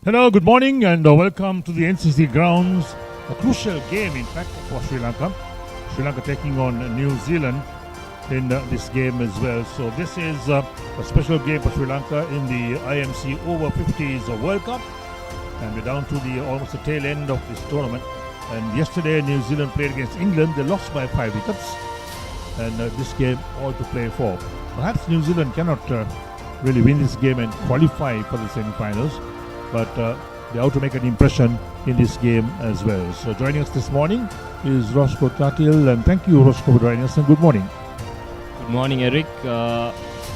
Hello, good morning, and welcome to the NCC Grounds. A crucial game, in fact, for Sri Lanka. Sri Lanka taking on New Zealand in this game as well. So this is a special game for Sri Lanka in the IMC Over-50s World Cup. And we're down to the almost the tail end of this tournament. And yesterday, New Zealand played against England. They lost by 5 wickets. And this game all to play for. Perhaps New Zealand cannot really win this game and qualify for the semi-finals. But they have to make an impression in this game as well. So joining us this morning is Roscoe Tatil, and thank you, Roscoe, for joining us, and good morning. Good morning, Eric.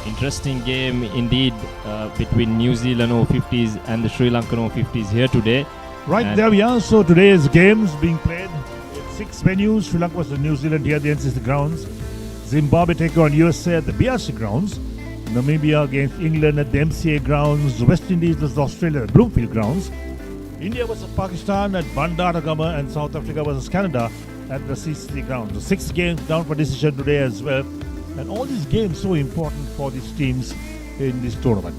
Interesting game indeed between New Zealand Over-50s and the Sri Lankan Over-50s here today. Right, and there we are. So today's games being played in 6 venues. Sri Lanka versus New Zealand here at the NCC Grounds. Zimbabwe take on USA at the BRC Grounds. Namibia against England at the MCA Grounds. West Indies versus Australia at Bloomfield Grounds. India versus Pakistan at Bandaragama, and South Africa versus Canada at the CCC Grounds. So 6 games down for decision today as well. And all these games so important for these teams in this tournament.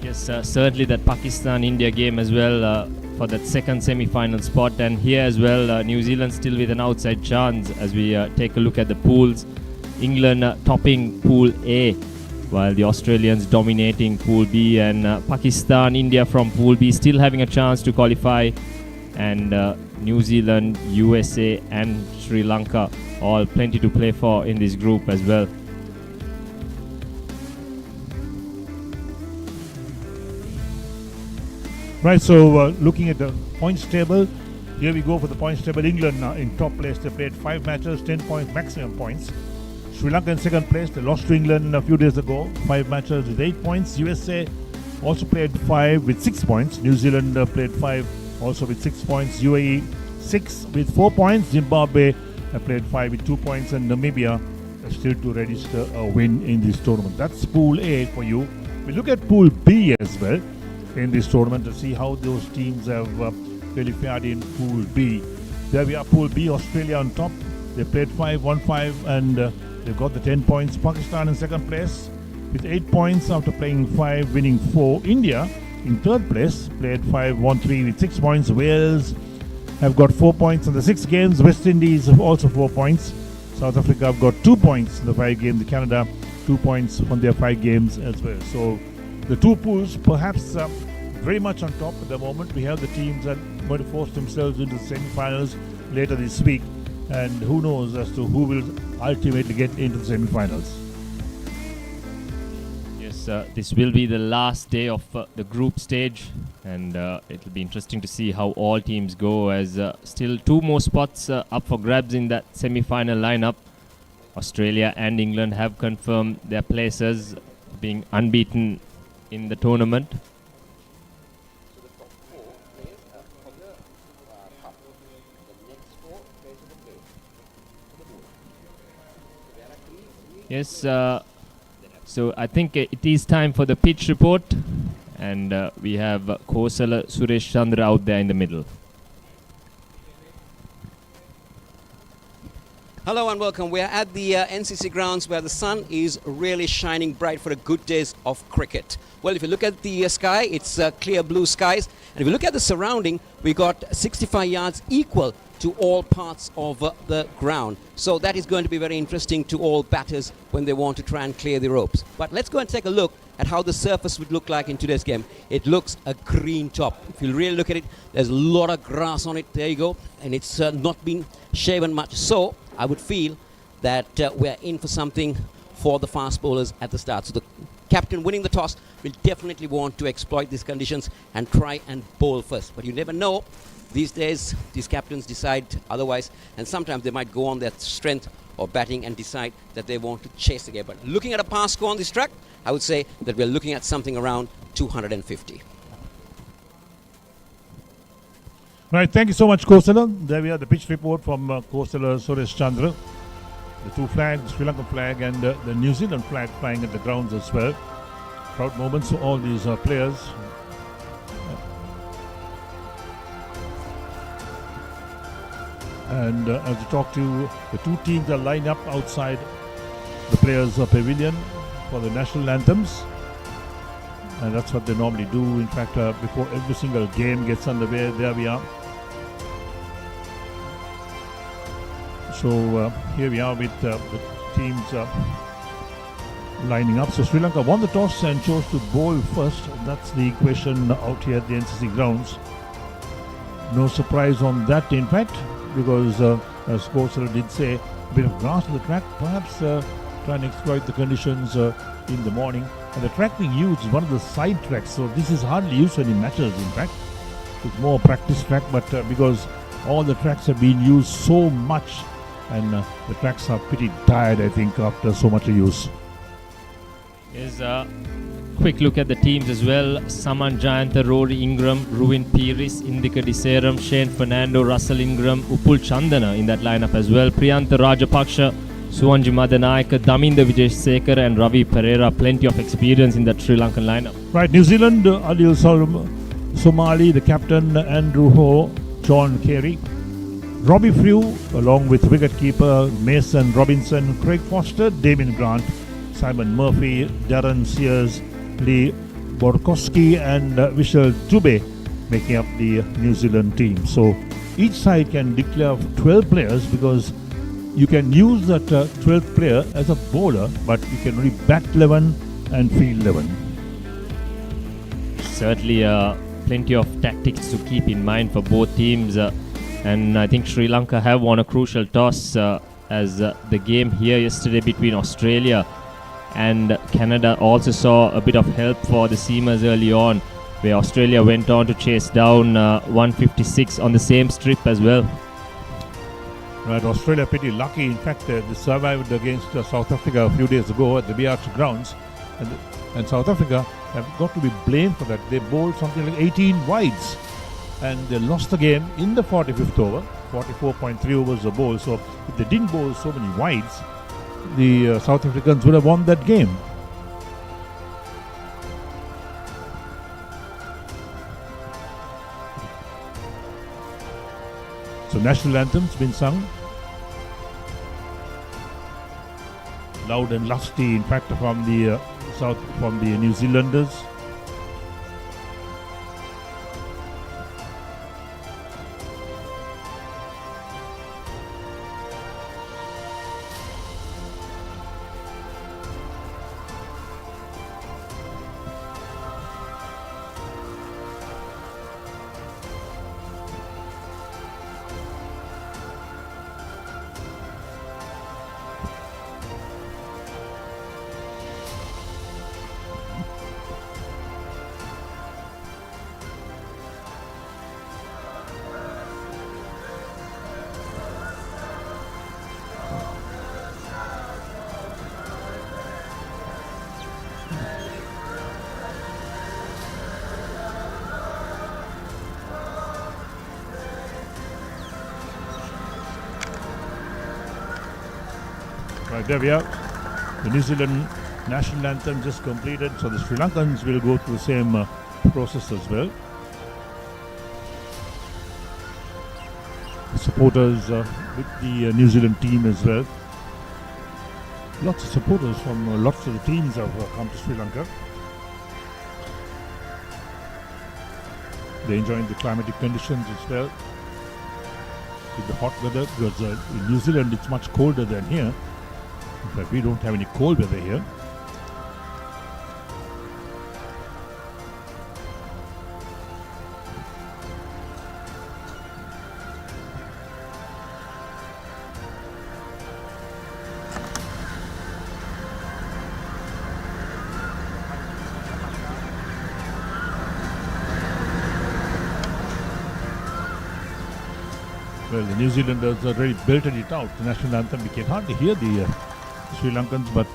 Yes, certainly that Pakistan-India game as well for that second semi-final spot. And here as well, New Zealand still with an outside chance as we take a look at the pools. England topping Pool A, while the Australians dominating Pool B, and Pakistan, India from Pool B still having a chance to qualify, and New Zealand, USA and Sri Lanka all plenty to play for in this group as well. Right, so looking at the points table, here we go for the points table. England in top place. They played 5 matches, 10 points, maximum points. Sri Lanka in second place. They lost to England a few days ago. 5 matches with 8 points. USA also played 5 with 6 points. New Zealand played 5 also with 6 points. UAE 6 with 4 points. Zimbabwe played 5 with 2 points. And Namibia still to register a win in this tournament. That's Pool A for you. We look at Pool B as well in this tournament to see how those teams have really fared in Pool B. There we are, Pool B, Australia on top. They played 5, won 5, and they've got the 10 points. Pakistan in second place with 8 points after playing 5, winning 4. India in third place, played 5, won 3 with 6 points. Wales have got 4 points in the 6 games. West Indies have also 4 points. South Africa have got 2 points in the 5 games. Canada 2 points on their 5 games as well. So the 2 pools perhaps very much on top at the moment. We have the teams that are going to force themselves into the semi-finals later this week. And who knows as to who will ultimately get into the semi-finals. Yes, this will be the last day of the group stage, and it will be interesting to see how all teams go, as still 2 more spots up for grabs in that semi-final lineup. Australia and England have confirmed their places, being unbeaten in the tournament. Yes, so I think it is time for the pitch report, and we have Kosala Suresh Chandra out there in the middle. Hello and welcome. We are at the NCC Grounds where the sun is really shining bright for a good days of cricket. Well, if you look at the sky, it's clear blue skies. And if you look at the surrounding, we got 65 yards equal to all parts of the ground. So that is going to be very interesting to all batters when they want to try and clear the ropes. But let's go and take a look at how the surface would look like in today's game. It looks a green top. If you really look at it, there's a lot of grass on it. There you go. And it's not been shaven much. So I would feel that we're in for something for the fast bowlers at the start. So the captain winning the toss will definitely want to exploit these conditions and try and bowl first. But you never know. These days, these captains decide otherwise, and sometimes they might go on their strength or batting and decide that they want to chase the game. But looking at a pass score on this track, I would say that we're looking at something around 250. Right, thank you so much, Kosala. There we are, the pitch report from Kosala Suresh Chandra. The 2 flags, Sri Lankan flag and the New Zealand flag flying at the grounds as well. Proud moments for all these players. And as we talk to the 2 teams are lined up outside the players' pavilion for the national anthems. And that's what they normally do. In fact, before every single game gets underway, there we are. So here we are with the teams lining up. So Sri Lanka won the toss and chose to bowl first. That's the equation out here at the NCC Grounds. No surprise on that, in fact, because as Sportsler did say, a bit of grass on the track, perhaps trying to exploit the conditions in the morning. And the track being used is one of the side tracks, so this is hardly used for any matches, in fact. It's more a practice track, but because all the tracks have been used so much, and the tracks are pretty tired, I think, after so much use. Here's a quick look at the teams as well. Saman Jayantha, Rory Ingram, Ruin Piris, Indika Diseram, Shane Fernando, Russell Ingram, Upul Chandana in that lineup as well. Priyantha Rajapaksha, Suwanji Madanayaka, Daminda Vijaysekar and Ravi Pereira. Plenty of experience in that Sri Lankan lineup. Right, New Zealand, Adil Somali, the captain, Andrew Ho, John Carey, Robbie Frew, along with wicketkeeper Mason Robinson, Craig Foster, Damien Grant, Simon Murphy, Darren Sears, Lee Borkowski and Vishal Dubey making up the New Zealand team. So each side can declare 12 players because you can use that 12th player as a bowler, but you can only bat 11 and field 11. Certainly plenty of tactics to keep in mind for both teams. And I think Sri Lanka have won a crucial toss as the game here yesterday between Australia and Canada also saw a bit of help for the seamers early on, where Australia went on to chase down 156 on the same strip as well. Right, Australia pretty lucky. In fact, they survived against South Africa a few days ago at the ViU Grounds, and South Africa have got to be blamed for that. They bowled something like 18 wides, and they lost the game in the 45th over. 44.3 overs a bowl. So if they didn't bowl so many wides, the South Africans would have won that game. So national anthem's been sung. Loud and lusty, in fact, from the New Zealanders. Right, there we are. The New Zealand national anthem just completed, so the Sri Lankans will go through the same process as well. Supporters with the New Zealand team as well. Lots of supporters from lots of the teams have come to Sri Lanka. They're enjoying the climatic conditions as well. With the hot weather, because in New Zealand it's much colder than here. In fact, we don't have any cold weather here. Well, the New Zealanders already belted it out, the national anthem. We can hardly hear the Sri Lankans, but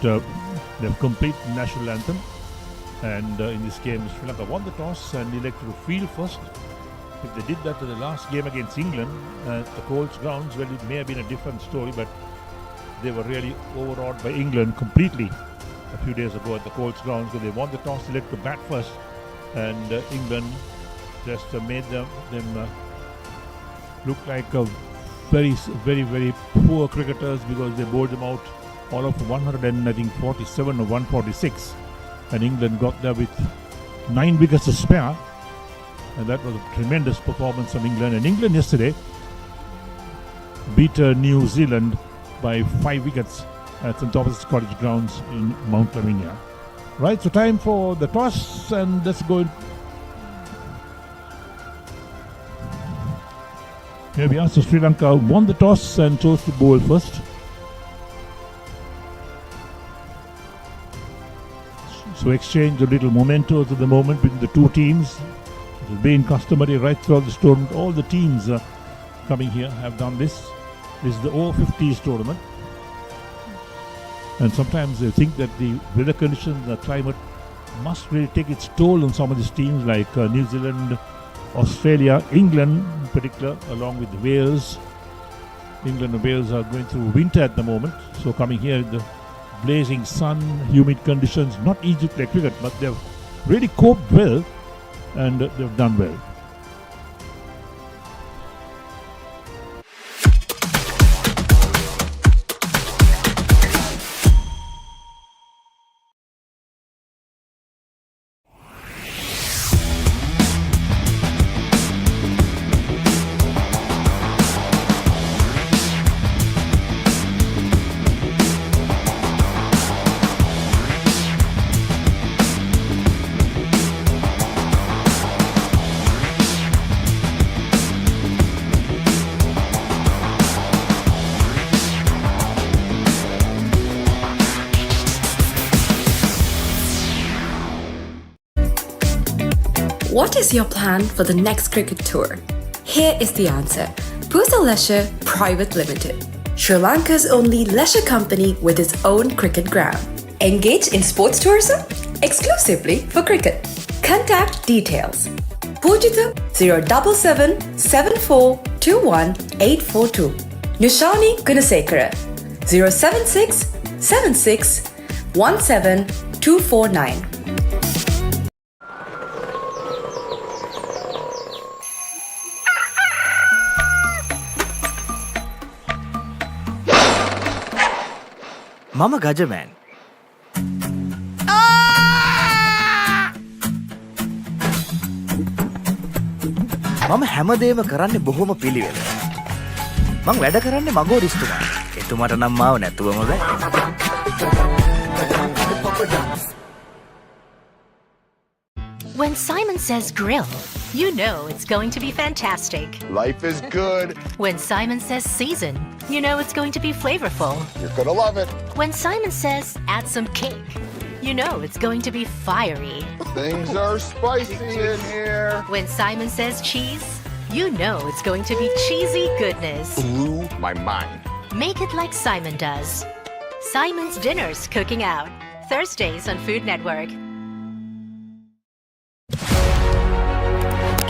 they've completed the national anthem. And in this game, Sri Lanka won the toss and elected to field first. If they did that in the last game against England at the Colts Grounds, well, it may have been a different story, but they were really overawed by England completely a few days ago at the Colts Grounds. So they won the toss, elected to bat first, and England just made them look like very, very poor cricketers, because they bowled them out all of 147 or 146, and England got there with 9 wickets to spare. And that was a tremendous performance from England. And England yesterday beat New Zealand by 5 wickets at St. Thomas's Cottage Grounds in Mount Lavinia. Right, so time for the toss, and let's go in. Here we are. So Sri Lanka won the toss and chose to bowl first. So exchange a little mementos at the moment between the two teams. It has been customary right throughout this tournament. All the teams coming here have done this. This is the Over-50s tournament. And sometimes they think that the weather conditions, the climate must really take its toll on some of these teams like New Zealand, Australia, England in particular, along with Wales. England and Wales are going through winter at the moment. So coming here, the blazing sun, humid conditions, not easy to play cricket, but they've really coped well and they've done well. What is your plan for the next cricket tour? Here is the answer. Pusa Leisure Private Limited, Sri Lanka's only leisure company with its own cricket ground. Engage in sports tourism exclusively for cricket. Contact details. Pujita 077 7421 842. Nushani Gunasekara 076 76 17 249. Mama Gajaman. මම හැමදේම කරන්නේ බොහොම පිළිවෙල. මං වැඩ කරන්නේ මගෝරිස්තුමා. එතුමාට නම් මාව නැතුවම බෑ. When Simon says grill, you know it's going to be fantastic. Life is good. When Simon says season, you know it's going to be flavorful. You're gonna love it. When Simon says add some cake, you know it's going to be fiery. Things are spicy in here. When Simon says cheese, you know it's going to be cheesy goodness. Blew my mind. Make it like Simon does. Simon's Dinner's cooking out. Thursdays on Food Network.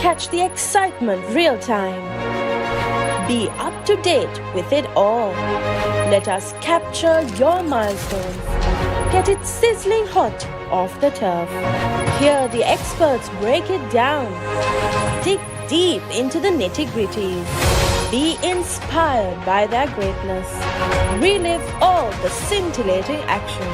Catch the excitement real time. Be up to date with it all. Let us capture your milestones. Get it sizzling hot off the turf. Hear the experts break it down. Dig deep into the nitty-gritties. Be inspired by their greatness. Relive all the scintillating action.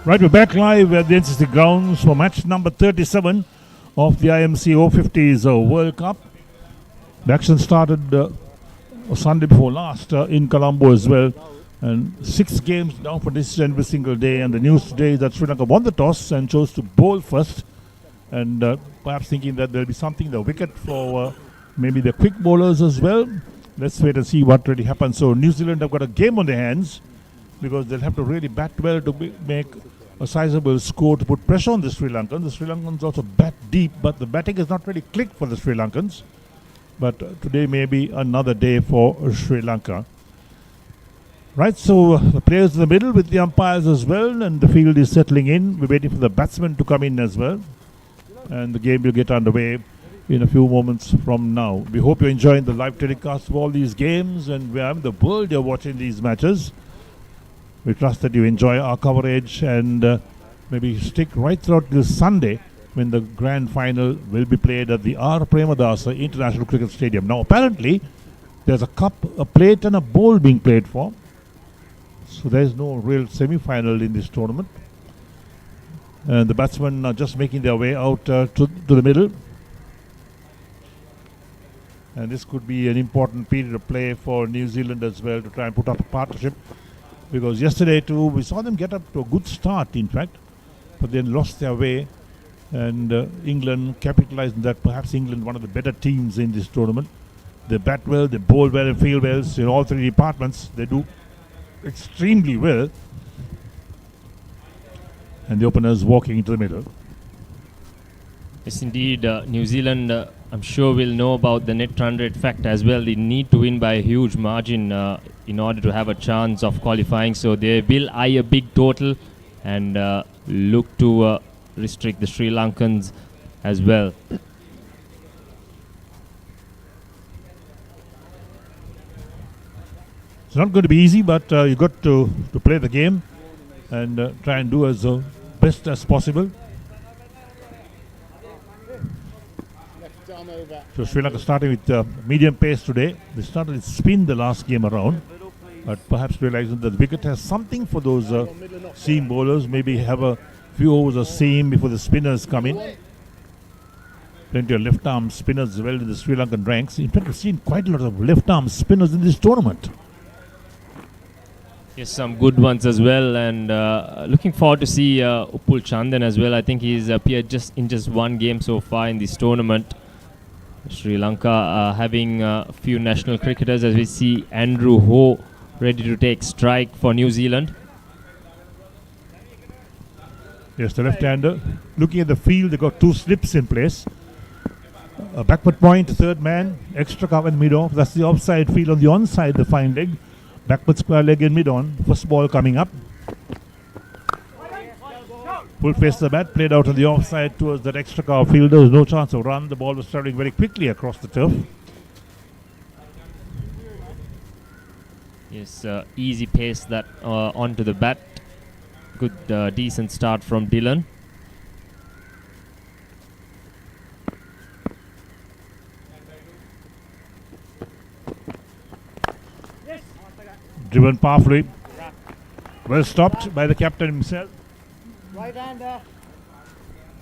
Right, we're back live at the NCC Grounds for match number 37 of the IMC Over-50s World Cup. The action started Sunday before last in Colombo as well. And 6 games down for decision every single day. And the news today is that Sri Lanka won the toss and chose to bowl first. And perhaps thinking that there'll be something, the wicket for maybe the quick bowlers as well. Let's wait and see what really happens. So New Zealand have got a game on their hands because they'll have to really bat well to make a sizable score to put pressure on the Sri Lankans. The Sri Lankans also bat deep, but the batting is not really clicked for the Sri Lankans. But today may be another day for Sri Lanka. Right, so the players in the middle with the umpires as well, and the field is settling in. We're waiting for the batsmen to come in as well. And the game will get underway in a few moments from now. We hope you're enjoying the live telecast of all these games and where in the world you're watching these matches. We trust that you enjoy our coverage and maybe stick right throughout this Sunday when the grand final will be played at the R. Premadasa International Cricket Stadium. Now apparently there's a cup, a plate and a bowl being played for. So there's no real semi-final in this tournament. And the batsmen are just making their way out to the middle. And this could be an important period of play for New Zealand as well to try and put up a partnership. Because yesterday too, we saw them get up to a good start in fact, but then lost their way. And England capitalized on that. Perhaps England one of the better teams in this tournament. They bat well, they bowl well and field well. So in all 3 departments, they do extremely well. And the openers walking into the middle. Yes, indeed. New Zealand, I'm sure, will know about the net run rate factor as well. They need to win by a huge margin in order to have a chance of qualifying. So they will eye a big total and look to restrict the Sri Lankans as well. It's not going to be easy, but you've got to play the game and try and do as best as possible. So Sri Lanka starting with medium pace today. They started with spin the last game around, but perhaps realizing that the wicket has something for those seam bowlers. Maybe have a few overs of seam before the spinners come in. Plenty of left arm spinners as well in the Sri Lankan ranks. In fact, we've seen quite a lot of left arm spinners in this tournament. Yes, some good ones as well, and looking forward to see Uppul Chandan as well. I think he's appeared in just 1 game so far in this tournament. Sri Lanka having a few national cricketers, as we see Andrew Ho ready to take strike for New Zealand. Yes, the left-hander. Looking at the field, they got 2 slips in place. A backward point, 3rd man, extra cover in mid-off. That's the offside field. On the onside, the fine leg. Backward square leg in mid-on. First ball coming up. Full face the bat, played out on the offside towards that extra cover fielder. There was no chance of run. The ball was travelling very quickly across the turf. Yes, easy pace that onto the bat. Good, decent start from Dylan. Driven powerfully. Well stopped by the captain himself. Right-hander.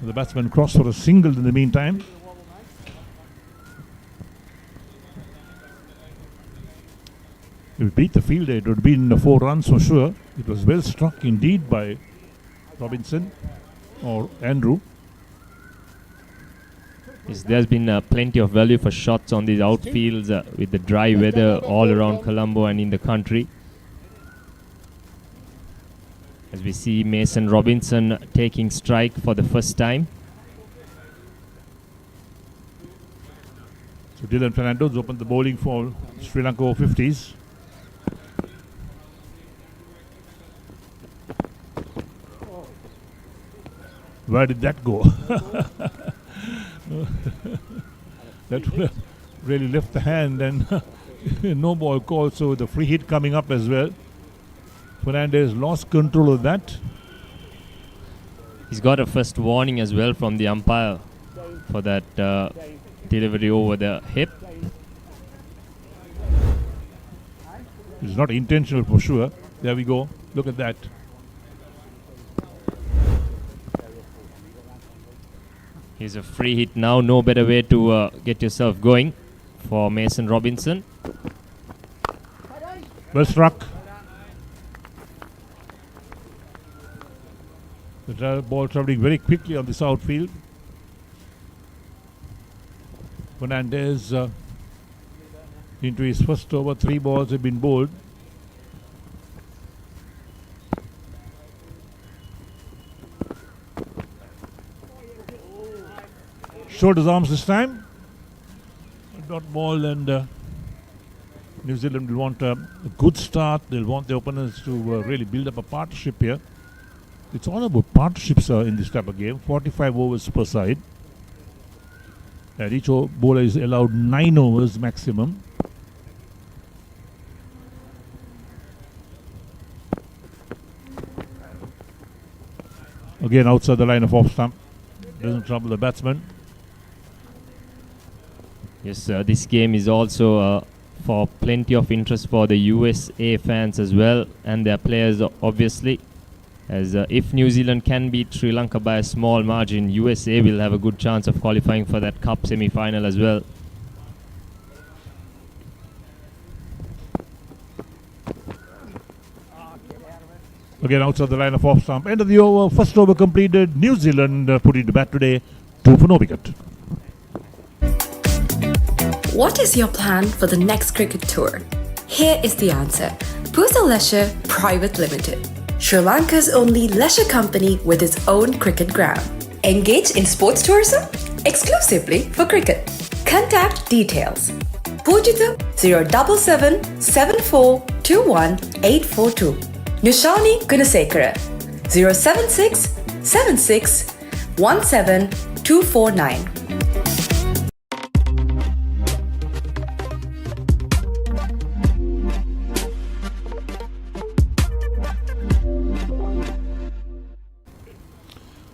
The batsman crossed for a single in the meantime. If we beat the fielder, it would have been 4 runs for sure. It was well struck indeed by Robinson or Andrew. Yes, there's been plenty of value for shots on these outfields with the dry weather all around Colombo and in the country. As we see Mason Robinson taking strike for the first time. So Dylan Fernando's opened the bowling for Sri Lanka Over-50s. Where did that go? That would have really left the hand and no ball call. So the free hit coming up as well. Fernandez lost control of that. He's got a first warning as well from the umpire for that delivery over the hip. It's not intentional for sure. There we go. Look at that. Here's a free hit now. No better way to get yourself going for Mason Robinson. Well struck. The ball travelling very quickly on this outfield. Fernandez into his first over. 3 balls have been bowled. Short his arms this time. Dot ball, and New Zealand will want a good start. They'll want the opponents to really build up a partnership here. It's all about partnerships in this type of game. 45 overs per side. And each bowler is allowed 9 overs maximum. Again outside the line of off stump. Doesn't trouble the batsman. Yes, this game is also for plenty of interest for the USA fans as well, and their players obviously. As if New Zealand can beat Sri Lanka by a small margin, USA will have a good chance of qualifying for that cup semi-final as well. Again outside the line of off stump. End of the over. First over completed. New Zealand put it to bat today. 2 for no wicket. What is your plan for the next cricket tour? Here is the answer. Pusa Leisure Private Limited, Sri Lanka's only leisure company with its own cricket ground. Engage in sports tourism exclusively for cricket. Contact details. Pujita 077 7421 842. Nushani Gunasekara 076 76 17 249.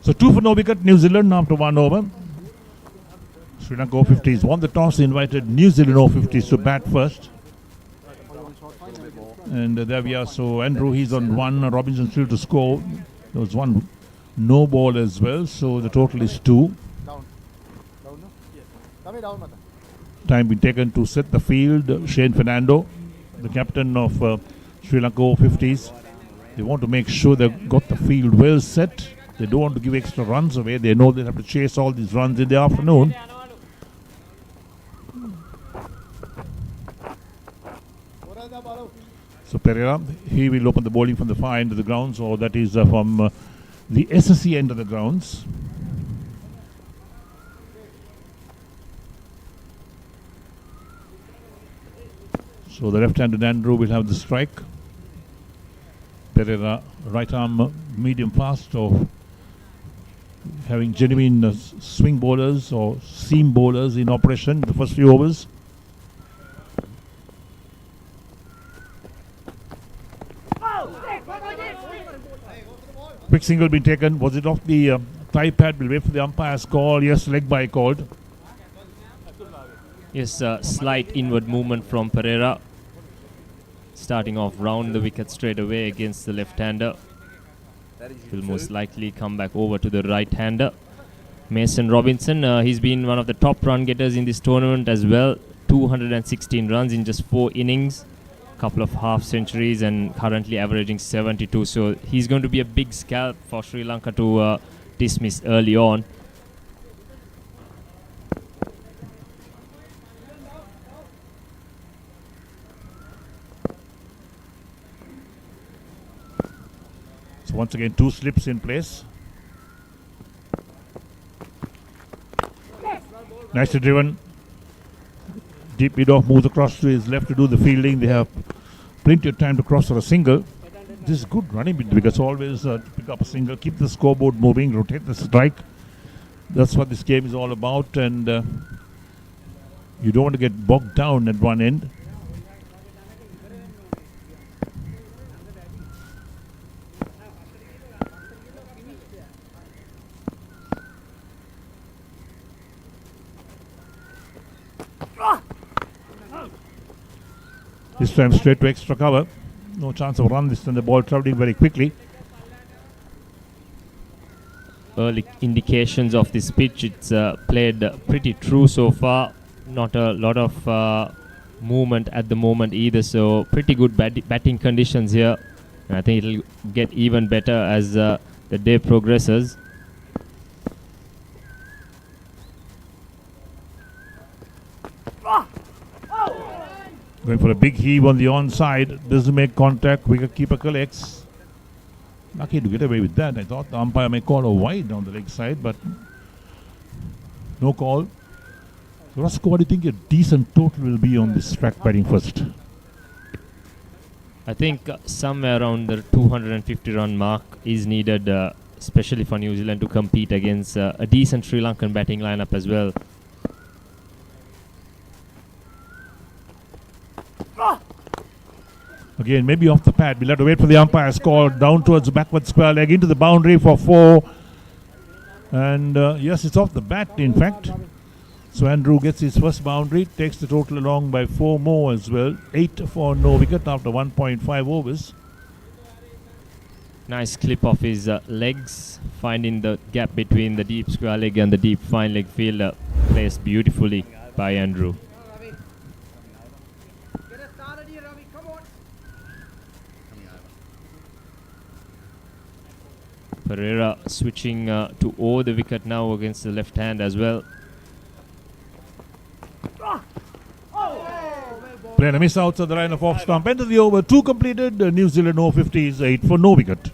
So 2 for no wicket, New Zealand after 1 over. Sri Lanka Over-50s won the toss, invited New Zealand Over-50s to bat first. And there we are. So Andrew, he's on 1. Robinson still to score. There was 1 no ball as well. So the total is 2. Time been taken to set the field. Shane Fernando, the captain of Sri Lanka Over-50s. They want to make sure they've got the field well set. They don't want to give extra runs away. They know they have to chase all these runs in the afternoon. So Pereira, he will open the bowling from the far end of the grounds, or that is from the SSC end of the grounds. So the left-handed Andrew will have the strike. Pereira, right arm medium fast, or having genuine swing bowlers or seam bowlers in operation in the first few overs. Quick single been taken. Was it off the thigh pad? We'll wait for the umpire's call. Yes, leg by called. Yes, slight inward movement from Pereira. Starting off round the wicket straight away against the left-hander. Will most likely come back over to the right-hander. Mason Robinson, he's been one of the top run getters in this tournament as well. 216 runs in just 4 innings. Couple of half centuries and currently averaging 72. So he's going to be a big scalp for Sri Lanka to dismiss early on. So once again, 2 slips in place. Nicely driven. Deep mid-off moves across to his left to do the fielding. They have plenty of time to cross for a single. This is good running because always pick up a single, keep the scoreboard moving, rotate the strike. That's what this game is all about, and you don't want to get bogged down at one end. This time straight to extra cover. No chance of run this time. The ball traveling very quickly. early indications of this pitch. It's played pretty true so far. Not a lot of movement at the moment either, so pretty good batting conditions here. And I think it'll get even better as the day progresses. Going for a big heave on the onside. Doesn't make contact. Wicketkeeper collects. Lucky to get away with that. I thought the umpire may call a wide on the leg side, but no call. So Roscoe, what do you think a decent total will be on this track batting first? I think somewhere around the 250 run mark is needed, especially for New Zealand to compete against a decent Sri Lankan batting lineup as well. Again, maybe off the pad. We'll have to wait for the umpire's call. Down towards the backward square leg, into the boundary for 4. And yes, it's off the bat, in fact. So Andrew gets his first boundary, takes the total along by 4 more as well. 8 for no wicket after 1.5 overs. Nice clip of his legs, finding the gap between the deep square leg and the deep fine leg fielder. Placed beautifully by Andrew. Pereira switching to over the wicket now against the left hand as well. Playing a miss outside the line of off stump. End of the over. 2 completed. New Zealand Over-50s. 8 for no wicket.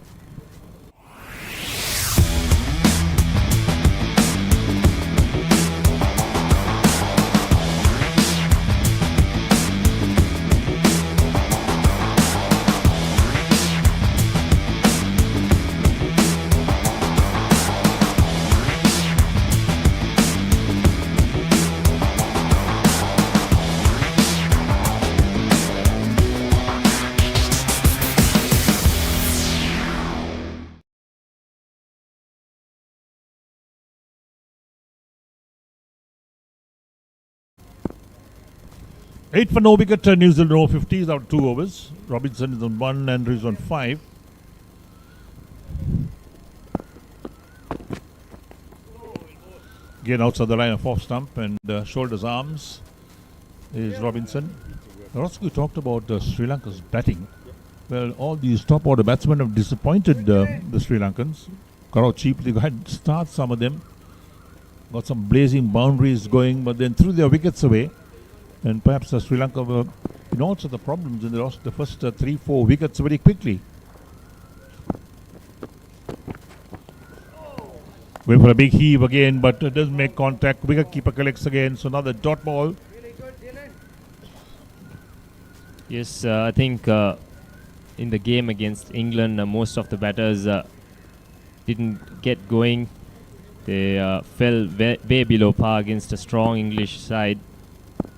Eight for no wicket. New Zealand Over-50s out 2 overs. Robinson is on 1, Andrews on 5. Again outside the line of off stump and shoulders arms is Robinson. Roscoe talked about Sri Lanka's batting. Well, all these top order batsmen have disappointed the Sri Lankans. Got out cheaply, had starts some of them. Got some blazing boundaries going, but then threw their wickets away. And perhaps Sri Lanka were in all sorts of problems and they lost the first 3-4 wickets very quickly. Going for a big heave again, but it doesn't make contact. Wicketkeeper collects again, so another dot ball. Yes, I think in the game against England, most of the batters didn't get going. They fell way below par against a strong English side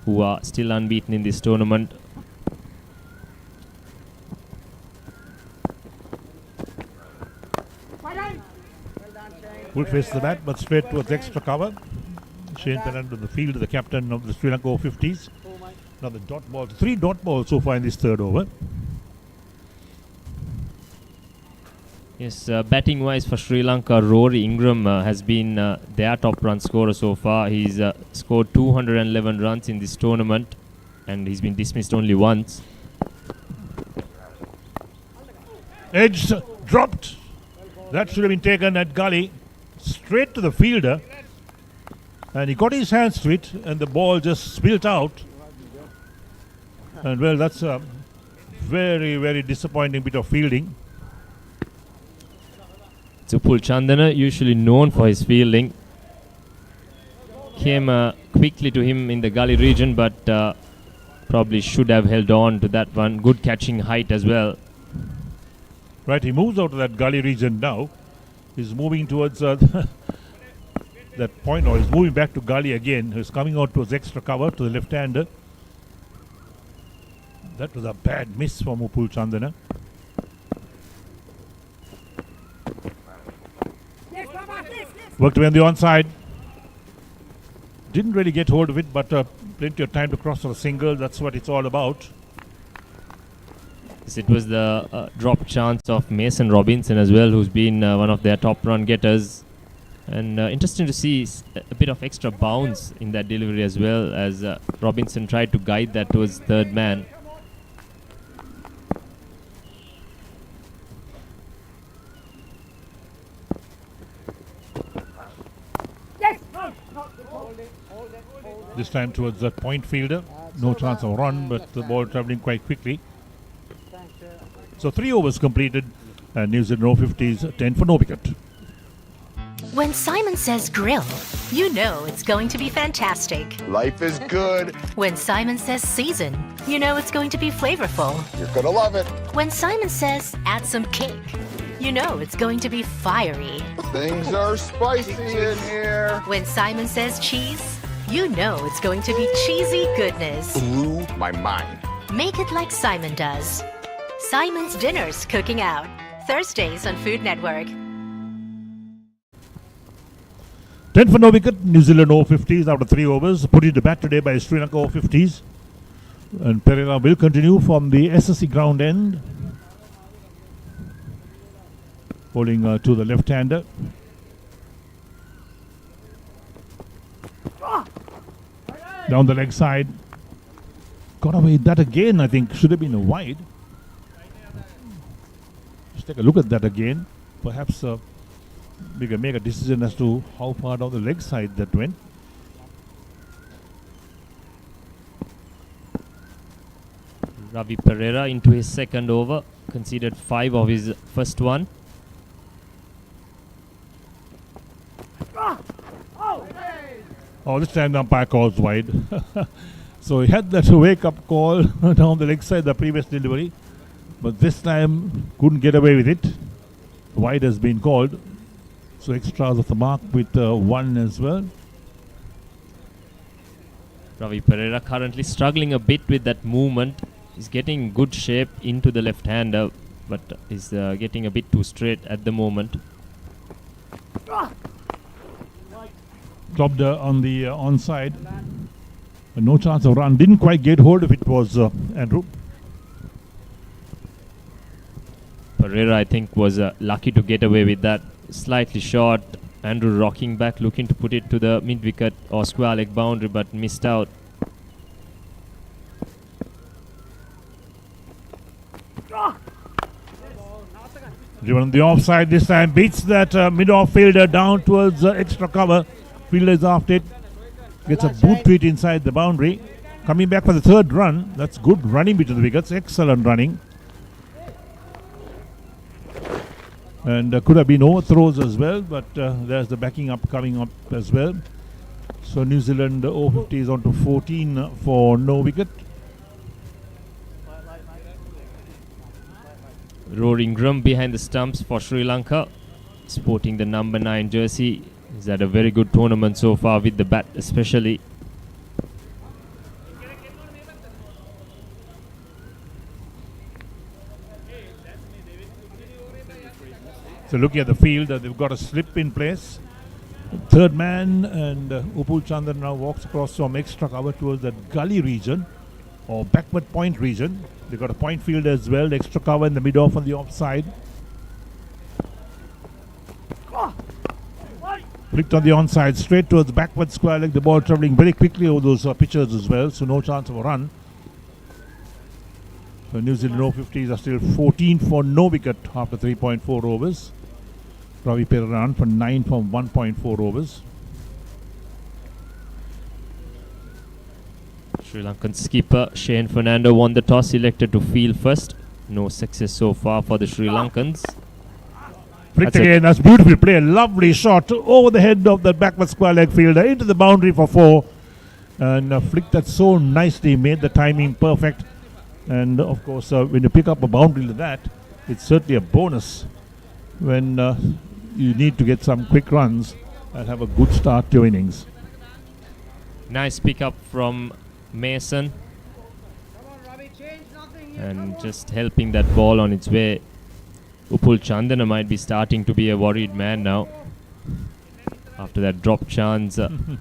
who are still unbeaten in this tournament. Would face the bat, but straight towards extra cover. Shane Pennant to the field, the captain of the Sri Lanka Over-50s. Another dot ball. 3 dot balls so far in this third over. Yes, batting wise for Sri Lanka, Rory Ingram has been their top run scorer so far. He's scored 211 runs in this tournament and he's been dismissed only once. Edge dropped. That should have been taken at gully. Straight to the fielder. And he got his hands to it and the ball just spilt out. And well, that's a very, very disappointing bit of fielding. Supul Chandana, usually known for his fielding, came quickly to him in the gully region, but probably should have held on to that one. Good catching height as well. Right, he moves out of that gully region now. He's moving towards that point, or he's moving back to gully again. He's coming out towards extra cover to the left-hander. That was a bad miss from Upul Chandana. Worked away on the onside. Didn't really get hold of it, but plenty of time to cross for a single. That's what it's all about. Yes, it was the drop chance of Mason Robinson as well, who's been one of their top run getters. And interesting to see a bit of extra bounce in that delivery as well, as Robinson tried to guide that towards third man. This time towards that point fielder. No chance of run, but the ball travelling quite quickly. So 3 overs completed and New Zealand Over-50s 10 for no wicket. When Simon says grill, you know it's going to be fantastic. Life is good. When Simon says season, you know it's going to be flavorful. You're gonna love it. When Simon says add some kick, you know it's going to be fiery. Things are spicy in here. When Simon says cheese, you know it's going to be cheesy goodness. Blew my mind. Make it like Simon does. Simon's Dinners Cooking Out. Thursdays on Food Network. 10 for no wicket, New Zealand Over-50s after 3 overs. Put into bat today by Sri Lanka Over-50s. And Pereira will continue from the SSC ground end. Bowling to the left-hander. Down the leg side. Got away with that again, I think. Should have been a wide. Let's take a look at that again. Perhaps we can make a decision as to how far down the leg side that went. Ravi Pereira into his second over, conceded 5 of his first one. Oh, this time the umpire calls wide. So he had that wake-up call down the leg side the previous delivery, but this time couldn't get away with it. Wide has been called, so extras of the mark with 1 as well. Ravi Pereira currently struggling a bit with that movement. He's getting good shape into the left-hander, but is getting a bit too straight at the moment. Dropped on the onside. No chance of run. Didn't quite get hold of it, was Andrew. Pereira, I think, was lucky to get away with that. Slightly short. Andrew rocking back, looking to put it to the mid-wicket or square leg boundary, but missed out. Driven on the offside this time. Beats that mid-off fielder down towards extra cover. Fielder is after it. Gets a boot to it inside the boundary. Coming back for the third run. That's good running between the wickets. Excellent running. And could have been overthrows as well, but there's the backing up coming up as well. So New Zealand Over-50s on to 14 for no wicket. Roaring Grum behind the stumps for Sri Lanka, sporting the number 9 jersey. He's had a very good tournament so far with the bat especially. So looking at the field, they've got a slip in place. Third man, and Upul Chandan now walks across from extra cover towards that gully region or backward point region. They've got a point field as well, the extra cover in the mid-off on the offside. Flicked on the onside, straight towards backward square leg. The ball travelling very quickly over those pitchers as well, so no chance of a run. So New Zealand Over-50s are still 14 for no wicket after 3.4 overs. Ravi Pereira on for 9 from 1.4 overs. Sri Lankan skipper Shane Fernando won the toss, elected to field first. No success so far for the Sri Lankans. Flicked again, that's beautiful play. A lovely shot over the head of that backward square leg fielder into the boundary for 4. And flicked that so nicely, made the timing perfect. And of course, when you pick up a boundary like that, it's certainly a bonus when you need to get some quick runs and have a good start to your innings. Nice pickup from Mason. And just helping that ball on its way. Upul Chandana might be starting to be a worried man now after that drop chance in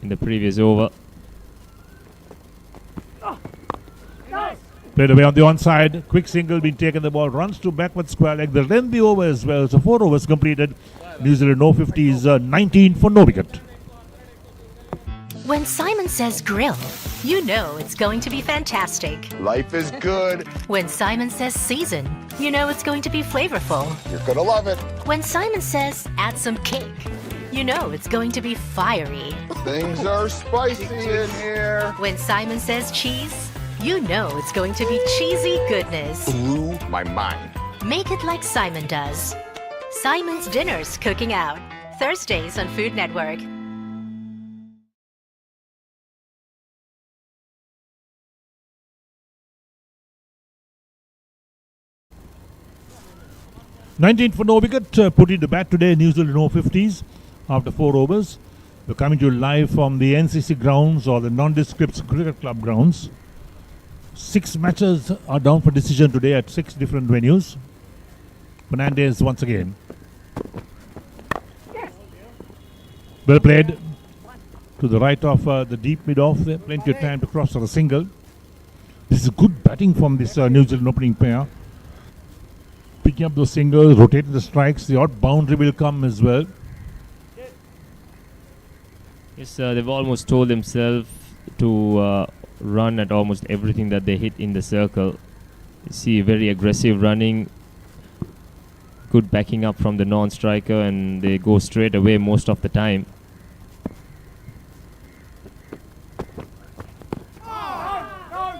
the previous over. Played away on the onside. Quick single being taken. The ball runs to backward square leg. They'll then be over as well. So 4 overs completed. New Zealand Over-50s 19 for no wicket. When Simon says grill, you know it's going to be fantastic. Life is good. When Simon says season, you know it's going to be flavorful. You're gonna love it. When Simon says add some cake, you know it's going to be fiery. Things are spicy in here. When Simon says cheese, you know it's going to be cheesy goodness. Blew my mind. Make it like Simon does. Simon's Dinners Cooking Out. Thursdays on Food Network. '19 for no wicket, put into bat today, New Zealand Over-50s after 4 overs. We're coming to you live from the NCC Grounds or the Nondescript Cricket Club grounds. 6 matches are down for decision today at 6 different venues. Fernandez once again. Well played to the right of the deep mid-off there. Plenty of time to cross for a single. This is good batting from this New Zealand opening pair. Picking up those singles, rotating the strikes. The odd boundary will come as well. Yes, they've almost told themselves to run at almost everything that they hit in the circle. You see very aggressive running, good backing up from the non-striker, and they go straight away most of the time.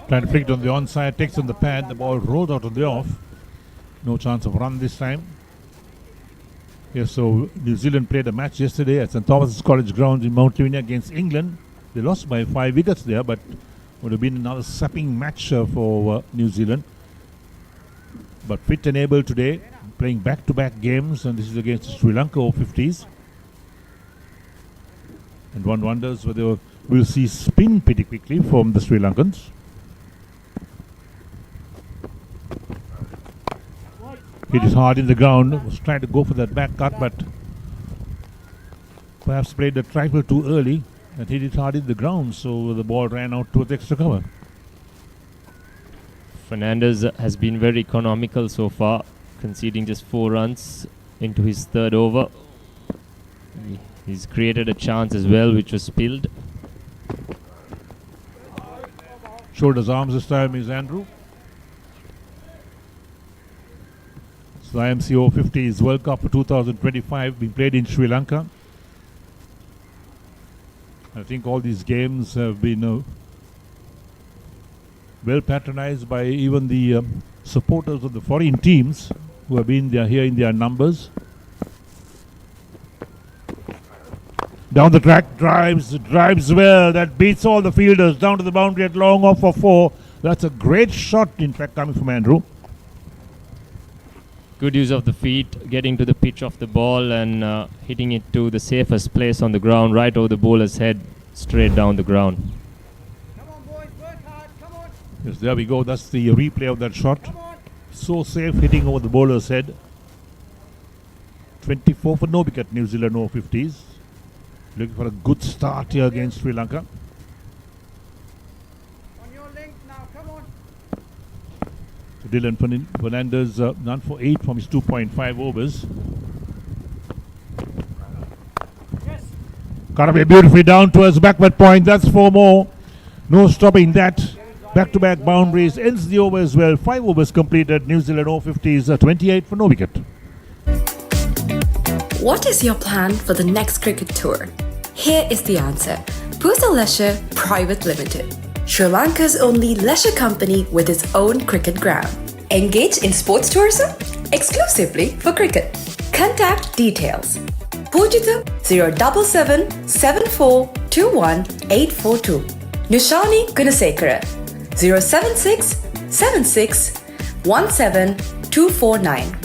Trying to flick it on the onside, takes on the pad, the ball rolls out on the off. No chance of run this time. Yes, so New Zealand played a match yesterday at St. Thomas's College Grounds in Mount Lavinia against England. They lost by 5 wickets there, but would have been another sapping match for New Zealand. But fit and able today, playing back-to-back games, and this is against Sri Lanka Over-50s. And one wonders whether we'll see spin pretty quickly from the Sri Lankans. Hit is hard in the ground, was trying to go for that back cut, but perhaps played the trifle too early and hit it hard in the ground, so the ball ran out towards extra cover. Fernandez has been very economical so far, conceding just 4 runs into his 3rd over. He's created a chance as well, which was spilled. Shoulders arms this time is Andrew. So IMC Over-50s World Cup 2025 being played in Sri Lanka. I think all these games have been well patronized by even the supporters of the foreign teams who have been there here in their numbers. Down the track, drives well. That beats all the fielders down to the boundary at long off for 4. That's a great shot, in fact, coming from Andrew. Good use of the feet, getting to the pitch of the ball and hitting it to the safest place on the ground, right over the bowler's head, straight down the ground. Come on, boys, work hard. Come on. Yes, there we go. That's the replay of that shot. So safe, hitting over the bowler's head. 24 for no wicket, New Zealand Over-50s. Looking for a good start here against Sri Lanka. On your length now. Come on. So Dylan Fernandez none for 8 from his 2.5 overs. Yes. Got away beautifully down towards backward point. That's 4 more. No stopping that. Back-to-back boundaries. Ends the over as well. 5 overs completed. New Zealand Over-50s 28 for no wicket. What is your plan for the next cricket tour? Here is the answer. Pusa Leisure Private Limited, Sri Lanka's only leisure company with its own cricket ground. Engage in sports tourism exclusively for cricket. Contact details. Pujitha 077 7421 842. Nushani Gunasekara 076 76 17 249.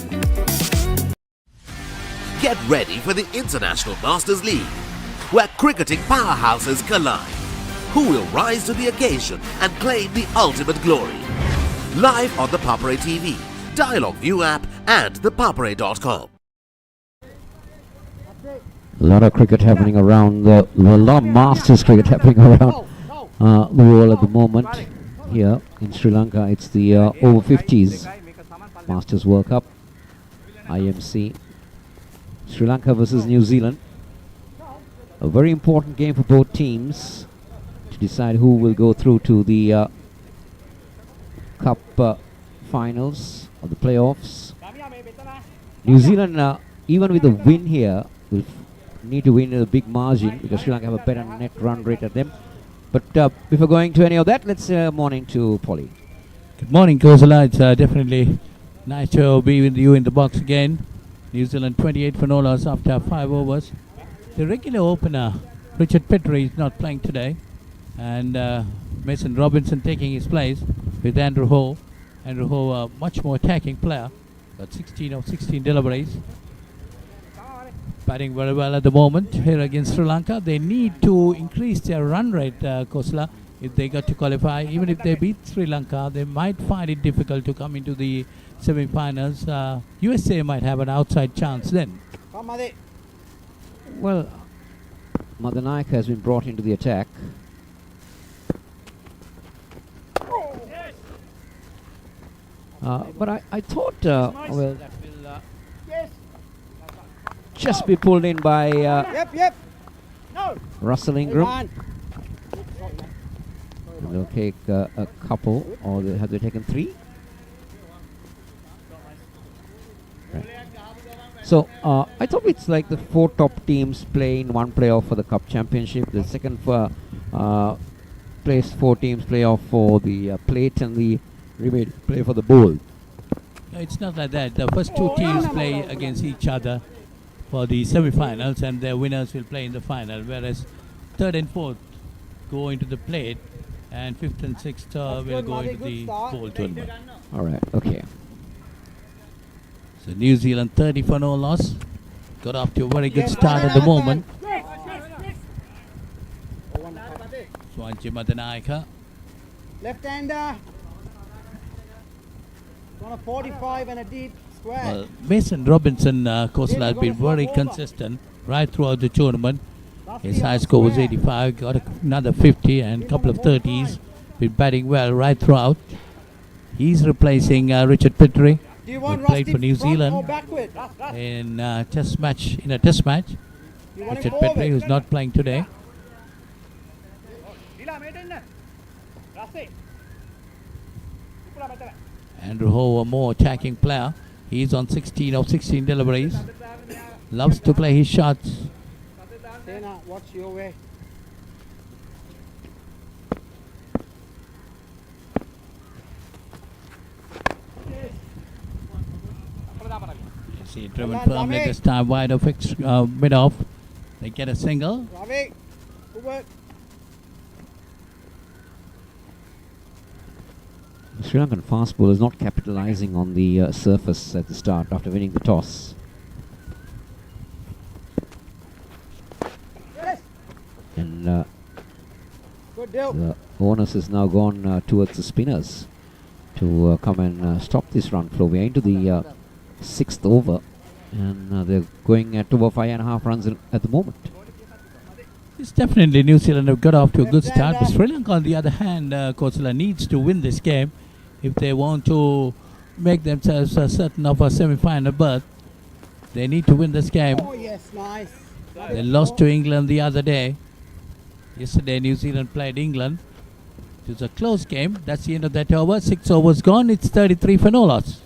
Get ready for the International Masters League, where cricketing powerhouses collide. Who will rise to the occasion and claim the ultimate glory? Live on the Papare TV, Dialog ViU App and ThePapare.com. A lot of cricket happening around, a lot of Masters cricket happening around the world at the moment. here in Sri Lanka. It's the Over-50s Masters World Cup, IMC. Sri Lanka versus New Zealand. A very important game for both teams to decide who will go through to the Cup finals or the playoffs. New Zealand, even with a win here, will need to win in a big margin because Sri Lanka have a better net run rate at them. But before going to any of that, let's morning to Polly. Good morning, Kozala. It's definitely nice to be with you in the box again. New Zealand 28 for no loss after 5 overs. The regular opener, Richard Petrie, is not playing today. And Mason Robinson taking his place with Andrew Ho. Andrew Ho, a much more attacking player. Got 16 of 16 deliveries. Batting very well at the moment here against Sri Lanka. They need to increase their run rate, Kosla, if they got to qualify. Even if they beat Sri Lanka, they might find it difficult to come into the semi-finals. USA might have an outside chance then. Well, Madanayaka has been brought into the attack. But I thought, well, that will just be pulled in by Russell Ingram. And they'll take a couple, or have they taken 3? Right. So I thought it's like the 4 top teams play in one playoff for the Cup Championship. The second place 4 teams play off for the plate, and the remaining play for the bowl. It's not like that. The first 2 teams play against each other for the semi-finals, and their winners will play in the final, whereas 3rd and 4th go into the plate, and 5th and 6th will go into the bowl tournament. All right, okay. So New Zealand 30 for no loss. Got off to a very good start at the moment. Swanji Madanayaka. Left-hander. On a 45 and a deep square. Well, Mason Robinson, Kosla, has been very consistent right throughout the tournament. His high score was 85, got another 50 and a couple of 30s. Been batting well right throughout. He's replacing Richard Petrie, who played for New Zealand in a test match. Richard Petrie, who's not playing today. Andrew Ho, a more attacking player. He's on 16 of 16 deliveries. Loves to play his shots. Watch your way. You see, driven firmly this time, wide of mid-off. They get a single. Ravi, good work. The Sri Lankan fast bowler is not capitalizing on the surface at the start after winning the toss. And the onus has now gone towards the spinners to come and stop this run flow. We are into the 6th over, and they're going at over 5.5 runs at the moment. It's definitely New Zealand have got off to a good start, but Sri Lanka, on the other hand, Kosala, needs to win this game if they want to make themselves certain of a semi-final berth. They need to win this game. Oh yes, nice. They lost to England the other day. Yesterday, New Zealand played England. It was a close game. That's the end of that over. 6 overs gone. It's 33 for no loss.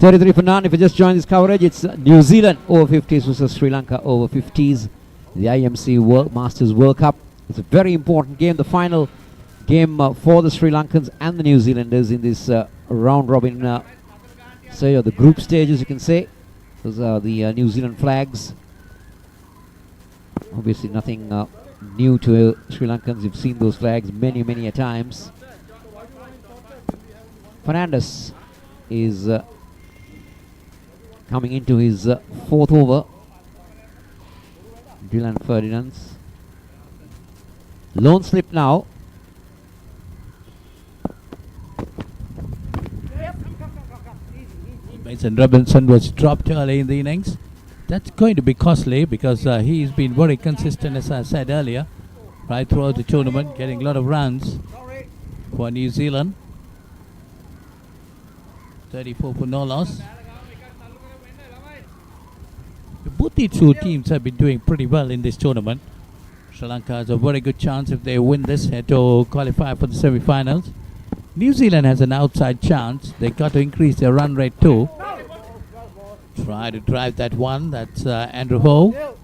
$33 for none. If you just joined this coverage, it's New Zealand Over-50s versus Sri Lanka Over-50s. The IMC Masters World Cup. It's a very important game. The final game for the Sri Lankans and the New Zealanders in this round robin stage, or the group stage, as you can say. Those are the New Zealand flags. Obviously nothing new to Sri Lankans. You've seen those flags many a times. Fernandes is coming into his fourth over. Dylan Ferdinand's lone slip now. Mason Robinson was dropped early in the innings. That's going to be costly because he's been very consistent, as I said earlier, right throughout the tournament, getting a lot of runs for New Zealand. 34 for no loss. Both the two teams have been doing pretty well in this tournament. Sri Lanka has a very good chance if they win this to qualify for the semi-finals. New Zealand has an outside chance. They got to increase their run rate too. Try to drive that one. That's Andrew Ho.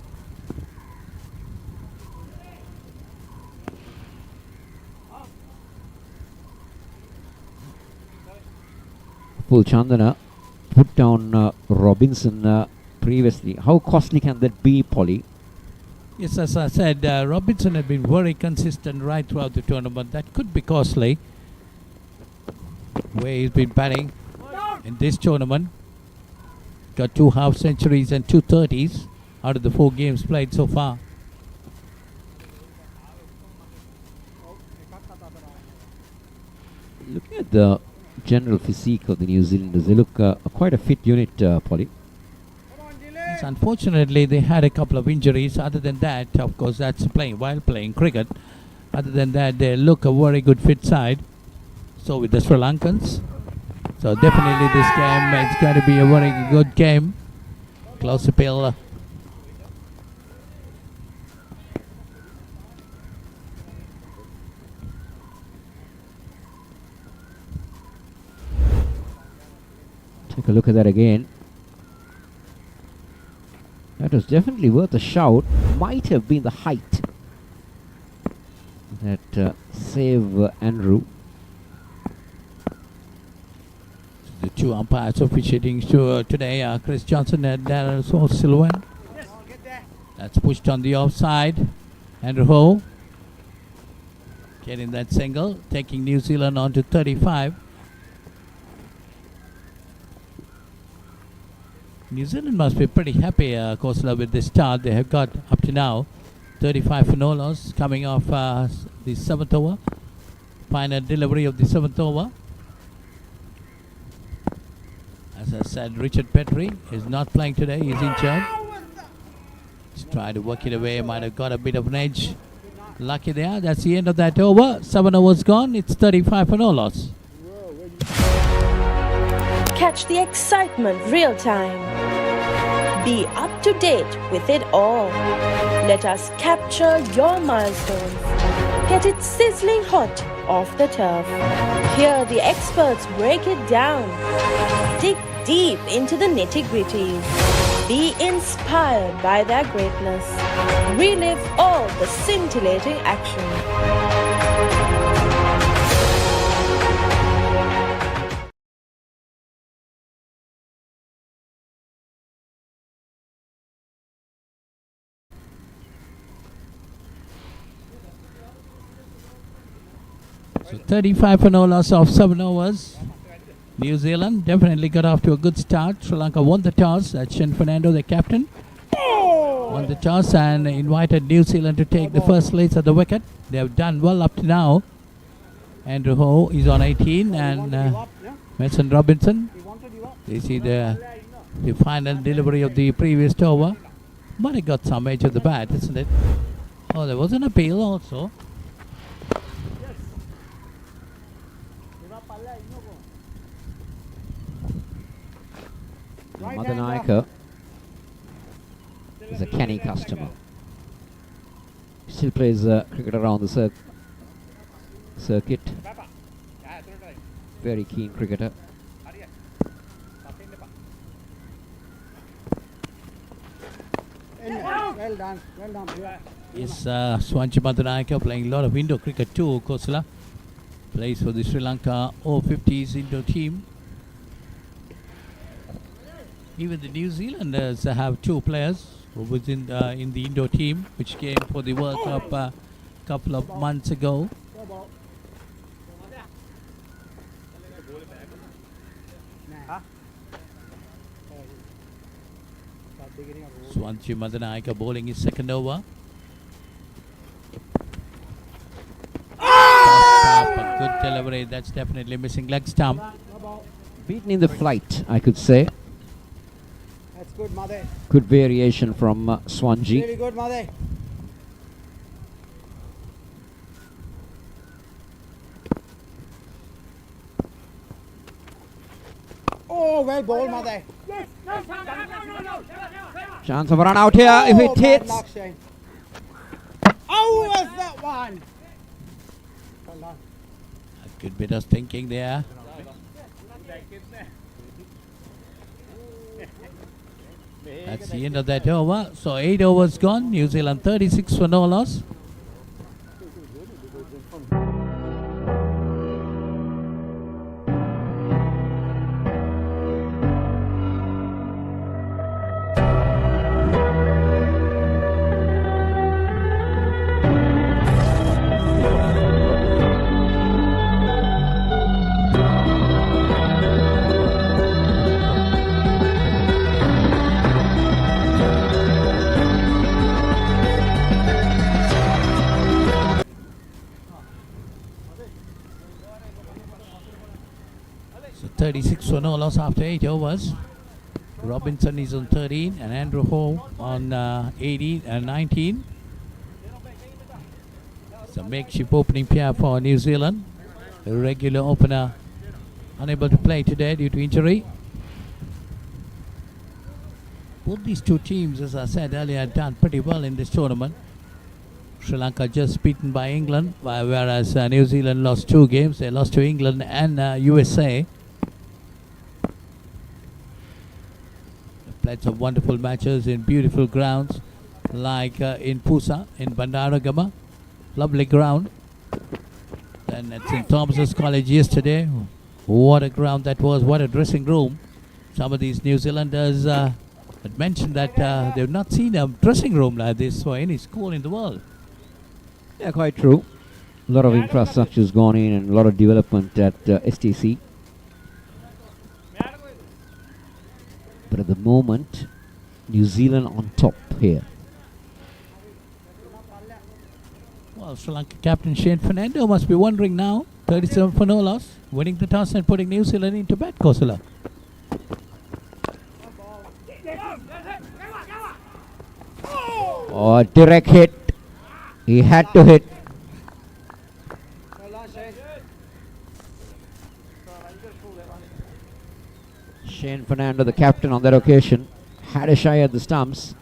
Full Chandana put down Robinson previously. How costly can that be, Polly? Yes, as I said, Robinson had been very consistent right throughout the tournament. That could be costly. Where he's been batting in this tournament. Got 2 half centuries and 2 30s out of the 4 games played so far. Looking at the general physique of the New Zealanders, they look quite a fit unit, Polly. Yes, unfortunately, they had a couple of injuries. Other than that, of course, that's while playing cricket. Other than that, they look a very good fit side. So with the Sri Lankans. So definitely this game is going to be a very good game. Close appeal. Take a look at that again. That was definitely worth a shout. Might have been the height that save Andrew. The 2 umpires officiating today Chris Johnson and Darren O'Sullivan. That's pushed on the offside. Andrew Ho getting that single, taking New Zealand on to 35. New Zealand must be pretty happy, Kosla, with this start. They have got up to now 35 for no loss, coming off the 7th over. Final delivery of the 7th over. As I said, Richard Petrie is not playing today. He's injured. He's trying to work it away. Might have got a bit of an edge. Lucky there. That's the end of that over. 7 overs gone. It's 35 for no loss. Catch the excitement real time. Be up to date with it all. Let us capture your milestones. Get it sizzling hot off the turf. Hear the experts break it down. Dig deep into the nitty-gritties. Be inspired by their greatness. Relive all the scintillating action. So 35 for no loss of 7 overs. New Zealand definitely got off to a good start. Sri Lanka won the toss. That's Shen Fernando, the captain. Won the toss and invited New Zealand to take the first place at the wicket. They have done well up to now. Andrew Ho is on 18 and Mason Robinson. You see the final delivery of the previous over. But it got some edge of the bat, isn't it? Oh, there was an appeal also. Madanayaka is a canny customer. Still plays cricket around the circuit. Very keen cricketer. Well done. Yes, Swanchi Madanayaka playing a lot of indoor cricket too, Kosala. Plays for the Sri Lanka Over-50s indoor team. Even the New Zealanders have 2 players who was in the indoor team, which came for the World Cup a couple of months ago. Swansea Madanayaka bowling his second over. A good delivery. That's definitely missing leg stump. Beaten in the flight, I could say. That's good, Mother. Good variation from Swansea. Really good, Mother. Oh, well bowled, Mother. Chance of a run out here if it hits. Oh, was that one? Well done. A good bit of thinking there. That's the end of that over. So 8 overs gone. New Zealand 36 for no loss. So 36 for no loss after 8 overs. Robinson is on 13 and Andrew Ho on 18 and 19. It's a makeshift opening pair for New Zealand. The regular opener unable to play today due to injury. Both these 2 teams, as I said earlier, have done pretty well in this tournament. Sri Lanka just beaten by England, whereas New Zealand lost 2 games. They lost to England and USA. They've played some wonderful matches in beautiful grounds like in Pusa, in Bandaragama. Lovely ground. Then at St. Thomas's College yesterday. What a ground that was, what a dressing room. Some of these New Zealanders had mentioned that they've not seen a dressing room like this for any school in the world. Yeah, quite true. A lot of infrastructure has gone in and a lot of development at STC. But at the moment, New Zealand on top here. Well, Sri Lanka captain Shane Fernando must be wondering now. 37 for no loss, winning the toss and putting New Zealand into bat, Kosala. Oh, direct hit. He had to hit. Shane Fernando, the captain on that occasion, had a shy at the stumps.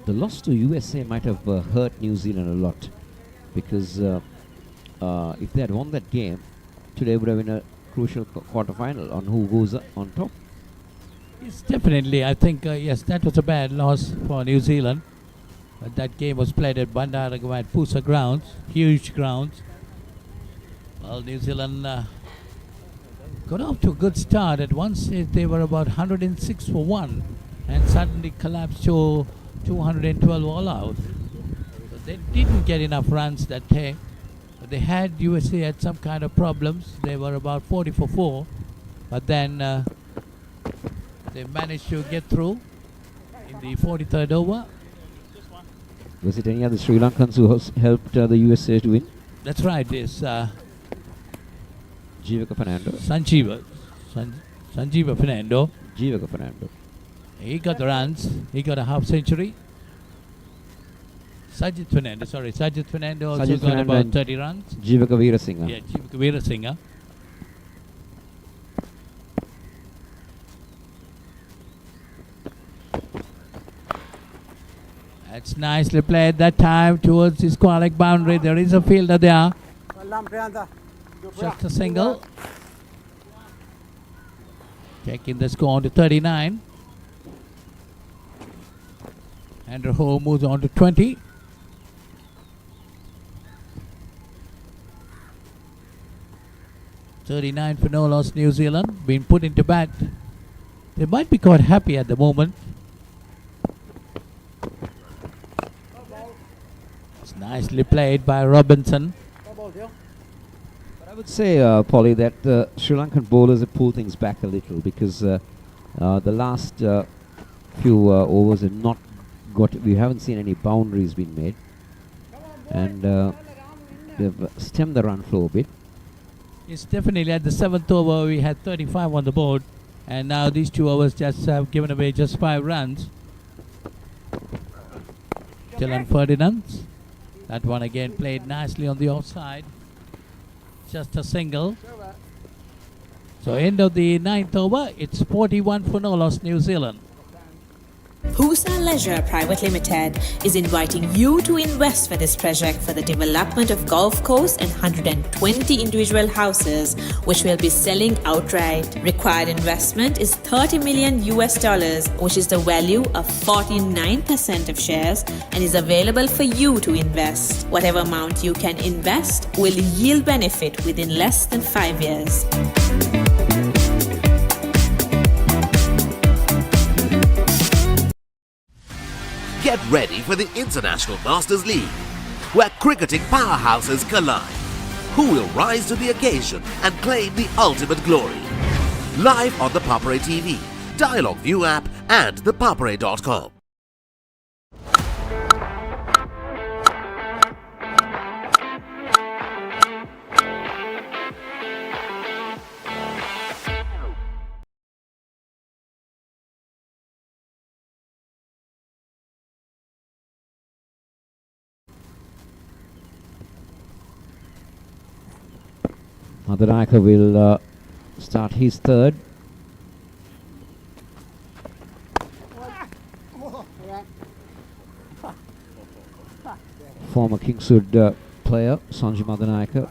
The loss to USA might have hurt New Zealand a lot, because if they had won that game, today would have been a crucial quarter-final on who goes on top. Yes, definitely. I think, yes, that was a bad loss for New Zealand. But that game was played at Bandaragama at Pusa grounds, huge grounds. Well, New Zealand got off to a good start. At one stage, they were about 106 for 1 and suddenly collapsed to 212 all out. So they didn't get enough runs that day. But they had, USA had some kind of problems. They were about 40 for 4. But then they managed to get through in the 43rd over. Was it any other Sri Lankans who helped the USA to win? That's right, it's Jivaka Fernando. Sanjeeva Fernando. Jivaka Fernando. He got the runs. He got a half century. Sajid Fernando also got about 30 runs. Jivaka Veerasinghe. Yeah, Jivaka Veerasinghe. That's nicely played that time towards the square leg boundary. There is a fielder there. Just a single. Taking the score on to 39. Andrew Ho moves on to 20. 39 for no loss New Zealand, been put into bat. They might be quite happy at the moment. It's nicely played by Robinson. But I would say, Polly, that Sri Lankan bowlers have pulled things back a little because the last few overs have not got. We haven't seen any boundaries being made, and they've stemmed the run flow a bit. It's definitely at the 7th over we had 35 on the board, and now these 2 overs just have given away just 5 runs. Dylan Ferdinand, that one again played nicely on the offside, just a single. So end of the 9th over, it's 41 for no loss New Zealand. Pusa Leisure Private Limited is inviting you to invest for this project for the development of golf course and 120 individual houses, which will be selling outright. Required investment is $30 million, which is the value of 49% of shares, and is available for you to invest. Whatever amount you can invest will yield benefit within less than 5 years. Get ready for the International Masters League, where cricketing powerhouses collide. Who will rise to the occasion and claim the ultimate glory? Live on the Papare TV, Dialog ViU App and ThePapare.com. Madanayaka will start his third. Former Kingswood player Sanjay Madanayaka,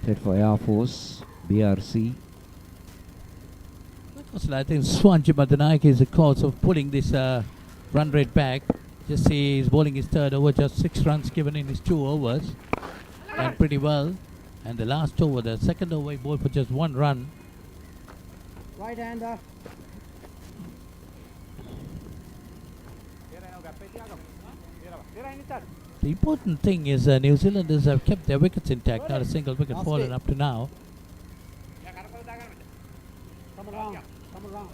played for Air Force, BRC. I think Sanjay Madanayaka is the cause of pulling this run rate back. Just see he's bowling his third over, just 6 runs given in his 2 overs, and pretty well. And the last over, the second over, he bowled for just 1 run. Right-hander. The important thing is New Zealanders have kept their wickets intact, not a single wicket fallen up to now. Come around. Come around.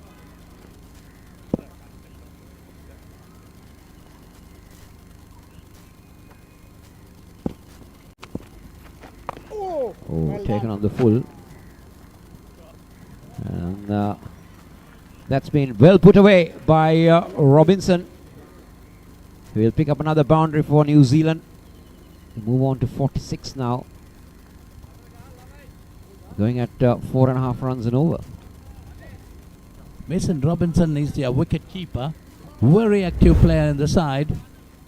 Oh, taken on the full. And that's been well put away by Robinson. We'll pick up another boundary for New Zealand. Move on to 46 now. Going at 4.5 runs and over. Mason Robinson is their wicket keeper. Very active player in the side.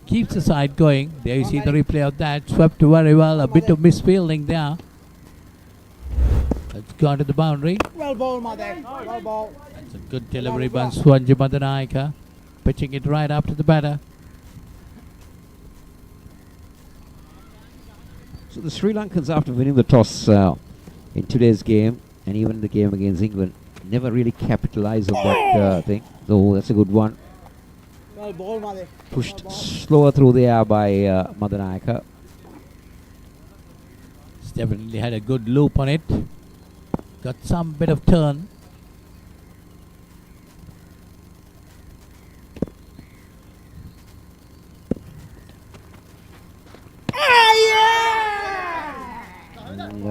Keeps the side going. There you see the replay of that. Swept very well. A bit of misfielding there. It's gone to the boundary. Well bowled, Mother. Well bowled. That's a good delivery by Sanjay Madanayaka. Pitching it right up to the batter. So the Sri Lankans, after winning the toss in today's game, and even the game against England, never really capitalized on that thing. So that's a good one. Well bowled, Mother. Pushed slower through the air by Madanayaka. He's definitely had a good loop on it. Got some bit of turn. And,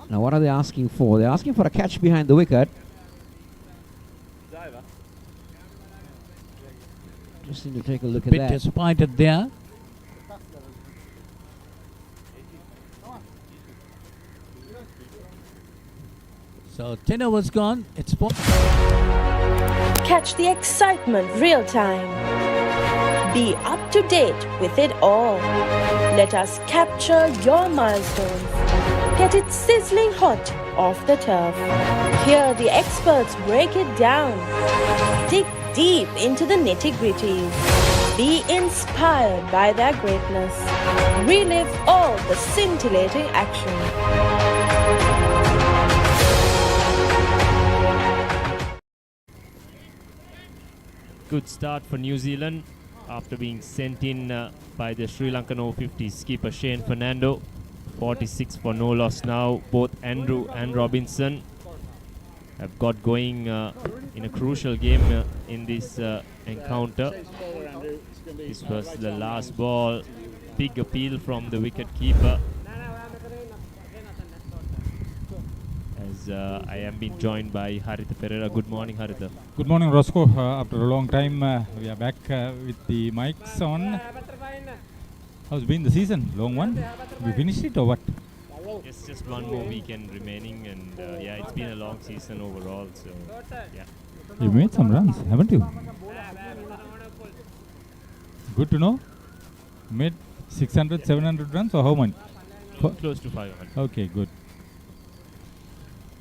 now what are they asking for? They're asking for a catch behind the wicket. Just need to take a look at Bit that. disappointed there. So 10 overs gone. It's Catch the excitement real time. Be up to date with it all. Let us capture your milestones. Get it sizzling hot off the turf. Hear the experts break it down. Dig deep into the nitty-gritties. Be inspired by their greatness. Relive all the scintillating action. Good start for New Zealand after being sent in by the Sri Lankan Over-50s skipper Shane Fernando. 46 for no loss now. Both Andrew and Robinson have got going in a crucial game in this encounter. This was the last ball. Big appeal from the wicket keeper. As I am being joined by Haritha Pereira. Good morning, Haritha. Good morning, Roscoe. After a long time, we are back with the mics on. How's been the season? Long one? We finished it or what? Yes, just one more weekend remaining, and yeah, it's been a long season overall. So yeah. You made some runs, haven't you? Good to know. Made 600, 700 runs or how much? Close to 500. Okay, good.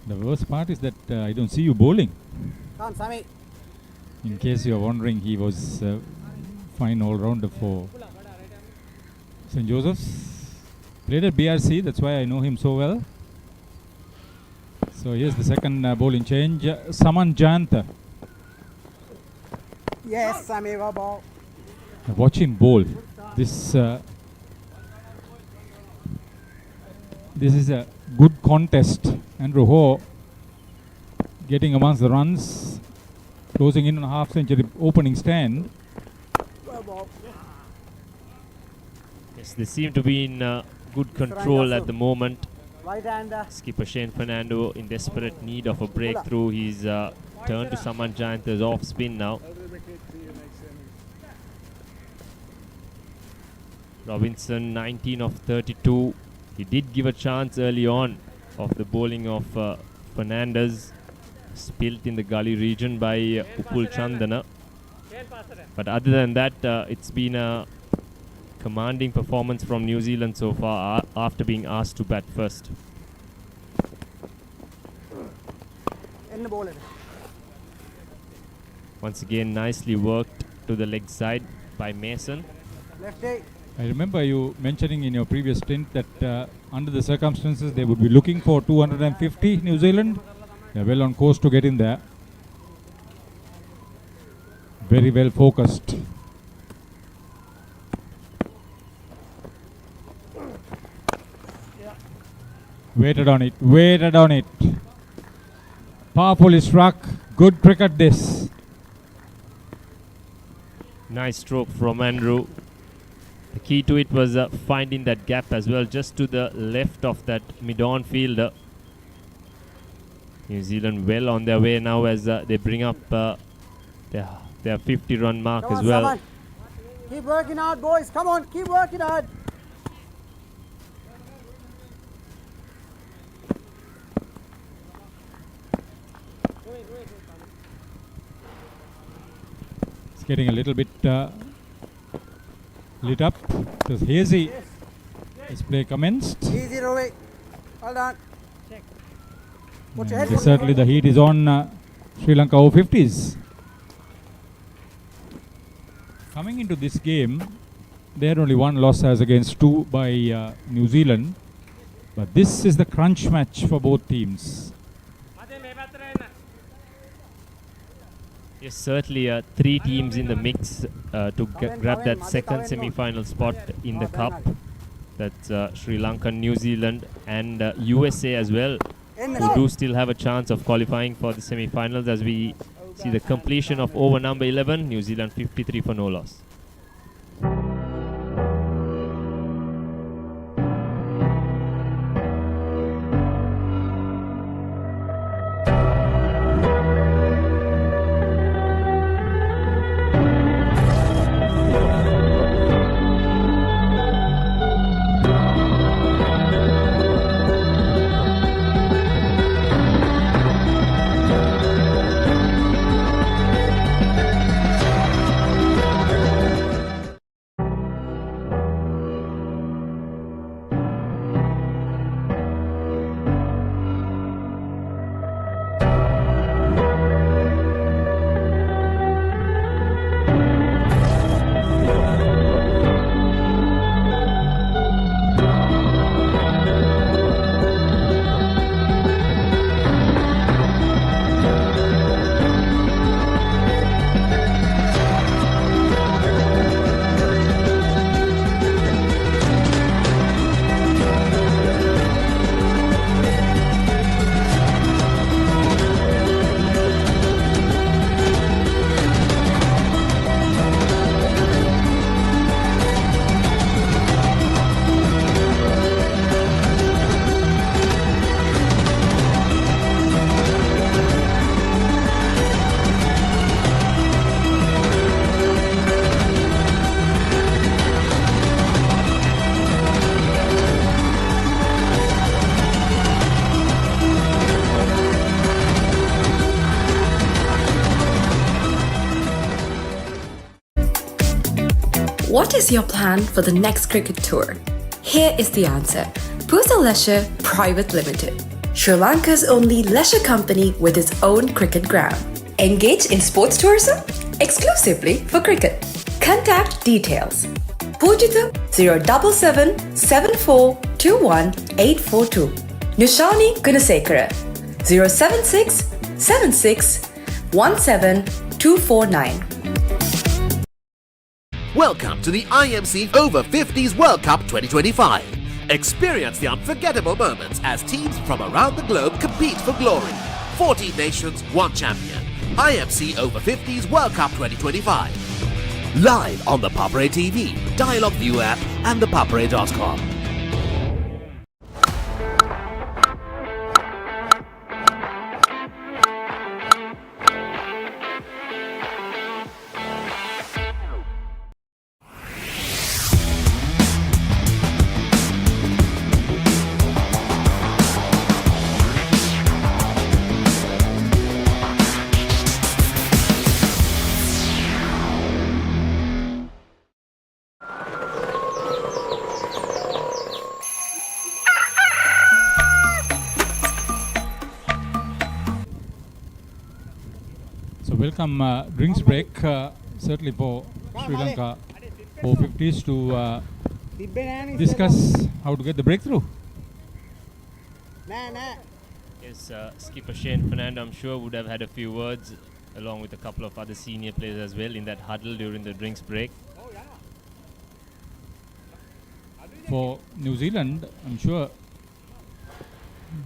The worst part is that I don't see you bowling. In case you are wondering, he was fine all-rounder for St. Joseph's. Played at BRC, that's why I know him so well. So here's the second bowling change. Saman Janta. Yes, Sammy, ball. Watch him bowl. This is a good contest. Andrew Ho getting amongst the runs, closing in on a half-century opening stand. Yes, they seem to be in good control at the moment. Right-hander. Skipper Shane Fernando in desperate need of a breakthrough. He's turned to Saman Jayanta's off spin now. Robinson 19 of 32. He did give a chance early on of the bowling of Fernandez, spilt in the gully region by Upul Chandana. But other than that, it's been a commanding performance from New Zealand so far after being asked to bat first. Once again, nicely worked to the leg side by Mason. I remember you mentioning in your previous stint that under the circumstances they would be looking for 250 New Zealand. They're well on course to get in there. Very well focused. Waited on it, waited on it. Powerfully struck. Good cricket this. Nice stroke from Andrew. The key to it was finding that gap as well, just to the left of that mid-on fielder. New Zealand well on their way now as they bring up their 50-run mark as well. Someone. Keep working hard, boys. Come on, keep working hard. It's getting a little bit lit up. It was hazy. This play commenced. Easy, Rovi. Well done. Certainly the heat is on Sri Lanka Over-50s. Coming into this game, they had only one loss as against two by New Zealand. But this is the crunch match for both teams. Yes, certainly three teams in the mix to grab that second semi-final spot in the Cup. That's Sri Lanka, New Zealand and USA as well, who do still have a chance of qualifying for the semi-finals as we see the completion of over number 11, New Zealand 53 for no loss. What is your plan for the next cricket tour? Here is the answer. Pusa Leisure Private Limited, Sri Lanka's only leisure company with its own cricket ground. Engage in sports tourism exclusively for cricket. Contact details. Pujita 077 74 21 842. Nushani Gunasekara 076 76 17 249. Welcome to the IMC Over-50s World Cup 2025. Experience the unforgettable moments as teams from around the globe compete for glory. 14 nations, 1 champion. IMC Over-50s World Cup 2025. Live on the Papare TV, Dialog ViU App and ThePapare.com. So welcome drinks break, certainly for Sri Lanka Over-50s to discuss how to get the breakthrough. Yes, skipper Shane Fernando, I'm sure, would have had a few words along with a couple of other senior players as well in that huddle during the drinks break. For New Zealand, I'm sure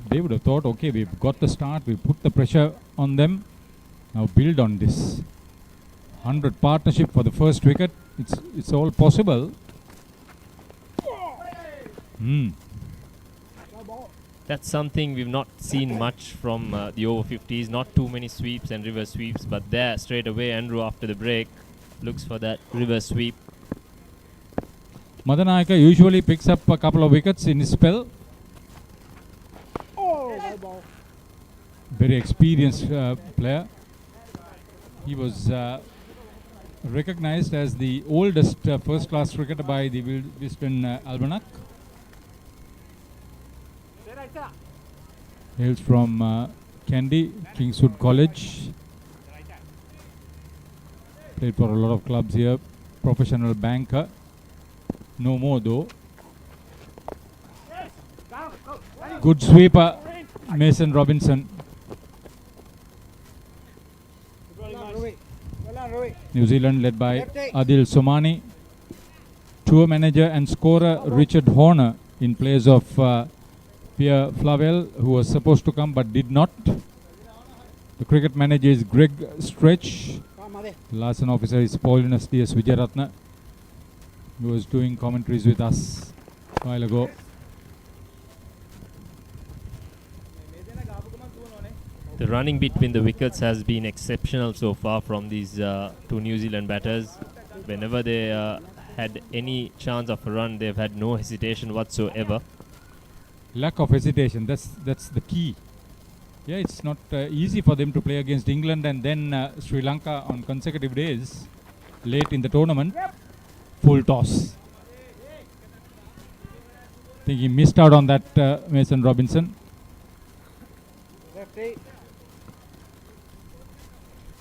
they would have thought, okay, we've got the start, we've put the pressure on them. Now build on this. 100 partnership for the first wicket. It's all possible. That's something we've not seen much from the Over-50s. Not too many sweeps and reverse sweeps, but there straight away Andrew after the break looks for that reverse sweep. Madanayaka usually picks up a couple of wickets in his spell. Very experienced player. He was recognized as the oldest first-class cricketer by the Wisden Almanac. Hails from Kandy, Kingswood College. Played for a lot of clubs here. Professional banker. No more though. Good sweeper, Mason Robinson. New Zealand led by Adil Somani. Tour manager and scorer Richard Horner in place of Pierre Flavel, who was supposed to come but did not. The cricket manager is Greg Stretch. The liaison officer is Paulinus D.S. Wijaratna, who was doing commentaries with us a while ago. The running between the wickets has been exceptional so far from these two New Zealand batters. Whenever they had any chance of a run, they've had no hesitation whatsoever. Lack of hesitation, that's the key. Yeah, it's not easy for them to play against England and then Sri Lanka on consecutive days late in the tournament. Full toss. I think he missed out on that, Mason Robinson.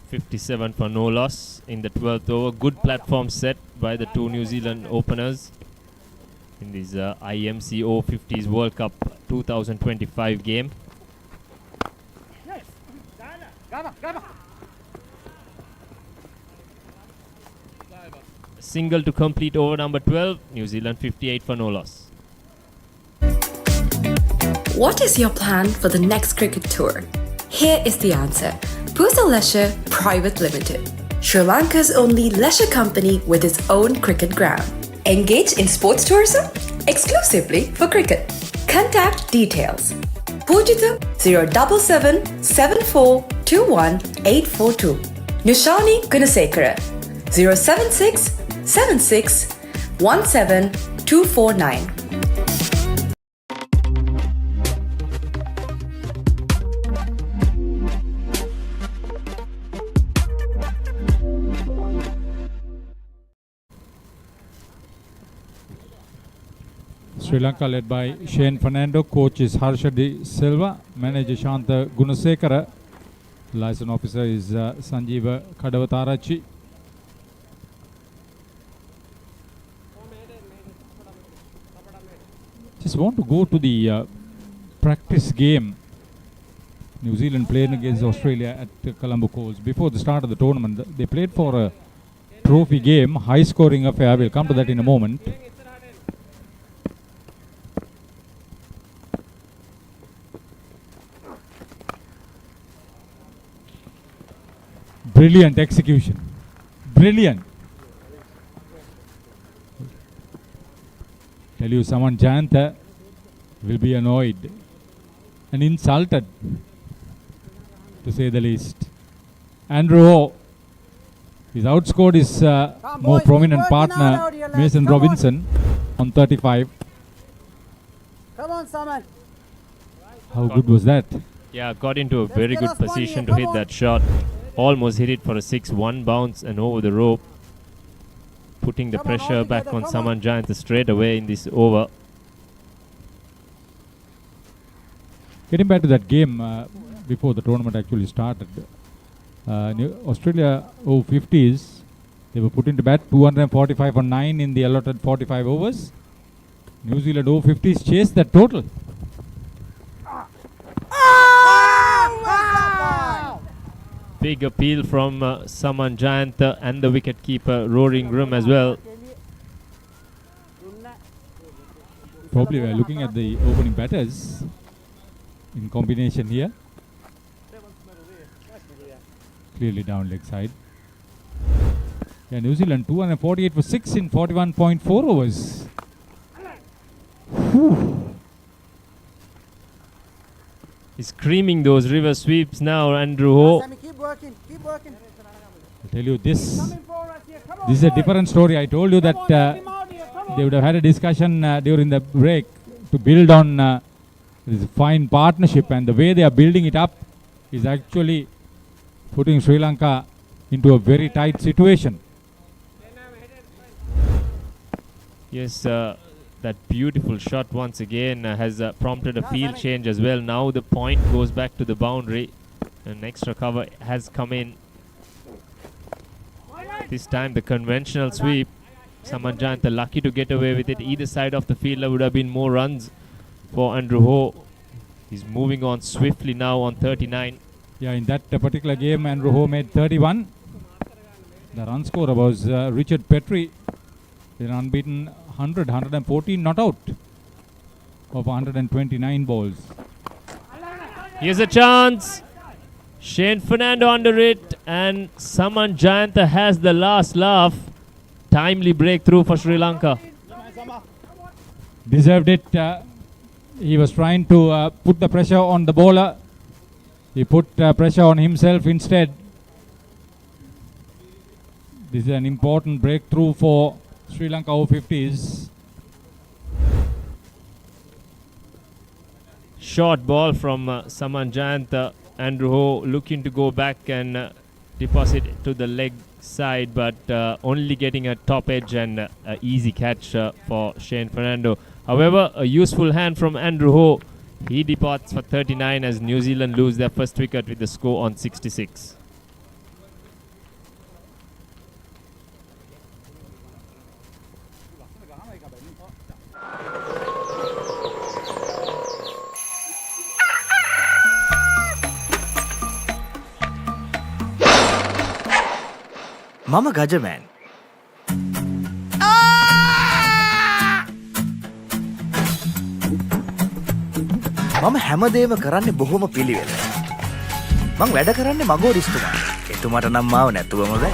57 for no loss in the 12th over. Good platform set by the two New Zealand openers in this IMC Over-50s World Cup 2025 game. A single to complete over number 12. New Zealand 58 for no loss. What is your plan for the next cricket tour? Here is the answer. Pusa Leisure Private Limited, Sri Lanka's only leisure company with its own cricket ground. Engage in sports tourism exclusively for cricket. Contact details. Pujita 077 74 21 842. Nushani Gunasekara 076 76 17 249. Sri Lanka led by Shane Fernando. Coach is Harsha De Silva. Manager Shanta Gunasekara. Liaison officer is Sanjeeva Kadavatarachi. Just want to go to the practice game. New Zealand playing against Australia at Colombo course. Before the start of the tournament, they played for a trophy game, high scoring affair. We'll come to that in a moment. Brilliant execution. Brilliant. Tell you, someone Jayanta will be annoyed and insulted, to say the least. Andrew Ho, he's outscored his more prominent partner, Mason Robinson, on 35. Come on, Saman. How good was that? Yeah, got into a very good position to hit that shot. Almost hit it for a 6-1 bounce and over the rope. Putting the pressure back on Saman Jayanta straight away in this over. Getting back to that game before the tournament actually started. Australia Over-50s, they were put into bat 245 for 9 in the allotted 45 overs. New Zealand Over-50s chased that total. Big appeal from Saman Jayanta and the wicketkeeper Roaring Grim as well. Probably we're looking at the opening batters in combination here. Clearly down leg side. Yeah, New Zealand 248 for 6 in 41.4 overs. Whew. He's screaming those river sweeps now, Andrew Ho. Keep working, keep working. I'll tell you, this is a different story. I told you that they would have had a discussion during the break to build on this fine partnership, and the way they are building it up is actually putting Sri Lanka into a very tight situation. Yes, that beautiful shot once again has prompted a field change as well. Now the point goes back to the boundary. An extra cover has come in. This time the conventional sweep. Saman Jayanta lucky to get away with it. Either side of the fielder would have been more runs for Andrew Ho. He's moving on swiftly now on 39. Yeah, in that particular game, Andrew Ho made 31. The run scorer was Richard Petrie. An unbeaten 114 not out of 129 balls. Here's a chance. Shane Fernando under it, and Saman Jayanta has the last laugh. Timely breakthrough for Sri Lanka. Deserved it. He was trying to put the pressure on the bowler. He put pressure on himself instead. This is an important breakthrough for Sri Lanka Over-50s. Short ball from Saman Jayanta. Andrew Ho looking to go back and deposit it to the leg side, but only getting a top edge and an easy catch for Shane Fernando. However, a useful hand from Andrew Ho. He departs for 39 as New Zealand lose their first wicket with the score on 66. Mama Gajaman. මම හැමදේම කරන්නේ බොහොම පිළිවෙල. මං වැඩ කරන්නේ මගෝරිස්තුමා. එතුමාට නම් මාව නැතුවම බෑ.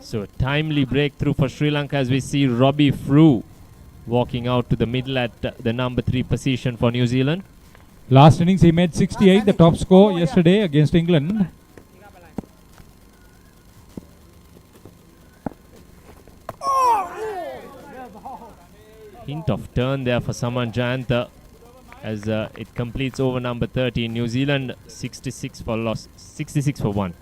So a timely breakthrough for Sri Lanka as we see Robbie Frew walking out to the middle at the number 3 position for New Zealand. Last innings he made 68, the top score yesterday against England. Hint of turn there for Saman Jayanta. as it completes over number 13. New Zealand 66 for loss, 66 for 1.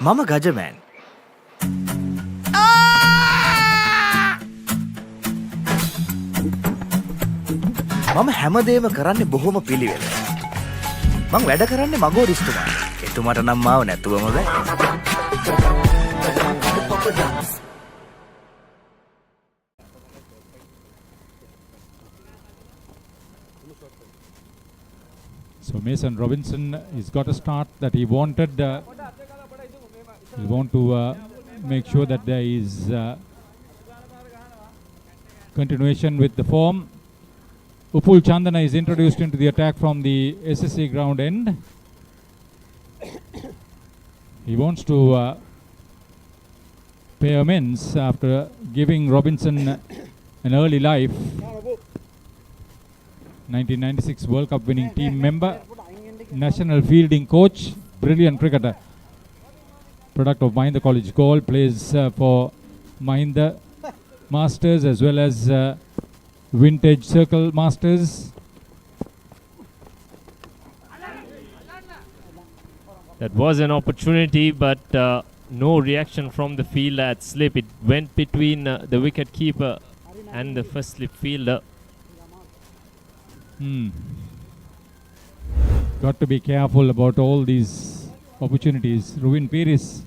Mama Gajaman. මම හැමදේම කරන්නේ බොහොම පිළිවෙල. මං වැඩ කරන්නේ මගෝරිස්තුමා. එතුමාට නම් මාව නැතුවම බෑ. So Mason Robinson has got a start that he wanted. He want to make sure that there is continuation with the form. Upul Chandana is introduced into the attack from the SSC ground end. He wants to pay amends after giving Robinson an early life. 1996 World Cup winning team member, national fielding coach, brilliant cricketer. Product of Mahinda College Goal, plays for Mahinda Masters as well as Vintage Circle Masters. That was an opportunity, but no reaction from the fielder at slip. It went between the wicket keeper and the first slip fielder. Got to be careful about all these opportunities. Ruin Piris.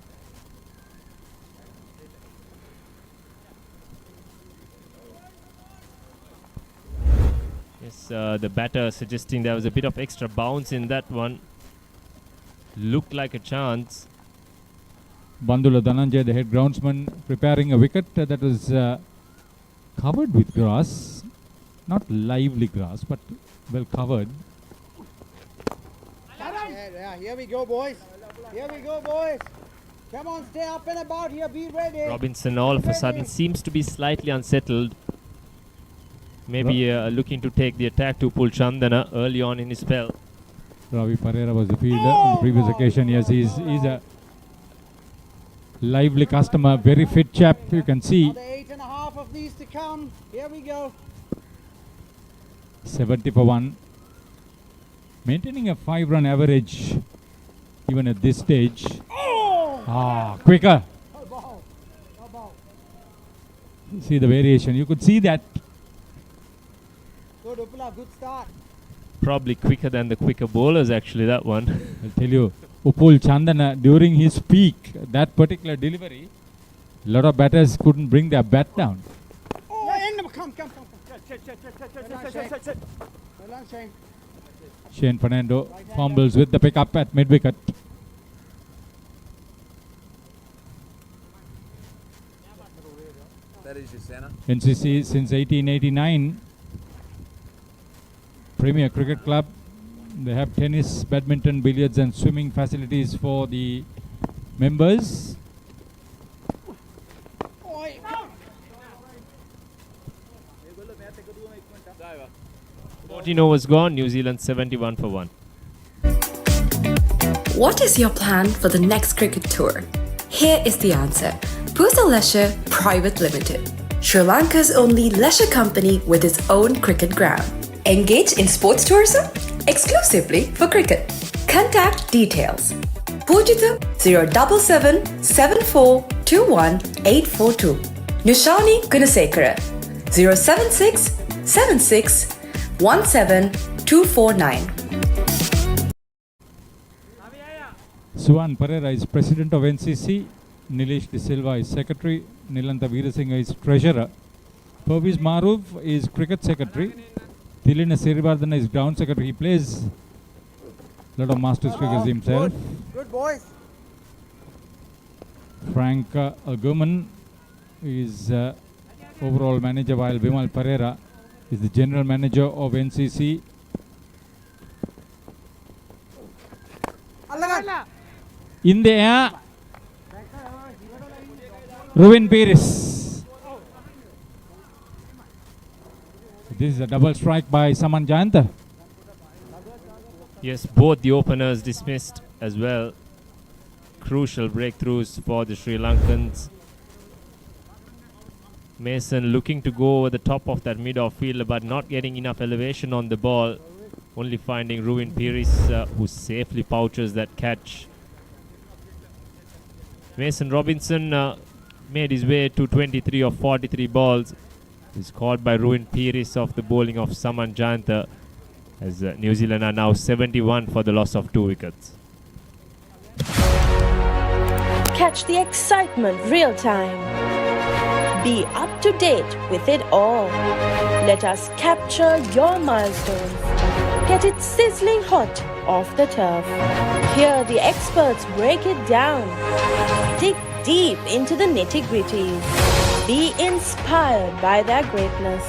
Yes, the batter suggesting there was a bit of extra bounce in that one. Looked like a chance. Bandula Dhananjay, the head groundsman, preparing a wicket that was covered with grass. Not lively grass, but well covered. Yeah, here we go, boys. Here we go, boys. Come on, stay up and about here. Be ready. Robinson all of a sudden seems to be slightly unsettled. Maybe looking to take the attack to Upul Chandana early on in his spell. Ravi Pereira was the fielder on the previous occasion. Yes, he's a lively customer, very fit chap. You can see. Another 8.5 of these to come. Here we go. 70 for 1. Maintaining a 5-run average even at this stage. Quicker. See the variation. You could see that. Good, Upula, good start. Probably quicker than the quicker bowlers, actually, that one. I'll tell you, Upul Chandana, during his peak, that particular delivery, a lot of batters couldn't bring their bat down. Come. Well done, Shane. Shane Fernando fumbles with the pick-up at mid-wicket. That is your center. NCC since 1889. Premier Cricket Club. They have tennis, badminton, billiards and swimming facilities for the members. 14 overs gone, New Zealand 71 for 1. What is your plan for the next cricket tour? Here is the answer. Pusa Leisure Private Limited, Sri Lanka's only leisure company with its own cricket ground. Engage in sports tourism exclusively for cricket. Contact details. Pujita 077 7421 842. Nushani Gunasekara 076 76 17249. Suvan Pereira is president of NCC. Nilesh De Silva is secretary. Nilanta Veerasinghe is treasurer. Pervez Maroof is cricket secretary. Thilina Sirivardhana is ground secretary. He plays a lot of Masters cricket himself. Good boys. Frank Algerman is overall manager, while Vimal Pereira is the general manager of NCC. In the air, Ruin Piris. This is a double strike by Saman Jayanta. Yes, both the openers dismissed as well. Crucial breakthroughs for the Sri Lankans. Mason looking to go over the top of that mid-off fielder but not getting enough elevation on the ball. Only finding Ruin Piris who safely pouches that catch. Mason Robinson made his way to 23 of 43 balls. He's caught by Ruin Piris off the bowling of Saman Jayantha, as New Zealand are now 71 for the loss of 2 wickets. Catch the excitement real time. Be up to date with it all. Let us capture your milestones. Get it sizzling hot off the turf. Hear the experts break it down. Dig deep into the nitty-gritties. Be inspired by their greatness.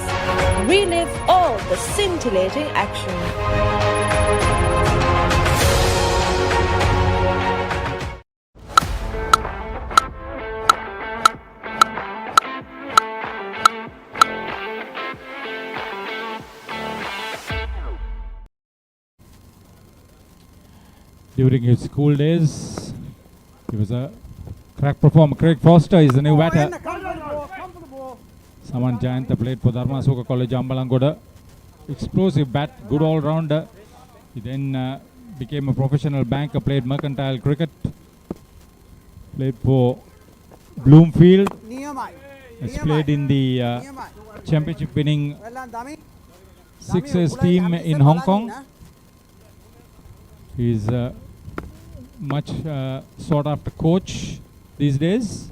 Relive all the scintillating action. During his school days, he was a crack performer. Craig Foster is the new batter. Saman Jayantha played for Dharmasoka College, Ambalangoda. Explosive bat, good all-rounder. He then became a professional banker, played mercantile cricket. Played for Bloomfield. Has played in the championship winning Sixers team in Hong Kong. He's much sought after coach these days,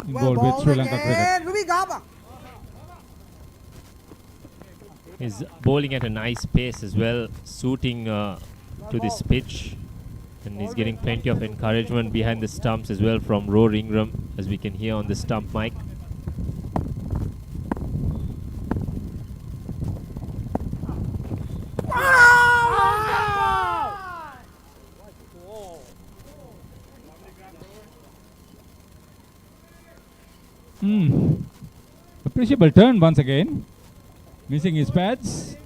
involved with Sri Lanka cricket. He's bowling at a nice pace as well, suiting to this pitch, and he's getting plenty of encouragement behind the stumps as well from Roar Ingram, as we can hear on the stump mic. Appreciable turn once again. Missing his pads.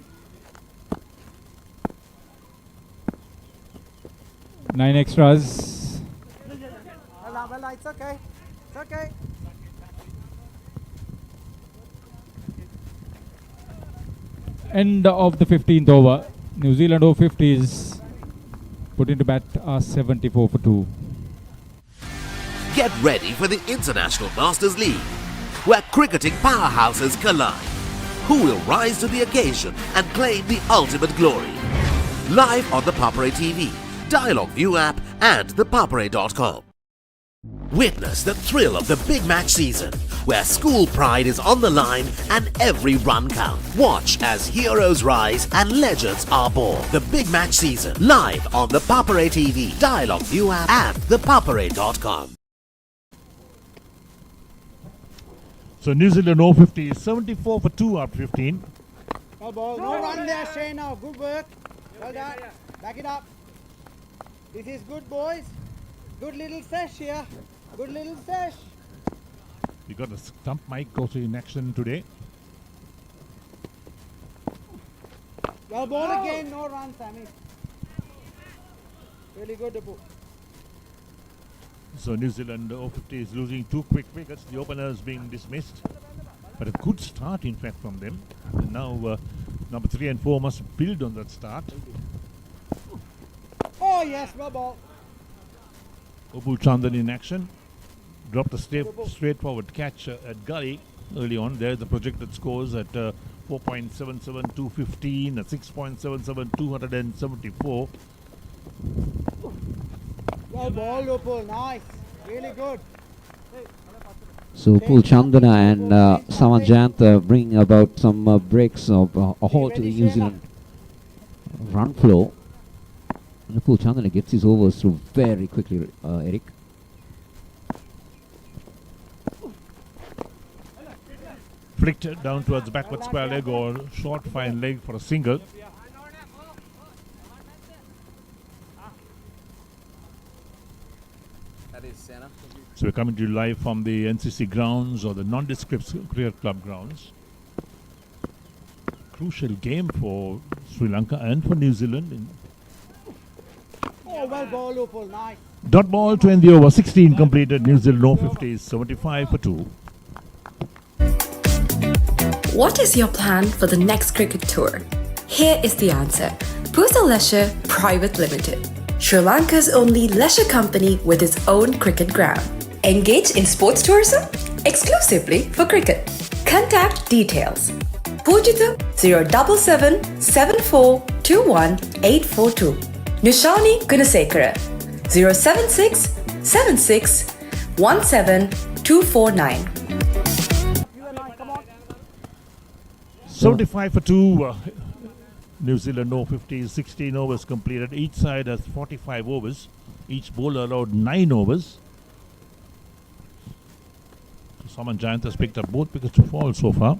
9 extras. It's okay. It's okay. End of the 15th over. New Zealand Over-50s put into bat are 74 for 2. Get ready for the International Masters League, where cricketing powerhouses collide. Who will rise to the occasion and claim the ultimate glory? Live on the Papare TV, Dialog ViU App and ThePapare.com. Witness the thrill of the big match season, where school pride is on the line and every run counts. Watch as heroes rise and legends are born. The big match season, live on the Papare TV, Dialog ViU App and ThePapare.com. So New Zealand Over-50s 74 for 2 after 15. No ball, no run there, Shane. Now, good work. Well done. Back it up. This is good, boys. Good little sesh here. Good little sesh. We got a stump mic also in action today. Well, ball again. No run, Sammy. Really good, Dapu. So New Zealand Over-50s losing 2 quick wickets. The openers being dismissed. But a good start, in fact, from them. And now number 3 and 4 must build on that start. Oh, yes, well ball. Obul Chandan in action. Dropped a straightforward catch at gully early on. There's the projected scores at 4.77, 215, at 6.77, 274. Well ball, Upul. Nice. Really good. So Upul Chandana and Saman Jayantha bring about some breaks of a halt to the New Zealand run flow. And Upul Chandana gets his overs through very quickly, Eric. Flicked down towards the backward square leg or short fine leg for a single. So we're coming to you live from the NCC Grounds or the Nondescript Cricket Club grounds. Crucial game for Sri Lanka and for New Zealand in well ball, Upul. Nice. Dot ball to end the over. 16 completed. New Zealand Over-50s 75 for 2. What is your plan for the next cricket tour? Here is the answer. Pusa Leisure Private Limited, Sri Lanka's only leisure company with its own cricket ground. Engage in sports tourism exclusively for cricket. Contact details. Pujita 077 7421 842. Nishani Gunasekara 076 76 17 249. 75 for 2. New Zealand Over-50s, 16 overs completed. Each side has 45 overs. Each bowler allowed 9 overs. Saman Giant has picked up both wickets to fall so far.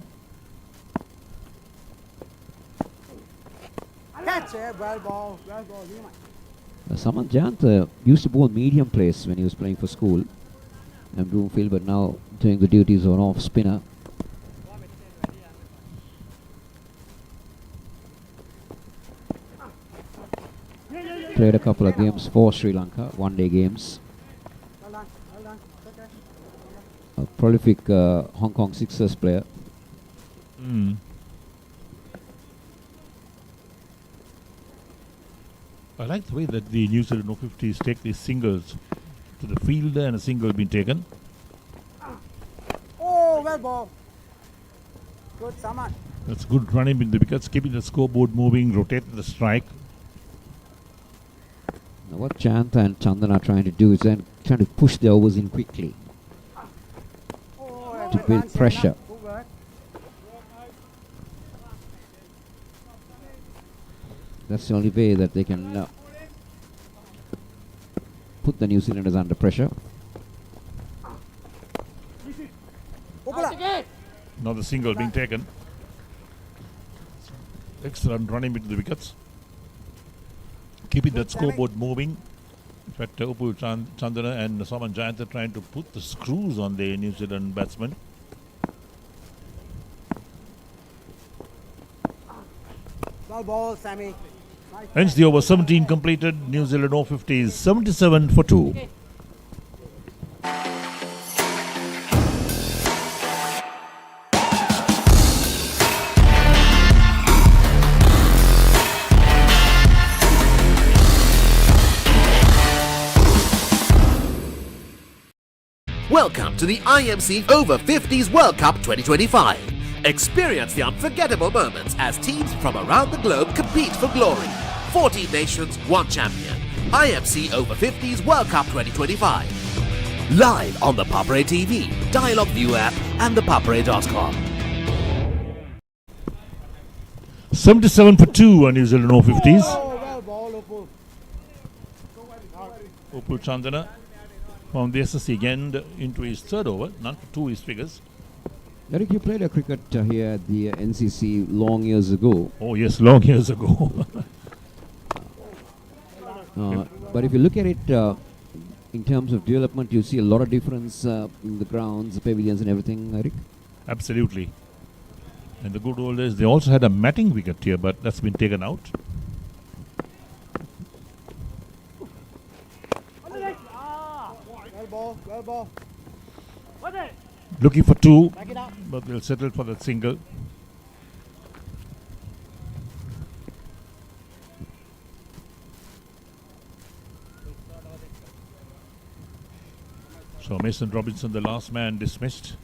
Catch it. Well ball. Well ball. Saman Jant used to bowl medium pace when he was playing for school and Broomfield, but now doing the duties of an off spinner. Played a couple of games for Sri Lanka, one-day games. A prolific Hong Kong Sixers player. I like the way that the New Zealand Over-50s take these singles to the fielder and a single being taken. Oh, well ball. Good, Saman. That's good running in the wickets, keeping the scoreboard moving, rotating the strike. Now what Chanta and Chandan are trying to do is then trying to push the overs in quickly to build pressure. That's the only way that they can put the New Zealanders under pressure. Now the single being taken. Excellent running into the wickets. Keeping that scoreboard moving. In fact, Upul Chandana and Saman Giant are trying to put the screws on the New Zealand batsmen. Well ball, Sammy. Hence the over. 17 completed. New Zealand Over-50s 77 for 2. Welcome to the IMC Over-50s World Cup 2025. Experience the unforgettable moments as teams from around the globe compete for glory. 14 nations, 1 champion. IMC Over-50s World Cup 2025. Live on the Papare TV, Dialog ViU App and ThePapare.com. 77 for 2 on New Zealand Over-50s. Oh, well ball, Upul. Upul Chandana from the SSC again into his third over, none for 2 his figures. Eric, you played a cricket here at the NCC long years ago. Oh yes, long years ago. But if you look at it in terms of development, you see a lot of difference in the grounds, the pavilions and everything, Eric? Absolutely. In the good old days, they also had a matting wicket here, but that's been taken out. Well ball. Well ball. Looking for 2, but they'll settle for that single. So Mason Robinson, the last man, dismissed.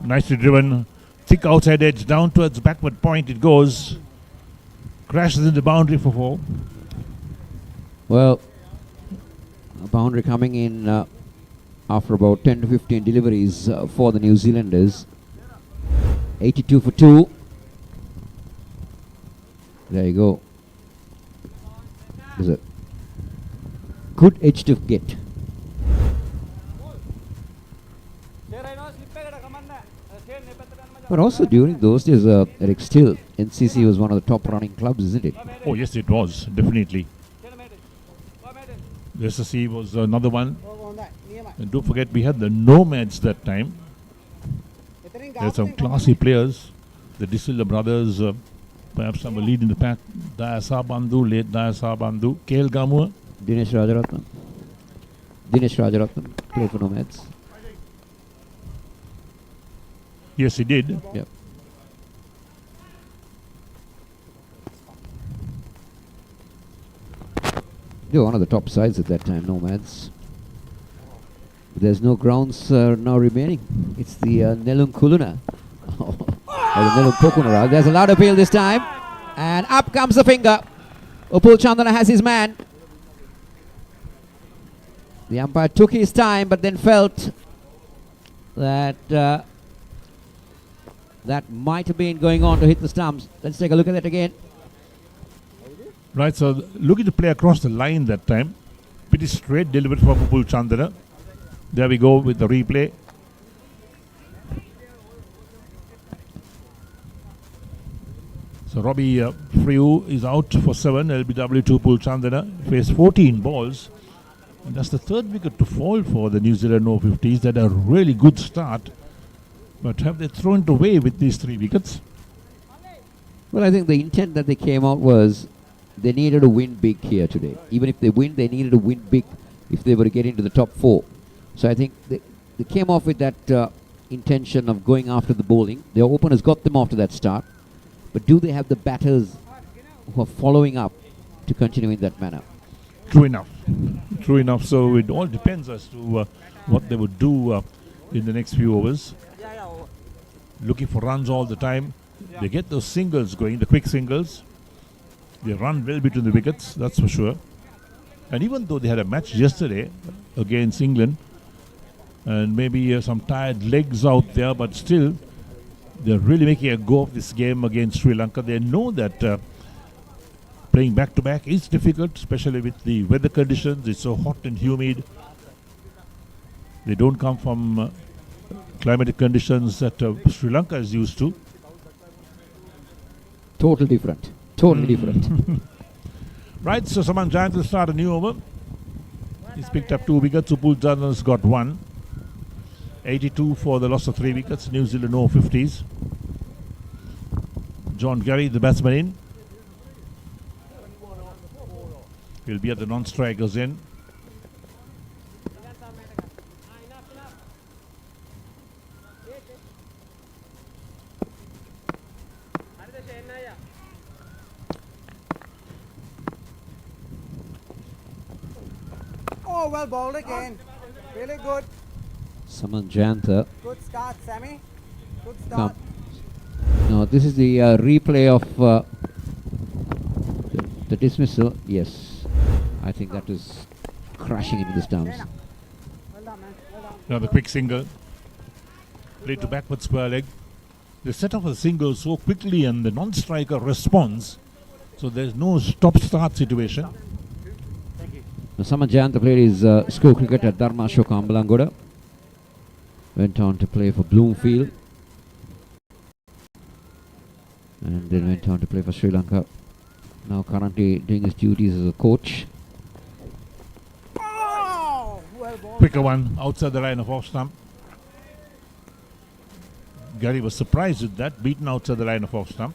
Nicely driven, thick outside edge, down towards backward point it goes. Crashes in the boundary for 4. Well, a boundary coming in after about 10 to 15 deliveries for the New Zealanders. 82 for 2. There you go. There's a good edge to get. But also during those days, Eric, still NCC was one of the top running clubs, isn't it? Oh yes, it was, definitely. The SSC was another one. And don't forget, we had the Nomads that time. There's some classy players. The De Silva brothers, perhaps number lead in the pack. Dayasa Bandhu, late Dayasa Bandhu. KL Gamua. Dinesh Rajaratnam played for Nomads. Yes, he did. Yep. They were one of the top sides at that time, Nomads. There's no grounds now remaining. It's the Nelum Kuluna. Or the Nelum Pokunara. There's a loud appeal this time. And up comes the finger. Upul Chandana has his man. The umpire took his time but then felt that that might have been going on to hit the stumps. Let's take a look at that again. Right, so looking to play across the line that time. Pretty straight delivery from Upul Chandana. There we go with the replay. So Robbie Friu is out for 7. LBW to Upul Chandana. Faced 14 balls. And that's the third wicket to fall for the New Zealand Over-50s. That had a really good start. But have they thrown it away with these 3 wickets? Well, I think the intent that they came out was they needed to win big here today. Even if they win, they needed to win big if they were to get into the top 4. So I think they came off with that intention of going after the bowling. Their openers got them off to that start. But do they have the batters who are following up to continue in that manner? True enough. True enough. So it all depends as to what they would do in the next few overs. Looking for runs all the time. They get those singles going, the quick singles. They run well between the wickets, that's for sure. And even though they had a match yesterday against England, and maybe some tired legs out there, but still, they're really making a go of this game against Sri Lanka. They know that playing back-to-back is difficult, especially with the weather conditions. It's so hot and humid. They don't come from climatic conditions that Sri Lanka is used to. Totally different. Totally different. Right, so Saman Jayant will start a new over. He's picked up 2 wickets. Upul Chandana's got 1. 82 for the loss of 3 wickets. New Zealand Over-50s. John Gary, the batsman, in. He'll be at the non-strikers end. Oh, well bowled again. Really good. Saman Jayanta. Good start, Sammy. Good start. No, this is the replay of the dismissal. Yes, I think that was crashing into the stumps. Now the quick single. Played to backward square leg. They set off a single so quickly and the non-striker responds. So there's no stop-start situation. Now, Saman Jayanta played his school cricket at Dharma Ashoka Ambalangoda. Went on to play for Bloomfield. And then went on to play for Sri Lanka. Now currently doing his duties as a coach. Oh, well bowled. Quicker one outside the line of off stump. Gary was surprised with that, beaten outside the line of off stump.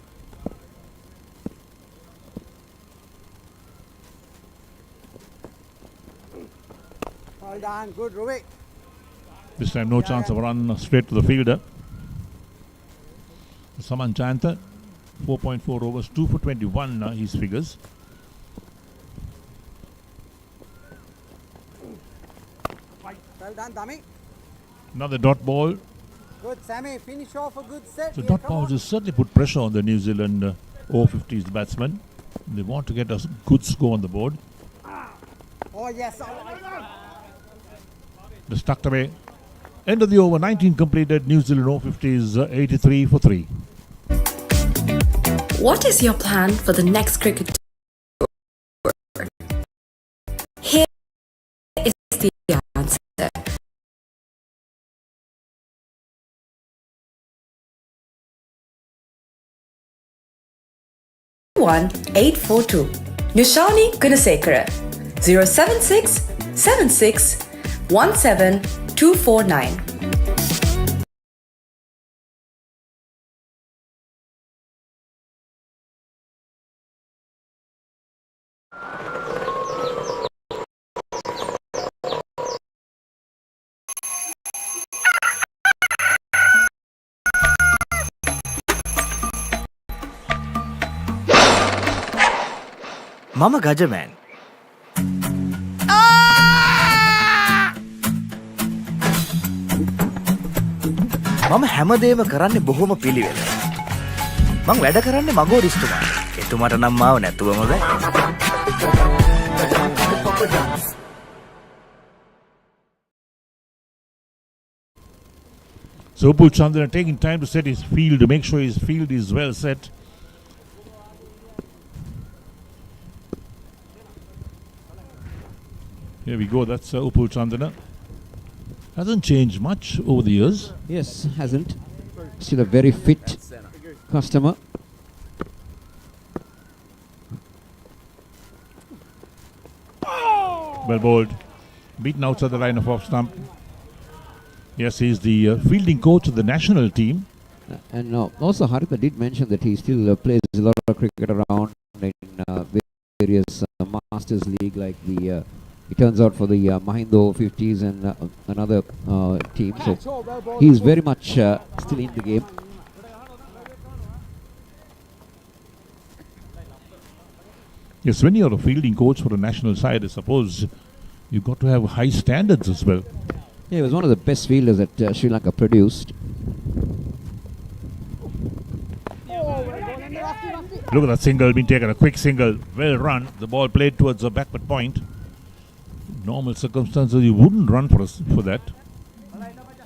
Well done, good Ruvik. This time no chance of a run straight to the fielder. Saman Jayanta, 4.4 overs, 2 for 21 his figures. Well done, Dummy. Another dot ball. Good, Sammy. Finish off a good set. So here, dot come balls on. will certainly put pressure on the New Zealand Over-50s batsmen. They want to get a good score on the board. Oh, yes. Just tucked away. End of the over, 19 completed. New Zealand Over-50s 83 for 3. What is your plan for the next cricket tour? Here is the answer. 1842. Nishani Gunasekara 076 76 17 249. මම ගජමෑන්. මම හැමදේම කරන්නේ බොහොම පිළිවෙල. මං වැඩ කරන්නේ මගෝරිස්තුමාට. එතුමාට නම් මාව නැතුවම බෑ. So Upul Chandra taking time to set his field, to make sure his field is well set. Here we go, that's Upul Chandana. Hasn't changed much over the years. Yes, hasn't. Still a very fit customer. Well bowled. Beaten outside the line of off stump. Yes, he's the fielding coach of the national team. And also Haritha did mention that he still plays a lot of cricket around in various Masters League, like the he turns out for the Mahindra Over-50s and another team. So he is very much still in the game. Yes, when you're a fielding coach for a national side, I suppose you've got to have high standards as well. Yeah, he was one of the best fielders that Sri Lanka produced. Look at that single being taken, a quick single, well run. The ball played towards the backward point. Normal circumstances, you wouldn't run for that.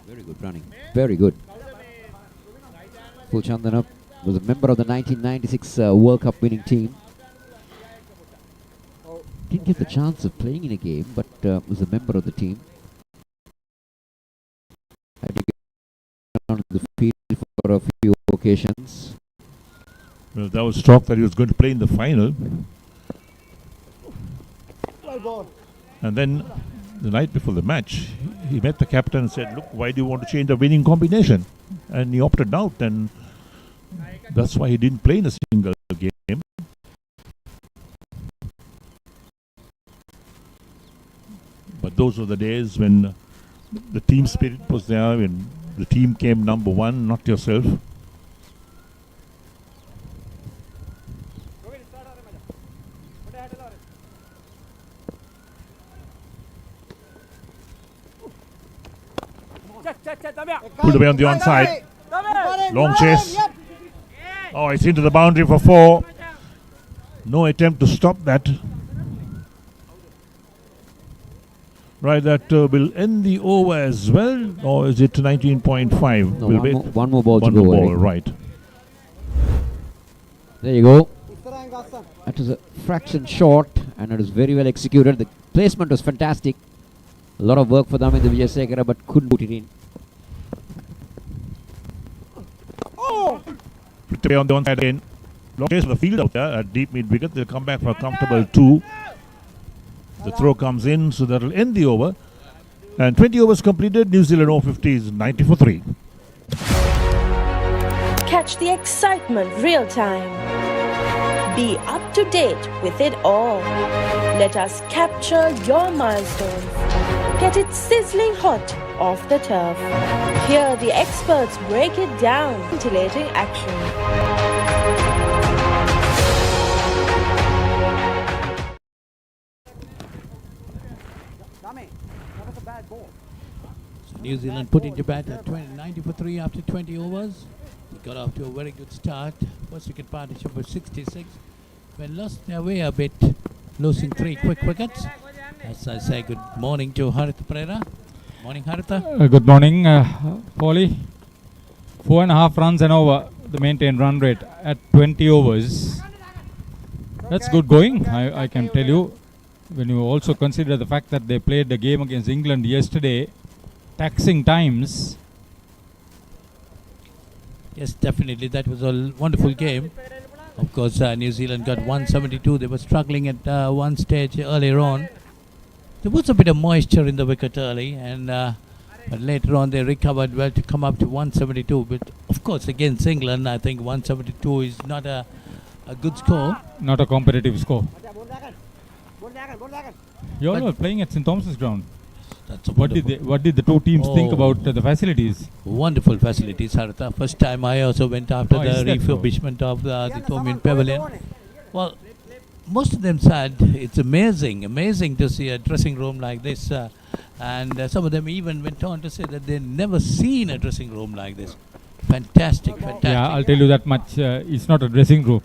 Very good running, very good. Upul Chandana was a member of the 1996 World Cup winning team. Didn't get the chance of playing in a game, but was a member of the team. Had to get on the field for a few occasions. Well, there was talk that he was going to play in the final. And then the night before the match, he met the captain and said, look, why do you want to change the winning combination? And he opted out, and that's why he didn't play in a single game. But those were the days when the team spirit was there, when the team came number one, not yourself. Pulled away on the onside. Long chase. Oh, it's into the boundary for 4. No attempt to stop that. Right, that will end the over as well, or is it 19.5? No, one more ball to go. One more ball, right. There you go. That was a fraction short, and it was very well executed. The placement was fantastic. A lot of work for them in the Vijayasekara, but couldn't put it in. Flicked away on the onside again. Long chase for the field out there at deep mid wicket. They'll come back for a comfortable 2. The throw comes in, so that will end the over. And 20 overs completed. New Zealand Over-50s 90 for 3. Catch the excitement real time. Be up to date with it all. Let us capture your milestones. Get it sizzling hot off the turf. Hear the experts break it down. Scintillating action. New Zealand put into bat at 90 for 3 after 20 overs. They got off to a very good start. First wicket partnership was 66. When lost their way a bit, losing 3 quick wickets. As I say, good morning to Haritha Pereira. Morning, Haritha. Good morning, Paulie. 4.5 runs and over the maintained run rate at 20 overs. That's good going, I can tell you. When you also consider the fact that they played the game against England yesterday, taxing times. Yes, definitely. That was a wonderful game. Of course, New Zealand got 172. They were struggling at one stage earlier on. There was a bit of moisture in the wicket early, and but later on they recovered well to come up to 172. But of course, against England, I think 172 is not a good score. Not a competitive score. You're all playing at St. Thomas's Ground. That's what did the two teams think about the facilities? Wonderful facilities, Haritha. First time I also went after the refurbishment of the Thomian Pavilion. Well, most of them said it's amazing to see a dressing room like this. And some of them even went on to say that they've never seen a dressing room like this. Fantastic. Yeah, I'll tell you that much. It's not a dressing room.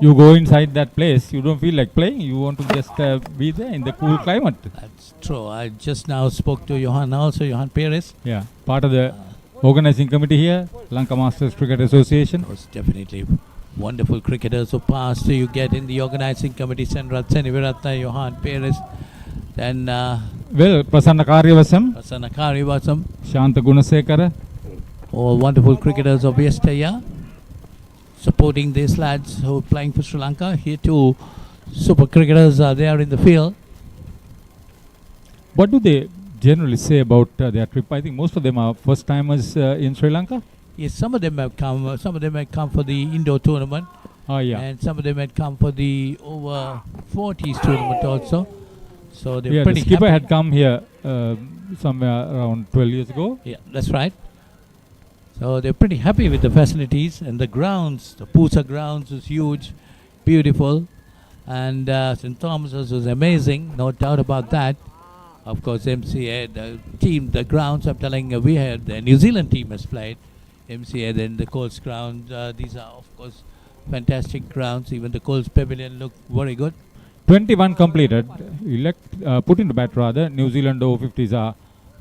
You go inside that place, you don't feel like playing. You want to just be there in the cool climate. That's true. I just now spoke to Johan Perez. Yeah, part of the organizing committee here, Lanka Masters Cricket Association. Was definitely wonderful cricketers who passed. You get in the organizing committee, Senrat Seniviratna, Johan Perez, then Prasanna Karyavasam, Shanta Gunasekara. All wonderful cricketers of yesteryear supporting these lads who are playing for Sri Lanka. Here too, super cricketers are there in the field. What do they generally say about their trip? I think most of them are first timers in Sri Lanka. Yes, some of them have come. Some of them had come for the indoor tournament. Oh yeah. And some of them had come for the over-50s tournament also. So they're yeah, pretty the skipper happy. had come here somewhere around 12 years ago. Yeah, that's right. So they're pretty happy with the facilities and the grounds. The Pusa grounds is huge, beautiful, and St. Thomas's was amazing, no doubt about that. Of course, MCA, the team, the grounds, I'm telling you, we had the New Zealand team has played. MCA, then the Coles ground. These are, of course, fantastic grounds. Even the Coles Pavilion look very good. 21 completed. Put into bat rather. New Zealand Over-50s are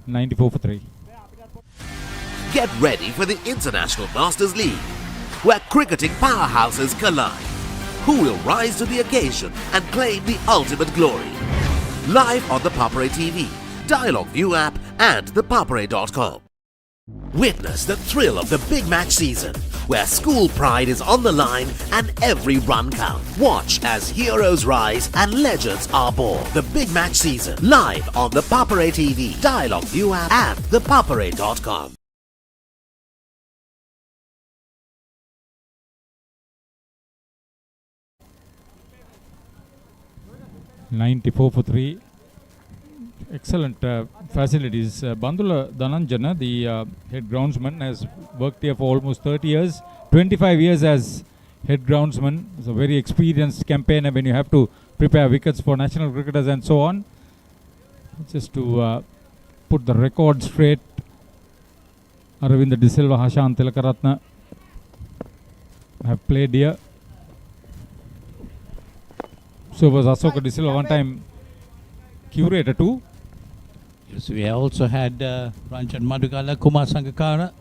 94 for 3. Get ready for the International Masters League, where cricketing powerhouses collide. Who will rise to the occasion and claim the ultimate glory? Live on the Papare TV, Dialog ViU App and ThePapare.com. Witness the thrill of the big match season, where school pride is on the line and every run counts. Watch as heroes rise and legends are born. The big match season, live on the Papare TV, Dialog ViU App and ThePapare.com. $94 for 3. Excellent facilities. Bandula Dhananjana, the head groundsman, has worked here for almost 30 years. 25 years as head groundsman. He's a very experienced campaigner when you have to prepare wickets for national cricketers and so on. Just to put the record straight, Aravinda De Silva, Hashan Tilakaratna have played here. So was Asoka De Silva one time curator too. Yes, we also had Ranjan Madhugala, Kumar Sangakkara.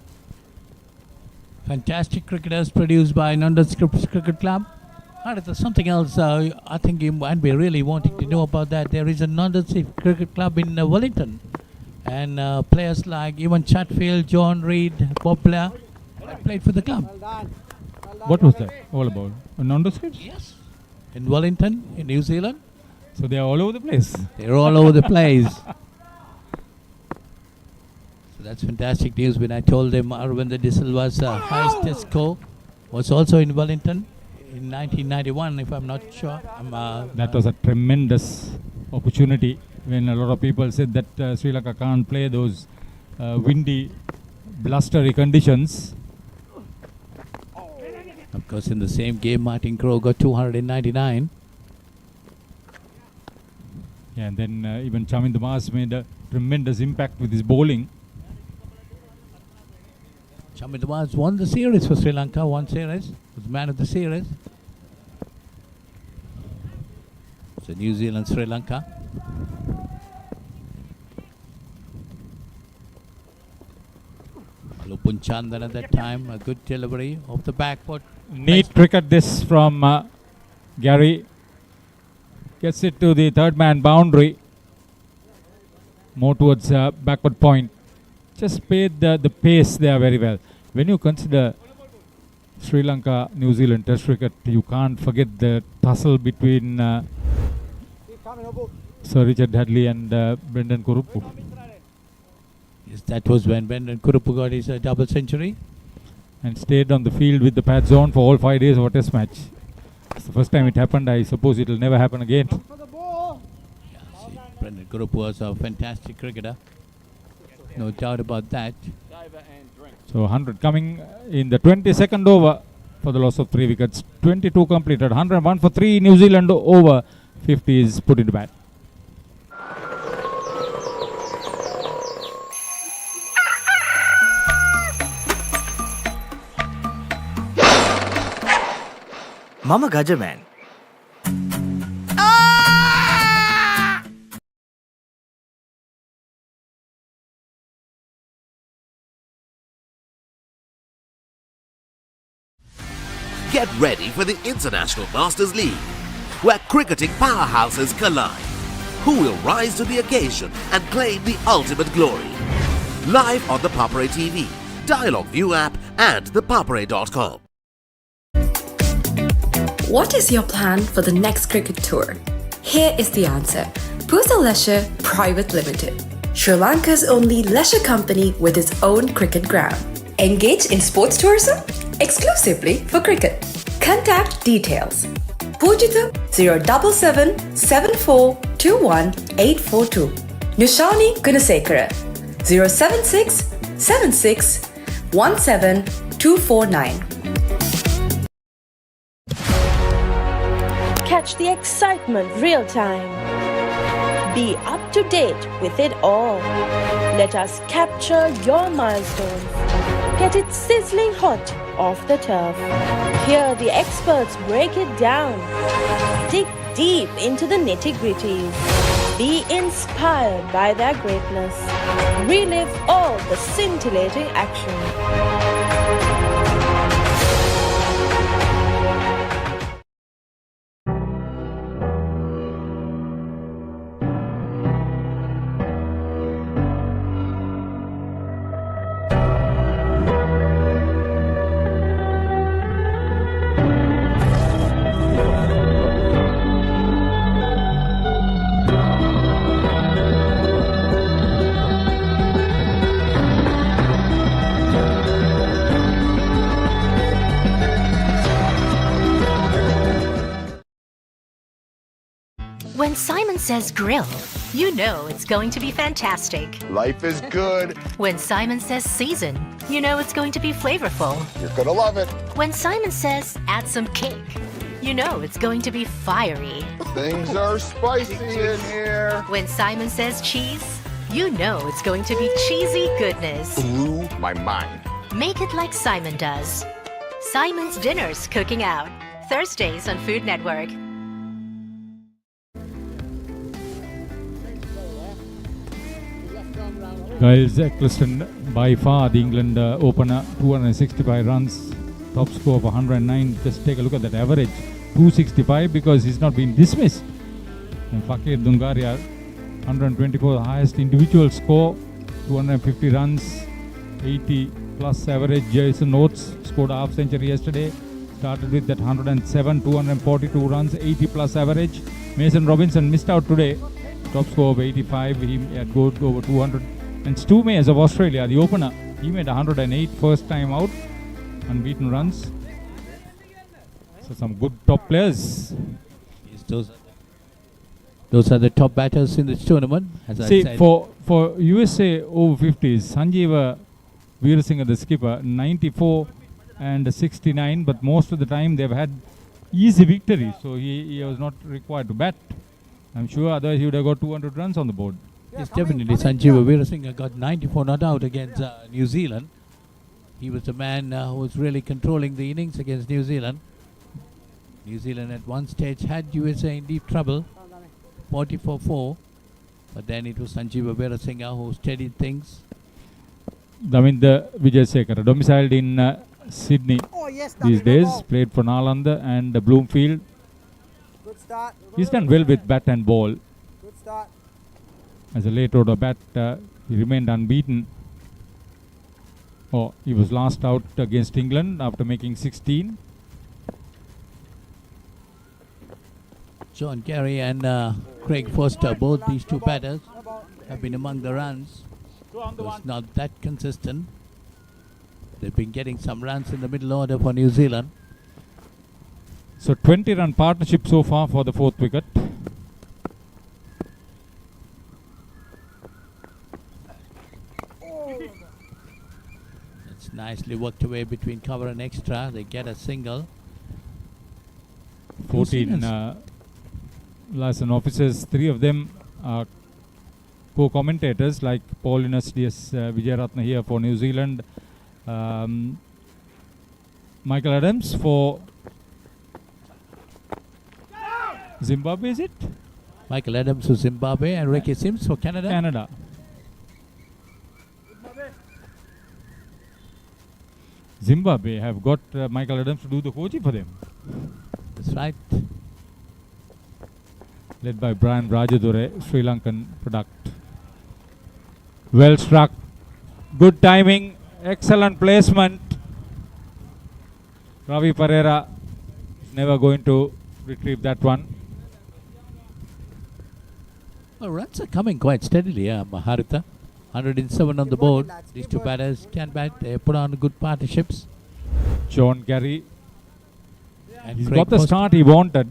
Fantastic cricketers produced by Nandas Cricket Club. And there's something else I think you might be really wanting to know about that. There is a Nandas Cricket Club in Wellington. And players like Evan Chatfield, John Reid, Bob Blair played for the club. What was that all about? A Nandas? Yes. In Wellington, in New Zealand. So they are all over the place. They're all over the place. So that's fantastic news. When I told them Aravinda De Silva's highest test score was also in Wellington in 1991, if I'm not sure. That was a tremendous opportunity when a lot of people said that Sri Lanka can't play those windy, blustery conditions. Of course, in the same game, Martin Crowe got 299. Yeah, and then even Chaminda Mas made a tremendous impact with his bowling. Chaminda Mas won the series for Sri Lanka, was man of the series. So New Zealand, Sri Lanka. Punchandan at that time, a good delivery off the back foot. Neat cricket this from Gary. Gets it to the third man boundary. More towards backward point. Just paid the pace there very well. When you consider Sri Lanka, New Zealand Test cricket, you can't forget the tussle between Sir Richard Hadley and Brendan Kurupu. Yes, that was when Brendan Kurupu got his double century. And stayed on the field with the pads on for all 5 days of a test match. It's the first time it happened. I suppose it will never happen again. Yeah, see, Brendan Kurupu was a fantastic cricketer. No doubt about that. So 100 coming in the 22nd over. for the loss of 3 wickets. 22 completed. 101 for 3. New Zealand over 50s put into bat. Mama Gajaman. Get ready for the International Masters League, where cricketing powerhouses collide. Who will rise to the occasion and claim the ultimate glory? Live on the Papare TV, Dialog ViU App and ThePapare.com. What is your plan for the next cricket tour? Here is the answer. Pusa Leisure Private Limited, Sri Lanka's only leisure company with its own cricket ground. Engage in sports tourism exclusively for cricket. Contact details. Pujita 077 7421 842. Nushani Gunasekara 076 76 17 249. Catch the excitement real time. Be up to date with it all. Let us capture your milestones. Get it sizzling hot off the turf. Hear the experts break it down. Dig deep into the nitty-gritties. Be inspired by their greatness. Relive all the scintillating action. When Simon says grill, you know it's going to be fantastic. Life is good. When Simon says season, you know it's going to be flavorful. You're gonna love it. When Simon says add some kick, you know it's going to be fiery. Things are spicy in here. When Simon says cheese, you know it's going to be cheesy goodness. Blew my mind. Make it like Simon does. Simon's Dinners Cooking Out, Thursdays on Food Network. Giles Eccleston, by far the England opener, 265 runs, top score of 109. Just take a look at that average, 265, because he's not been dismissed. And Fakir Dungaria, 124, the highest individual score, 250 runs, 80 plus average. Jason Oates scored a half century yesterday, started with that 107, 242 runs, 80 plus average. Mason Robinson missed out today, top score of 85, he had go over 200. And Stu Mayers of Australia, the opener, he made 108 first time out, unbeaten runs. So some good top players. Yes, those are the top batters in this tournament. As See, I said. for USA over-50s, Sanjeeva Veerasinghe, the skipper, 94 and 69, but most of the time they've had easy victories, so he was not required to bat. I'm sure otherwise he would have got 200 runs on the board. Yes, definitely. Sanjeeva Veerasinghe got 94 not out against New Zealand. He was the man who was really controlling the innings against New Zealand. New Zealand at one stage had USA in deep trouble, 44-4. But then it was Sanjeeva Veerasinghe who steadied things. Daminda Wijayasekara, domiciled in Sydney these days, played for Nalanda and Bloomfield. Good start. He's done well with bat and ball. Good start. As a late order bat, he remained unbeaten. He was last out against England after making 16. John Carey and Craig Foster, both these two batters, have been among the runs. It was not that consistent. They've been getting some runs in the middle order for New Zealand. So 20-run partnership so far for the fourth wicket. It's nicely worked away between cover and extra. They get a single. 14 liaison officers, 3 of them are co-commentators like Paulinus D.S. Vijayaratna here for New Zealand, Michael Adams for Zimbabwe, is it? Michael Adams for Zimbabwe and Ricky Sims for Canada. Canada. Zimbabwe have got Michael Adams to do the coaching for them. That's right. Led by Brian Rajadure, Sri Lankan product. Well struck. Good timing. Excellent placement. Ravi Pereira is never going to retrieve that one. Well, runs are coming quite steadily, Maharuta. 107 on the board. These two batters can bat. They put on good partnerships. John Gary. And He's Craig got the Post. start he wanted.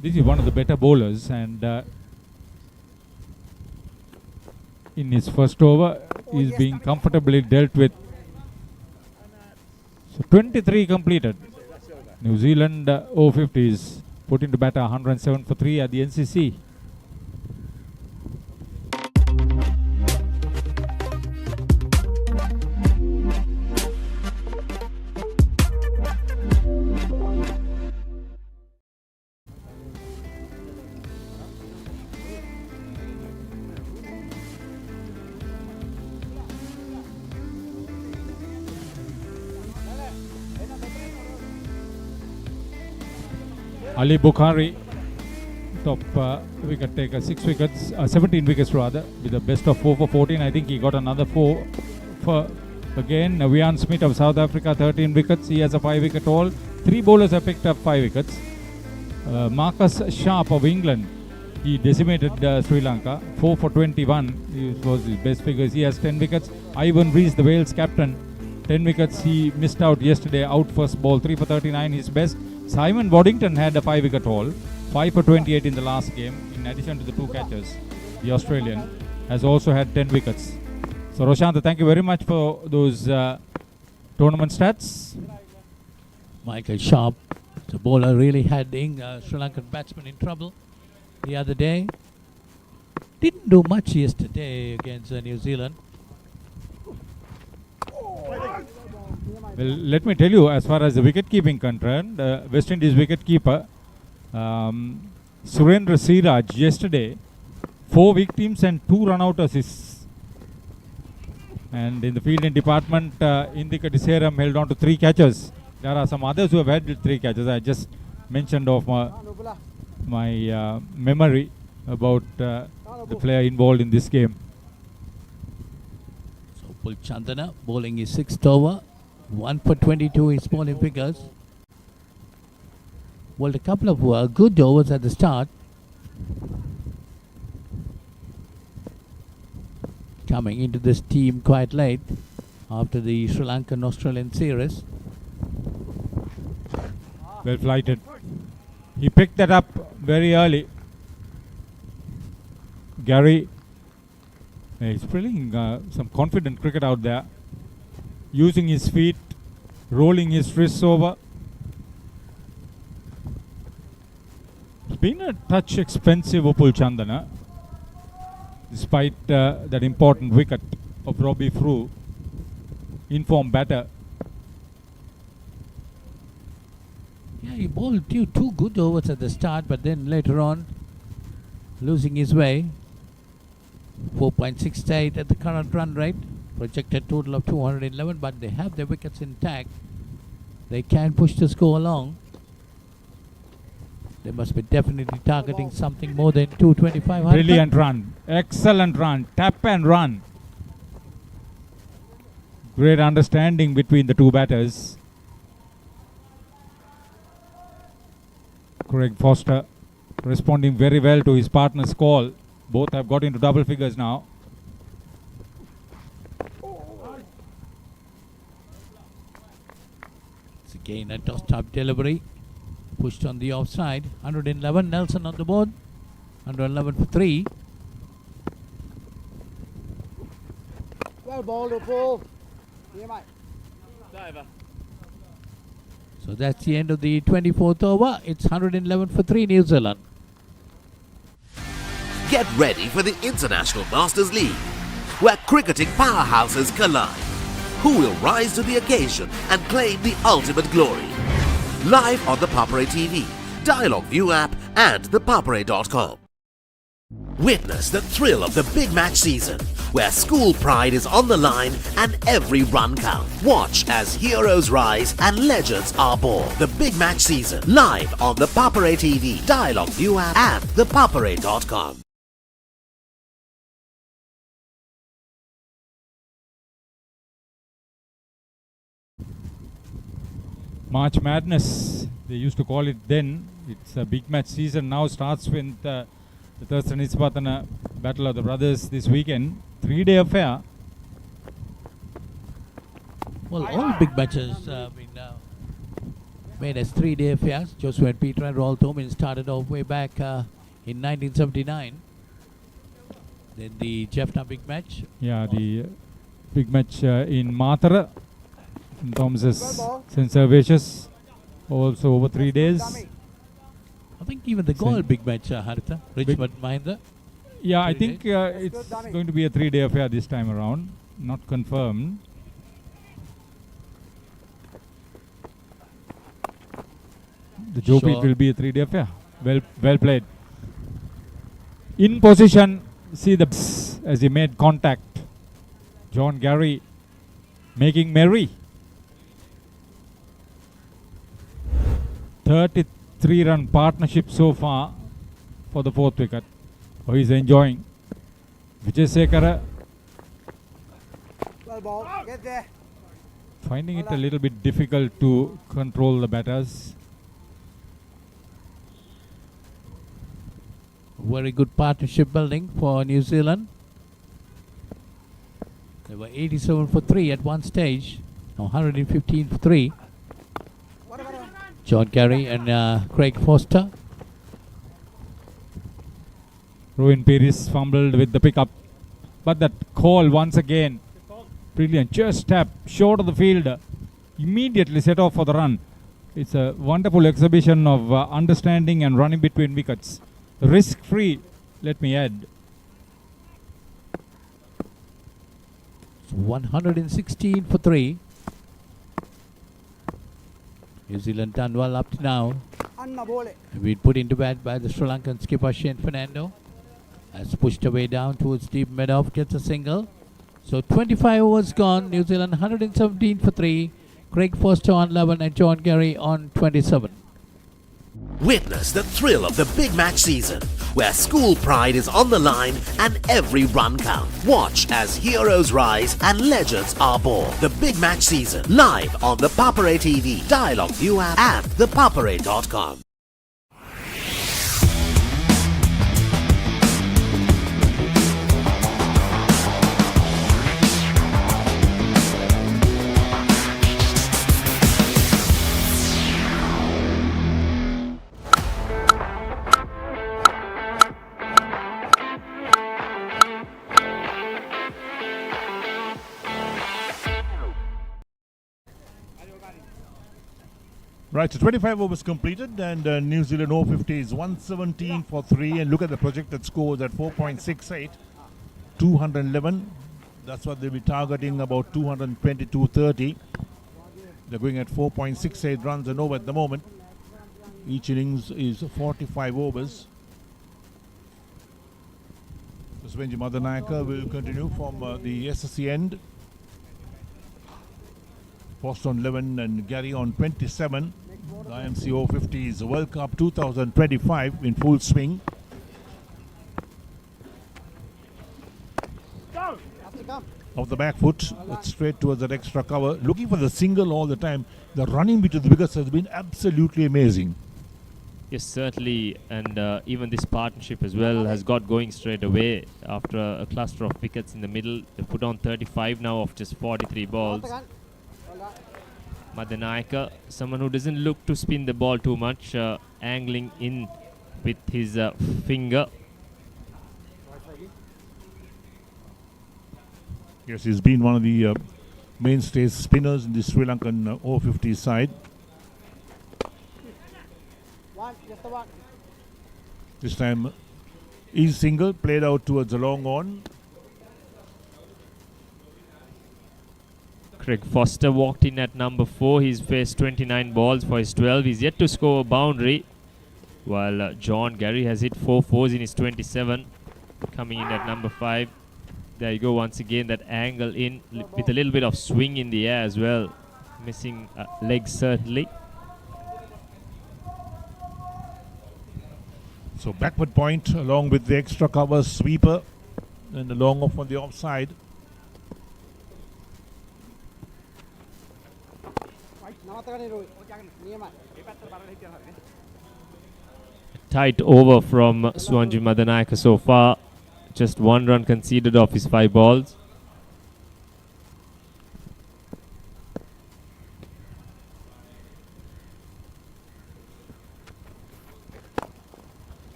This is one of the better bowlers, and in his first over, he's being comfortably dealt with. So 23 completed. New Zealand Over-50s put into batter 107 for 3 at the NCC. Ali Bukhari, top wicket taker, 6 wickets, 17 wickets rather, with a best of 4 for 14. I think he got another 4 for again. Vian Smith of South Africa, 13 wickets. He has a 5 wicket haul. 3 bowlers have picked up 5 wickets. Marcus Sharp of England, he decimated Sri Lanka, 4 for 21. It was his best figures. He has 10 wickets. Ivan Rees, the Wales captain, 10 wickets. He missed out yesterday, out first ball, 3 for 39, his best. Simon Waddington had a 5 wicket haul, 5 for 28 in the last game, in addition to the 2 catches. The Australian has also had 10 wickets. So Roshanta, thank you very much for those tournament stats. Michael Sharp, the bowler, really had the Sri Lankan batsman in trouble the other day. Didn't do much yesterday against New Zealand. Well, let me tell you, as far as the wicket keeping concerned, West Indies wicket keeper Surendra Siraj yesterday, 4 victims and 2 run-out assists. And in the fielding department, Indika Diseram held on to 3 catches. There are some others who have had 3 catches. I just mentioned of my memory about the player involved in this game. So Pul Chandana bowling his 6th over. 1 for 22 his bowling figures. Well, a couple of good overs at the start. Coming into this team quite late after the Sri Lankan Australian series. Well flighted. He picked that up very early. Gary, he's playing some confident cricket out there. Using his feet, rolling his wrists over. It's been a touch expensive Upul Chandana, despite that important wicket of Robbie Frew, in-form batter. Yeah, he bowled 2 good overs at the start, but then later on, losing his way. 4.68 at the current run rate. Projected total of 211, but they have their wickets intact. They can push the score along. They must be definitely targeting something more than 225. Brilliant run. Excellent run. Tap and run. Great understanding between the 2 batters. Craig Foster responding very well to his partner's call. Both have got into double figures now. Again a toss-up delivery, pushed on the offside. 111, Nelson on the board. 111 for 3. Well ball to pull. Yeah, mate. So that's the end of the 24th over. It's 111 for 3 New Zealand. Get ready for the International Masters League, where cricketing powerhouses collide. Who will rise to the occasion and claim the ultimate glory? Live on the Papare TV, Dialog ViU App and ThePapare.com. Witness the thrill of the big match season, where school pride is on the line and every run counts. Watch as heroes rise and legends are born. The big match season, live on the Papare TV, Dialog ViU App and ThePapare.com. March Madness, they used to call it then. It's a big match season now, starts with the Thurston Ispatana Battle of the Brothers this weekend. 3-day affair. Well, all big matches been made as 3-day affairs. Joshua and Peter and Royal Thomson started off way back in 1979. Then the Jaffna big match. Yeah, the big match in Matara. In Thomas's St. Servatius, also over 3 days. I think even the Goal big match, Haritha, Richmond Mahindra. Yeah, I think it's going to be a 3-day affair this time around. Not confirmed. The Joe Pete will be a 3-day affair. Well played. In position, see the as he made contact. John Gary making merry. 33-run partnership so far for the 4th wicket. Oh, he's enjoying. Vijay Sekara Well ball. Get there. finding it a little bit difficult to control the batters. Very good partnership building for New Zealand. They were 87 for 3 at one stage. Now 115 for 3. John Gary and Craig Foster. Ruin Pires fumbled with the pickup. But that call once again. Brilliant. Just tap short of the field. Immediately set off for the run. It's a wonderful exhibition of understanding and running between wickets. Risk-free, let me add. 116 for 3. New Zealand done well up to now. Been put into bat by the Sri Lankan skipper Shane Fernando. Has pushed away down towards deep mid-off, gets a single. So 25 overs gone. New Zealand 117 for 3. Craig Foster on 11 and John Gary on 27. Witness the thrill of the big match season, where school pride is on the line and every run counts. Watch as heroes rise and legends are born. The big match season, live on the Papare TV, Dialog ViU App and ThePapare.com. Right, so 25 overs completed and New Zealand Over-50s 117 for 3, and look at the projected scores at 4.68, 211. That's what they'll be targeting, about 220, 230. They're going at 4.68 runs and over at the moment. Each innings is 45 overs. So Svenji Madanayaka will continue from the SSC end. Foster on 11 and Gary on 27. The IMC Over-50s World Cup 2025 in full swing. Off the back foot, straight towards that extra cover. Looking for the single all the time. The running between the wickets has been absolutely amazing. Yes, certainly. And even this partnership as well has got going straight away after a cluster of wickets in the middle. They put on 35 now of just 43 balls. Madanayaka, someone who doesn't look to spin the ball too much, angling in with his finger. Yes, he's been one of the mainstays spinners in the Sri Lankan over-50s side. One, just the one. This time, easy single played out towards the long on. Craig Foster walked in at number 4. He's faced 29 balls for his 12. He's yet to score a boundary, while John Gary has hit 4 fours in his 27, coming in at number 5. There you go, once again, that angle in with a little bit of swing in the air as well. Missing legs certainly. So backward point along with the extra cover sweeper and the long off on the offside. Tight over from Suwanji Madanayaka so far. Just 1 run conceded off his 5 balls.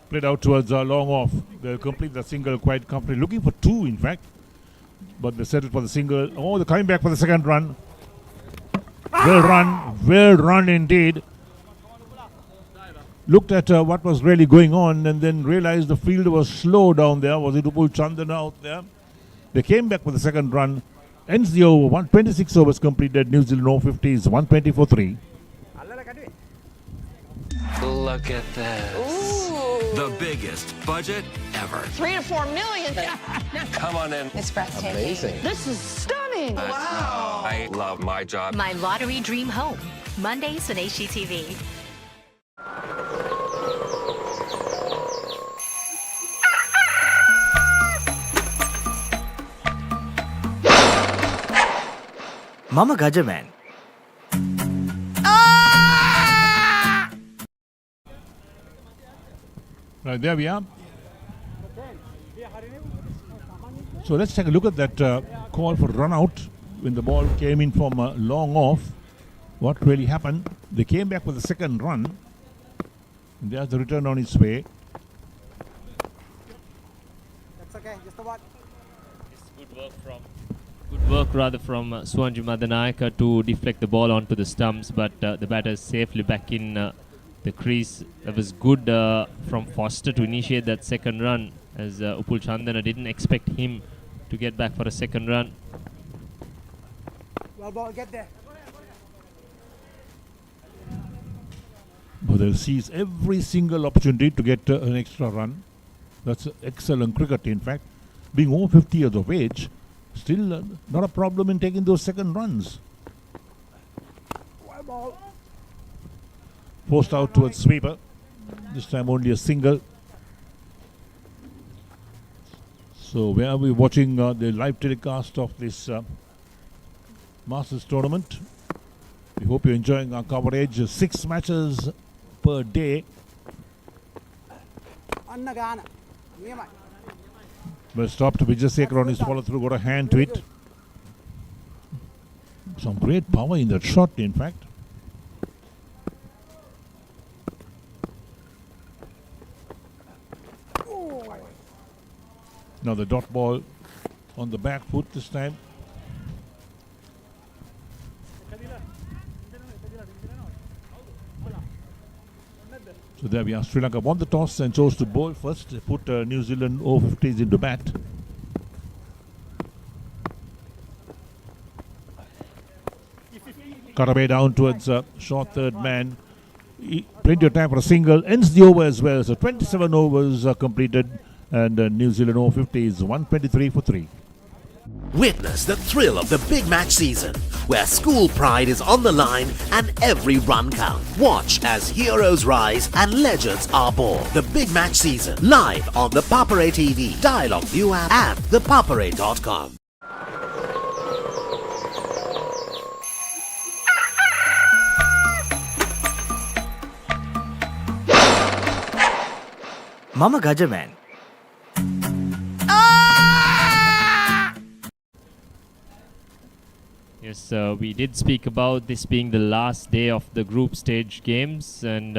Played out towards long off. They'll complete the single quite comfortably. Looking for 2, in fact. But they settled for the single. Oh, they're coming back for the second run. Well run indeed. Looked at what was really going on and then realized the field was slow down there. Was it Upul Chandana out there? They came back for the second run. Ends the over. 126 overs completed. New Zealand Over-50s 120 for 3. Look at this. Ooh. The biggest budget ever. 3 to 4 million. Come on in. It's breathtaking. Amazing. This is stunning. Wow. I love my job. My Lottery Dream Home. Mondays on HGTV. මම Gajaman. Right, there we are. So let's take a look at that call for run out when the ball came in from long off. What really happened? They came back with the second run. And there's the return on its way. That's okay, just the one. Good work from Suwanji Madanayaka to deflect the ball onto the stumps, but the batter is safely back in the crease. That was good from Foster to initiate that second run, as Upul Chandana didn't expect him to get back for a second run. Well, ball, get there. But they'll seize every single opportunity to get an extra run. That's excellent cricket, in fact. Being over 50 years of age, still not a problem in taking those second runs. Well, ball. Forced out towards sweeper. This time only a single. So where are we watching the live telecast of this Masters tournament? We hope you're enjoying our coverage. 6 matches per day. Annagana. Niyamai. Well stopped. Vijayasekar on his follow through, got a hand to it. Some great power in that shot, in fact. Now the dot ball on the back foot this time. So there we are. Sri Lanka won the toss and chose to bowl first. They put New Zealand Over-50s into bat. Cut away down towards short third man. Plenty of time for a single. Ends the over as well. So 27 overs completed. And New Zealand Over-50s 123 for 3. Witness the thrill of the big match season, where school pride is on the line and every run counts. Watch as heroes rise and legends are born. The big match season, live on the Papare TV, Dialog ViU App, and ThePapare.com. මම Gajaman. Yes, we did speak about this being the last day of the group stage games, and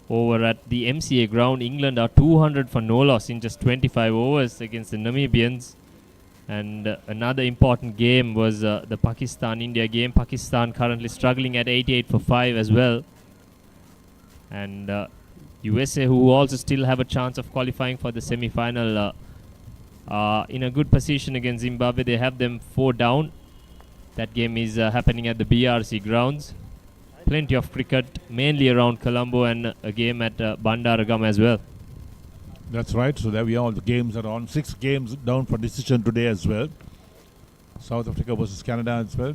over at the MCA ground, England are 200 for no loss in just 25 overs against the Namibians. And another important game was the Pakistan-India game. Pakistan currently struggling at 88 for 5 as well. And USA, who also still have a chance of qualifying for the semi-final, are in a good position against Zimbabwe. They have them 4 down. That game is happening at the BRC grounds. Plenty of cricket, mainly around Colombo, and a game at Bandaragam as well. That's right. So there we are. The games are on. 6 games down for decision today as well. South Africa versus Canada as well.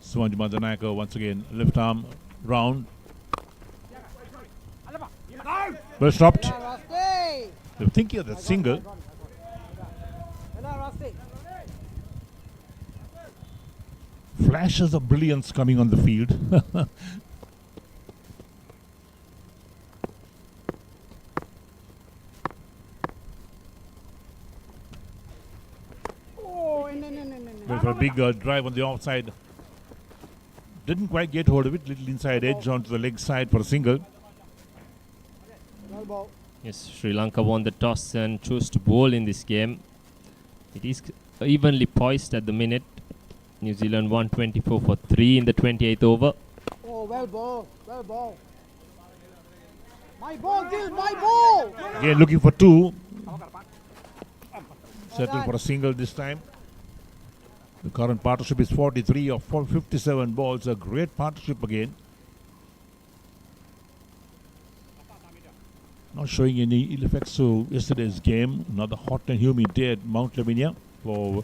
Sumanji Madanayaka once again, left arm round. Well stopped. They were thinking of that single. Flashes of brilliance coming on the field. Went for a big drive on the offside. Didn't quite get hold of it. Little inside edge onto the leg side for a single. Yes, Sri Lanka won the toss and chose to bowl in this game. It is evenly poised at the minute. New Zealand 124 for 3 in the 28th over. Oh, well ball, well ball. My ball, Dil, my ball! Again looking for 2. Settled for a single this time. The current partnership is 43 of 57 balls. A great partnership again. Not showing any ill effects to yesterday's game. Another hot and humid day at Mount Lavinia for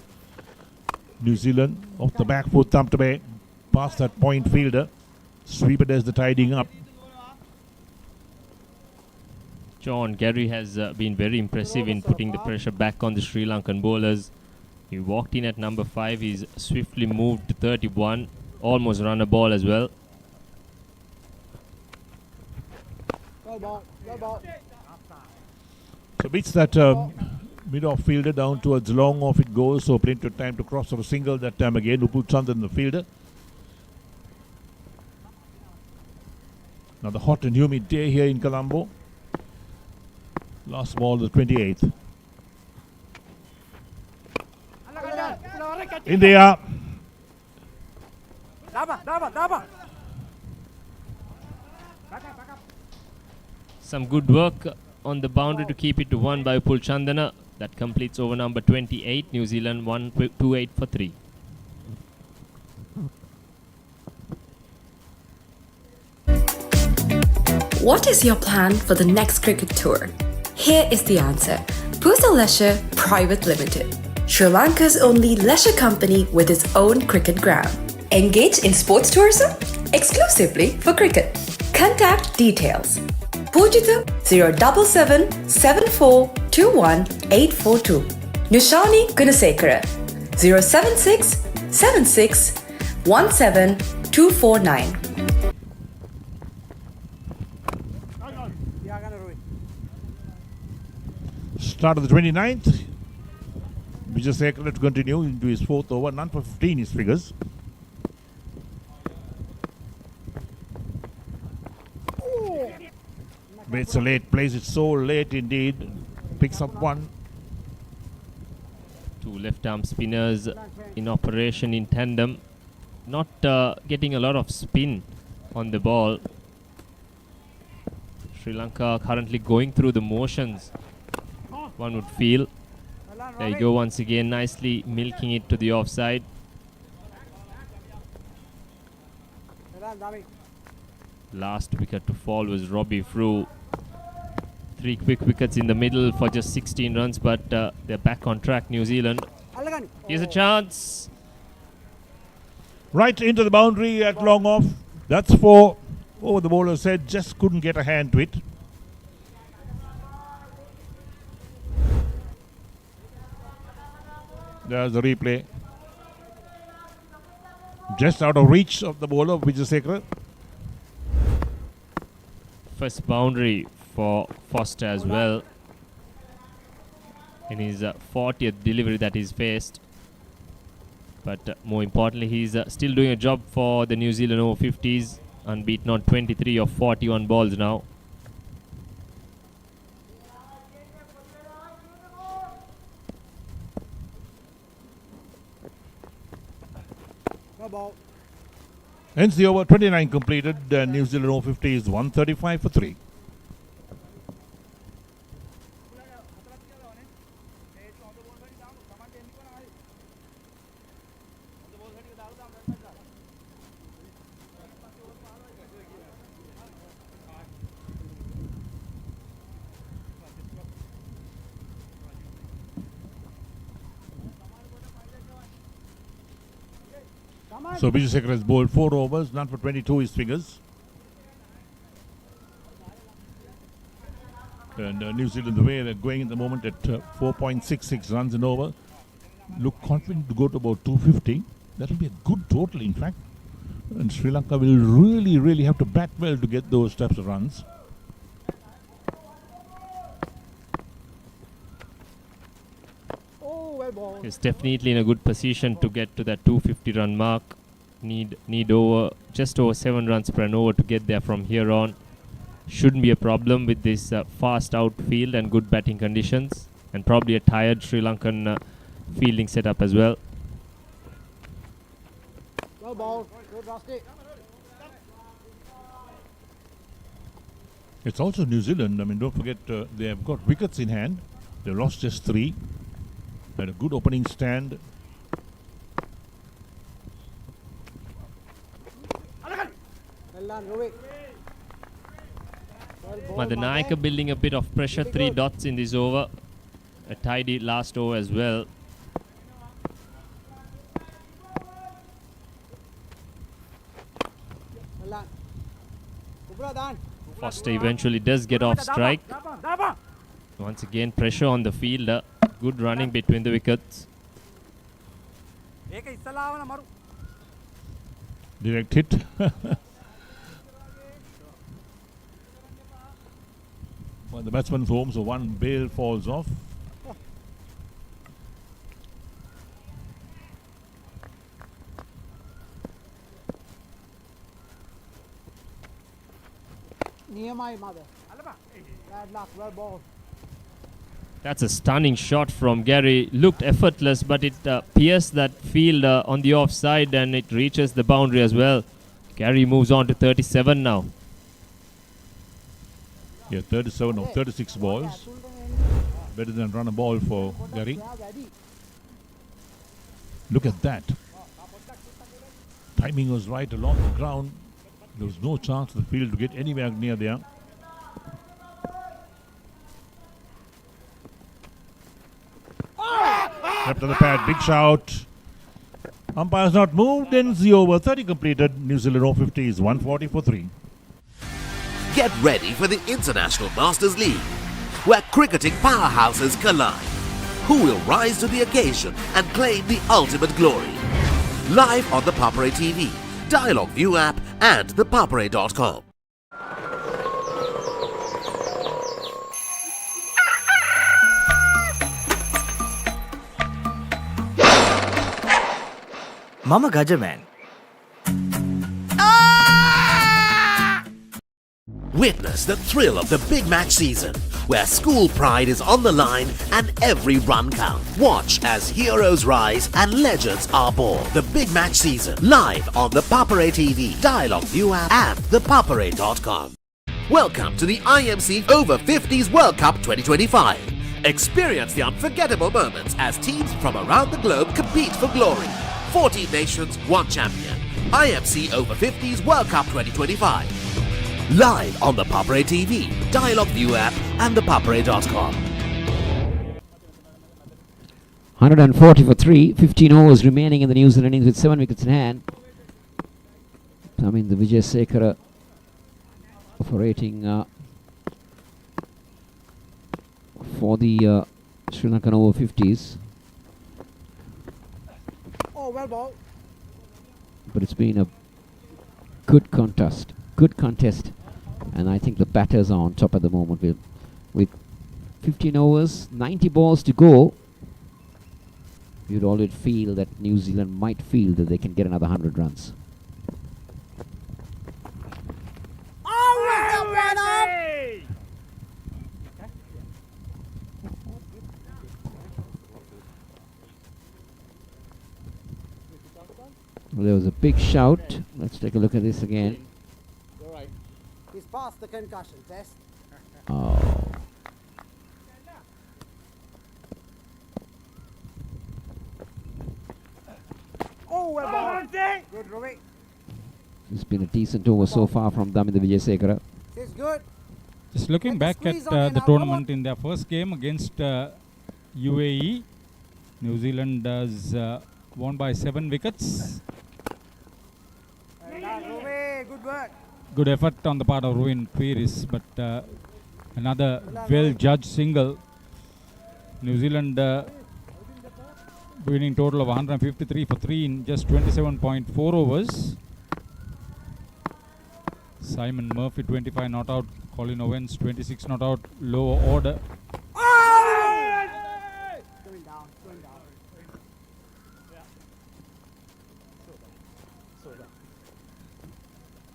New Zealand. Off the back foot, thumped away. Past that point fielder. Sweeper does the tidying up. John Gary has been very impressive in putting the pressure back on the Sri Lankan bowlers. He walked in at number 5. He's swiftly moved to 31. Almost run a ball as well. So beats that mid-off fielder down towards long off it goes. So plenty of time to cross for a single that time again. Upul Chandan, the fielder. Now the hot and humid day here in Colombo. Last ball, the 28th. India. Some good work on the boundary to keep it to 1 by Upul Chandana. That completes over number 28. New Zealand 128 for 3. What is your plan for the next cricket tour? Here is the answer. Pusa Leisure Private Limited, Sri Lanka's only leisure company with its own cricket ground. Engage in sports tourism exclusively for cricket. Contact details. Pujita 077 7421 842. Nushani Gunasekara 076 76 17 249. Start of the 29th. Vijay Sekar to continue into his 4th over. None for 15 his figures. Waits a late, plays it so late indeed. Picks up 1. 2 left-arm spinners in operation in tandem. Not getting a lot of spin on the ball. Sri Lanka currently going through the motions, one would feel. There you go once again, nicely milking it to the offside. Last wicket to fall was Robbie Frew. 3 quick wickets in the middle for just 16 runs, but they're back on track, New Zealand. Here's a chance. Right into the boundary at long off. That's 4. Oh, the bowler said just couldn't get a hand to it. There's the replay. Just out of reach of the bowler, Vijay Sekar. First boundary for Foster as well. In his 40th delivery that he's faced. But more importantly, he's still doing a job for the New Zealand Over-50s. Unbeaten on 23 of 41 balls now. ball. Hence the over 29 completed. New Zealand Over-50s 135 for 3. So Vijay has bowled 4 overs, none for 22 his figures. And New Zealand, the way they're going at the moment at 4.66 runs an over, look confident to go to about 250. That will be a good total, in fact. And Sri Lanka will really have to bat well to get those types of runs. Oh, well ball. He's definitely in a good position to get to that 250 run mark. Need over just over 7 runs per an over to get there from here on. Shouldn't be a problem with this fast outfield and good batting conditions, and probably a tired Sri Lankan fielding setup as well. Well ball. Good Rusty. It's also New Zealand. I mean, don't forget they have got wickets in hand. They lost just 3. Had a good opening stand. Well done, Rohit. Madanayaka building a bit of pressure, 3 dots in this over. A tidy last over as well. Well done. Foster eventually does get off strike. Once again, pressure on the fielder. Good running between the wickets. Direct hit. Well, the batsman's home, so one bail falls off. Near my mother. Bad luck, well ball. That's a stunning shot from Gary. Looked effortless, but it pierced that field on the offside and it reaches the boundary as well. Gary moves on to 37 now. Yeah, 37 of 36 balls. Better than run a ball for Gary. Look at that. Timing was right along the ground. There was no chance for the field to get anywhere near there. Left of the pad, big shout. Umpire's not moved, ends the over. 30 completed. New Zealand Over-50s 140 for 3. Get ready for the International Masters League, where cricketing powerhouses collide. Who will rise to the occasion and claim the ultimate glory? Live on the Papare TV, Dialog ViU App and ThePapare.com. Mama Gajaman. Witness the thrill of the big match season, where school pride is on the line and every run counts. Watch as heroes rise and legends are born. The big match season, live on the Papare TV, Dialog ViU App and ThePapare.com. Welcome to the IMC Over-50s World Cup 2025. Experience the unforgettable moments as teams from around the globe compete for glory. 14 nations, 1 champion. IMC Over-50s World Cup 2025. Live on the Papare TV, Dialog ViU App and ThePapare.com. 140 for 3, 15 overs remaining in the New Zealand innings with 7 wickets in hand. I mean, the Vijay Sekara operating for the Sri Lankan Over-50s. Oh, well ball. But it's been a good contest. And I think the batters are on top at the moment with 15 overs, 90 balls to go. You'd already feel that New Zealand might feel that they can get another 100 runs. there was a big shout. Let's take a look at this again. You're right. He's passed the concussion test. Oh. Oh, well done. Good, Ravi. It's been a decent over so far from Daminda Vijayasekara. This is good. Just looking back at the tournament in their first game against UAE, New Zealand has won by 7 wickets. Well done, Ravi. Good work. Good effort on the part of Ruin Twiris, but another well-judged single. New Zealand winning total of 153 for 3 in just 27.4 overs. Simon Murphy 25 not out, Colin Owens 26 not out, lower order. Going down, going down.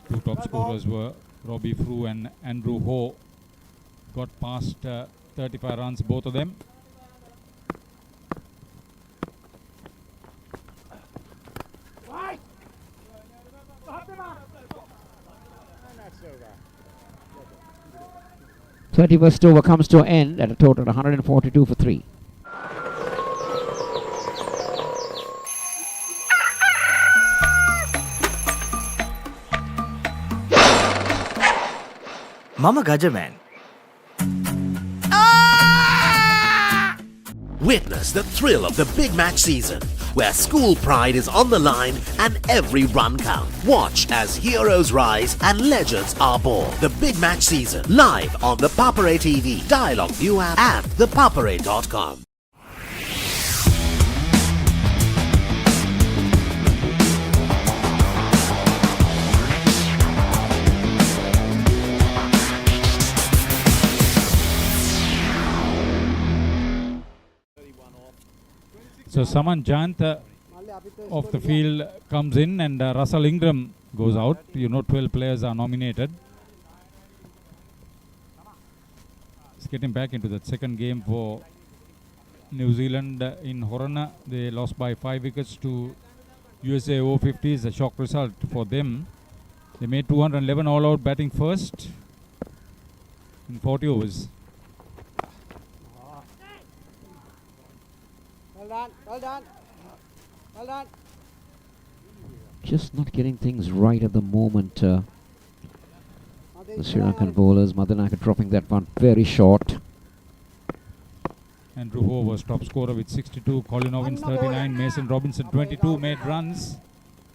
Two top scorers were Robbie Frew and Andrew Ho. Got past 35 runs, both of them. Right. 31st over comes to an end at a total of 142 for 3. Mama Gajaman. Witness the thrill of the big match season, where school pride is on the line and every run counts. Watch as heroes rise and legends are born. The big match season, live on the Papare TV, Dialog ViU App, and ThePapare.com. So Saman Jant off the field comes in, and Russell Ingram goes out. 12 players are nominated. It's getting back into that second game for New Zealand in Horana. They lost by 5 wickets to USA Over-50s, a shock result for them. They made 211 all out, batting first in 40 overs. Well done, well done. Well done. Just not getting things right at the moment. The Sri Lankan bowlers, Madanaka dropping that one very short. Andrew Ho was top scorer with 62, Colin Owens 39, Mason Robinson 22 made runs.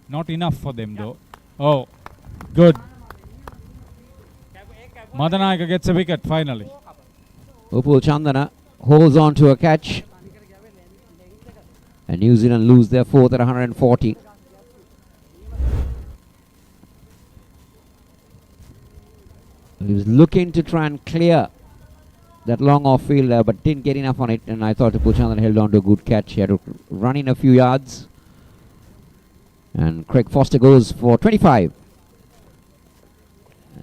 Not enough for them though. Oh, good. Madanaka gets a wicket finally. Upul Chandana holds on to a catch. And New Zealand lose their 4th at 140. He was looking to try and clear that long off fielder, but didn't get enough on it. And I thought Upul Chandana held on to a good catch. He had to run in a few yards. And Craig Foster goes for 25.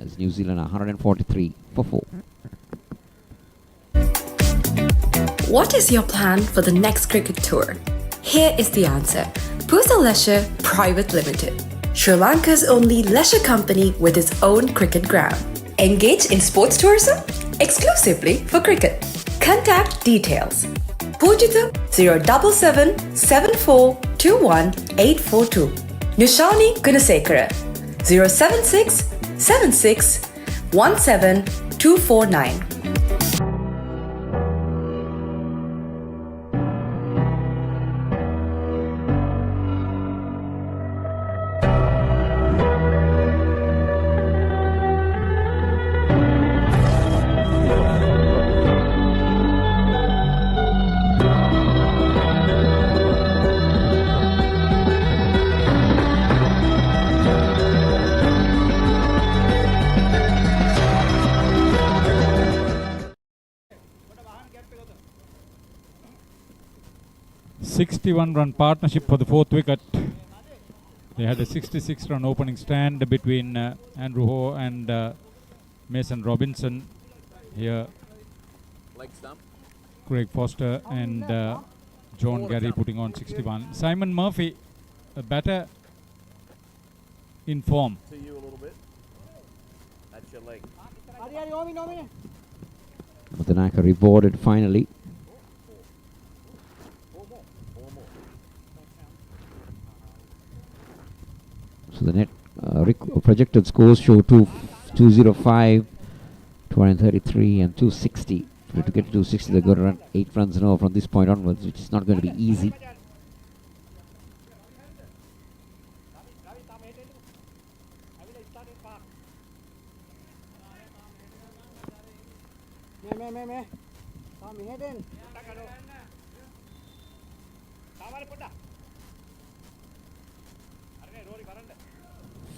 As New Zealand are 143 for 4. What is your plan for the next cricket tour? Here is the answer. Pusa Leisure Private Limited, Sri Lanka's only leisure company with its own cricket ground. Engage in sports tourism exclusively for cricket. Contact details. Pujita 077 7421 842. Nishani Gunasekara 076 76 17 249. Run partnership for the 4th wicket. They had a 66-run opening stand between Andrew Ho and Mason Robinson. Here, Craig Foster and John Gary putting on 61. Simon Murphy, a batter in form. To you a little bit. That's your leg. Madanaka rewarded finally. So the net projected scores show 205, 233 and 260. To get to 260 they've got to run 8 runs an over from this point onwards, which is not going to be easy.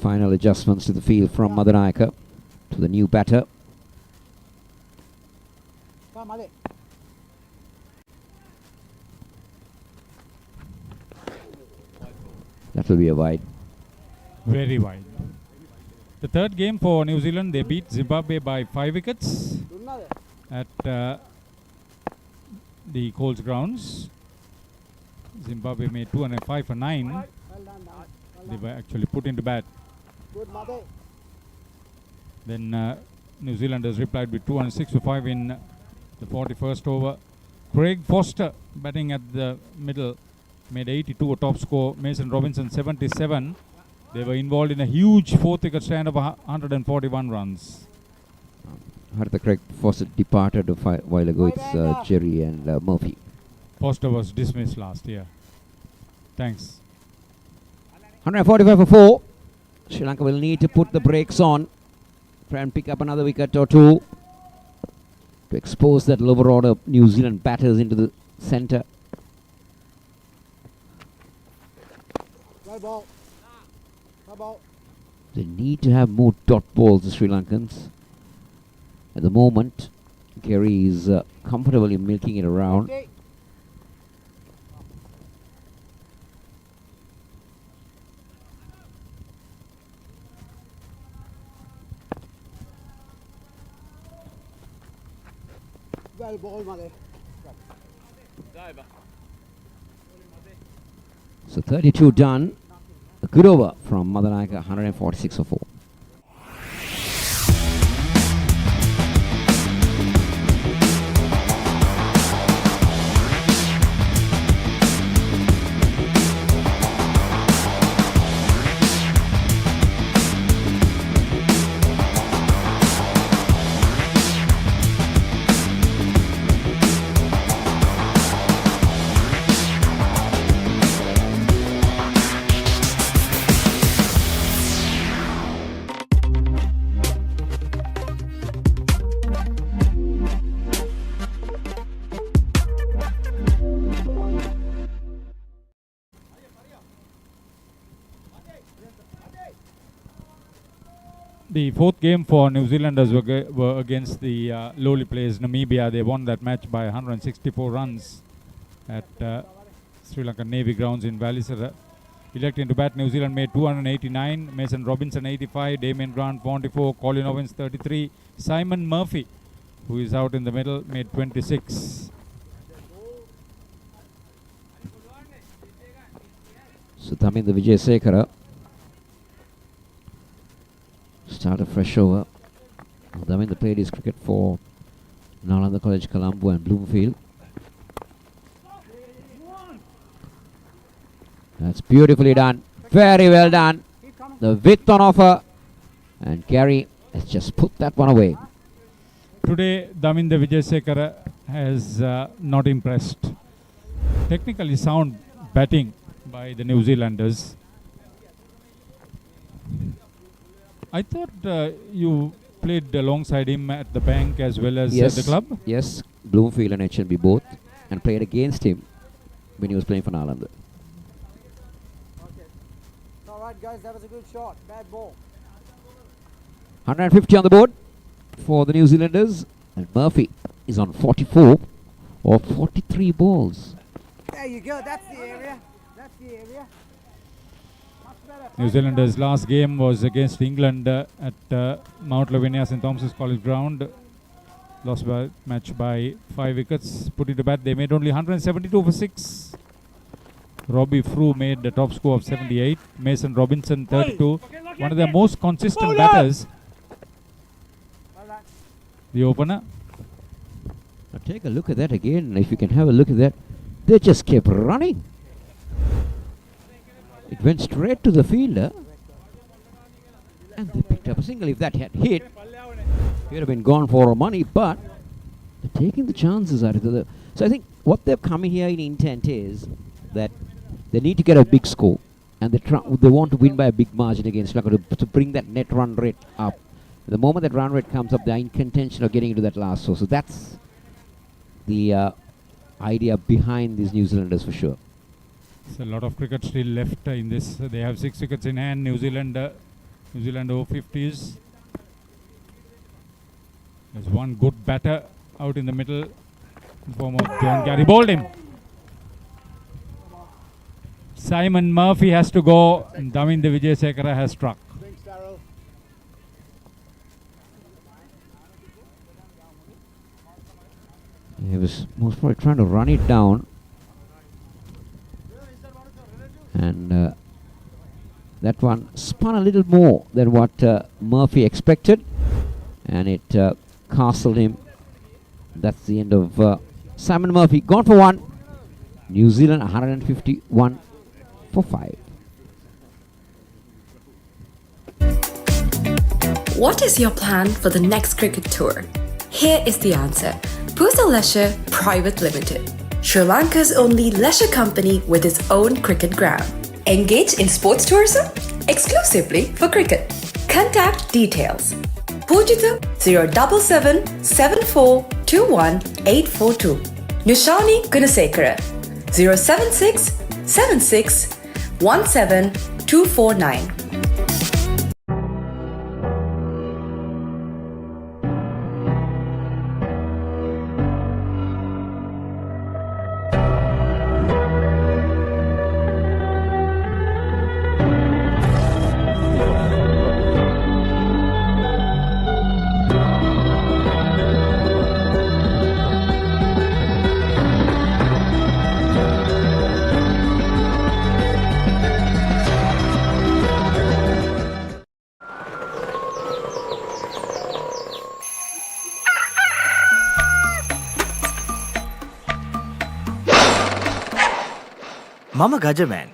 Final adjustments to the field from Madanaka to the new batter. That will be a wide. Very wide. The third game for New Zealand, they beat Zimbabwe by 5 wickets at the Coles Grounds. Zimbabwe made 205 for 9. They were actually put into bat. Then New Zealanders replied with 206 for 5 in the 41st over. Craig Foster batting at the middle made 82, a top score. Mason Robinson 77. They were involved in a huge 4th wicket stand of 141 runs. Hartha Craig Foster departed a while ago. It's Jerry and Murphy. Foster was dismissed last year. Thanks. 145 for 4. Sri Lanka will need to put the brakes on. Try and pick up another wicket or two to expose that lower order New Zealand batters into the centre. They need to have more dot balls, the Sri Lankans. At the moment, Kerry is comfortably milking it around. So 32 done. A good over from Madanaka, 146 for 4. The fourth game for New Zealanders were against the lowly placed Namibia. They won that match by 164 runs at Sri Lankan Navy Grounds in Valisara. Electing to bat, New Zealand made 289, Mason Robinson 85, Damien Grant 44, Colin Owens 33, Simon Murphy, who is out in the middle, made 26. So Thaminda Vijayasekara start a fresh over. Thaminda played his cricket for Nalanda College, Colombo and Bloomfield. That's beautifully done. Very well done. The width on offer. And Gary has just put that one away. Today, Thaminda Vijayasekara has not impressed. Technically sound batting by the New Zealanders. I thought you played alongside him at the bank as well as at the club? Yes, Bloomfield and HNB both. And played against him when he was playing for Nalanda. Alright guys, that was a good shot. Bad ball. 150 on the board for the New Zealanders. And Murphy is on 44 or 43 balls. There you go, that's the area. That's the area. New Zealanders' last game was against England at Mount Lavinia St. Thomas's College Ground. Lost by match by 5 wickets. Put it to bat, they made only 172 for 6. Robbie Frew made the top score of 78. Mason Robinson 32. one of their most consistent batters. The opener. Now take a look at that again. If you can have a look at that, they just kept running. It went straight to the fielder, and they picked up a single. If that had hit, he would have been gone for money. But they're taking the chances out of the. So I think what they've come in here in intent is that they need to get a big score, and they want to win by a big margin against Sri Lanka to bring that net run rate up. The moment that run rate comes up, they're in contention of getting into that last score. So that's the idea behind these New Zealanders for sure. There's a lot of cricket still left in this. They have 6 wickets in hand. New Zealand Over-50s. There's one good batter out in the middle in the form of John Gary. Bowled him. Simon Murphy has to go, and Davinda Wijayasekara has struck. He was most probably trying to run it down, and that one spun a little more than what Murphy expected, and it castled him. That's the end of Simon Murphy. Gone for 1. New Zealand 151 for 5. What is your plan for the next cricket tour? Here is the answer. Pusa Leisure Private Limited, Sri Lanka's only leisure company with its own cricket ground. Engage in sports tourism exclusively for cricket. Contact details. Pujita 077 74 21 842. Nushani Gunasekara 076 76 17 249. මම ගජමෑන්.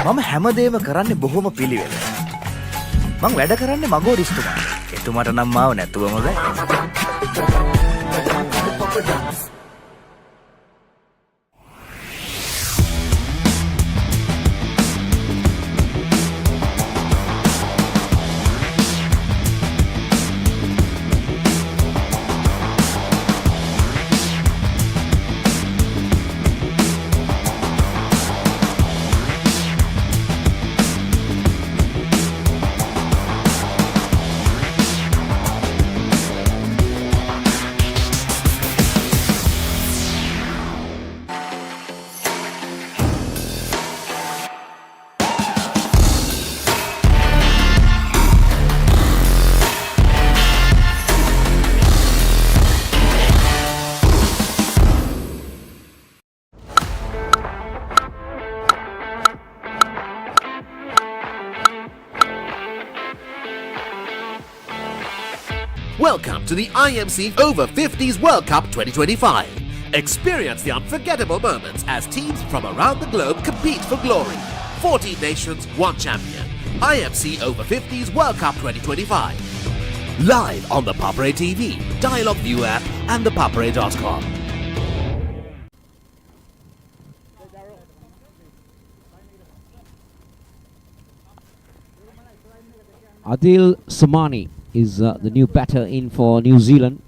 මම හැමදේම කරන්නේ බොහොම පිළිවෙල. මං වැඩ කරන්නේ මගෝරිස්තුමා. එතුමාට නම් මාව නැතුවම බෑ. Welcome to the IMC Over-50s World Cup 2025. Experience the unforgettable moments as teams from around the globe compete for glory. 14 nations, 1 champion. IMC Over-50s World Cup 2025. Live on the Papare TV, Dialog ViU App and ThePapare.com. Adil Somani is the new batter in for New Zealand.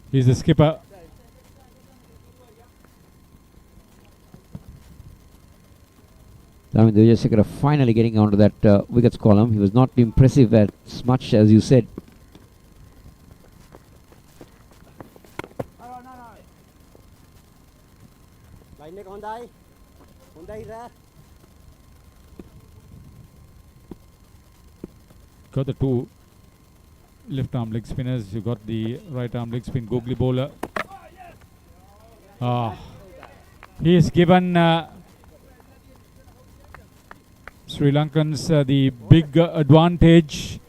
He's the skipper. Davinda Wijayasekara finally getting onto that wickets column. He was not impressive as much as you said. Got the 2 left arm leg spinners. You got the right arm leg spin googly bowler. He has given Sri Lankans the big advantage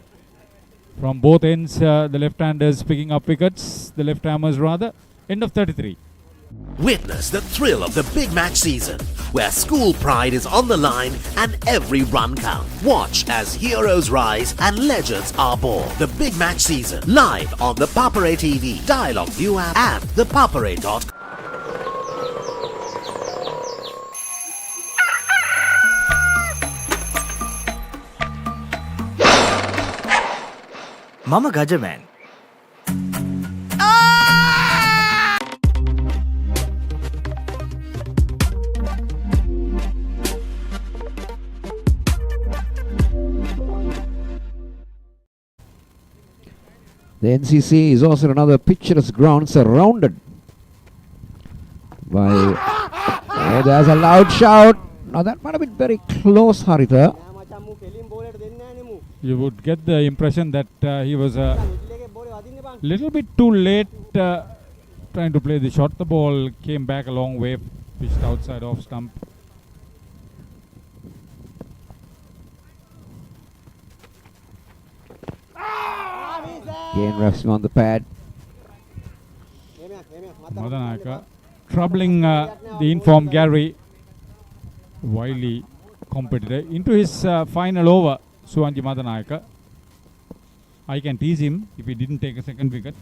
from both ends. The left-handers picking up wickets, the left-armers rather. End of 33. Witness the thrill of the big match season, where school pride is on the line and every run counts. Watch as heroes rise and legends are born. The big match season, live on the Papare TV, Dialog ViU App and ThePapare.com. මම Gajaman. The NCC is also another picturesque ground surrounded by... Oh, there's a loud shout. Now that might have been very close, Haritha. You would get the impression that he was a little bit too late trying to play the shot. The ball came back a long way, pitched outside off stump. Again, refs on the pad. Madanayaka troubling the informed Gary, wily competitor, into his final over. Suwanji Madanayaka. I can tease him if he didn't take a second wicket.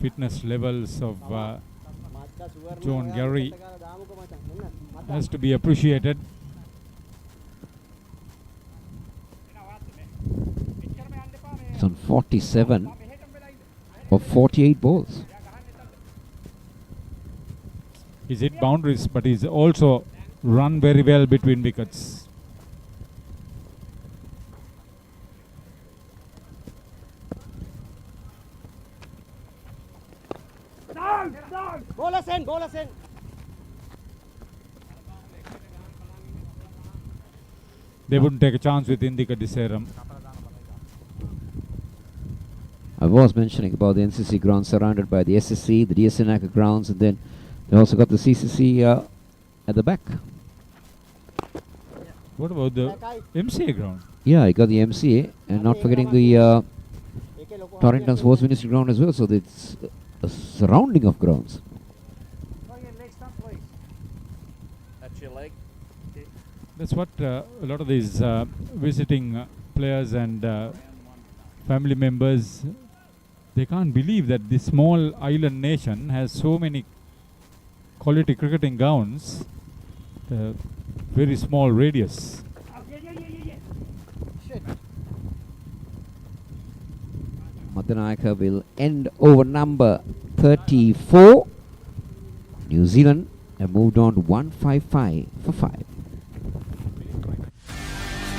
Fitness levels of John Gary has to be appreciated. It's on 47 of 48 balls. He's hit boundaries, but he's also run very well between wickets. Bowlers in. They wouldn't take a chance with Indika Diseram. I was mentioning about the NCC grounds surrounded by the SSC, the DSNAC grounds, and then they also got the CCC at the back. What about the MCA ground? Yeah, I got the MCA, and not forgetting the Torrington Sports Ministry ground as well, so it's a surrounding of grounds. That's what a lot of these visiting players and family members, they can't believe that this small island nation has so many quality cricketing grounds, very small radius. Madanayaka will end over number 34. New Zealand have moved on to 155 for 5.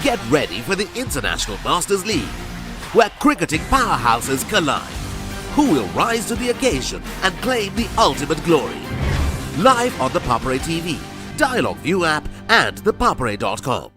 Get ready for the International Masters League, where cricketing powerhouses collide. Who will rise to the occasion and claim the ultimate glory? Live on the Papare TV, Dialog ViU App and ThePapare.com.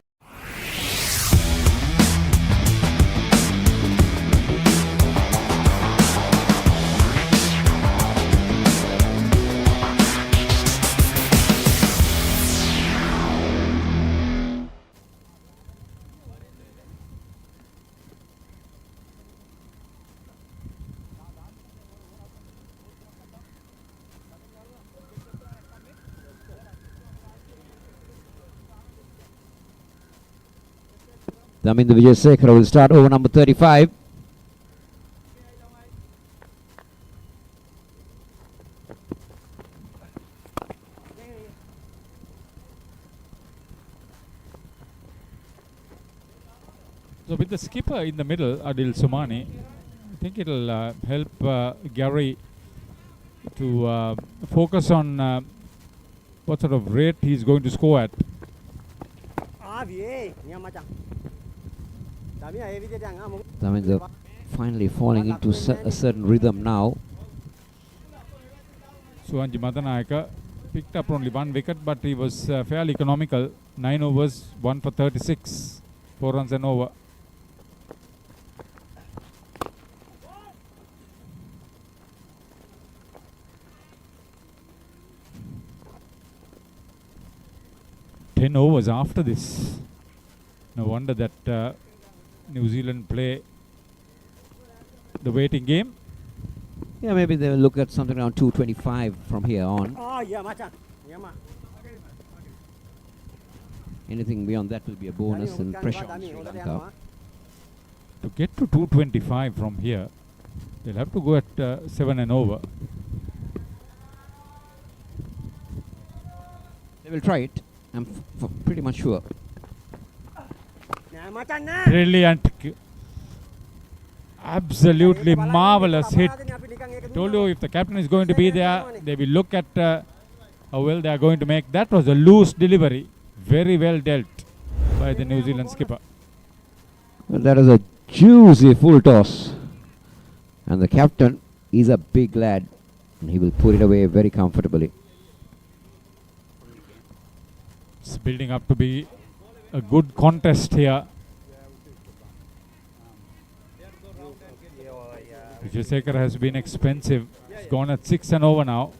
Damindu Vijayasekara will start over number 35. So with the skipper in the middle, Adil Somani, I think it'll help Gary to focus on what sort of rate he's going to score at. That means the finally falling into a certain rhythm now. Suwanji Madanayaka picked up only 1 wicket, but he was fairly economical. 9 overs, 1 for 36, 4 runs and over. Ten overs after this. No wonder that New Zealand play the waiting game. Yeah, maybe they'll look at something around 225 from here on. Anything beyond that will be a bonus and pressure on Sri Lanka. To get to 225 from here, they'll have to go at 7 and over. They will try it. I'm pretty much sure. Brilliant. Absolutely marvelous hit. Told you if the captain is going to be there, they will look at how well they are going to make. That was a loose delivery. Very well dealt by the New Zealand skipper. Well, that is a juicy full toss. And the captain is a big lad. And he will put it away very comfortably. It's building up to be a good contest here. Vijayasekara has been expensive. It's gone at 6 and over now.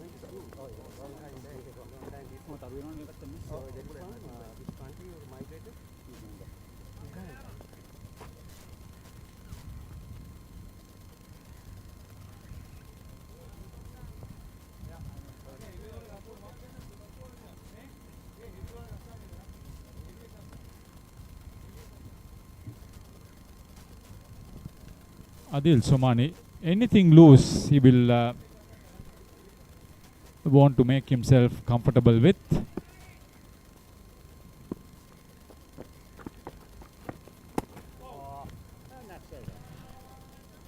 Adil Somani, anything loose he will want to make himself comfortable with.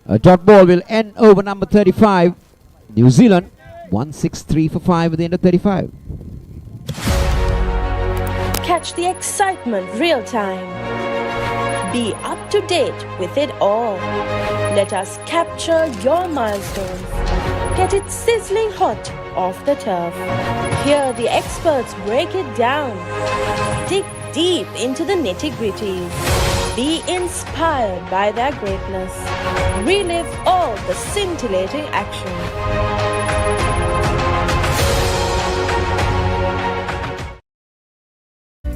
A dot ball will end over number 35. New Zealand 163 for 5 at the end of 35. Catch the excitement real time. Be up to date with it all. Let us capture your milestones. Get it sizzling hot off the turf. Hear the experts break it down. Dig deep into the nitty-gritties. Be inspired by their greatness. Relive all the scintillating action.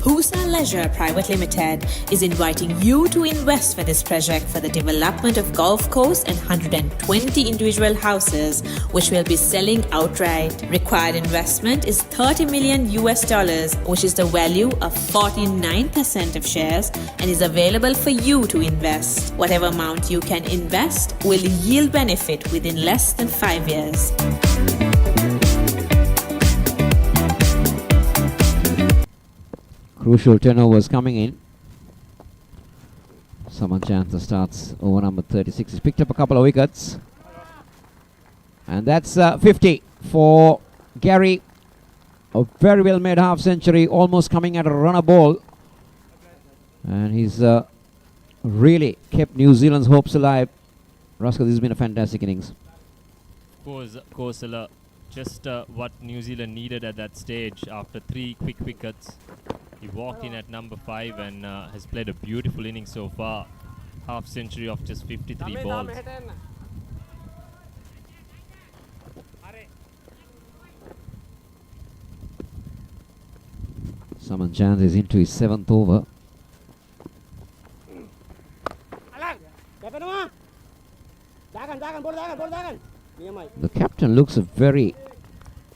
Pusa Leisure Private Limited is inviting you to invest for this project for the development of golf course and 120 individual houses, which will be selling outright. Required investment is $30 million, which is the value of 49% of shares and is available for you to invest. Whatever amount you can invest will yield benefit within less than 5 years. Crucial 10 overs coming in. Samanchantha starts over number 36. He's picked up a couple of wickets. And that's 50 for Gary. A very well made half century, almost coming at a runner ball. And he's really kept New Zealand's hopes alive. Raska, this has been a fantastic innings. Of course, just what New Zealand needed at that stage after 3 quick wickets. He walked in at number 5 and has played a beautiful inning so far. Half century of just 53 balls. Samanchantha is into his 7th over. The captain looks a very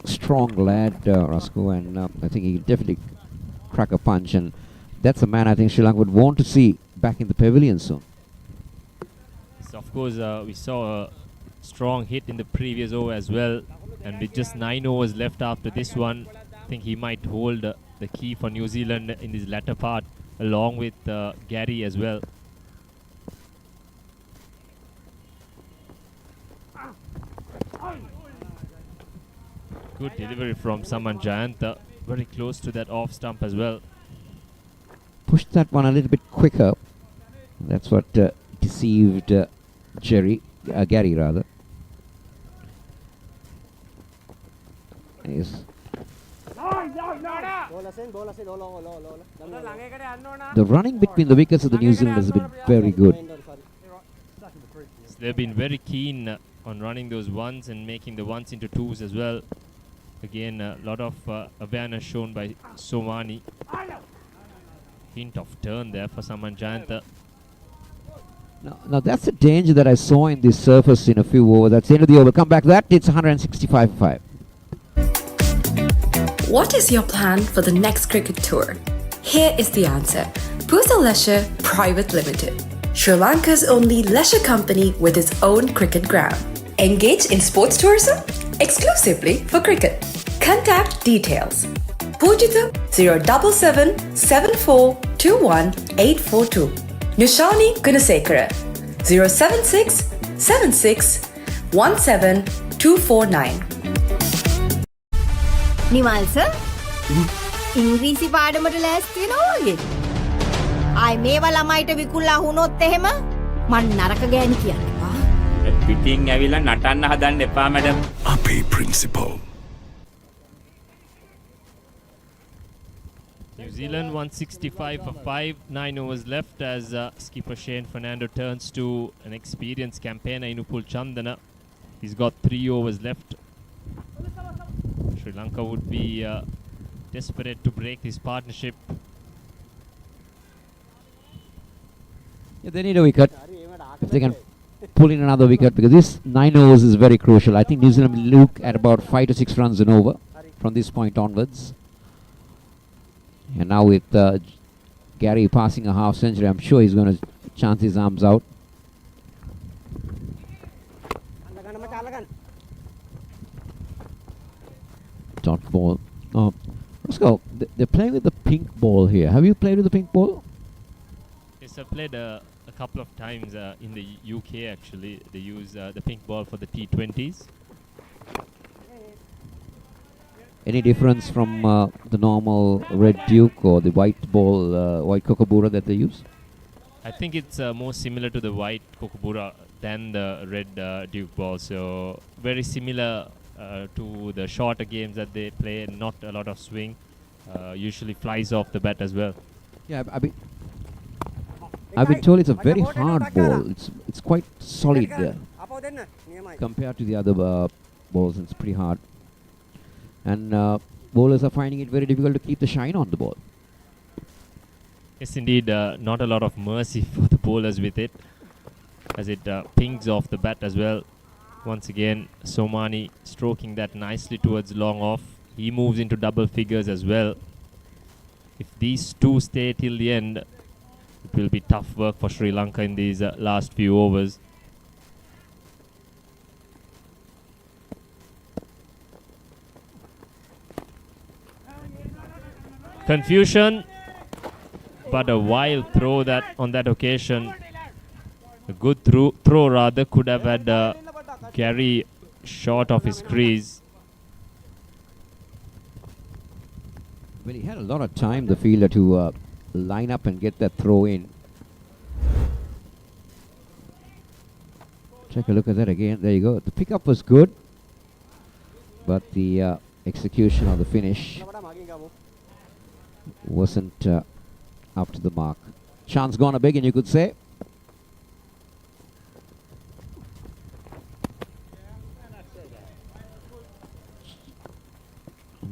strong lad, Rasko, and I think he definitely crack a punch, and that's a man I think Sri Lanka would want to see back in the pavilion soon. So of course we saw a strong hit in the previous over as well, and with just 9 overs left after this one, I think he might hold the key for New Zealand in this latter part along with Gary as well. Good delivery from Samanchantha. Very close to that off stump as well. Pushed that one a little bit quicker. That's what deceived Gary rather. Yes. The running between the wickets of the New Zealanders has been very good. They've been very keen on running those ones and making the ones into twos as well. Again, a lot of awareness shown by Somani. Hint of turn there for Saman Jayantha. Now that's the danger that I saw in this surface in a few overs. That's the end of the over. Come back that. It's 165-5. What is your plan for the next cricket tour? Here is the answer. Pusa Leisure Private Limited, Sri Lanka's only leisure company with its own cricket ground. Engage in sports tourism exclusively for cricket. Contact details. Pujita 077 7421 842. Nushani Gunasekara 076 76 17 249. Nimal sir ඉංග්‍රීසි පාඩමට ලෑස්ති වෙනවා වගේ. ආයි මේවා ළමයිට විකුල්ලා වුණොත් එහෙම මන් නරක ගෑණි කියන්නවා. පිටින් ඇවිල්ලා නටන්න හදන්න එපා මැඩම්. අපේ principal. New Zealand 165 for 5, 9 overs left as skipper Shane Fernando turns to an experienced campaigner Inupul Chandana. He's got 3 overs left. Sri Lanka would be desperate to break this partnership. Yeah, they need a wicket. If they can pull in another wicket, because this 9 overs is very crucial. I think New Zealand will look at about 5 to 6 runs an over from this point onwards. And now with Gary passing a half century, I'm sure he's going to chance his arms out. Dot ball. Roscoe, they're playing with the pink ball here. Have you played with the pink ball? Yes, I've played a couple of times in the UK actually. They use the pink ball for the T20s. Any difference from the normal red Duke or the white ball, white Kookaburra that they use? I think it's more similar to the white Kookaburra than the red Duke ball. So very similar to the shorter games that they play, not a lot of swing, usually flies off the bat as well. Yeah, I've been told it's a very hard ball. It's quite solid there compared to the other balls. It's pretty hard, and bowlers are finding it very difficult to keep the shine on the ball. Yes, indeed, not a lot of mercy for the bowlers with it, as it pings off the bat as well. Once again, Somani stroking that nicely towards long off. He moves into double figures as well. If these two stay till the end, it will be tough work for Sri Lanka in these last few overs. Confusion, but a wild throw that on that occasion. A good throw rather could have had Gary short of his crease. Well, he had a lot of time, the fielder, to line up and get that throw in. Take a look at that again. There you go. The pickup was good, but the execution or the finish wasn't up to the mark. Chance gone a big, and you could say.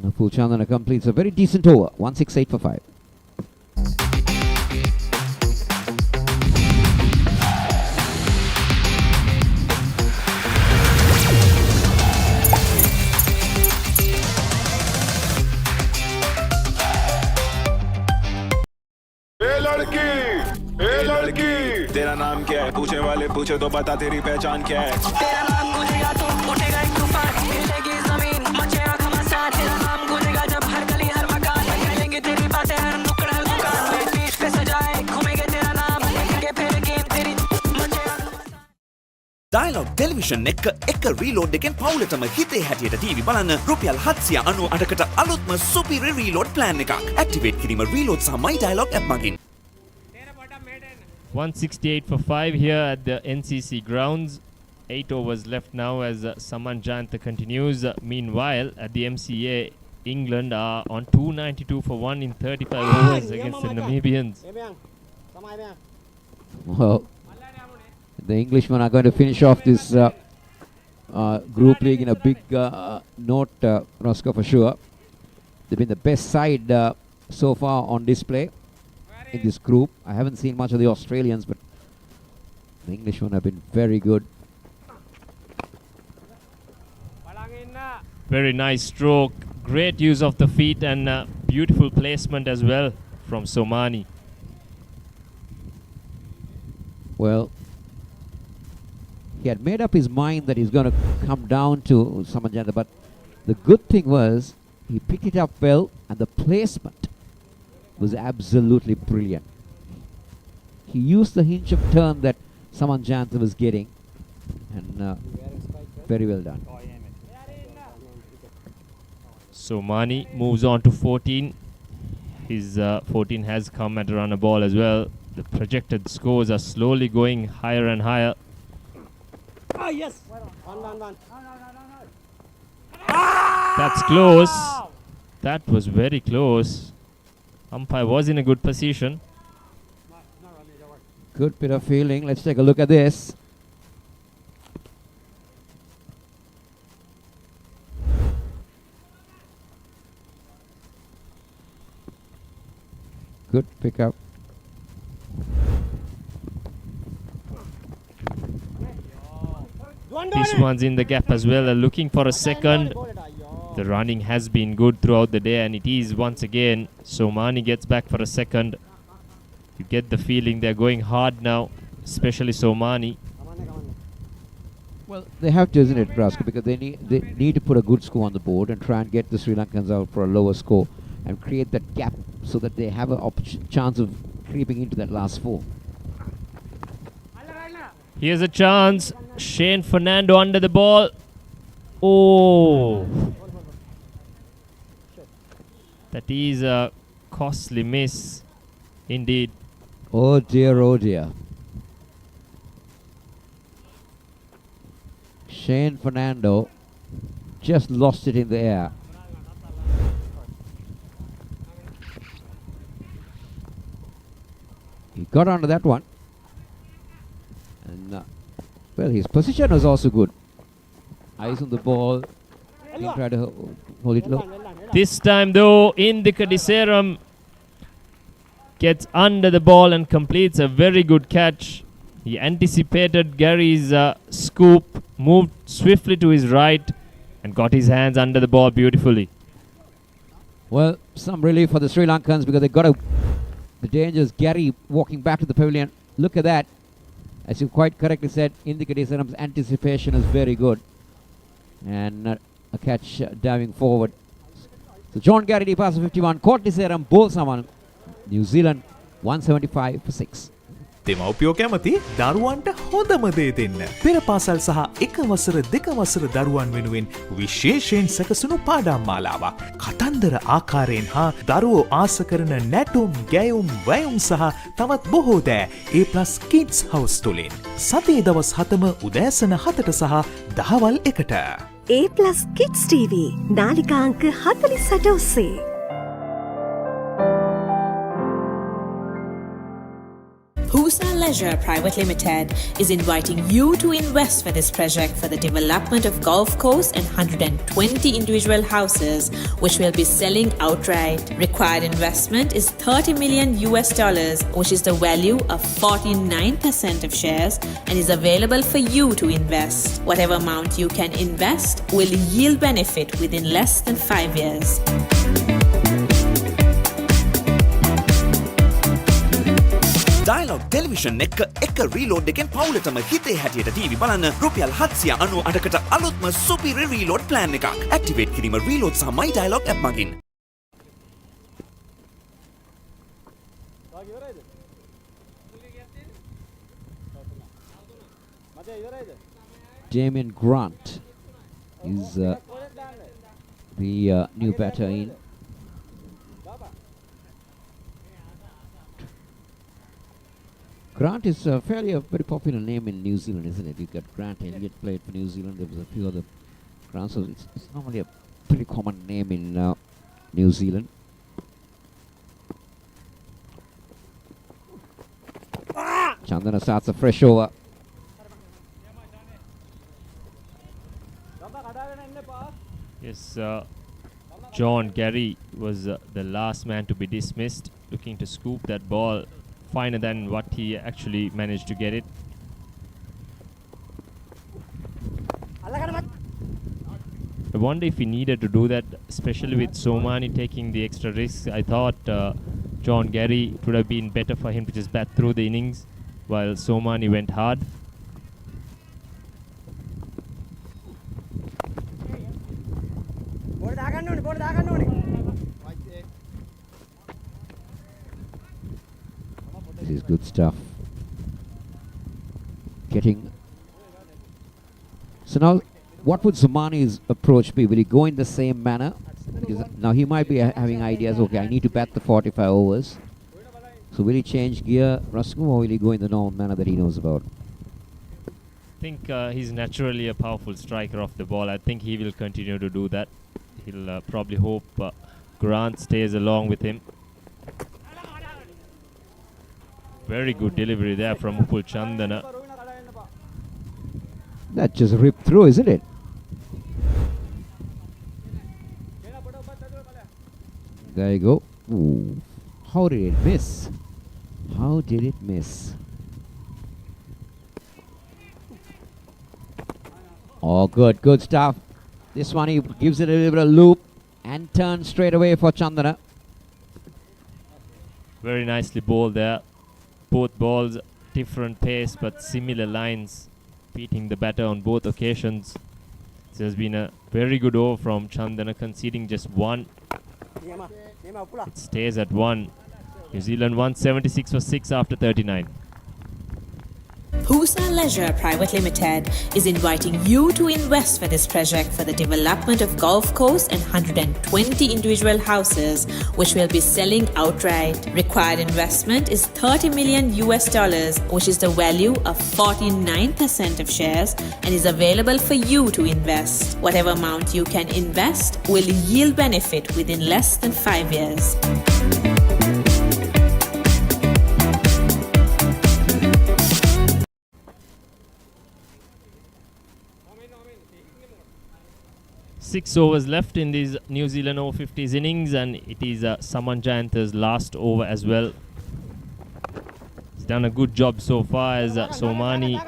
Naful Chandana completes a very decent over. 168 for 5. तेरा नाम क्या है पूछे वाले पूछे तो बता तेरी पहचान क्या है तेरा नाम गूंजेगा तो उठेगा एक तूफान हिलेगी जमीन मचेगा घमासान तेरा नाम गूंजेगा जब हर गली हर मकान हिलेंगे तेरी बातें हर नुक्कड़ हर दुकान बीच पे सजाए घूमेंगे तेरा नाम लेंगे फिर गेम तेरी मचेगा Dialog television එක reload එකෙන් පවුලටම හිතේ හැටියට TV බලන්න රුපියල් 798කට අලුත්ම superior reload plan එකක්. Activate කිරීම reload සහ My Dialog app මගින්. 168 for 5 here at the NCC Grounds. 8 overs left now as Saman Jayantha continues. Meanwhile, at the MCA, England are on 292 for 1 in 35 overs against the Namibians. Well, the Englishmen are going to finish off this group league in a big note, Roscoe, for sure. They've been the best side so far on display in this group. I haven't seen much of the Australians, but the Englishmen have been very good. Very nice stroke, great use of the feet, and beautiful placement as well from Somani. Well, he had made up his mind that he's going to come down to Saman Jayantha, but the good thing was he picked it up well, and the placement was absolutely brilliant. He used the hinge of turn that Saman Jayantha was getting, and very well done. Somani moves on to 14. His 14 has come at a runner ball as well. The projected scores are slowly going higher and higher. Ah, yes. One. That's close. That was very close. Umpire was in a good position. Good bit of fielding. Let's take a look at this. Good pickup. This one's in the gap as well, looking for a second. The running has been good throughout the day, and it is once again. Somani gets back for a second. You get the feeling they're going hard now, especially Somani. Well, they have to, isn't it, Roscoe? Because they need to put a good score on the board and try and get the Sri Lankans out for a lower score and create that gap so that they have a chance of creeping into that last 4. Here's a chance. Shane Fernando under the ball. Oh. That is a costly miss indeed. Oh dear, oh dear. Shane Fernando just lost it in the air. He got onto that one. And, well, his position was also good. Eyes on the ball. He tried to hold it low. This time, though, Indika Diseram gets under the ball and completes a very good catch. He anticipated Gary's scoop, moved swiftly to his right, and got his hands under the ball beautifully. Well, some relief for the Sri Lankans because they got the dangers. Gary walking back to the pavilion. Look at that. As you quite correctly said, Indika Diseram's anticipation is very good. And a catch diving forward. So John Garrity passes 51. Caught Diseram, bowls someone. New Zealand 175 for 6. දෙමව්පියෝ කැමති දරුවන්ට හොඳම දේ දෙන්න. පෙර පාසල් සහ එක වසර දෙක වසර දරුවන් වෙනුවෙන් විශේෂයෙන් සැකසුණු පාඩම් මාලාවක්. කතන්දර ආකාරයෙන් හා දරුවෝ ආස කරන නැටුම්, ගැයුම්, වැයුම් සහ තවත් බොහෝ දෑ A+ Kids House තුලින්. සතියේ දවස් 7ම උදෑසන 7ට සහ දහවල් 1ට. A+ Kids TV නාලිකා අංක 48 ඔස්සේ. Husa Leisure Private Limited is inviting you to invest for this project for the development of golf course and 120 individual houses, which will be selling outright. Required investment is $30 million, which is the value of 49% of shares and is available for you to invest. Whatever amount you can invest will yield benefit within less than 5 years. Dialog Television එක reload එකෙන් පවුලටම හිතේ හැටියට TV බලන්න රුපියල් 798කට අලුත්ම superior reload plan එකක්. Activate කිරීම reload සහ My Dialog app මගින්. Damien Grant is the new batter in. Grant is fairly a very popular name in New Zealand, isn't it? You got Grant Elliott played for New Zealand. There was a few other Grants. So it's normally a pretty common name in New Zealand. Chandana starts a fresh over. Yes, John Gary was the last man to be dismissed, looking to scoop that ball finer than what he actually managed to get it. I wonder if he needed to do that, especially with Somani taking the extra risk. I thought John Gary, it would have been better for him to just bat through the innings while Somani went hard. This is good stuff. So now, what would Somani's approach be? Will he go in the same manner? Because now he might be having ideas, okay, I need to bat the 45 overs. So will he change gear, Raskum, or will he go in the normal manner that he knows about? I think he's naturally a powerful striker of the ball. I think he will continue to do that. He'll probably hope Grant stays along with him. Very good delivery there from Upul Chandana. That just ripped through, isn't it? There you go. Ooh. How did it miss? How did it miss? Oh, good stuff. This one he gives it a little bit of loop and turns straight away for Chandana. Very nicely bowled there. Both balls, different pace but similar lines, beating the batter on both occasions. This has been a very good over from Chandana, conceding just one. It stays at one. New Zealand 176 for 6 after 39. Pusa Leisure Private Limited is inviting you to invest for this project for the development of golf course and 120 individual houses, which will be selling outright. Required investment is $30 million, which is the value of 49% of shares, and is available for you to invest. Whatever amount you can invest will yield benefit within less than 5 years. Six overs left in these New Zealand Over-50s innings, and it is Saman Jayantha's last over as well. He's done a good job so far as Somani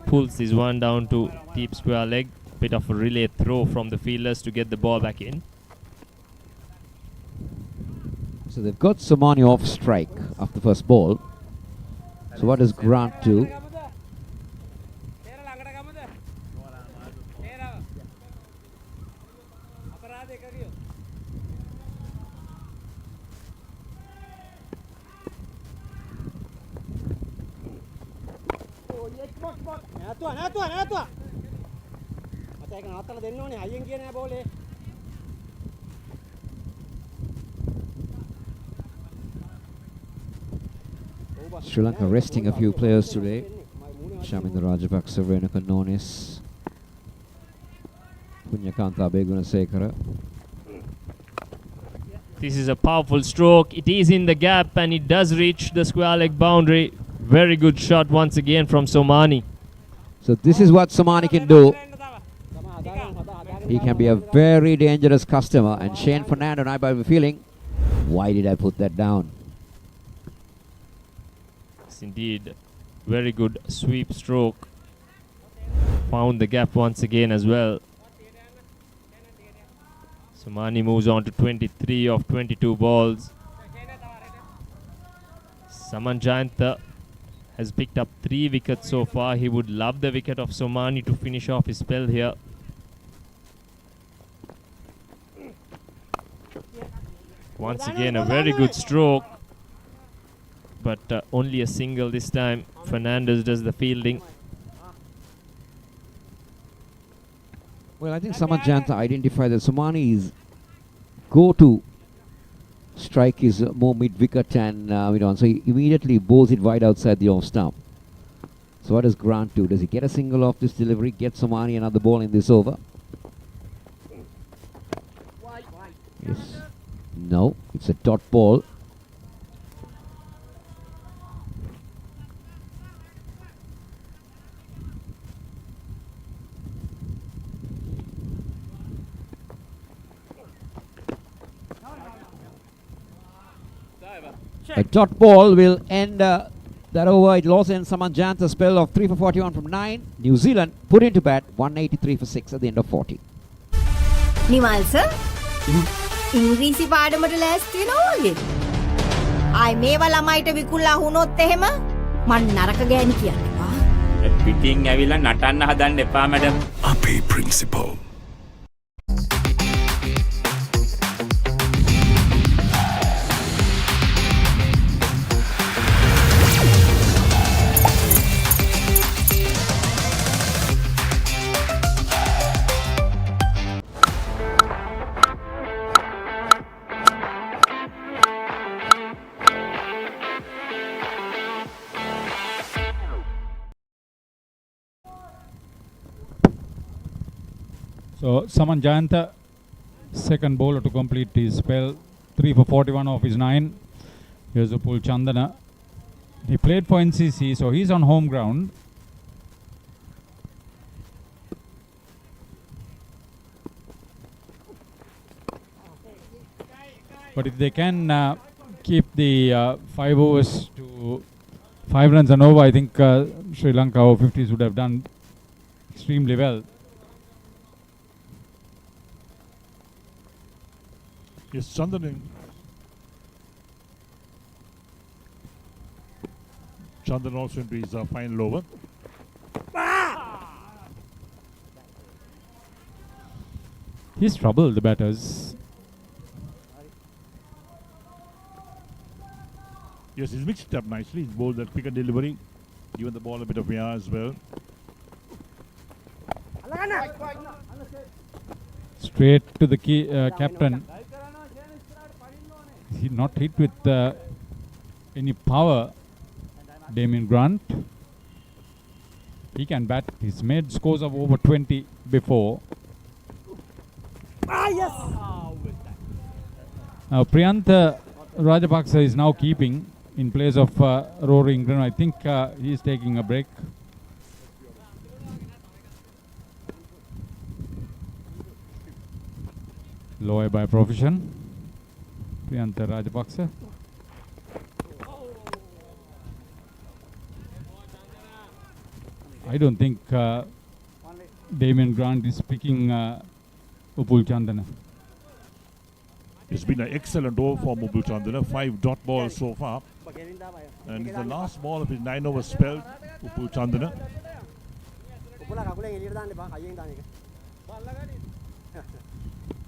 pulls this one down to deep square leg. Bit of a relay throw from the fielders to get the ball back in. So they've got Somani off strike after the first ball. So what does Grant do? Sri Lanka resting a few players today. Shaminda Rajapaksa, Renuka Nonis, Punyakanta Begunasekara. This is a powerful stroke. It is in the gap and it does reach the square leg boundary. Very good shot once again from Somani. So this is what Somani can do. He can be a very dangerous customer, and Shane Fernando and I might be feeling, why did I put that down? Yes, indeed. Very good sweep stroke. Found the gap once again as well. Somani moves on to 23 of 22 balls. Saman Jayantha has picked up 3 wickets so far. He would love the wicket of Somani to finish off his spell here. Once again a very good stroke, but only a single this time. Fernandez does the fielding. Well, I think Saman Jayantha identified that Somani's go-to strike is more mid-wicket and mid-on. So he immediately bowls it wide outside the off stump. So what does Grant do? Does he get a single off this delivery? Get Somani another ball in this over? Yes. No, it's a dot ball. A dot ball will end that over. It will also end Saman Jantha's spell of 3 for 41 from 9. New Zealand put into bat 183 for 6 at the end of 40. Nimal sir ඉංග්‍රීසි පාඩමට ලෑස්ති වෙනවා වගේ. ආයි මේවා ළමයිට විකුල්ලා වුණොත් එහෙම මං නරක ගෑණි කියන්නවා. පිටින් ඇවිල්ලා නටන්න හදන්න එපා මැඩම්. අපේ principal. So Saman Jayantha, second bowler to complete his spell, 3 for 41 off his 9. Here's Upul Chandana. He played for NCC, so he's on home ground. But if they can keep the 5 overs to 5 runs and over, I think Sri Lanka Over-50s would have done extremely well. Yes, Chandan also into his final over. He's troubled the batters. Yes, he's mixed it up nicely. He's bowled that quicker delivery, given the ball a bit of air as well. Straight to the key, captain. He not hit with any power. Damien Grant. He can bat. He's made scores of over 20 before. Yes. Now Priyantha Rajapaksa is now keeping in place of Rory England. I think he is taking a break. Lawyer by profession. Priyantha Rajapaksa. I don't think Damien Grant is picking Upul Chandana. It's been an excellent over for Upul Chandana. 5 dot balls so far. And it's the last ball of his 9 over spell, Upul Chandana.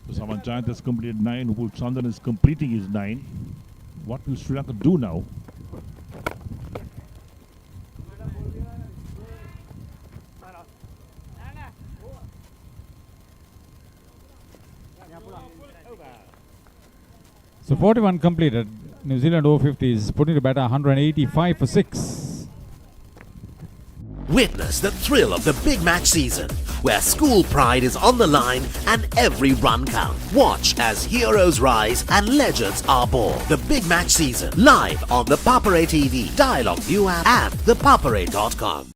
So Saman Jayantha has completed 9. Upul Chandana is completing his 9. What will Sri Lanka do now? So 41 completed. New Zealand Over-50s putting to bat 185 for 6. Witness the thrill of the big match season, where school pride is on the line and every run counts. Watch as heroes rise and legends are born. The big match season, live on the Papare TV, Dialog ViU App and ThePapare.com.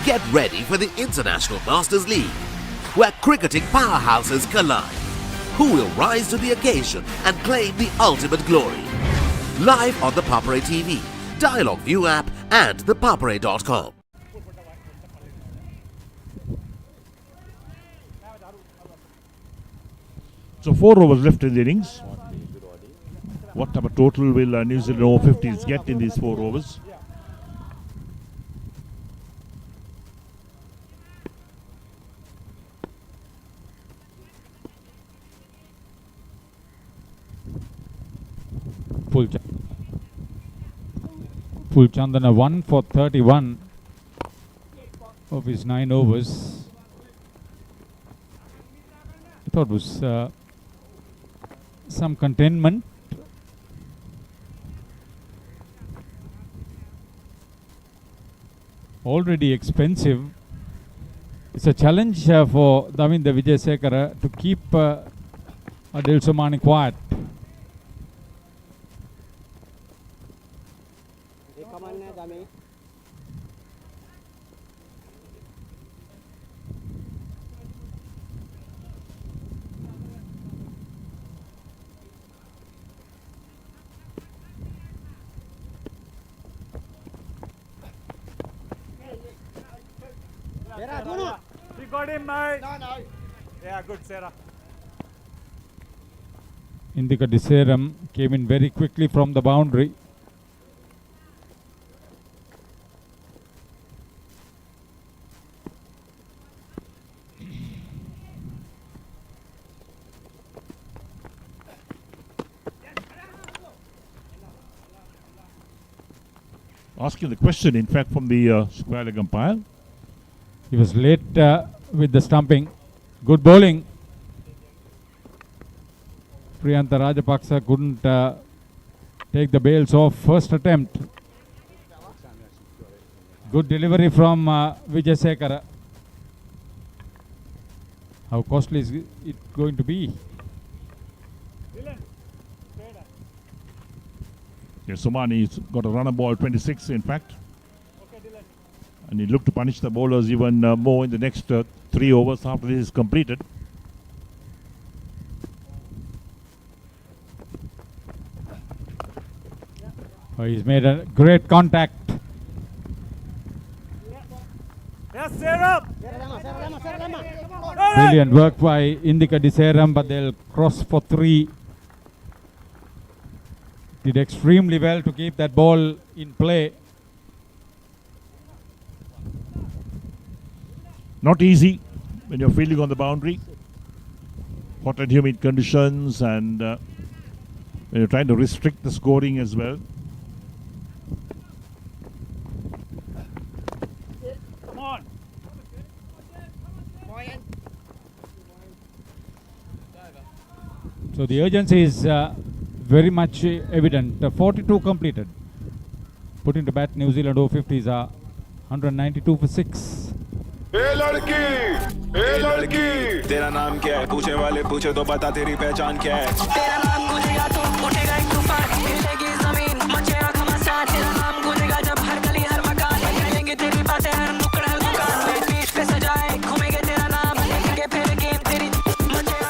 Get ready for the International Masters League, where cricketing powerhouses collide. Who will rise to the occasion and claim the ultimate glory? Live on the Papare TV, Dialog ViU App and ThePapare.com. So 4 overs left in the innings. What type of total will New Zealand Over-50s get in these 4 overs? Upul Chandana 1 for 31 of his 9 overs. I thought it was some containment already expensive. It's a challenge for Davinda Wijayasekara to keep Adil Somani quiet. You got him, mate. No. Yeah, good, Sarah. Indika Deseram came in very quickly from the boundary. Asking the question, in fact, from the square leg umpire. He was late with the stumping. Good bowling. Priyantha Rajapaksa couldn't take the bails off first attempt. Good delivery from Wijayasekara. How costly is it going to be? Yes, Somani's got a runner ball 26, in fact. And he looked to punish the bowlers even more in the next 3 overs after this is completed. Oh, he's made a great contact. Yes, Sarah. Brilliant work by Indika Deseram, but they'll cross for 3. Did extremely well to keep that ball in play. Not easy when you're fielding on the boundary. Hot and humid conditions, and when you're trying to restrict the scoring as well. Come on. So the urgency is very much evident. 42 completed. Put into bat, New Zealand Over-50s are 192 for 6. ए लड़की तेरा नाम क्या है पूछे वाले पूछे तो बता तेरी पहचान क्या है तेरा नाम गूंजेगा तो उठेगा एक तूफान हिलेगी जमीन मचेगा घमासान तेरा नाम गूंजेगा जब हर गली हर मकान करेंगे तेरी बातें हर नुक्कड़ हर दुकान में पीठ पे सजाए घूमेंगे तेरा नाम लेंगे फिर गेम तेरी मचेगा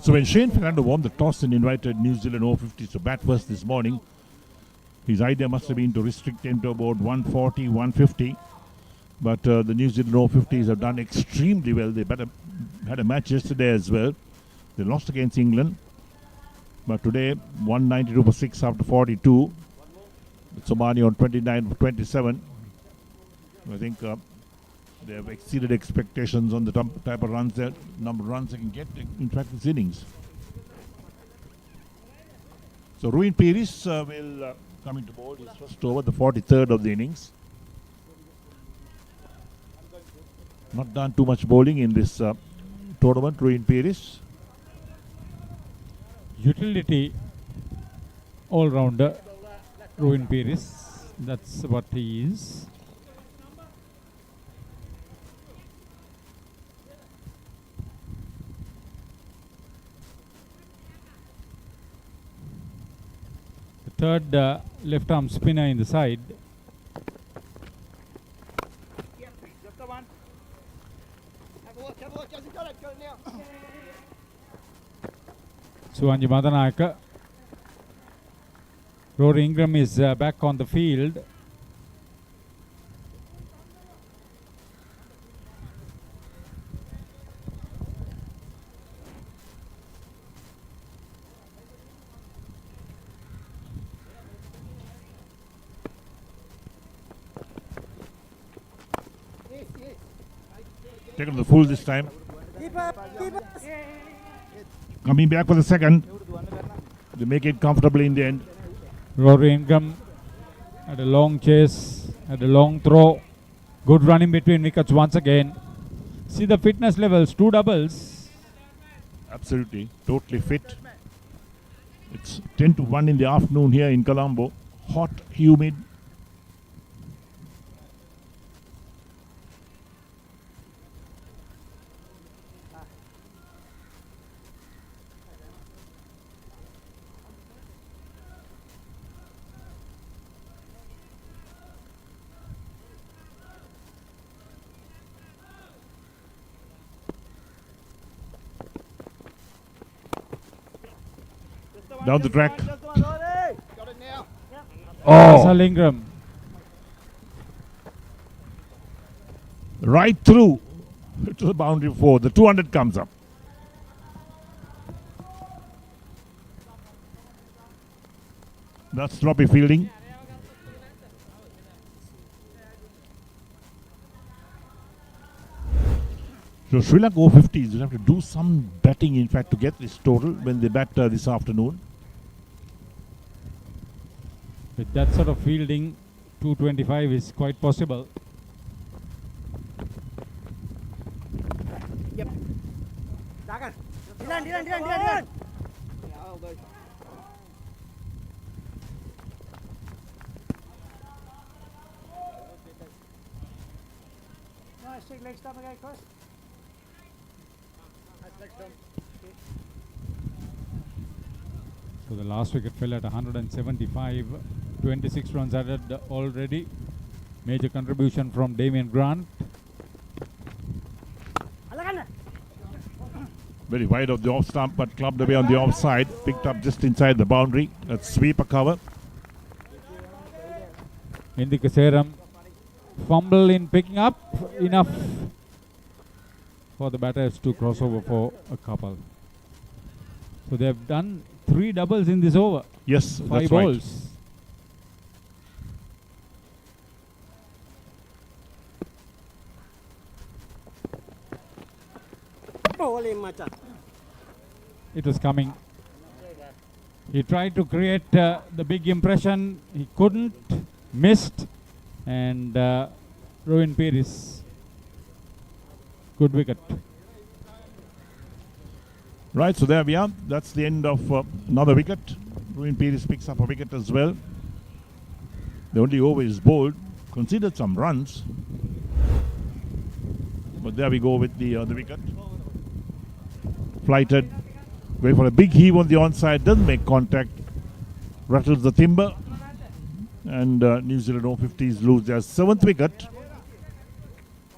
So when Shane Fernando won the toss and invited New Zealand Over-50s to bat first this morning, his idea must have been to restrict him to about 140, 150. But the New Zealand Over-50s have done extremely well. They had a match yesterday as well. They lost against England. But today, 192 for 6 after 42. With Somani on 29 for 27. I think they have exceeded expectations on the type of runs, number of runs they can get, in fact, this innings. So Ruin Pires will come into bowl. He's first over, the 43rd of the innings. Not done too much bowling in this tournament, Ruin Pires. Utility all-rounder, Ruin Pires. That's what he is. Third left arm spinner in the side. Suwanji Madanayaka. Rory Ingram is back on the field. Taken the full this time. Keep up, keep up. Coming back for the second. They make it comfortably in the end. Rory Ingram had a long chase, had a long throw. Good running between wickets once again. See the fitness levels, 2 doubles. Absolutely, totally fit. It's 10 to 1 in the afternoon here in Colombo. Hot, humid. Down the track. Russell Ingram. Right through to the boundary 4. The 200 comes up. That's sloppy fielding. So Sri Lanka Over-50s will have to do some batting, in fact, to get this total when they bat this afternoon. With that sort of fielding, 225 is quite possible. Yep. Dylan. Nice, take leg stump again, Chris. Nice leg stump. So the last wicket fell at 175. 26 runs added already. Major contribution from Damien Grant. Very wide of the off stump, but clubbed away on the offside. Picked up just inside the boundary. That's sweeper cover. Indikaseram fumble in picking up. Enough for the batters to cross over for a couple. So they have done 3 doubles in this over. Yes, 5 that's balls. right. It was coming. He tried to create the big impression. He couldn't. Missed. And Rowan Pires. Good wicket. Right, so there we are. That's the end of another wicket. Rowan Pires picks up a wicket as well. The only over is bowled. Conceded some runs. But there we go with the wicket. Flighted. Going for a big heave on the onside. Doesn't make contact. Rattles the timber. And New Zealand Over-50s lose their 7th wicket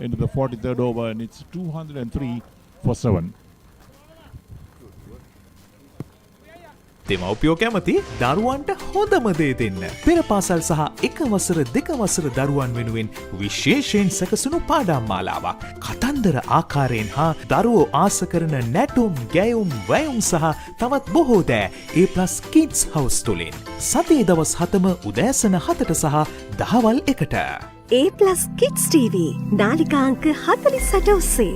into the 43rd over. And it's 203 for 7. දෙමව්පියෝ කැමති දරුවන්ට හොඳම දේ දෙන්න. පෙර පාසල් සහ එක වසර දෙක වසර දරුවන් වෙනුවෙන් විශේෂයෙන් සැකසුණු පාඩම් මාලාවක්. කතන්දර ආකාරයෙන් හා දරුවෝ ආස කරන නැටුම්, ගැයුම්, වැයුම් සහ තවත් බොහෝ දෑ A+ Kids House තුලින්. සතියේ දවස් 7ම උදෑසන 7ට සහ දහවල් 1ට. A+ Kids TV නාලිකා අංක 48 ඔස්සේ.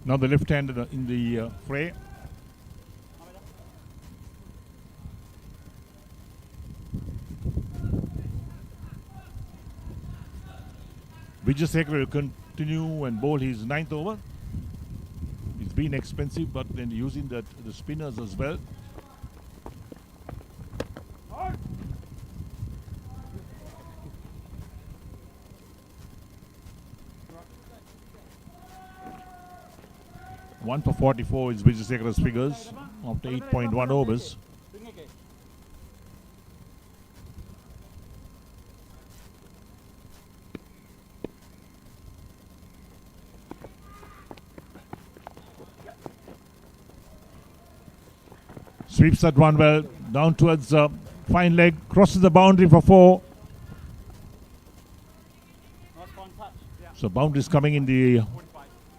Now the left hand in the fray. Vijayasekara will continue and bowl his 9th over. It's been expensive, but then using the spinners as well. One for 44 is Vijayasekara's figures after 8.1 overs. Sweeps that one well down towards fine leg, crosses the boundary for 4. So boundaries coming in the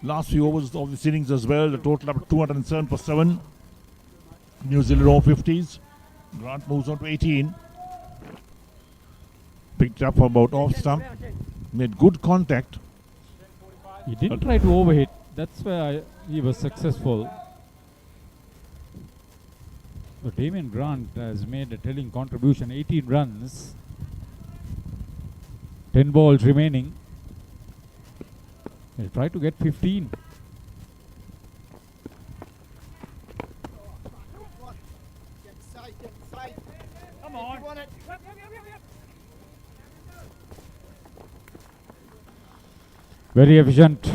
last few overs of this innings as well. The total up to 207 for 7. New Zealand Over-50s. Grant moves on to 18. Picked up for about off stump. Made good contact. He didn't try to overhit. That's where he was successful. So Damien Grant has made a telling contribution. 18 runs. 10 balls remaining. He'll try to get 15. Come on. Very efficient.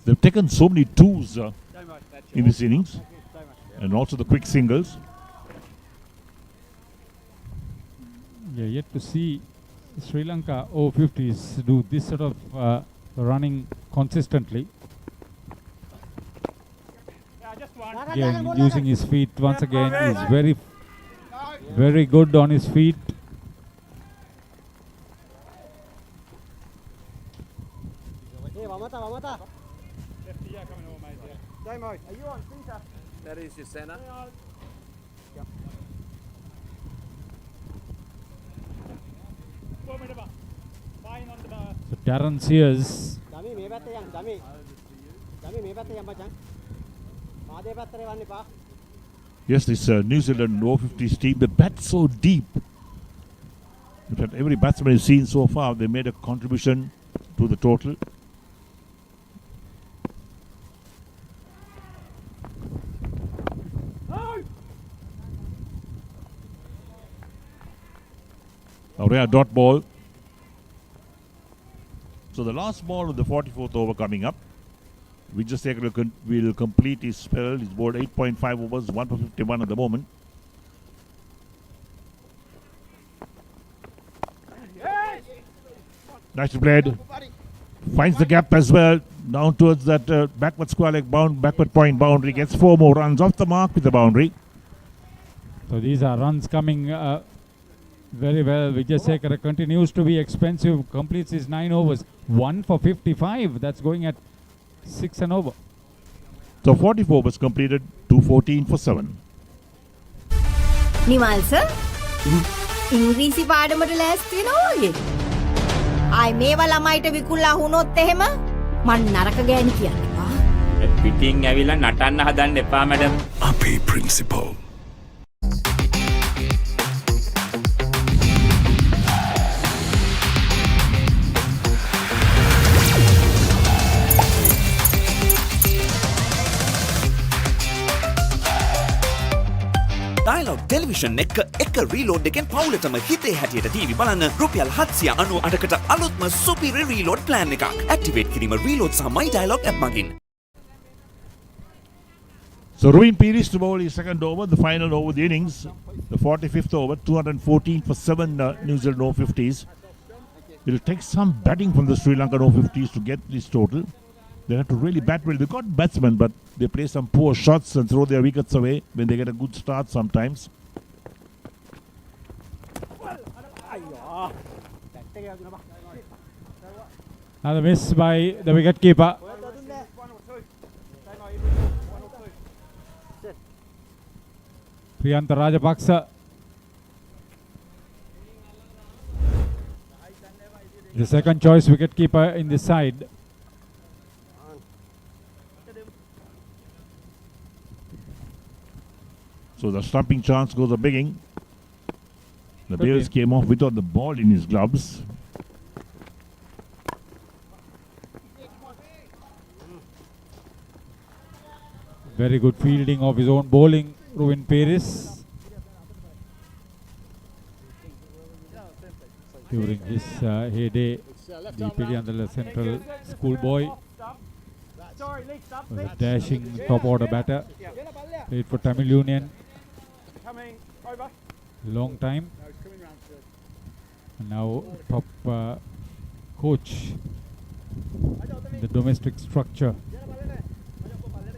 They've taken so many twos in this innings, and also the quick singles. Yeah, yet to see Sri Lanka Over-50s do this sort of running consistently. Again, using his feet once again. He's very good on his feet. Are you on Peter? That is your centre. Yep. So Darren Sears. Yes, this New Zealand Over-50s team, they bat so deep. In fact, every batsman we've seen so far, they made a contribution to the total. A rare dot ball. So the last ball of the 44th over coming up. Vijay will complete his spell. He's bowled 8.5 overs, 1 for 51 at the moment. Nicely played. Finds the gap as well. Down towards that backward square leg backward point boundary. Gets 4 more runs off the mark with the boundary. So these are runs coming very well. Vijay continues to be expensive. Completes his 9 overs. 1 for 55. That's going at 6 and over. So 44 was completed. 214 for 7. Nimal sir ඉංග්‍රීසි පාඩමට ලෑස්ති වෙනවා වගේ. ආයි මේවා ළමයිට විකුල්ලා වුණොත් එහෙම මං නරක ගෑණි කියන්නවා. පිටින් ඇවිල්ලා නටන්න හදන්න එපා මැඩම්. අපේ ප්‍රින්සිපල්. Dialog Television එක රීලෝඩ් එකෙන් පවුලටම හිතේ හැටියට ටීවී බලන්න රුපියල් 798කට අලුත්ම සුපිරි රීලෝඩ් ප්ලෑන් එකක්. ඇක්ටිවේට් කිරීම රීලෝඩ් සහ My Dialog app මගින්. So Ruin Pires to bowl his second over, the final over the innings, the 45th over, 214 for 7 New Zealand Over-50s. It'll take some batting from the Sri Lankan Over-50s to get this total. They have to really bat well. They've got batsmen, but they play some poor shots and throw their wickets away when they get a good start sometimes. Another miss by the wicketkeeper. Priyantha Rajapaksa. The second choice wicketkeeper in this side. So the stumping chance goes a bigging. The Bears came off without the ball in his gloves. Very good fielding of his own bowling, Ruin Pires. During his heyday, the Piriandala Central schoolboy was a dashing top order batter. Played for Tamil Union. Long time. And now top coach in the domestic structure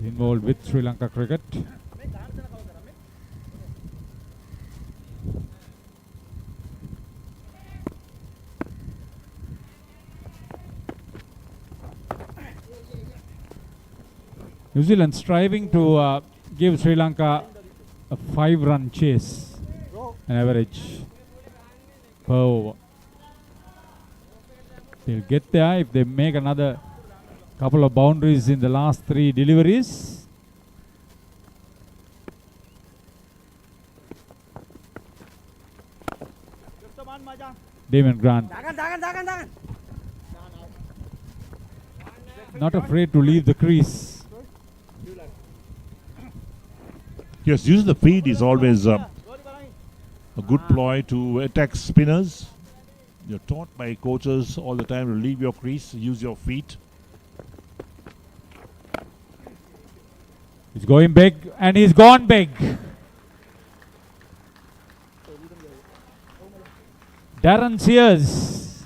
involved with Sri Lanka cricket. New Zealand striving to give Sri Lanka a 5-run chase, an average per over. They'll get there if they make another couple of boundaries in the last 3 deliveries. Damon Grant not afraid to leave the crease. Yes, using the feet is always a good ploy to attack spinners. You're taught by coaches all the time to leave your crease, use your feet. He's going big, and he's gone big. Darren Sears.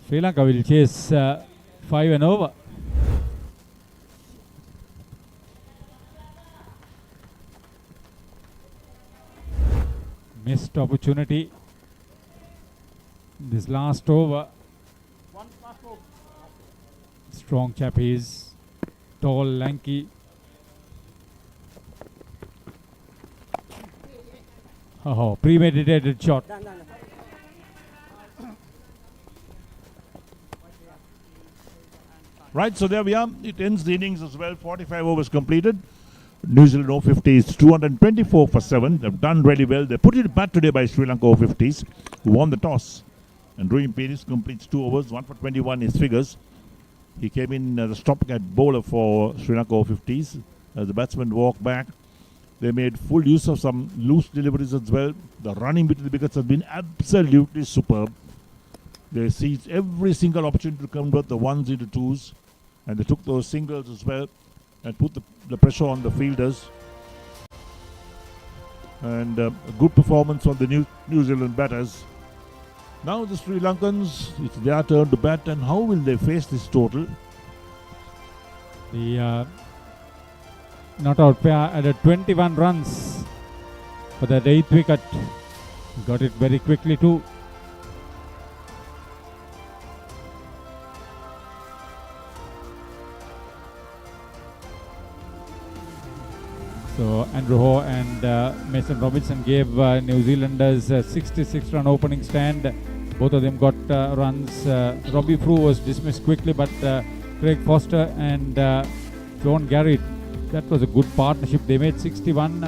Sri Lanka will chase 5 and over. Missed opportunity. This last over. Strong chap he is. Tall, lanky. Oh, premeditated shot. Right, so there we are. It ends the innings as well. 45 overs completed. New Zealand Over-50s 224 for 7. They've done really well. They put it back today by Sri Lanka Over-50s, who won the toss. And Rui Pires completes 2 overs, 1 for 21 his figures. He came in as a stopgap bowler for Sri Lanka Over-50s. As the batsmen walked back, they made full use of some loose deliveries as well. The running between the wickets has been absolutely superb. They seized every single opportunity to convert the ones into twos, and they took those singles as well and put the pressure on the fielders. And a good performance on the New Zealand batters. Now the Sri Lankans, it's their turn to bat, and how will they face this total? The not out pair added 21 runs for that 8th wicket. Got it very quickly too. So Andrew Ho and Mason Robinson gave New Zealanders a 66-run opening stand. Both of them got runs. Robbie Frew was dismissed quickly, but Craig Foster and John Garrett, that was a good partnership. They made 61.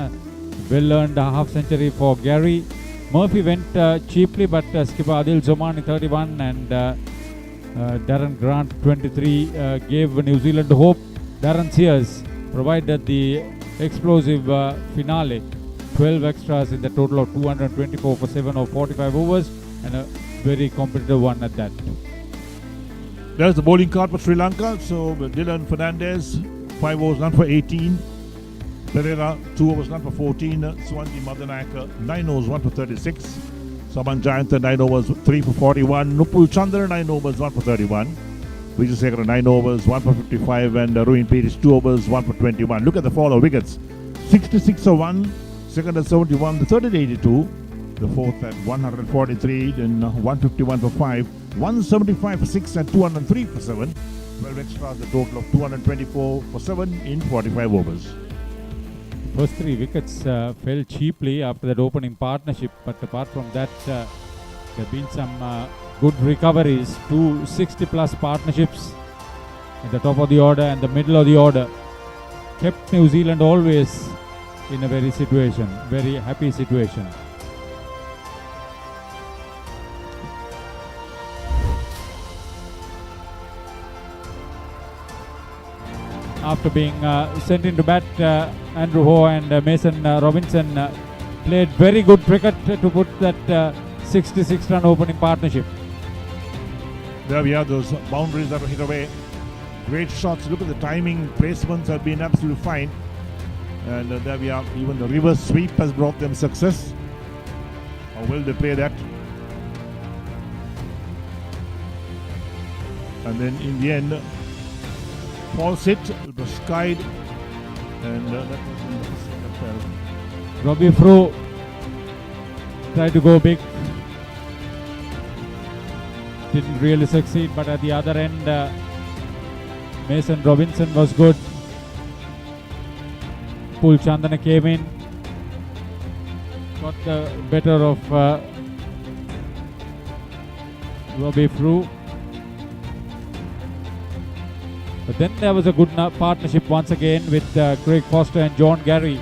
Well earned a half century for Gary. Murphy went cheaply, but skipper Adil Zomani 31 and Darren Grant 23 gave New Zealand hope. Darren Sears provided the explosive finale. 12 extras in the total of 224 for 7 of 45 overs, and a very competitive one at that. There's the bowling card for Sri Lanka. So Dylan Fernandez, 5 overs, none for 18. Pereira, 2 overs, none for 14. Swanji Madanaka, 9 overs, 1 for 36. Saman Jayantha, 9 overs, 3 for 41. Nupul Chandra, 9 overs, 1 for 31. Vijay Sekhar, 9 overs, 1 for 55. And Rui Pires, 2 overs, 1 for 21. Look at the fall of wickets. 66 for 1, second at 71, the third at 82, the fourth at 143, then 151 for 5, 175 for 6 and 203 for 7. 12 extras, a total of 224 for 7 in 45 overs. First 3 wickets fell cheaply after that opening partnership, but apart from that, there have been some good recoveries. 2 60-plus partnerships at the top of the order and the middle of the order kept New Zealand always in a very happy situation. After being sent into bat, Andrew Ho and Mason Robinson played very good cricket to put that 66-run opening partnership. There we are, those boundaries that were hit away. Great shots. Look at the timing. Placements have been absolutely fine. And there we are. Even the reverse sweep has brought them success. How well they play that. And then in the end, false hit, it was skied. And that was in the second. Robbie Frew tried to go big. Didn't really succeed, but at the other end, Mason Robinson was good. Pul Chandana came in, got the better of Robbie Frew. But then there was a good partnership once again with Craig Foster and John Gary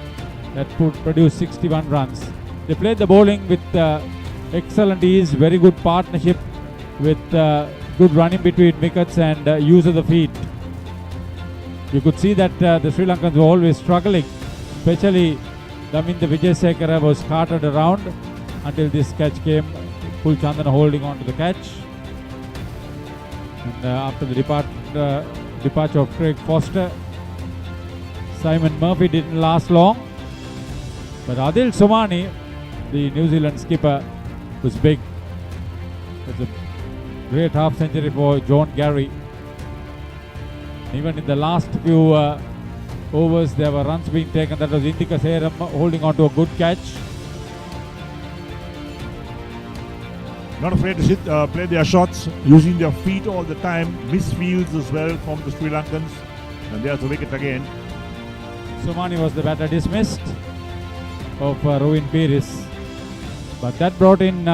that produced 61 runs. They played the bowling with excellent ease, very good partnership with good running between wickets and use of the feet. You could see that the Sri Lankans were always struggling, especially Daminda Wijesekara was carted around until this catch came, Pul Chandana holding on to the catch. And after the departure of Craig Foster, Simon Murphy didn't last long. But Adil Somani, the New Zealand skipper, was big. It was a great half century for John Gary. Even in the last few overs, there were runs being taken. That was Indika Seram holding on to a good catch. Not afraid to play their shots, using their feet all the time. Misfields as well from the Sri Lankans. And there's the wicket again. Somani was the batter dismissed of Rovin Peiris. But that brought in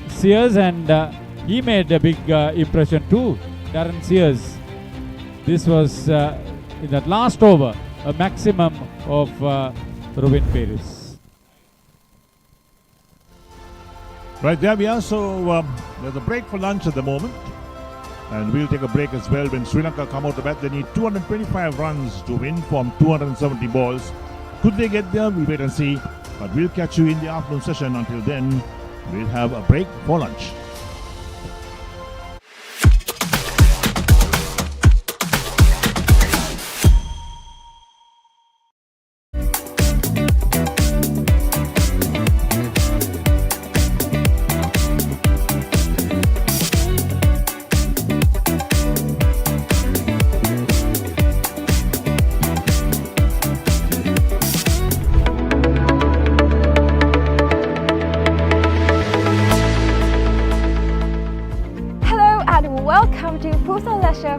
Sears, and he made a big impression too, Darren Sears. This was in that last over, a maximum of Rovin Peiris. Right, there we are. So there's a break for lunch at the moment. And we'll take a break as well. When Sri Lanka come out to bat, they need 225 runs to win from 270 balls. Could they get there? We'll wait and see. But we'll catch you in the afternoon session. Until then, we'll have a break for lunch.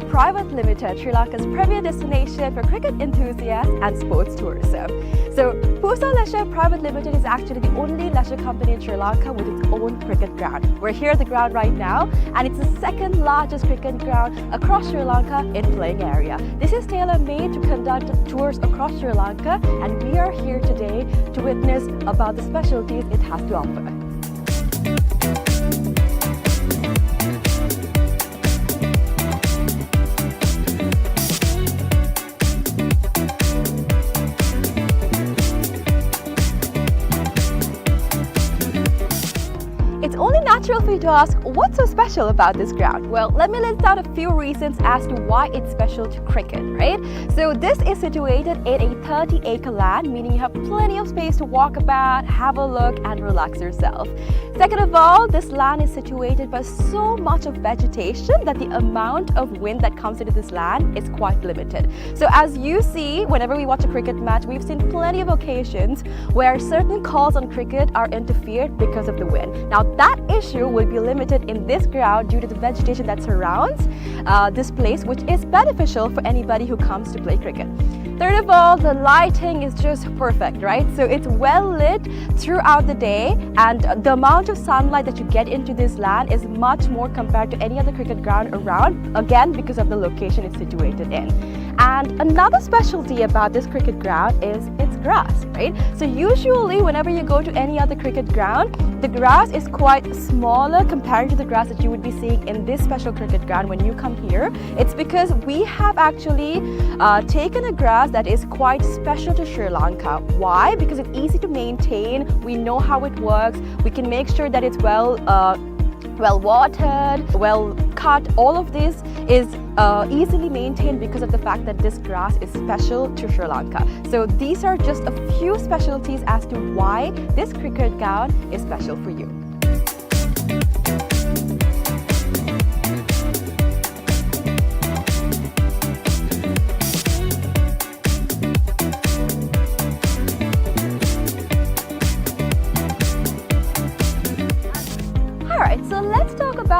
Private Limited, Sri Lanka's premier destination for cricket enthusiasts and sports tourism. So, Pusa Leisure Private Limited is actually the only leisure company in Sri Lanka with its own cricket ground. We're here at the ground right now, and it's the second largest cricket ground across Sri Lanka in playing area. This is tailor-made to conduct tours across Sri Lanka, and we are here today to witness about the specialties it has to offer. It's only natural for you to ask, what's so special about this ground? Well, let me list out a few reasons as to why it's special to cricket, right? So this is situated in a 30-acre land, meaning you have plenty of space to walk about, have a look and relax yourself. Second of all, this land is situated by so much of vegetation that the amount of wind that comes into this land is quite limited. So as you see, whenever we watch a cricket match, we've seen plenty of occasions where certain calls on cricket are interfered because of the wind. Now that issue will be limited in this ground due to the vegetation that surrounds this place, which is beneficial for anybody who comes to play cricket. Third of all, the lighting is just perfect, right? So it's well lit throughout the day, and the amount of sunlight that you get into this land is much more compared to any other cricket ground around, again because of the location it's situated in. And another specialty about this cricket ground is its grass, right? So usually whenever you go to any other cricket ground, the grass is quite smaller compared to the grass that you would be seeing in this special cricket ground when you come here. It's because we have actually taken a grass that is quite special to Sri Lanka. Why? Because it's easy to maintain, we know how it works, we can make sure that it's well watered, well cut. All of this is easily maintained because of the fact that this grass is special to Sri Lanka. So these are just a few specialties as to why this cricket ground is special for you.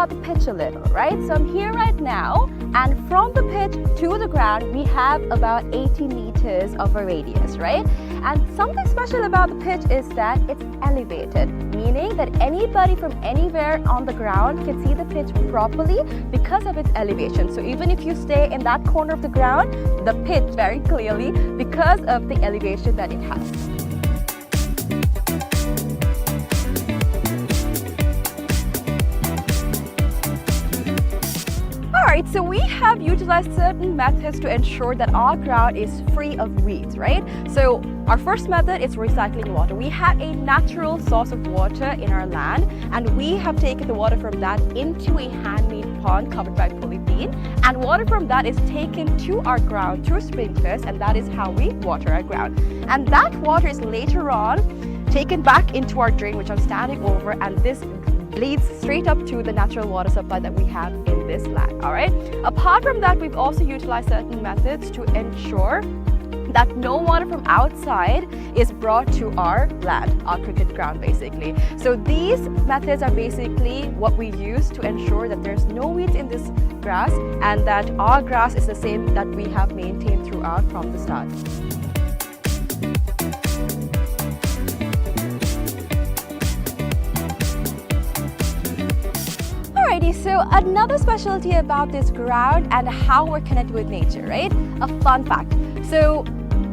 about the pitch a little, right? So I'm here right now, and from the pitch to the ground, we have about 80 meters of a radius, right? And something special about the pitch is that it's elevated, meaning that anybody from anywhere on the ground can see the pitch properly because of its elevation. So even if you stay in that corner of the ground, the pitch very clearly because of the elevation that it has. Alright, so we have utilized certain methods to ensure that our ground is free of weeds, right? So our first method is recycling water. We have a natural source of water in our land, and we have taken the water from that into a handmade pond covered by polythene, and water from that is taken to our ground through sprinklers, and that is how we water our ground. And that water is later on taken back into our drain, which I'm standing over, and this leads straight up to the natural water supply that we have in this land. All right. Apart from that, we've also utilized certain methods to ensure that no water from outside is brought to our land, our cricket ground basically. So these methods are basically what we use to ensure that there's no weeds in this grass and that our grass is the same that we have maintained throughout from the start. Alrighty, so another specialty about this ground and how we're connected with nature, right? A fun fact. So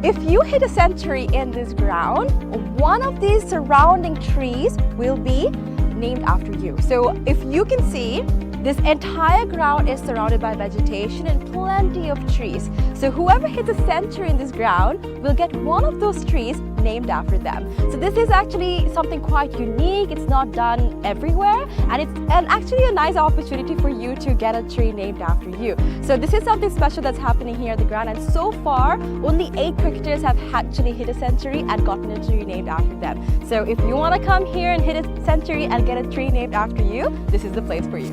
if you hit a century in this ground, one of these surrounding trees will be named after you. So if you can see, this entire ground is surrounded by vegetation and plenty of trees. So whoever hits a century in this ground will get one of those trees named after them. So this is actually something quite unique. It's not done everywhere, and it's actually a nice opportunity for you to get a tree named after you. So this is something special that's happening here at the ground, and so far only 8 cricketers have actually hit a century and gotten a tree named after them. So if you want to come here and hit a century and get a tree named after you, this is the place for you.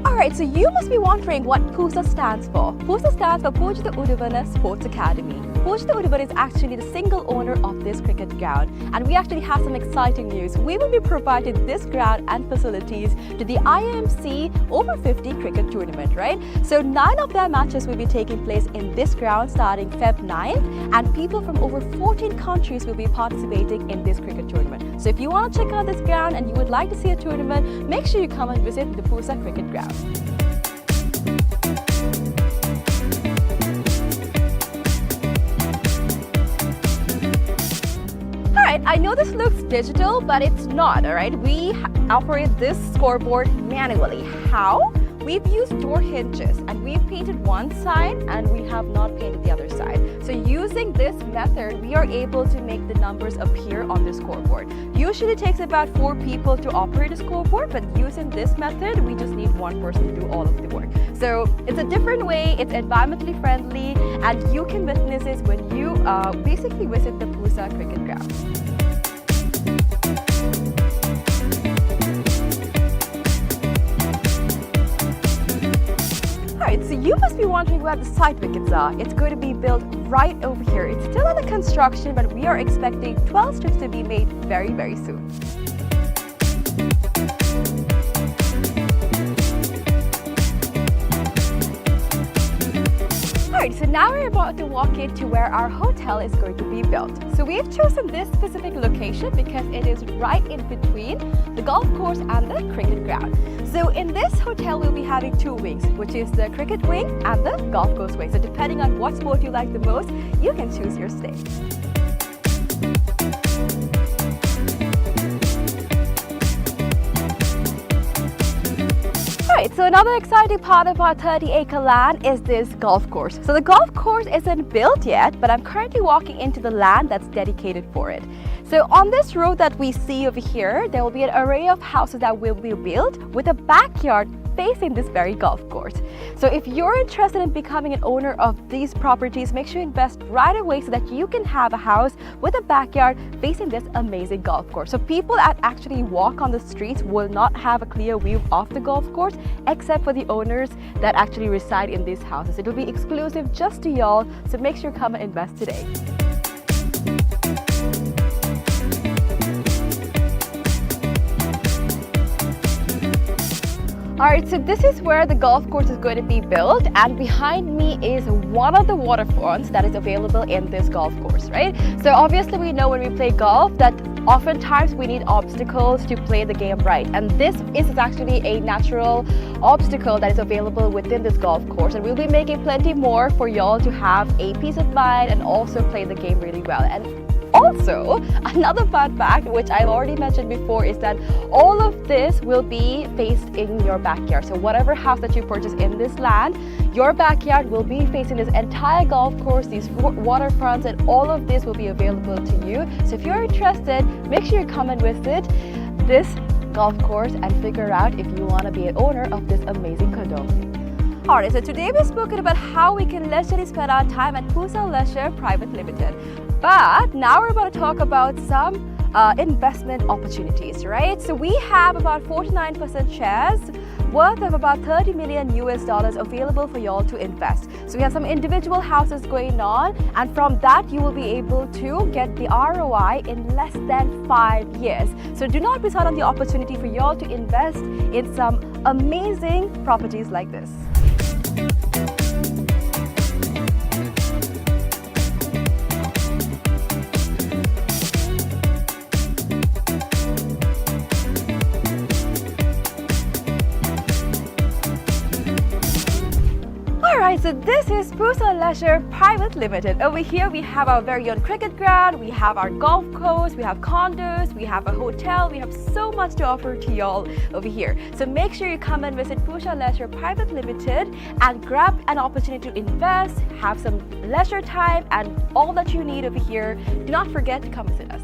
Alright, so you must be wondering what PUSA stands for. PUSA stands for Pujita Udavana Sports Academy. Pujita Udavana is actually the single owner of this cricket ground, and we actually have some exciting news. We will be providing this ground and facilities to the IMC Over-50 cricket tournament, right? So 9 of their matches will be taking place in this ground starting Feb 9th, and people from over 14 countries will be participating in this cricket tournament. So if you want to check out this ground and you would like to see a tournament, make sure you come and visit the PUSA cricket ground. Alright, I know this looks digital, but it's not, alright? We operate this scoreboard manually. How? We've used door hinges, and we've painted one side and we have not painted the other side. So using this method, we are able to make the numbers appear on the scoreboard. Usually it takes about 4 people to operate a scoreboard, but using this method, we just need 1 person to do all of the work. So it's a different way, it's environmentally friendly, and you can witness this when you basically visit the PUSA cricket ground. Alright, so you must be wondering where the side wickets are. It's going to be built right over here. It's still under construction, but we are expecting 12 strips to be made very, very soon. Alright, so now we're about to walk into where our hotel is going to be built. So we've chosen this specific location because it is right in between the golf course and the cricket ground. So in this hotel, we'll be having 2 wings, which is the cricket wing and the golf course wing. So depending on what sport you like the most, you can choose your stay. Alright, so another exciting part of our 30-acre land is this golf course. So the golf course isn't built yet, but I'm currently walking into the land that's dedicated for it. So on this road that we see over here, there will be an array of houses that will be built with a backyard facing this very golf course. So if you're interested in becoming an owner of these properties, make sure you invest right away so that you can have a house with a backyard facing this amazing golf course. So people that actually walk on the streets will not have a clear view of the golf course except for the owners that actually reside in these houses. It will be exclusive just to y'all, so make sure you come and invest today. Alright, so this is where the golf course is going to be built, and behind me is one of the waterfronts that is available in this golf course, right? So obviously we know when we play golf that oftentimes we need obstacles to play the game right, and this is actually a natural obstacle that is available within this golf course, and we'll be making plenty more for y'all to have a peace of mind and also play the game really well. And also, another fun fact, which I've already mentioned before, is that all of this will be faced in your backyard. So whatever house that you purchase in this land, your backyard will be facing this entire golf course, these waterfronts, and all of this will be available to you. So if you're interested, make sure you come and visit this golf course and figure out if you want to be an owner of this amazing condo. Alright, so today we've spoken about how we can leisurely spend our time at Pusa Leisure Private Limited. But now we're about to talk about some investment opportunities, right? So we have about 49% shares worth of about $30 million available for y'all to invest. So we have some individual houses going on, and from that you will be able to get the ROI in less than 5 years. So do not miss out on the opportunity for y'all to invest in some amazing properties like this. Alright, so this is Pusa Leisure Private Limited. Over here we have our very own cricket ground, we have our golf course, we have condos, we have a hotel, we have so much to offer to y'all over here. So make sure you come and visit Pusa Leisure Private Limited and grab an opportunity to invest, have some leisure time, and all that you need over here. Do not forget to come visit us.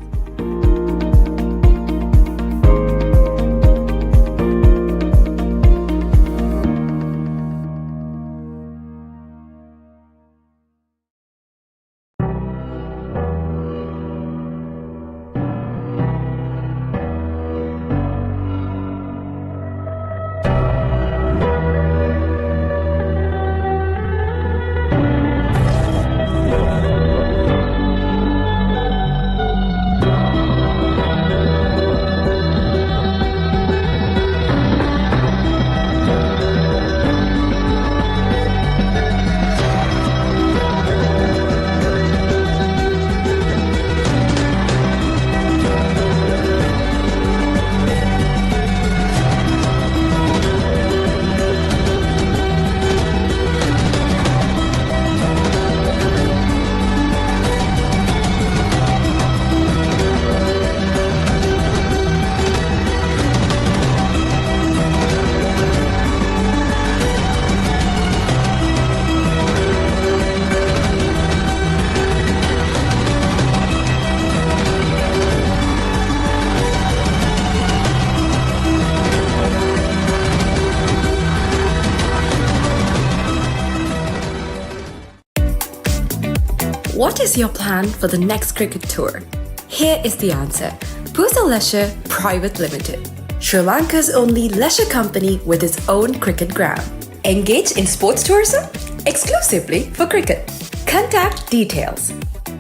What is your plan for the next cricket tour? Here is the answer. Pusa Leisure Private Limited, Sri Lanka's only leisure company with its own cricket ground. Engage in sports tourism exclusively for cricket. Contact details.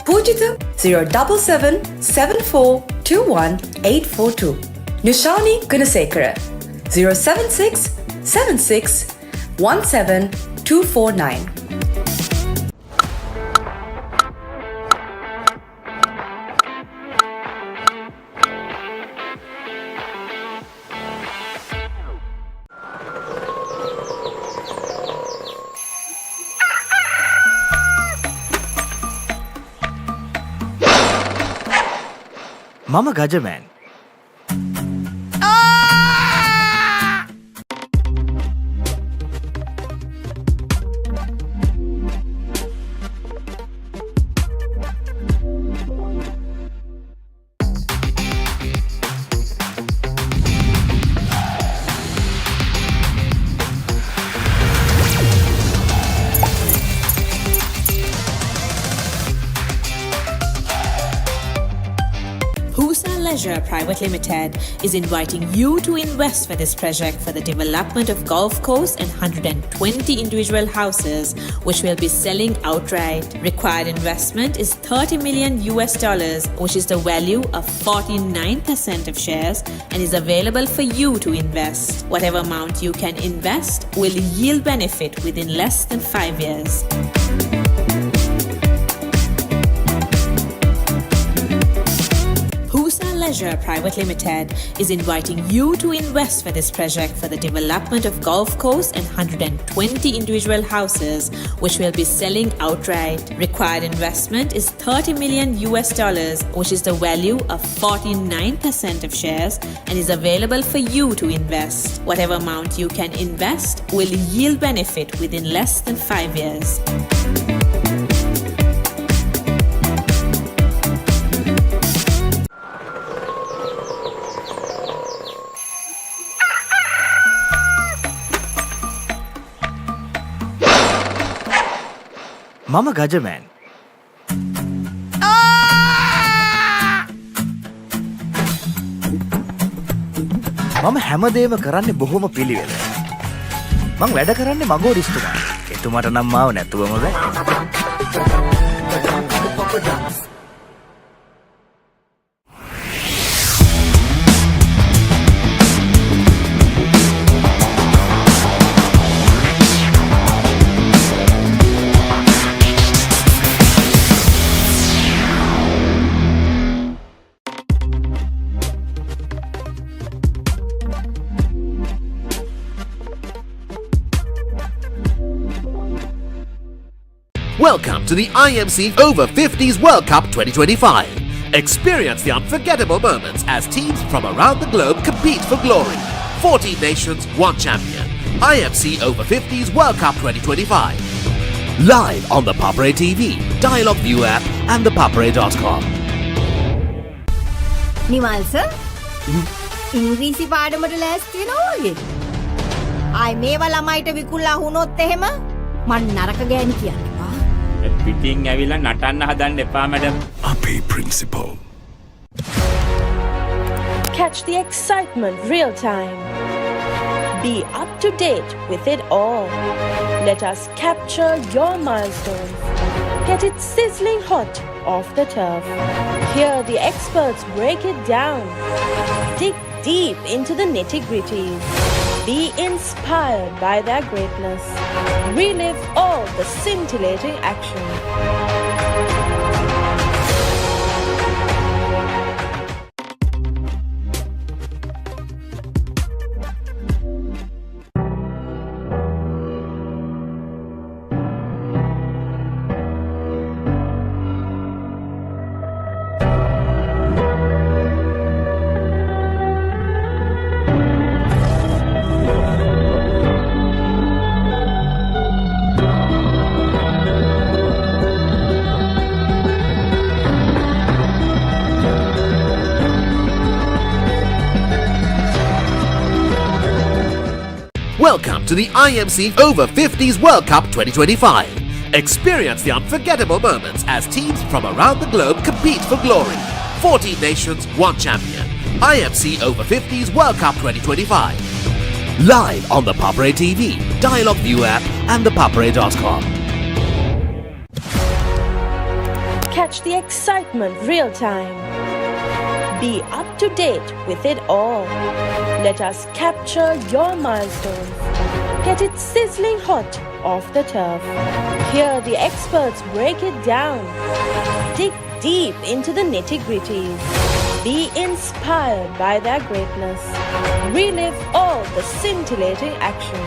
Pujita 077 7421 842. Nushani Gunasekara 076 76 17 249. මම Gajaman. Leisure Private Limited is inviting you to invest for this project for the development of golf course and 120 individual houses, which will be selling outright. Required investment is $30 million, which is the value of 49% of shares, and is available for you to invest. Whatever amount you can invest will yield benefit within less than 5 years. Leisure Private Limited is inviting you to invest for this project for the development of golf course and 120 individual houses, which will be selling outright. Required investment is $30 million, which is the value of 49% of shares, and is available for you to invest. Whatever amount you can invest will yield benefit within less than 5 years. මම ගජමෑන්. මම හැමදේම කරන්නේ බොහොම පිළිවෙල. මං වැඩ කරන්නේ මගෝරිස්තුමා. එතුමාට නම් මාව නැතුවම බෑ. Welcome to the IMC Over-50s World Cup 2025. Experience the unforgettable moments as teams from around the globe compete for glory. 14 nations, 1 champion. IMC Over-50s World Cup 2025. Live on the Papare TV, Dialog ViU App and ThePapare.com. Nimal sir ඉංග්‍රීසි පාඩමට ලෑස්ති වෙනවා වගේ. ආයි මේවා ළමයිට විකුණලා වුණොත් එහෙම මං නරක ගෑණි කියන්නේ. පිටින් ඇවිල්ලා නටන්න හදන්න එපා මැඩම්. අපේ principal. Catch the excitement real time. Be up to date with it all. Let us capture your milestones. Get it sizzling hot off the turf. Hear the experts break it down. Dig deep into the nitty-gritties. Be inspired by their greatness. Relive all the scintillating action. Welcome to the IMC Over-50s World Cup 2025. Experience the unforgettable moments as teams from around the globe compete for glory. 14 nations, 1 champion. IMC Over-50s World Cup 2025. Live on the Papare TV, Dialog ViU App and ThePapare.com. Catch the excitement real time. Be up to date with it all. Let us capture your milestones. Get it sizzling hot off the turf. Hear the experts break it down. Dig deep into the nitty-gritties. Be inspired by their greatness. Relive all the scintillating action.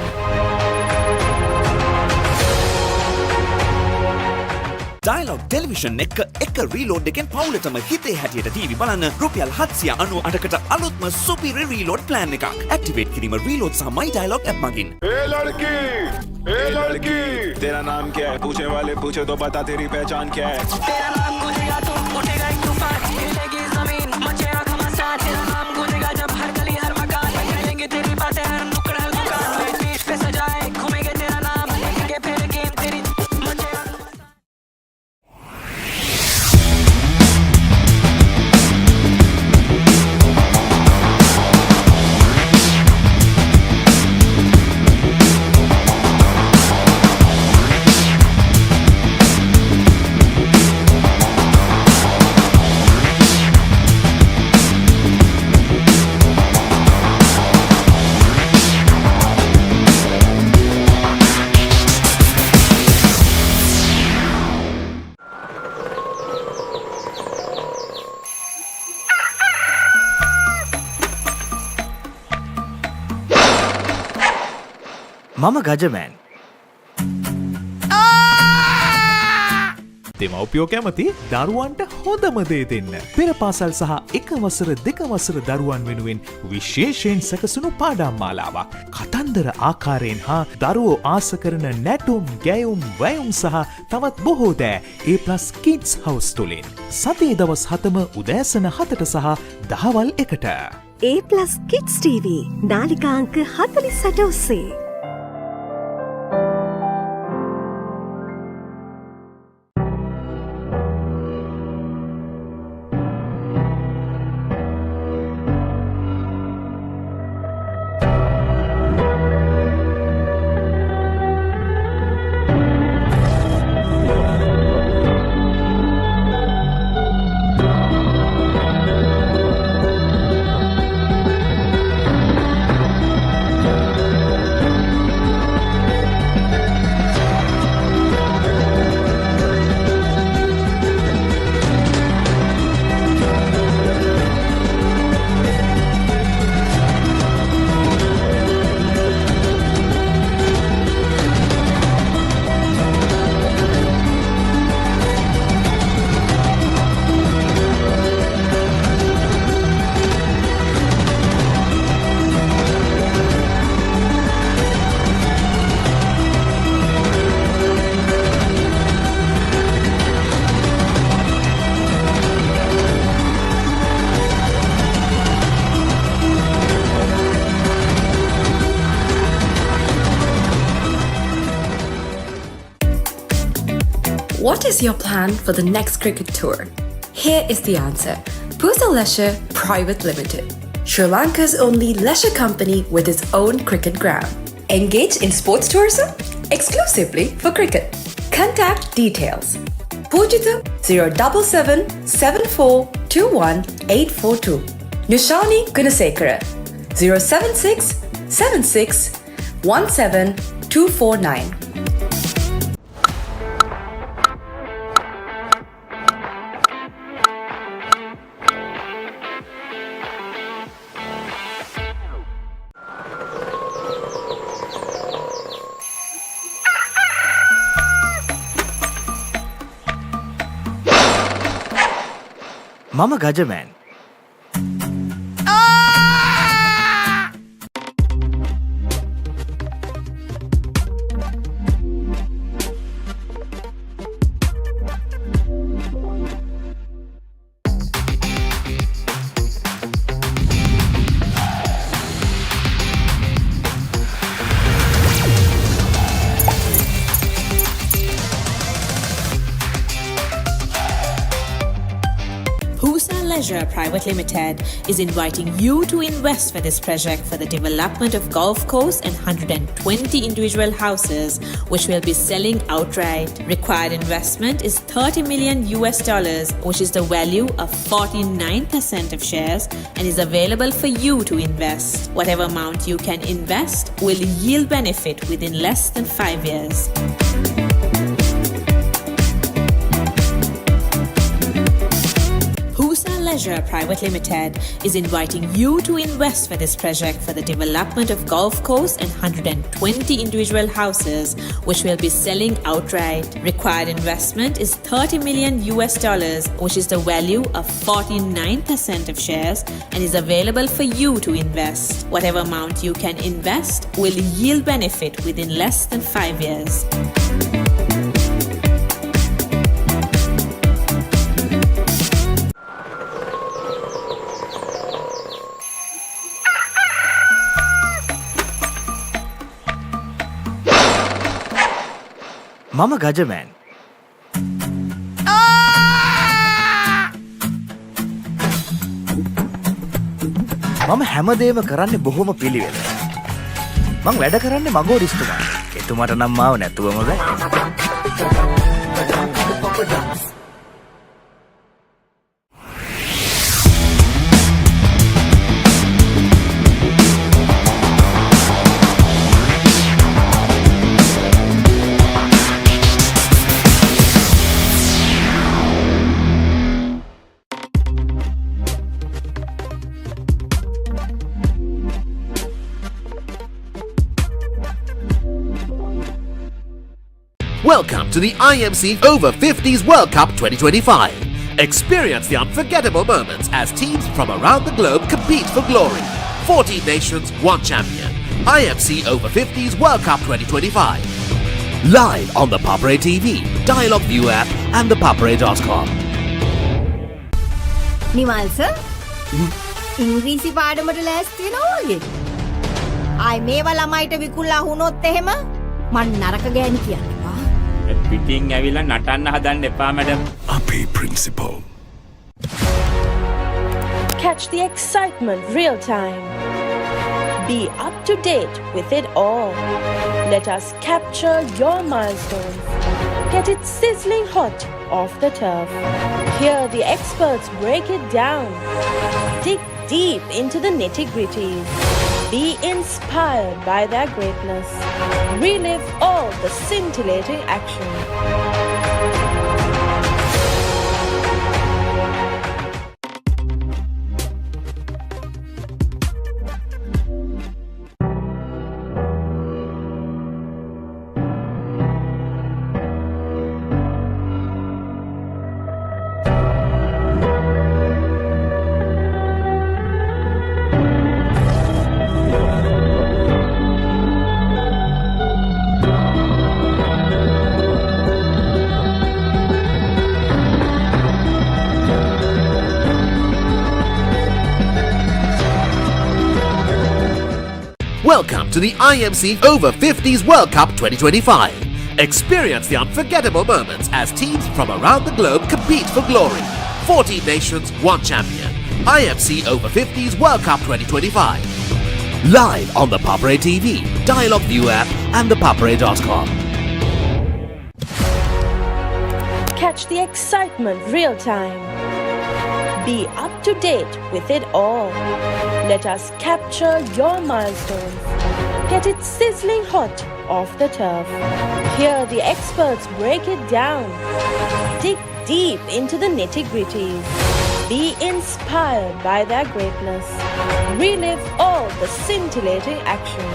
Dialog Television එක reload එකෙන් පවුලටම හිතේ හැටියට TV බලන්න රුපියල් 798කට අලුත්ම සුපිරි reload plan එකක්. Activate කිරීම reload සහ My Dialog app මගින්. ए लड़की तेरा नाम क्या है पूछे वाले पूछे तो बता तेरी पहचान क्या है तेरा नाम गूंजेगा तो उठेगा एक तूफान हिलेगी जमीन मचेगा घमासान तेरा नाम गूंजेगा जब हर गली हर मकान हिलेंगे तेरी बातें हर नुक्कड़ हर दुकान बीच पे सजाए घूमेंगे तेरा नाम लेंगे फिर गेम तेरी मचेगा මම ගජමෑන්. දෙමව්පියෝ කැමති දරුවන්ට හොඳම දේ දෙන්න. පෙර පාසල් සහ එක වසර දෙක වසර දරුවන් වෙනුවෙන් විශේෂයෙන් සැකසුණු පාඩම් මාලාවක්. කතන්දර ආකාරයෙන් හා දරුවෝ ආස කරන නැටුම්, ගැයුම්, වැයුම් සහ තවත් බොහෝ දෑ A+ Kids House තුලින්. සතියේ දවස් 7ම උදෑසන 7ට සහ දහවල් 1ට. A+ Kids TV නාලිකා අංක 48 ඔස්සේ. What is your plan for the next cricket tour? Here is the answer. Pusa Leisure Private Limited, Sri Lanka's only leisure company with its own cricket ground. Engage in sports tourism exclusively for cricket. Contact details. Pujita 077 7421 842. Nushani Gunasekara 076 76 17 249. මම Gajaman. Leisure Private Limited is inviting you to invest for this project for the development of golf course and 120 individual houses, which will be selling outright. Required investment is $30 million, which is the value of 49% of shares, and is available for you to invest. Whatever amount you can invest will yield benefit within less than 5 years. Leisure Private Limited is inviting you to invest for this project for the development of golf course and 120 individual houses, which will be selling outright. Required investment is $30 million, which is the value of 49% of shares, and is available for you to invest. Whatever amount you can invest will yield benefit within less than 5 years. මම ගජමෑන්. මම හැමදේම කරන්නේ බොහොම පිළිවෙල. මං වැඩ කරන්නේ මගෝරිස්තුමාට. එතුමාට නම් මාව නැතුවම බෑ. Welcome to the IMC Over-50s World Cup 2025. Experience the unforgettable moments as teams from around the globe compete for glory. 14 nations, 1 champion. IMC Over-50s World Cup 2025. Live on the Papare TV, Dialog ViU App and ThePapare.com. Nimal sir ඉංග්‍රීසි පාඩමට ලෑස්ති වෙනවා වගේ. ආයි මේවා ළමයිට විකුණලා වුණොත් එහෙම මං නරක ගෑණි කියන්නේ. පිටින් ඇවිල්ලා නටන්න හදන්න එපා මැඩම්. අපේ principal. Catch the excitement real time. Be up to date with it all. Let us capture your milestones. Get it sizzling hot off the turf. Hear the experts break it down. Dig deep into the nitty-gritties. Be inspired by their greatness. Relive all the scintillating action. Welcome to the IMC Over-50s World Cup 2025. Experience the unforgettable moments as teams from around the globe compete for glory. 14 nations, 1 champion. IMC Over-50s World Cup 2025. Live on the Papare TV, Dialog ViU App and ThePapare.com. Catch the excitement real time. Be up to date with it all. Let us capture your milestones. Get it sizzling hot off the turf. Hear the experts break it down. Dig deep into the nitty-gritties. Be inspired by their greatness. Relive all the scintillating action.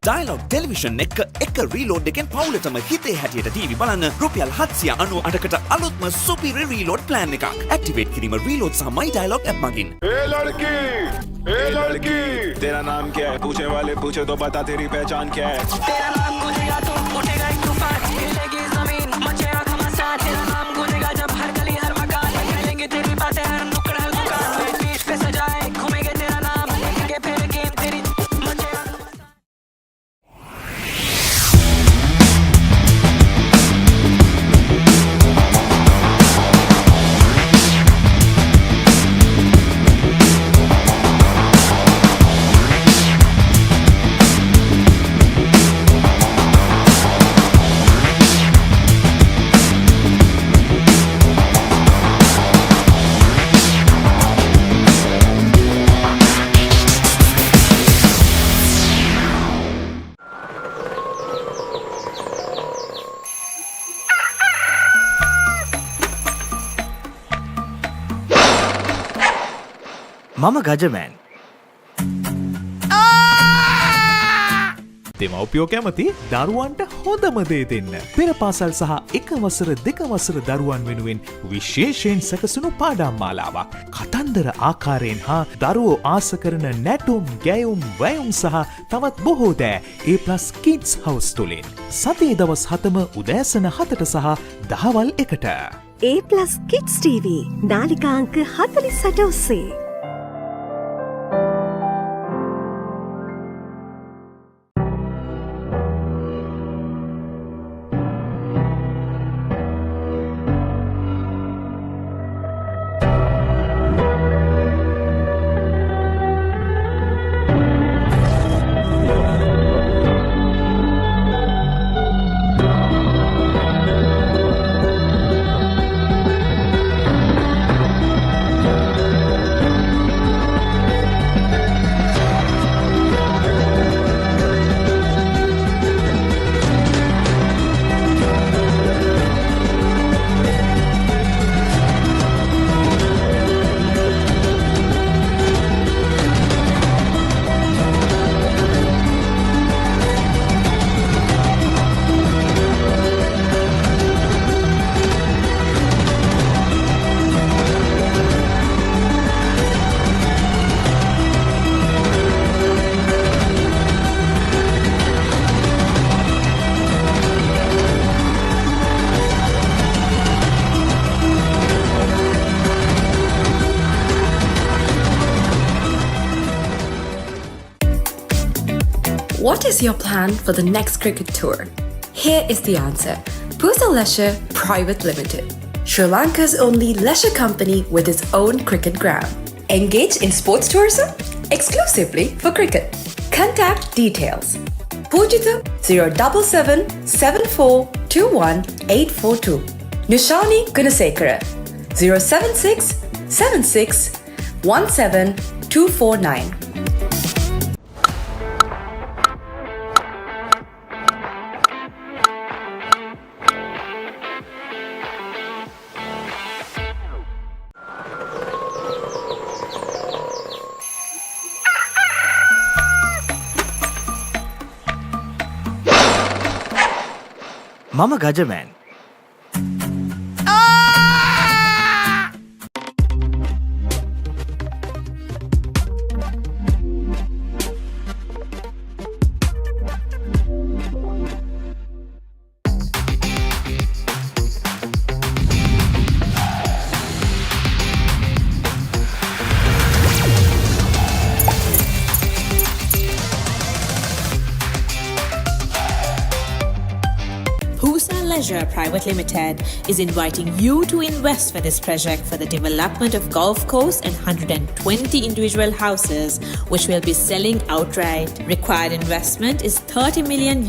Dialog Television එක reload එකෙන් පවුලටම හිතේ හැටියට TV බලන්න රුපියල් 798කට අලුත්ම සුපිරි reload plan එකක්. Activate කිරීම රීලෝඩ් සහ My Dialog app මගින්. ए लड़की तेरा नाम क्या है? पूछने वाले पूछे तो बता तेरी पहचान क्या है? तेरा नाम गूंजेगा तो उठेगा एक तूफान, हिलेगी जमीन, मचेगा घमासान. तेरा नाम गूंजेगा जब हर गली हर मकान, फैलेंगे तेरी बातें हर नुक्कड़ हर दुकान. पीठ पे सजाए घूमेंगे तेरा नाम, लेके फिर गेम तेरी मचेगा. මම ගජමෑන්. දෙමව්පියෝ කැමති දරුවන්ට හොඳම දේ දෙන්න. පෙර පාසල් සහ එක වසර දෙක වසර දරුවන් වෙනුවෙන් විශේෂයෙන් සැකසුණු පාඩම් මාලාවක්. කතන්දර ආකාරයෙන් හා දරුවෝ ආස කරන නැටුම්, ගැයුම්, වැයුම් සහ තවත් බොහෝ දෑ A+ Kids House තුලින්. සතියේ දවස් 7ම උදෑසන 7ට සහ දහවල් 1ට. A+ Kids TV නාලිකාංක 48 ඔස්සේ. What is your plan for the next cricket tour? Here is the answer. Pusa Leisure Private Limited, Sri Lanka's only leisure company with its own cricket ground. Engage in sports tourism exclusively for cricket. Contact details. Pujita 077 7421 842. Nishani Gunasekara 076 76 17 249. Mama Gajaman. Leisure Private Limited is inviting you to invest for this project for the development of golf course and 120 individual houses, which will be selling outright. Required investment is $30 million,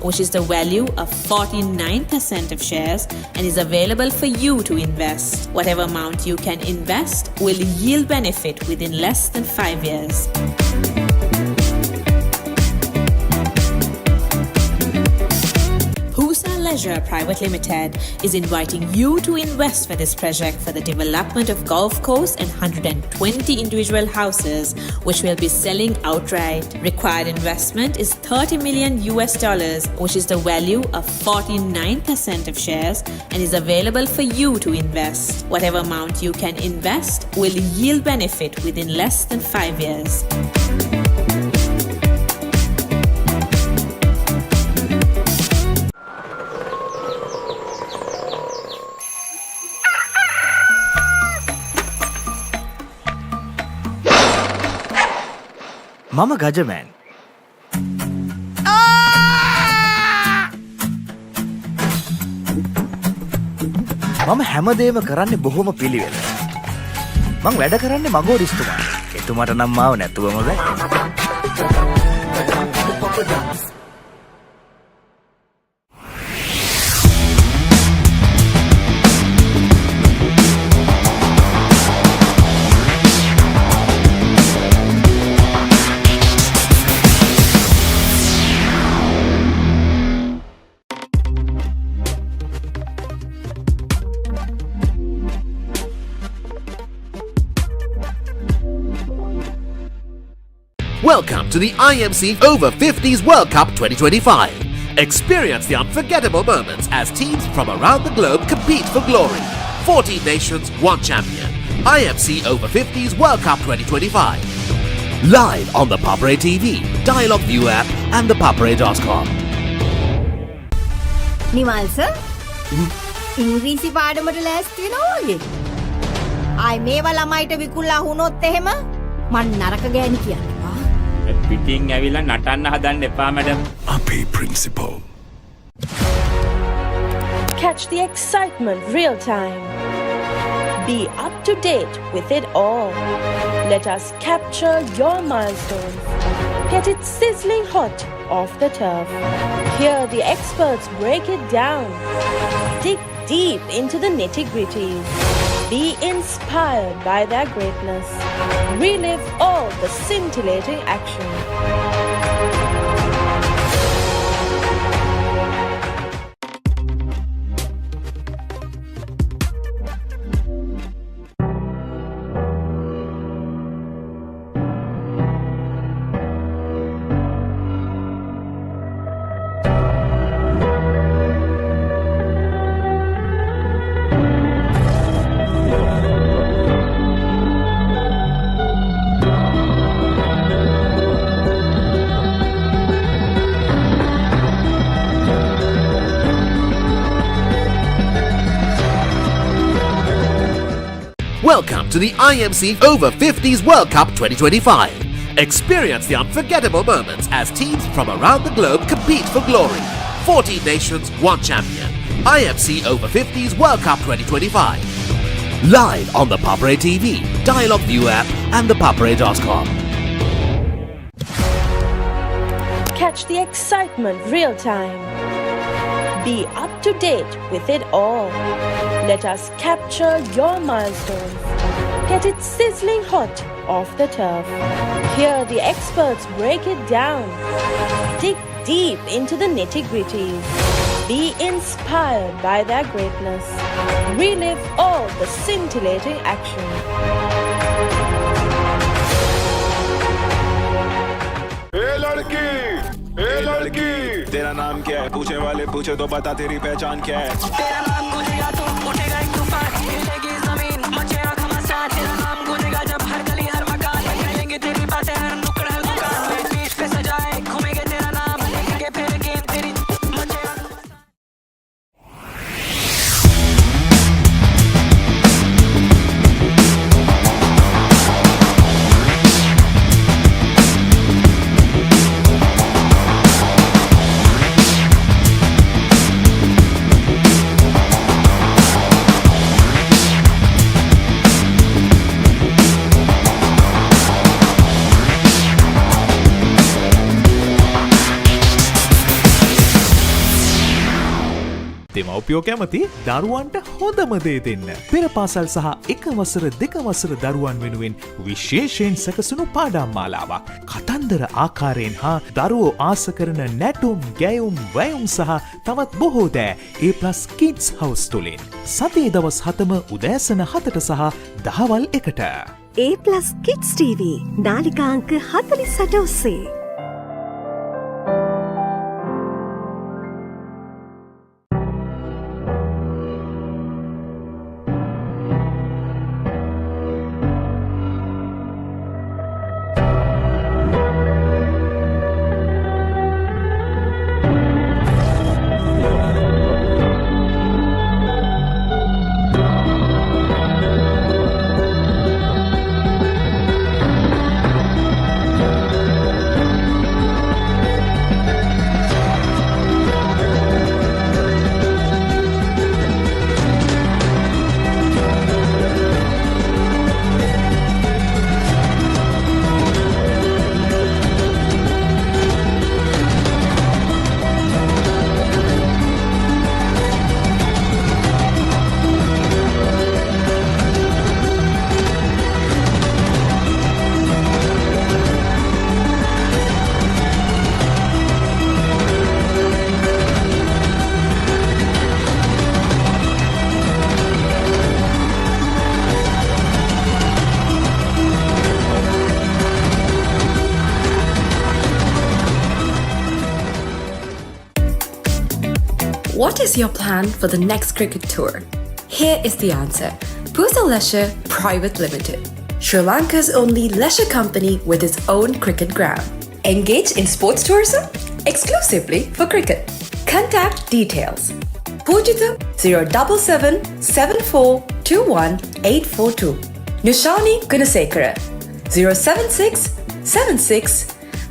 which is the value of 49% of shares and is available for you to invest. Whatever amount you can invest will yield benefit within less than 5 years. Leisure Private Limited is inviting you to invest for this project for the development of golf course and 120 individual houses, which will be selling outright. Required investment is $30 million, which is the value of 49% of shares and is available for you to invest. Whatever amount you can invest will yield benefit within less than 5 years. Mama Gajaman. මම හැමදේම කරන්නේ බොහොම පිළිවෙල. මං වැඩ කරන්නේ මගෝරිස්තුමා. එතුමාට නම් මාව නැතුවම බෑ. Welcome to the IMC Over-50s World Cup 2025. Experience the unforgettable moments as teams from around the globe compete for glory. 14 nations, 1 champion. IMC Over-50s World Cup 2025. Live on the Papare TV, Dialog ViU App and ThePapare.com. Nimal sir ඉංග්‍රීසි පාඩමට ලෑස්ති වෙනවා වගේ. ආයි මේවා ළමයිට විකුණලා වුණොත් එහෙම මන් නරක ගෑණි කියන්නේ. පිටින් ඇවිල්ලා නටන්න හදන්න එපා මැඩම්. අපේ principal. Catch the excitement real time. Be up to date with it all. Let us capture your milestones. Get it sizzling hot off the turf. Hear the experts break it down. Dig deep into the nitty-gritties. Be inspired by their greatness. Relive all the scintillating action. Welcome to the IMC Over-50s World Cup 2025. Experience the unforgettable moments as teams from around the globe compete for glory. 14 nations, 1 champion. IMC Over-50s World Cup 2025. Live on the Papare TV, Dialog ViU App and ThePapare.com. Catch the excitement real time. Be up to date with it all. Let us capture your milestones. Get it sizzling hot off the turf. Hear the experts break it down. Dig deep into the nitty-gritties. Be inspired by their greatness. Relive all the scintillating action. ए लड़की तेरा नाम क्या है पूछे वाले पूछे तो बता तेरी पहचान क्या है तेरा नाम गूंजेगा तो उठेगा एक तूफान हिलेगी जमीन मचेगा घमासान तेरा नाम गूंजेगा जब हर गली हर मकान करेंगे तेरी बातें हर नुक्कड़ हर दुकान बीच पे सजाए घूमेंगे तेरा नाम लेके फिर गेम तेरी मचेगा දෙමව්පියෝ කැමති දරුවන්ට හොඳම දේ දෙන්න. පෙර පාසල් සහ එක වසර දෙක වසර දරුවන් වෙනුවෙන් විශේෂයෙන් සැකසුණු පාඩම් මාලාවක්. කතන්දර ආකාරයෙන් හා දරුවෝ ආස කරන නැටුම්, ගැයුම්, වැයුම් සහ තවත් බොහෝ දෑ A+ Kids House තුලින්. සතියේ දවස් 7ම උදෑසන 7ට සහ දහවල් 1ට. A+ Kids TV නාලිකා අංක 48 ඔස්සේ. What is your plan for the next cricket tour? Here is the answer. Pusal Leisure Private Limited, Sri Lanka's only leisure company with its own cricket ground. Engage in sports tourism exclusively for cricket. Contact details. Pujita 077 74 842. Nushani Gunasekara 076 76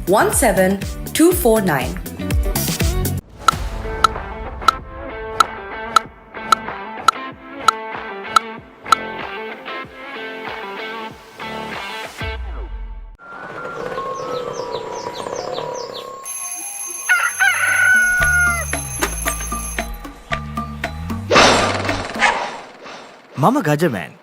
17 249. මම Gajaman.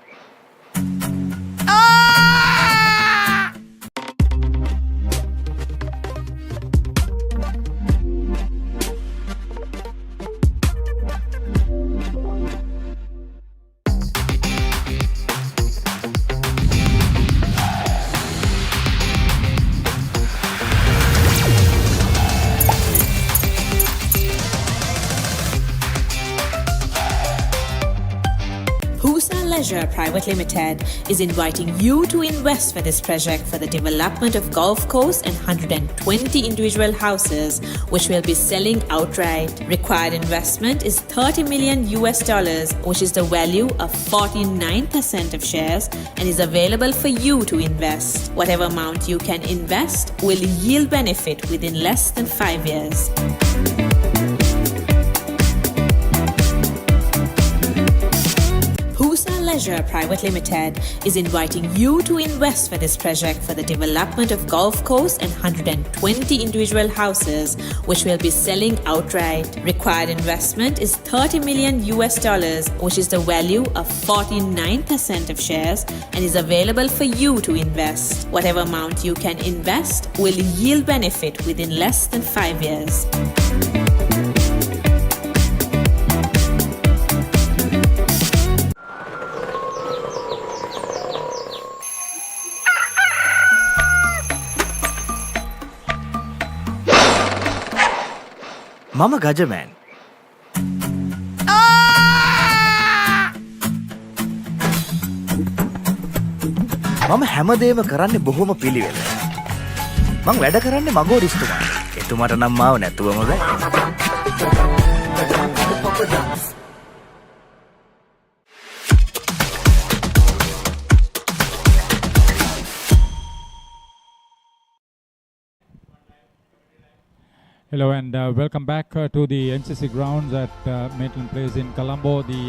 Leisure Private Limited is inviting you to invest for this project for the development of golf course and 120 individual houses, which will be selling outright. Required investment is $30 million, which is the value of 49% of shares, and is available for you to invest. Whatever amount you can invest will yield benefit within less than 5 years. Leisure Private Limited is inviting you to invest for this project for the development of golf course and 120 individual houses, which will be selling outright. Required investment is $30 million, which is the value of 49% of shares, and is available for you to invest. Whatever amount you can invest will yield benefit within less than 5 years. මම ගජමෑන්. මම හැමදේම කරන්නේ බොහොම පිළිවෙල. මං වැඩ කරන්නේ මගෝරිස්තුමා. එතුමාට නම් මාව නැතුවම බෑ. Hello and welcome back to the NCC Grounds at Maitland Place in Colombo. The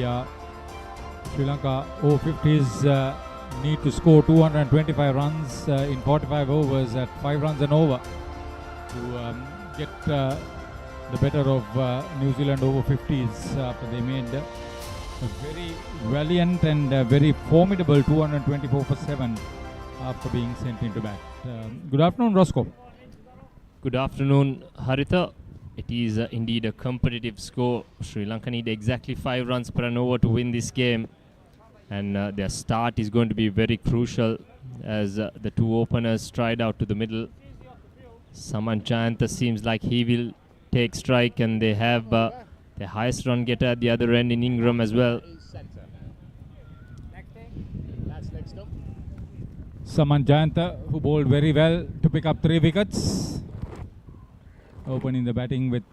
Sri Lanka Over-50s need to score 225 runs in 45 overs at 5 runs and over to get the better of New Zealand Over-50s after they made a very valiant and very formidable 224 for 7 after being sent into bat. Good afternoon, Roscoe. Good afternoon, Haritha. It is indeed a competitive score. Sri Lanka need exactly 5 runs per an over to win this game. And their start is going to be very crucial as the two openers stride out to the middle. Saman Jayantha seems like he will take strike, and they have the highest run getter at the other end in Ingram as well. Saman Jayantha, who bowled very well to pick up 3 wickets. Opening the batting with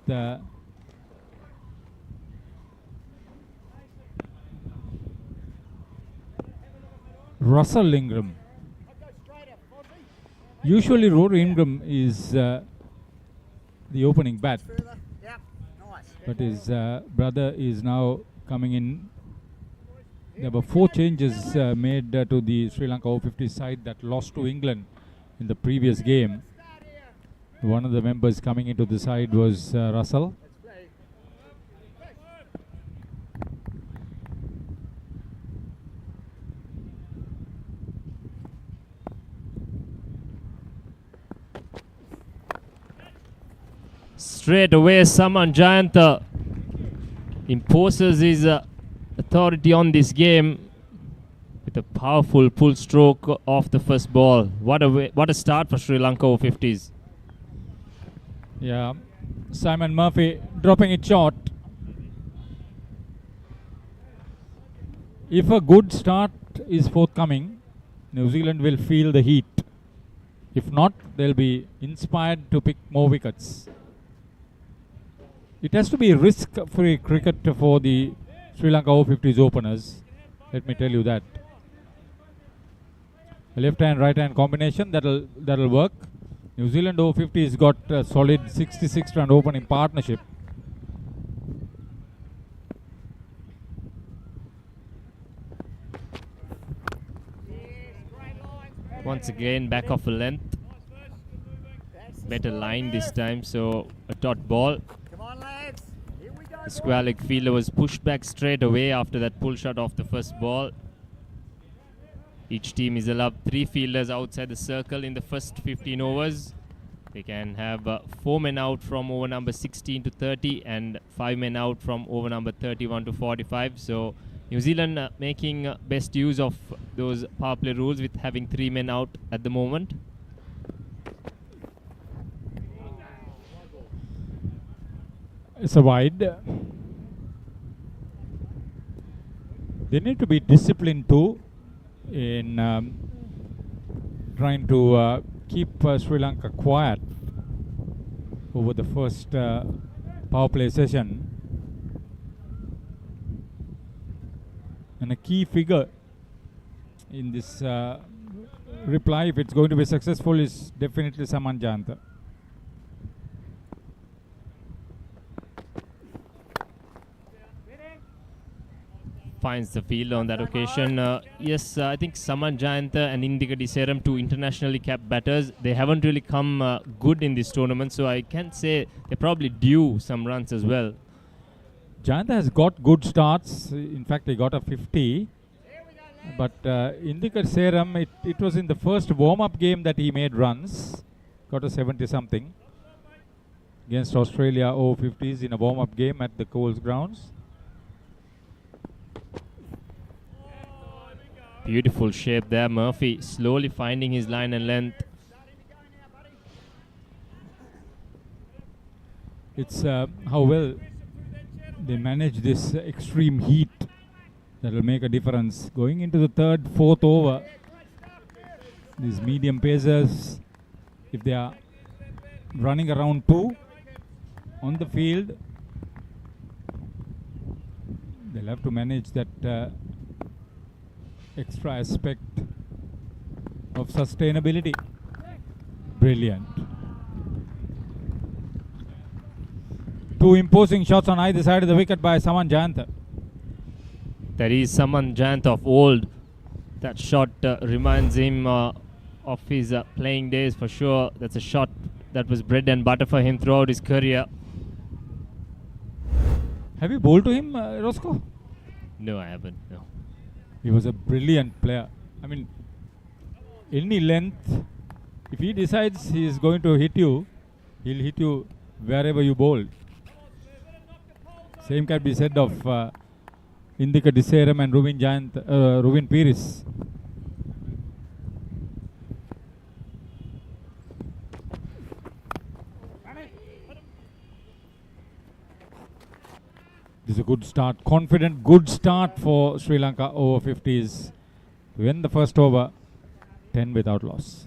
Russell Ingram. Usually Rory Ingram is the opening bat, but his brother is now coming in. There were 4 changes made to the Sri Lanka Over-50s side that lost to England in the previous game. One of the members coming into the side was Russell. Straight away, Saman Jayantha imposes his authority on this game with a powerful pull stroke off the first ball. What a start for Sri Lanka Over-50s. Yeah, Simon Murphy dropping it short. If a good start is forthcoming, New Zealand will feel the heat. If not, they'll be inspired to pick more wickets. It has to be risk-free cricket for the Sri Lanka Over-50s openers. Let me tell you that. A left-hand, right-hand combination, that'll work. New Zealand Over-50s got a solid 66-run opening partnership. Once again, back off a length. Better line this time, so a dot ball. The square leg fielder was pushed back straight away after that pull shot off the first ball. Each team is allowed 3 fielders outside the circle in the first 15 overs. They can have 4 men out from over number 16 to 30 and 5 men out from over number 31 to 45. So New Zealand making best use of those power play rules with having 3 men out at the moment. It's a wide. They need to be disciplined too in trying to keep Sri Lanka quiet over the first power play session. And a key figure in this reply, if it's going to be successful, is definitely Saman Jayanta. Finds the field on that occasion. Yes, I think Saman Jayanta and Indika Diseram, two internationally capped batters, they haven't really come good in this tournament, so I can say they're probably due some runs as well. Jayanta has got good starts. In fact, he got a 50. But Indika Diseram, it was in the first warm-up game that he made runs. Got a 70-something against Australia Over-50s in a warm-up game at the Coles Grounds. Beautiful shape there, Murphy slowly finding his line and length. It's how well they manage this extreme heat that will make a difference. Going into the third, fourth over, these medium pacers, if they are running around 2 on the field, they'll have to manage that extra aspect of sustainability. Brilliant. 2 imposing shots on either side of the wicket by Saman Jayanta. That is Saman Jayanta of old. That shot reminds him of his playing days for sure. That's a shot that was bread and butter for him throughout his career. Have you bowled to him, Roscoe? No, I haven't. No. He was a brilliant player. I mean, any length, if he decides he is going to hit you, he'll hit you wherever you bowl. Same can be said of Indika Diseram and Ruvin Piris. This is a good start, confident, good start for Sri Lanka Over-50s. Win the first over, 10 without loss.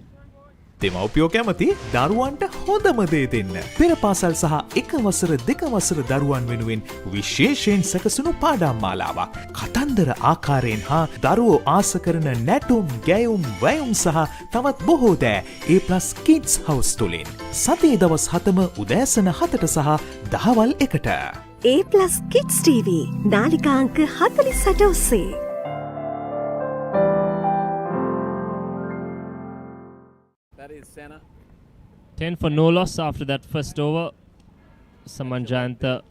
දෙමව්පියෝ කැමති දරුවන්ට හොඳම දේ දෙන්න. පෙර පාසල් සහ එක වසර දෙක වසර දරුවන් වෙනුවෙන් විශේෂයෙන් සැකසුණු පාඩම් මාලාවක්. කතන්දර ආකාරයෙන් හා දරුවෝ ආස කරන නැටුම්, ගැයුම්, වැයුම් සහ තවත් බොහෝ දෑ A+ Kids House තුලින්. සතියේ දවස් 7ම උදෑසන 7ට සහ දහවල් 1ට. A+ Kids TV නාලිකා අංක 48 ඔස්සේ. That is center. 10 for no loss after that first over. Saman Jayanta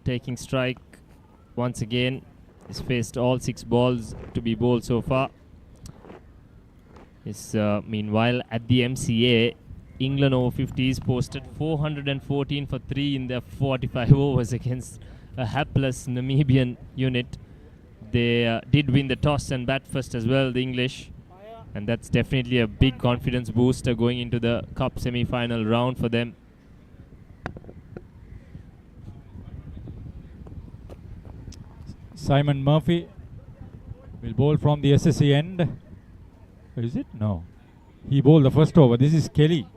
taking strike once again. He's faced all 6 balls to be bowled so far. Meanwhile, at the MCA, England Over-50s posted 414 for 3 in their 45 overs against a hapless Namibian unit. They did win the toss and bat first as well, the English. And that's definitely a big confidence booster going into the Cup semi-final round for them. Simon Murphy will bowl from the SSC end. Is it? No. He bowled the first over. This is Kelly.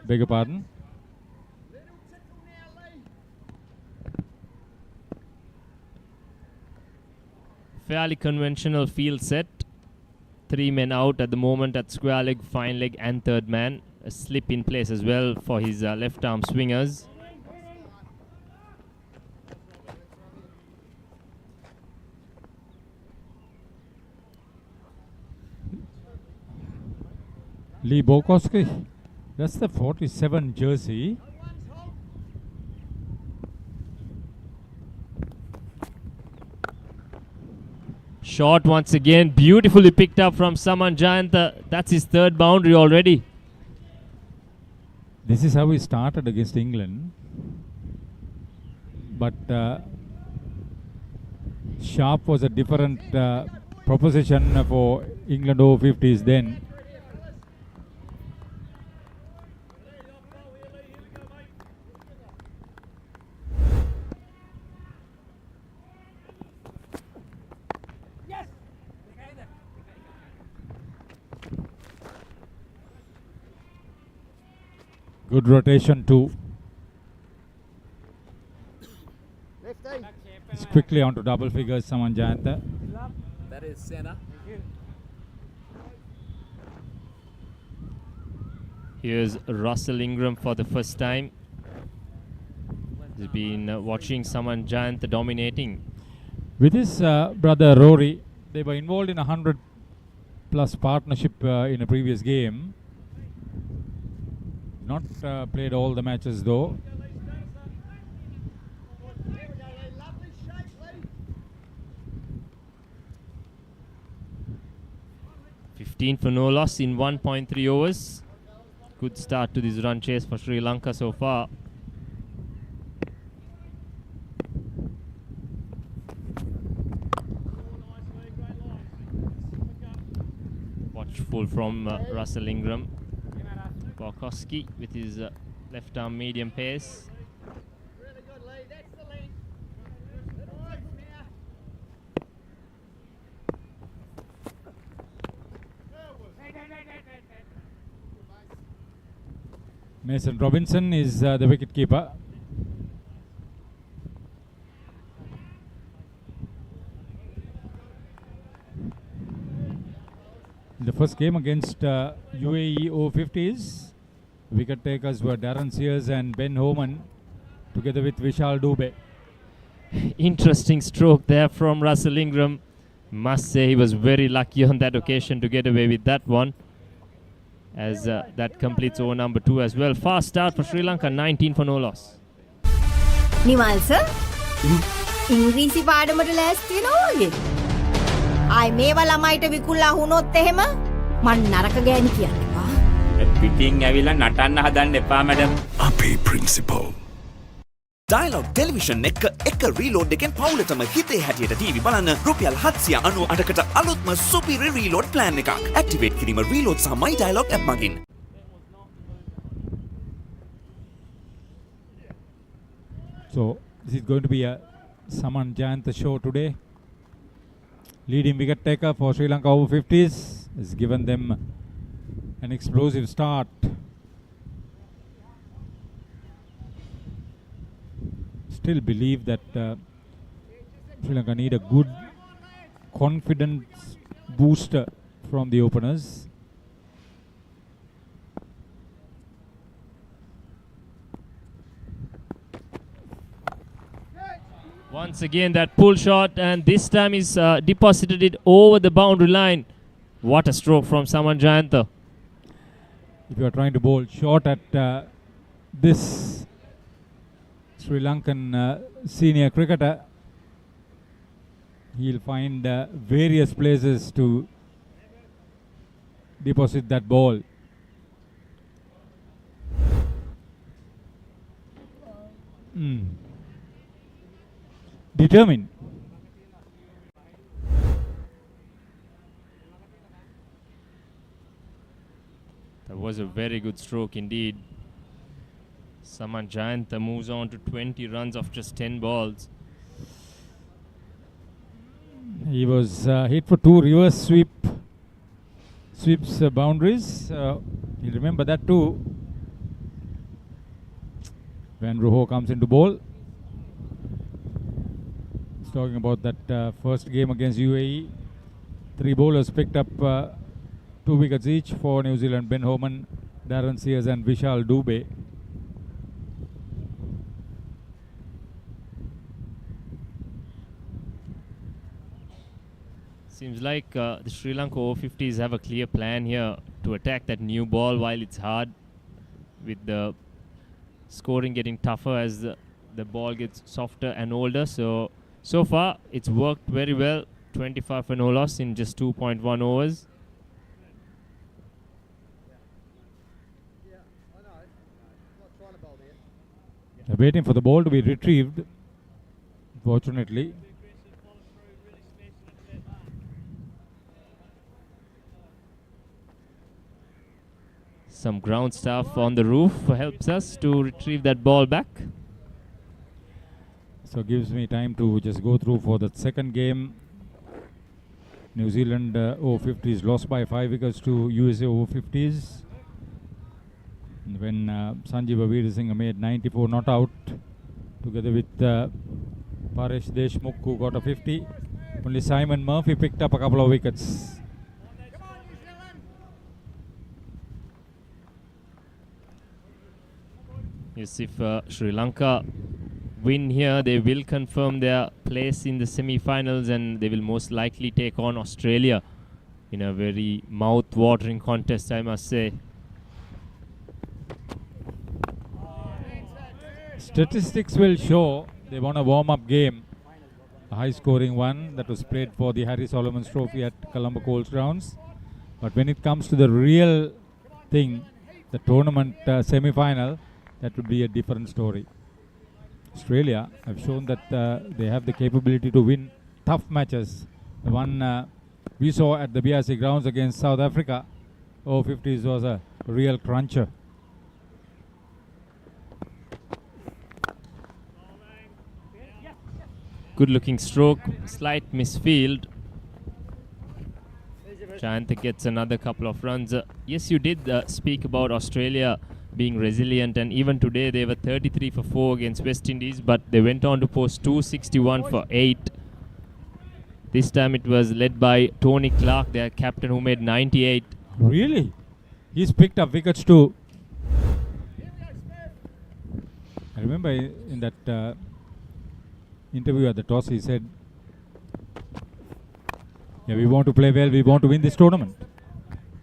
Beg your pardon. Fairly conventional field set. 3 men out at the moment at square leg, fine leg and third man. A slip in place as well for his left arm swingers. Lee Bokowski. That's the 47 jersey. Shot once again, beautifully picked up from Saman Jayanta. That's his third boundary already. This is how he started against England. But Sharp was a different proposition for England Over-50s then. Good rotation too. It's quickly onto double figures, Saman Jayanta. That is Sena. Here's Russell Ingram for the first time. He's been watching Saman Jayanta dominating. With his brother Rory, they were involved in a 100+ partnership in a previous game. Not played all the matches though. $15 for no loss in 1.3 overs. Good start to this run chase for Sri Lanka so far. Watchful from Russell Ingram. Borkowski with his left arm medium pace. Mason Robinson is the wicket keeper. In the first game against UAE Over-50s, wicket takers were Darren Sears and Ben Homan, together with Vishal Dubey. Interesting stroke there from Russell Ingram. Must say he was very lucky on that occasion to get away with that one, as that completes over number 2 as well. Fast start for Sri Lanka, 19 for no loss. Nimal sir ඉංග්‍රීසි පාඩමට ලෑස්ති වෙනවා වගේ. ආයි මේවා ළමයිට විකුල්ලා වුණොත් එහෙම මං නරක ගෑණි කියන්නවා. පිටින් ඇවිල්ලා නටන්න හදන්න එපා මැඩම්. අපේ ප්‍රින්සිපල්. Dialog Television එක reload එකෙන් පවුලටම හිතේ හැටියට TV බලන්න රුපියල් 798කට අලුත්ම සුපිරි reload plan එකක්. Activate කිරීම reload සහ My Dialog app මගින්. So this is going to be a Saman Jayanta show today. Leading wicket taker for Sri Lanka Over-50s has given them an explosive start. Still believe that Sri Lanka need a good confidence booster from the openers. Once again that pull shot, and this time he's deposited it over the boundary line. What a stroke from Saman Jayanta. If you are trying to bowl short at this Sri Lankan senior cricketer, he'll find various places to deposit that ball. Determined. That was a very good stroke indeed. Saman Jayanta moves on to 20 runs of just 10 balls. He was hit for 2 reverse sweeps boundaries. You'll remember that too. When Roho comes into bowl. He's talking about that first game against UAE. 3 bowlers picked up 2 wickets each for New Zealand. Ben Homan, Darren Sears and Vishal Dubey. Seems like the Sri Lanka Over-50s have a clear plan here to attack that new ball while it's hard, with the scoring getting tougher as the ball gets softer and older. So far it's worked very well. 25 for no loss in just 2.1 overs. They're waiting for the ball to be retrieved, fortunately. Some ground staff on the roof helps us to retrieve that ball back. So gives me time to just go through for the second game. New Zealand Over-50s lost by 5 wickets to USA Over-50s. When Sanjeeva Veerasinghe made 94 not out, together with Paresh Deshmukh, who got a 50. Only Simon Murphy picked up a couple of wickets. Yes, if Sri Lanka win here, they will confirm their place in the semi-finals, and they will most likely take on Australia in a very mouth-watering contest, I must say. Statistics will show they won a warm-up game, a high-scoring one that was played for the Harry Solomons Trophy at Colombo Grounds. But when it comes to the real thing, the tournament semi-final, that would be a different story. Australia have shown that they have the capability to win tough matches. The one we saw at the NCC Grounds against South Africa, Over-50s, was a real cruncher. Good looking stroke, slight misfield. Jayantha gets another couple of runs. Yes, you did speak about Australia being resilient, and even today they were 33 for 4 against West Indies, but they went on to post 261 for 8. This time it was led by Tony Clark, their captain, who made 98. Really? He's picked up wickets too. I remember in that interview at the toss, he said, yeah, we want to play well, we want to win this tournament.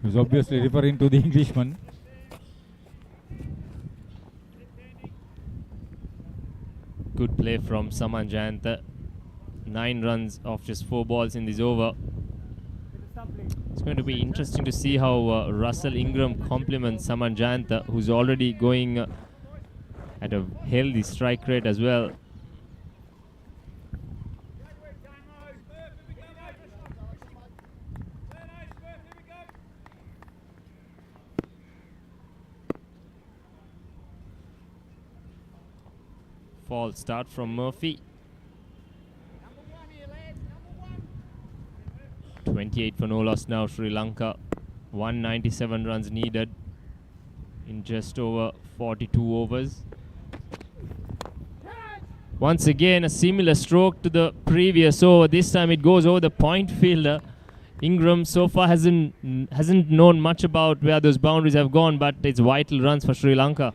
He was obviously referring to the Englishman. Good play from Saman Jayantha. 9 runs off just 4 balls in this over. It's going to be interesting to see how Russell Ingram complements Saman Jayantha, who's already going at a healthy strike rate as well. False start from Murphy. 28 for no loss now, Sri Lanka. 197 runs needed in just over 42 overs. Once again, a similar stroke to the previous over. This time it goes over the point fielder. Ingram so far hasn't known much about where those boundaries have gone, but it's vital runs for Sri Lanka.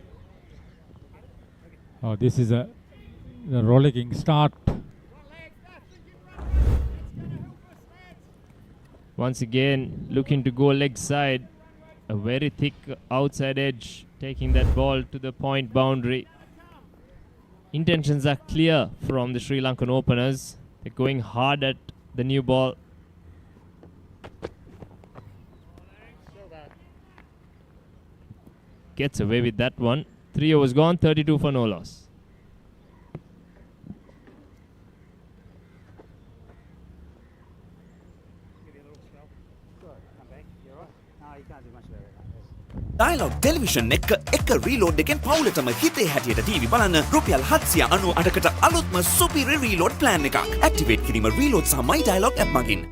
Oh, this is a rollicking start. Once again, looking to go leg side. A very thick outside edge, taking that ball to the point boundary. Intentions are clear from the Sri Lankan openers. They're going hard at the new ball. Gets away with that one. 3 overs gone, 32 for no loss. Dialog Television එක reload එකෙන් පවුලටම හිතේ හැටියට TV බලන්න රුපියල් 798කට අලුත්ම සුපිරි reload plan එකක්. Activate කිරීම reload සහ My Dialog app මගින්.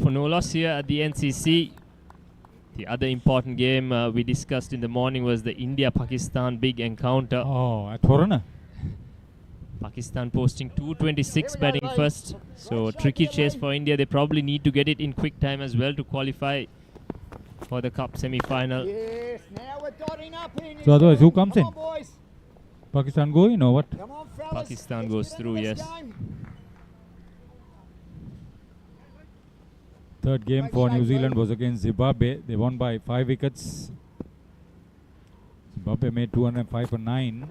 For no loss here at the NCC. The other important game we discussed in the morning was the India-Pakistan big encounter. Oh, at Horana. Pakistan posting 226 batting first. So tricky chase for India. They probably need to get it in quick time as well to qualify for the cup semi-final. Yes, now we're dotting up in. So otherwise, who comes in? Pakistan go in or what? Pakistan goes through, yes. Third game for New Zealand was against Zimbabwe. They won by 5 wickets. Zimbabwe made 205 for 9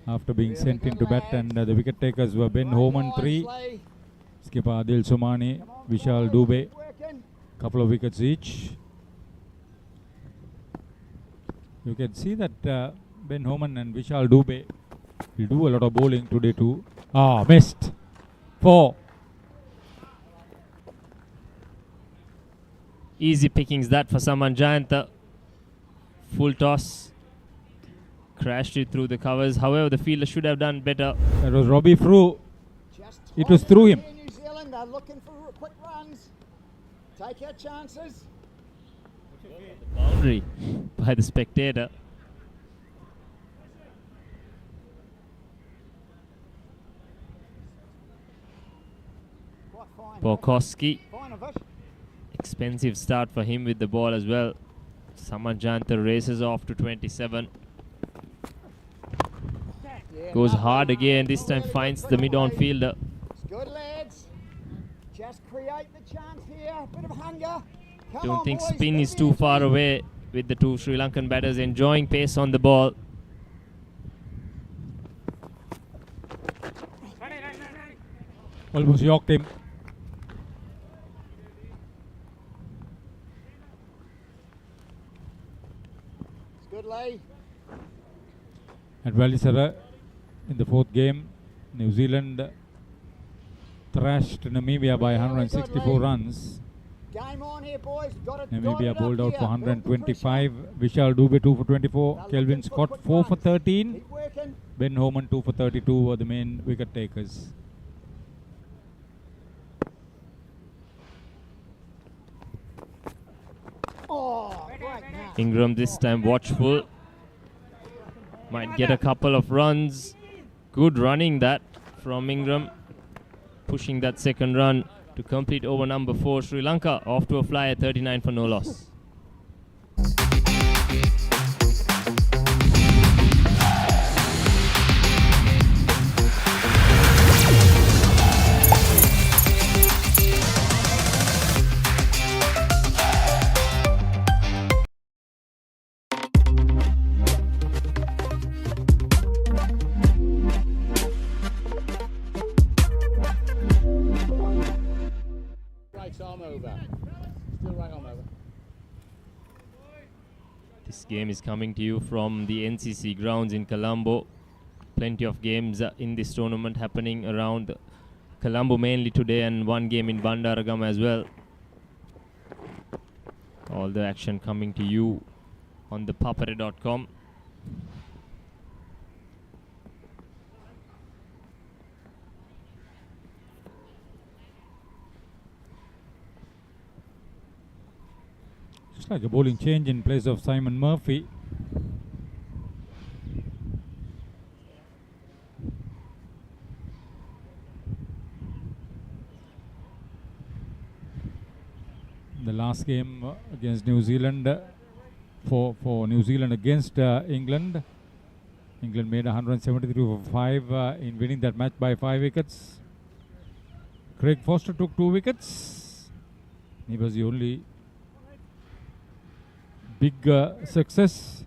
after being sent into bat, and the wicket takers were Ben Homan 3, skipper Adil Somani, Vishal Dube, couple of wickets each. You can see that Ben Homan and Vishal Dube will do a lot of bowling today too. Ah, missed. 4. Easy pickings that for Saman Jayanta. Full toss. Crashed it through the covers. However, the fielder should have done better. That was Robbie Frew. It was through him. New Zealand, they're looking for quick runs. Take your chances. Boundary by the spectator. Borkowski. Expensive start for him with the ball as well. Saman Jayanta races off to 27. Goes hard again. This time finds the mid-on fielder. Good lads. Just create the chance here. Bit of hunger. Don't think spin is too far away with the two Sri Lankan batters enjoying pace on the ball. Almost yorked him. It's good, Lee. At Valisara, in the fourth game, New Zealand thrashed Namibia by 164 runs. Game on here, boys. Namibia bowled out for 125. Vishal Dubey 2 for 24. Kelvin Scott 4 for 13. Ben Homan 2 for 32 were the main wicket takers. Ingram this time watchful. Might get a couple of runs. Good running that from Ingram. Pushing that second run to complete over number 4. Sri Lanka off to a fly at 39 for no loss. This game is coming to you from the NCC Grounds in Colombo. Plenty of games in this tournament happening around Colombo mainly today, and one game in Bandaragam as well. All the action coming to you on ThePapare.com. It's like a bowling change in place of Simon Murphy. The last game against New Zealand, for New Zealand against England. England made 173 for 5 in winning that match by 5 wickets. Craig Foster took 2 wickets. He was the only big success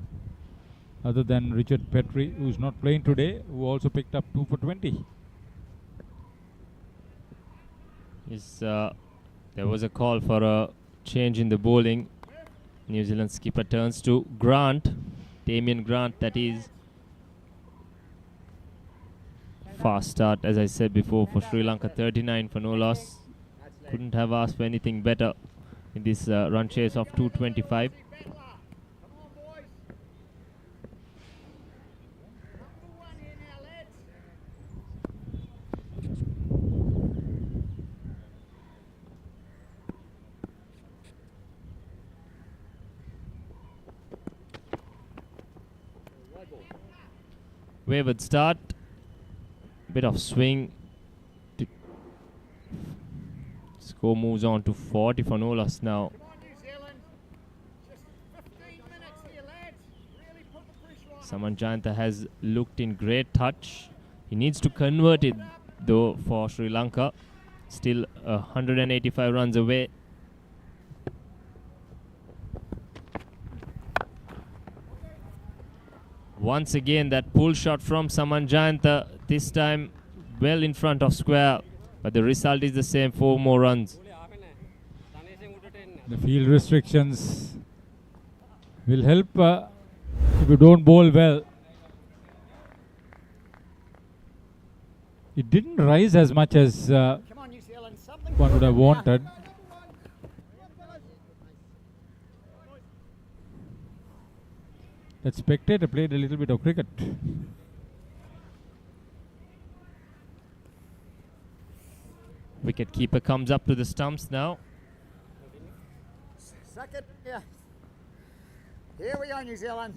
other than Richard Petrie, who's not playing today, who also picked up 2 for 20. Yes, there was a call for a change in the bowling. New Zealand skipper turns to Grant, Damien Grant, that is. Fast start, as I said before, for Sri Lanka, 39 for no loss. Couldn't have asked for anything better in this run chase of 225. Wayward start, bit of swing. Score moves on to 40 for no loss now. Saman Jayanta has looked in great touch. He needs to convert it though for Sri Lanka. Still 185 runs away. Once again that pull shot from Saman Jayanta, this time well in front of square, but the result is the same, 4 more runs. The field restrictions will help if you don't bowl well. It didn't rise as much as one would have wanted. that spectator played a little bit of cricket. Wicket keeper comes up to the stumps now. Second, yeah. Here we are, New Zealand.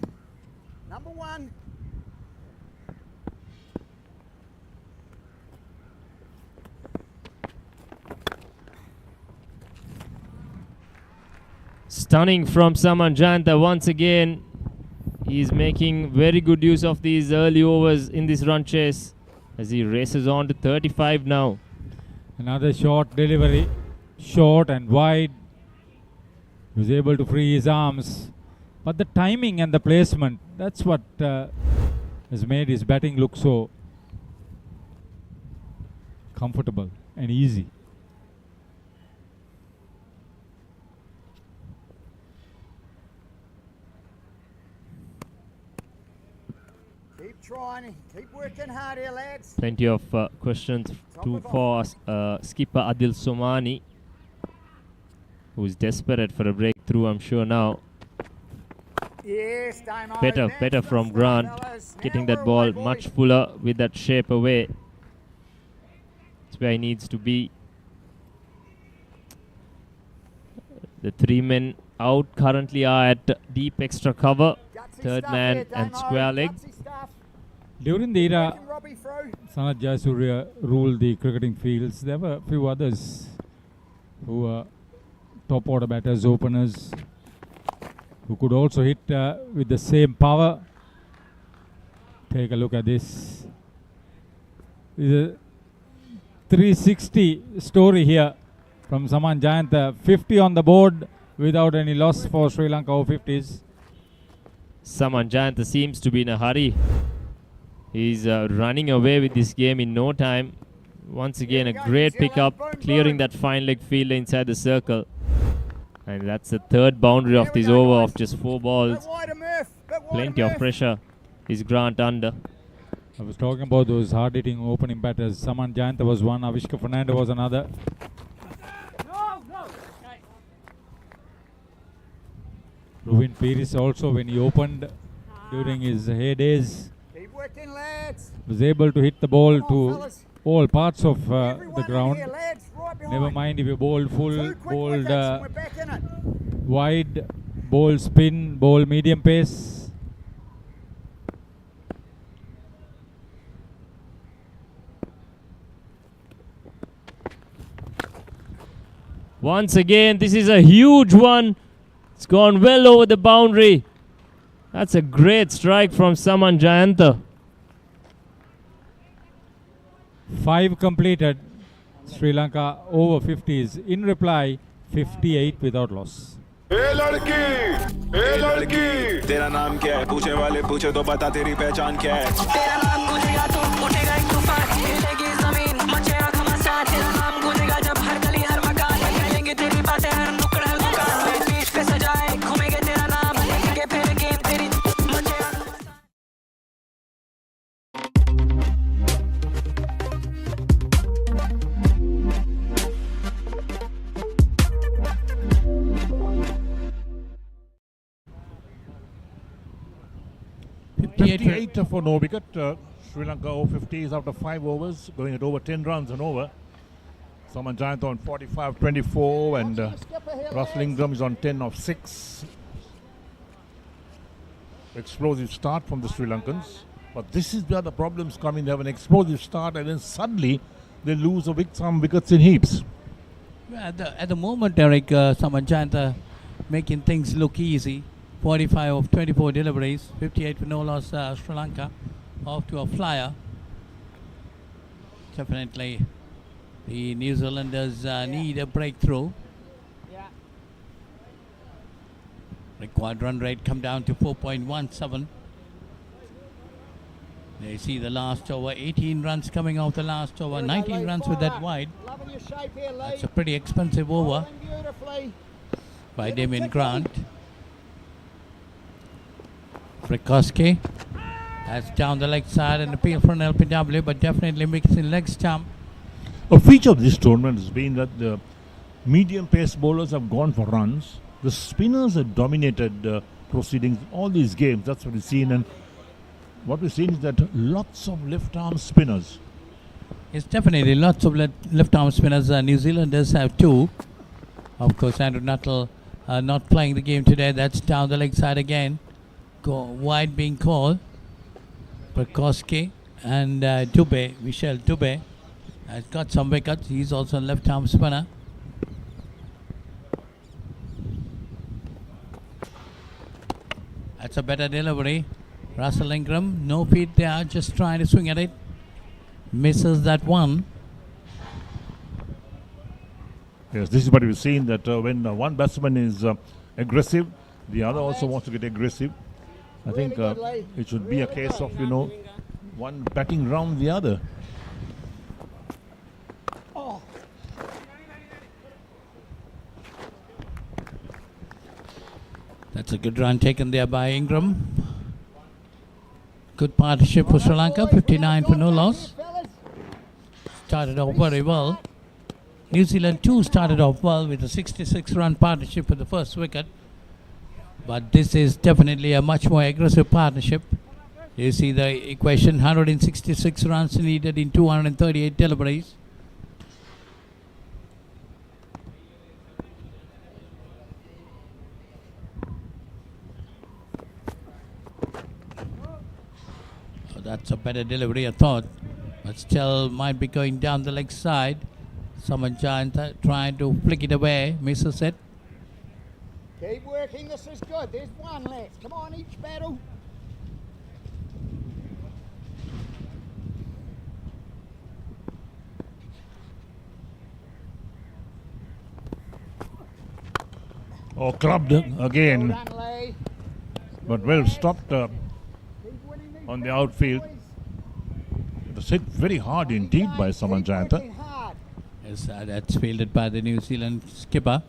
Number 1. Stunning from Saman Jayanta once again. He's making very good use of these early overs in this run chase as he races on to 35 now. Another short delivery, short and wide. He was able to free his arms. But the timing and the placement, that's what has made his batting look so comfortable and easy. Keep trying, keep working hard here, lads. Plenty of questions for skipper Adil Somani, who's desperate for a breakthrough, I'm sure now. Yes, Damo. Better from Grant, getting that ball much fuller with that shape away. That's where he needs to be. The 3 men out currently are at deep extra cover. Third man and square leg. During the era Sanath Jayasuriya ruled the cricketing fields, there were a few others who were top order batters, openers, who could also hit with the same power. Take a look at this. This is a 360 story here from Saman Jayanta. 50 on the board without any loss for Sri Lanka Over-50s. Saman Jayanta seems to be in a hurry. He's running away with this game in no time. Once again, a great pickup, clearing that fine leg fielder inside the circle. And that's the third boundary of this over of just 4 balls. Plenty of pressure is Grant under. I was talking about those hard-hitting opening batters. Saman Jayanta was one, Avishka Fernando was another. Ruvin Piris also, when he opened during his heydays, was able to hit the ball to all parts of the ground. Never mind if you bowled full, bowled wide, bowl spin, bowl medium pace. Once again, this is a huge one. It's gone well over the boundary. That's a great strike from Saman Jayanta. 5 completed. Sri Lanka Over-50s. In reply, 58 without loss. ए लड़की तेरा नाम क्या है पूछे वाले पूछे तो बता तेरी पहचान क्या है तेरा नाम गूंजेगा तो उठेगा एक तूफान हिलेगी जमीन मचेगा घमासान तेरा नाम गूंजेगा जब हर गली हर मकान करेंगे तेरी बातें हर नुक्कड़ हर दुकान बीच पे सजाए घूमेंगे तेरा नाम लेंगे फिर गेम तेरी मचेगा 58 for no wicket. Sri Lanka Over-50s after 5 overs, going at over 10 runs and over. Saman Jayanta on 45-24 and Russell Ingram is on 10 of 6. Explosive start from the Sri Lankans. But this is where the problems come in. They have an explosive start and then suddenly they lose some wickets in heaps. At the moment, Eric, Saman Jayanta making things look easy. 45 of 24 deliveries, 58 for no loss. Sri Lanka off to a flyer. Definitely the New Zealanders need a breakthrough. Required run rate come down to 4.17. They see the last over, 18 runs coming off the last over, 19 runs with that wide. That's a pretty expensive over by Damien Grant. Frikoski has down the leg side and appeal for an LPW, but definitely mixing leg stump. A feature of this tournament has been that the medium pace bowlers have gone for runs. The spinners have dominated proceedings, all these games. That's what we've seen. And what we've seen is that lots of left-arm spinners. It's definitely lots of left-arm spinners. New Zealand does have two. Of course, Andrew Nuttall not playing the game today. That's down the leg side again. Wide being called. Prokowski and Dubé, Michel Dubé, has got some wickets. He's also a left-arm spinner. That's a better delivery. Russell Ingram, no feet there, just trying to swing at it. Misses that one. Yes, this is what we've seen, that when one batsman is aggressive, the other also wants to get aggressive. I think it should be a case of, one batting round the other. That's a good run taken there by Ingram. Good partnership for Sri Lanka, 59 for no loss. Started off very well. New Zealand too started off well with a 66-run partnership for the first wicket. But this is definitely a much more aggressive partnership. You see the equation, 166 runs needed in 238 deliveries. Oh, that's a better delivery, I thought. But still might be going down the leg side. Someone trying to flick it away, misses it. Keep working, this is good. There's one left. Come on, each battle. Oh, clubbed again. But well stopped on the outfield. It was hit very hard indeed by Samanjayanta. Yes, that's fielded by the New Zealand skipper,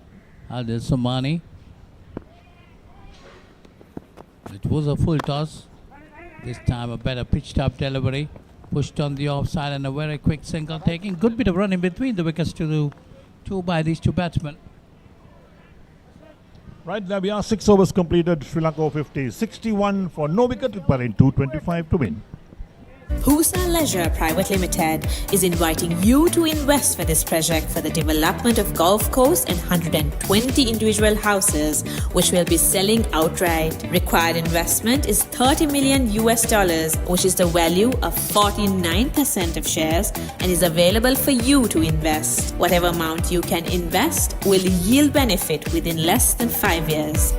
Adil Somani. It was a full toss. This time a better pitched up delivery. Pushed on the offside and a very quick single taking. Good bit of run in between the wickets by these two batsmen. Right, there we are. 6 overs completed. Sri Lanka Over-50s. 61 for no wicket, requiring 225 to win. Husa Leisure Private Limited is inviting you to invest for this project for the development of golf course and 120 individual houses, which will be selling outright. Required investment is $30 million, which is the value of 49% of shares, and is available for you to invest. Whatever amount you can invest will yield benefit within less than 5 years.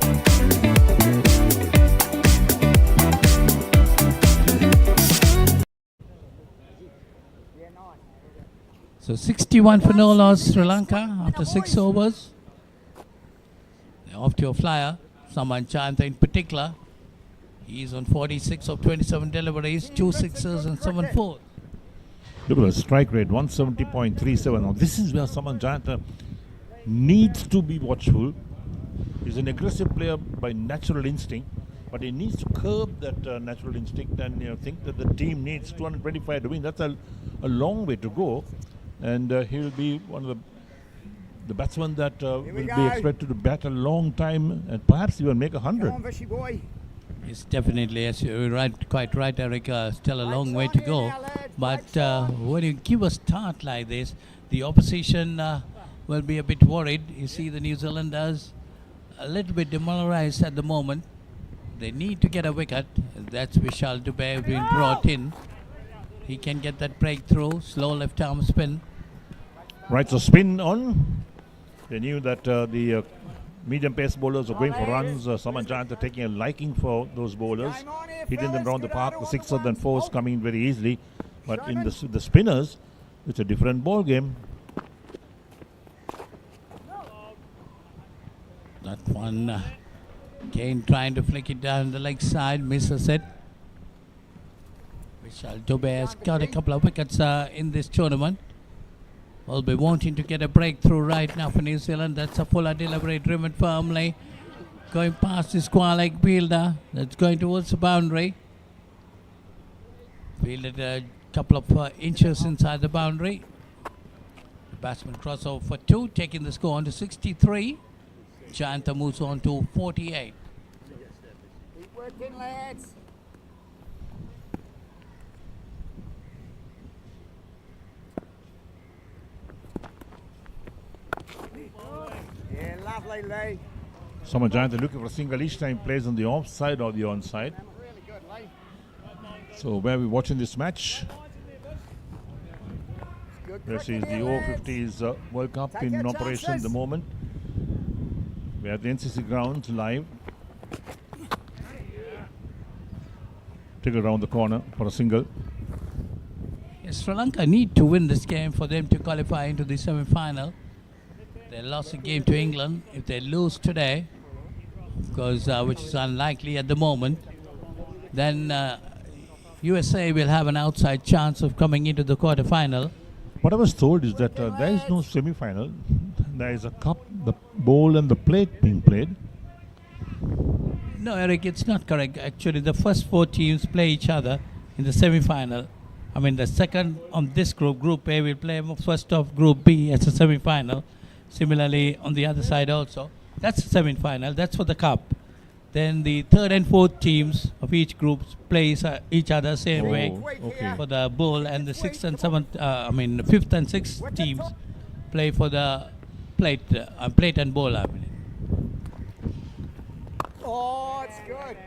So 61 for no loss, Sri Lanka after 6 overs. They're off to a flyer. Samanjayanta in particular. He's on 46 of 27 deliveries, 2 sixes and 7 fours. Look at the strike rate, 170.37. Now this is where Samanjayanta needs to be watchful. He's an aggressive player by natural instinct, but he needs to curb that natural instinct and think that the team needs 225 to win. That's a long way to go. And he will be one of the batsmen that will be expected to bat a long time and perhaps even make 100. Come on, Vishy boy. It's definitely, as you're quite right, Eric, still a long way to go. But when you give a start like this, the opposition will be a bit worried. You see the New Zealanders a little bit demoralized at the moment. They need to get a wicket. That's Vishal Dubé being brought in. He can get that breakthrough, slow left arm spin. Right, so spin on. They knew that the medium pace bowlers are going for runs. Samanjayanta taking a liking for those bowlers, hitting them around the park. The sixers and fours coming in very easily. But in the spinners, it's a different ball game. That one, Kane trying to flick it down the leg side, misses it. Vishal Dubé has got a couple of wickets in this tournament. Will be wanting to get a breakthrough right now for New Zealand. That's a fuller delivery driven firmly. Going past the square leg fielder. That's going towards the boundary. Fielded a couple of inches inside the boundary. The batsman crossover for 2, taking the score on to 63. Jayanta moves on to 48. Working, lads. Yeah, lovely, Lee. Someone Giants are looking for a single each time plays on the offside or the onside. Really good, Lee. So where are we watching this match? This is the Over-50s World Cup in operation at the moment. We are at the NCC Grounds live. Take it around the corner for a single. Yes, Sri Lanka need to win this game for them to qualify into the semi-final. They lost a game to England. If they lose today, because which is unlikely at the moment, then USA will have an outside chance of coming into the quarter-final. What I was told is that there is no semi-final. There is a cup, the bowl and the plate being played. No, Eric, it's not correct. Actually, the first 4 teams play each other in the semi-final. I mean, the second on this group, Group A, will play first of Group B as a semi-final. Similarly, on the other side also, that's the semi-final. That's for the cup. Then the third and fourth teams of each group plays each other same way for the bowl, and the sixth and seventh, fifth and sixth teams play for the plate and bowl. I mean. Oh, it's good.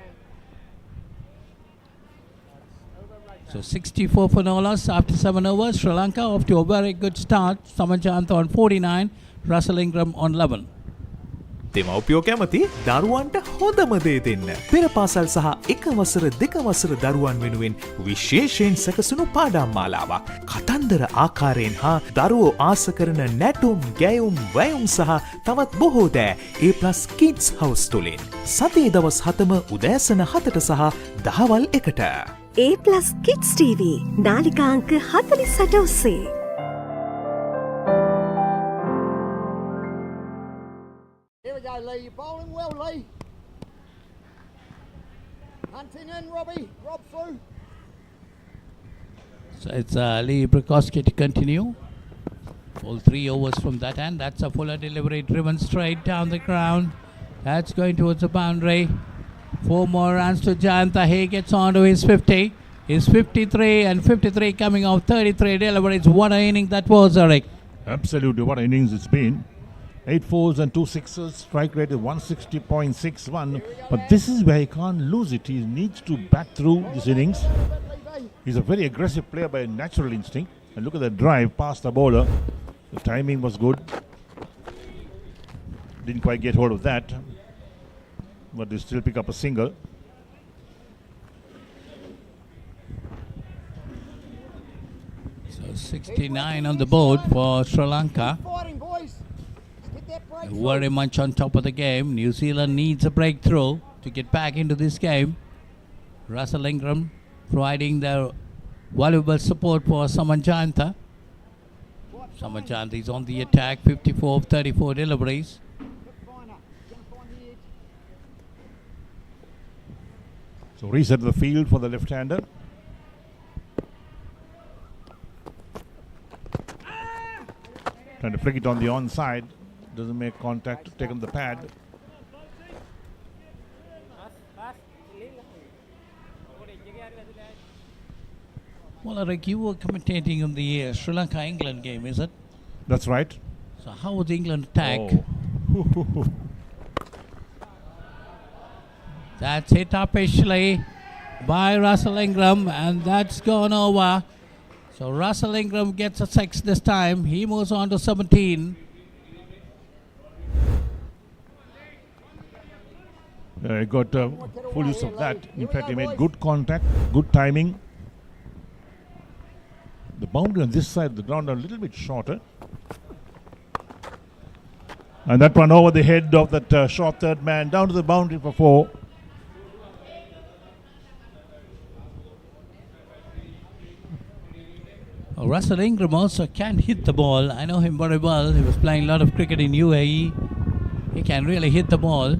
So 64 for no loss after 7 overs. Sri Lanka off to a very good start. Samajanta on 49, Russell Ingram on 11. දෙමව්පියෝ කැමති දරුවන්ට හොඳම දේ දෙන්න. පෙර පාසල් සහ එක වසර දෙක වසර දරුවන් වෙනුවෙන් විශේෂයෙන් සැකසුණු පාඩම් මාලාවක්. කතන්දර ආකාරයෙන් හා දරුවෝ ආස කරන නැටුම්, ගැයුම්, වැයුම් සහ තවත් බොහෝ දෑ A+ Kids House තුලින්. සතියේ දවස් 7ම උදෑසන 7ට සහ දහවල් 1ට. A+ Kids TV නාලිකා අංක 48 ඔස්සේ. Here we go, Lee. You're bowling well, Lee. Hunting in, Robbie. Rob through. So it's Lee Brikoski to continue. All 3 overs from that end. That's a fuller delivery driven straight down the ground. That's going towards the boundary. 4 more runs to Jayanta. He gets on to his 50. His 53 and 53 coming off 33 deliveries. What an inning that was, Eric. Absolutely, what an innings it's been. 8 fours and 2 sixes, strike rate is 160.61. But this is where he can't lose it. He needs to bat through this innings. He's a very aggressive player by natural instinct. And look at the drive past the bowler. The timing was good. Didn't quite get hold of that. But they still pick up a single. So 69 on the board for Sri Lanka. Very much on top of the game. New Zealand needs a breakthrough to get back into this game. Russell Ingram providing their valuable support for Samajanta. Samajanta is on the attack, 54 of 34 deliveries. So reset the field for the left-hander. Trying to flick it on the onside. Doesn't make contact, take on the pad. Well, Eric, you were commentating on the Sri Lanka-England game, is it? That's right. So how was the England attack? Oh. That's hit up initially by Russell Ingram, and that's gone over. So Russell Ingram gets a 6 this time. He moves on to 17. He got full use of that. In fact, he made good contact, good timing. The boundary on this side of the ground are a little bit shorter. And that one over the head of that short third man, down to the boundary for 4. Russell Ingram also can hit the ball. I know him very well. He was playing a lot of cricket in UAE. He can really hit the ball.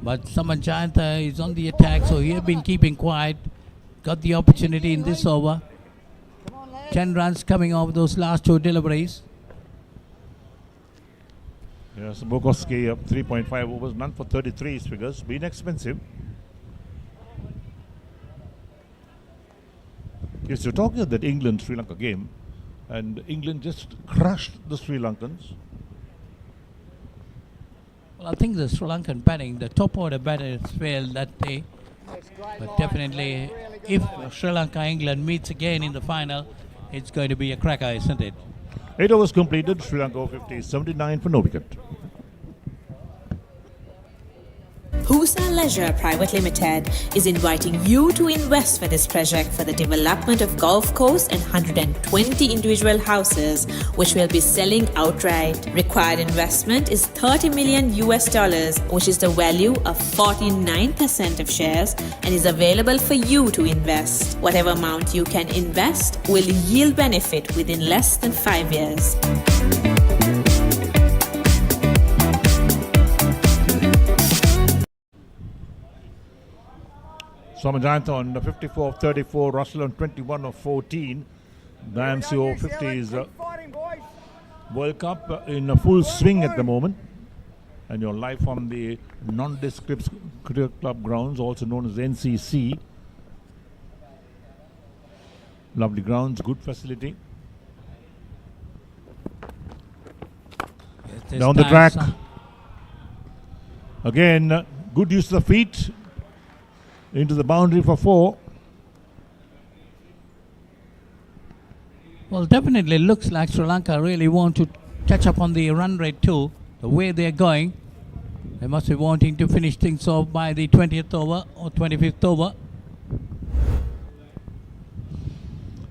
But Samajanta is on the attack, so he has been keeping quiet. Got the opportunity in this over. 10 runs coming off those last 2 deliveries. Yes, Bokoski up 3.5 overs, none for 33 figures, been expensive. Yes, you're talking of that England-Sri Lanka game, and England just crushed the Sri Lankans. Well, I think the Sri Lankan batting, the top order batters failed that day. But definitely, if Sri Lanka-England meets again in the final, it's going to be a cracker, isn't it? 8 overs completed, Sri Lanka Over-50s, 79 for no wicket. Husa Leisure Private Limited is inviting you to invest for this project for the development of golf course and 120 individual houses, which will be selling outright. Required investment is $30 million, which is the value of 49% of shares, and is available for you to invest. Whatever amount you can invest will yield benefit within less than 5 years. Somajanta on 54 of 34, Russell on 21 of 14. The IMC Over-50s World Cup in a full swing at the moment. And you're live from the Nondescript Cricket Club grounds, also known as NCC. Lovely grounds, good facility. Yes, down the track. Again, good use of the feet. Into the boundary for 4. Well, definitely looks like Sri Lanka really want to catch up on the run rate too. The way they're going, they must be wanting to finish things off by the 20th over or 25th over.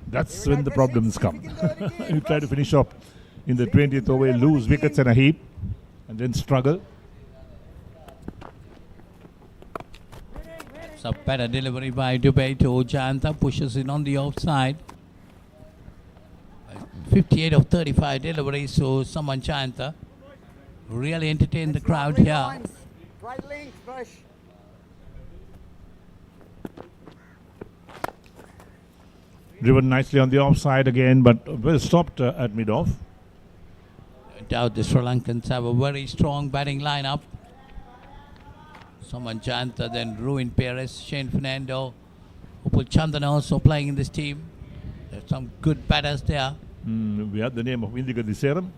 That's when the problems come. You try to finish up in the 20th over, lose wickets in a heap, and then struggle. So better delivery by Dubey to Janta, pushes in on the offside. 58 of 35 deliveries to Saman Janta. Really entertained the crowd here. Right link, fresh. Driven nicely on the offside again, but well stopped at mid-off. I doubt the Sri Lankans have a very strong batting lineup. Saman Janta, then Ruin Perez, Shane Fernando, Upul Chandana also playing in this team. There's some good batters there. We have the name of Indiga Diseram.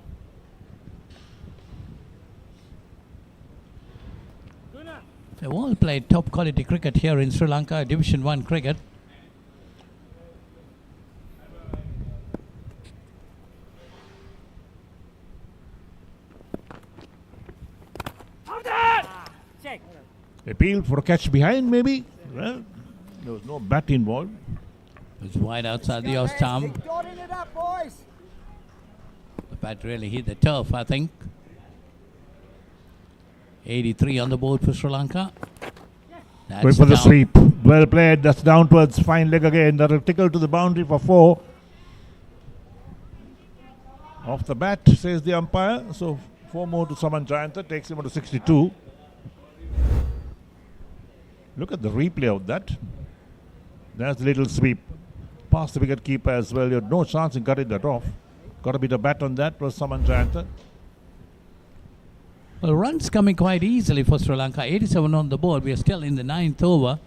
They've all played top quality cricket here in Sri Lanka, Division 1 cricket. Appeal for a catch behind, maybe? Well, there was no bat involved. It's wide outside the off stump. Keep dotting it up, boys. The bat really hit the turf, I think. 83 on the board for Sri Lanka. That's Going for the down. sweep. Well played. That's down towards fine leg again. That'll tickle to the boundary for 4. Off the bat, says the umpire. So 4 more to Saman Jayanta. Takes him to 62. Look at the replay of that. There's the little sweep. Past the wicket keeper as well. You had no chance in cutting that off. Got a bit of bat on that was Saman Jayanta. Well, runs coming quite easily for Sri Lanka. 87 on the board. We are still in the 9th over.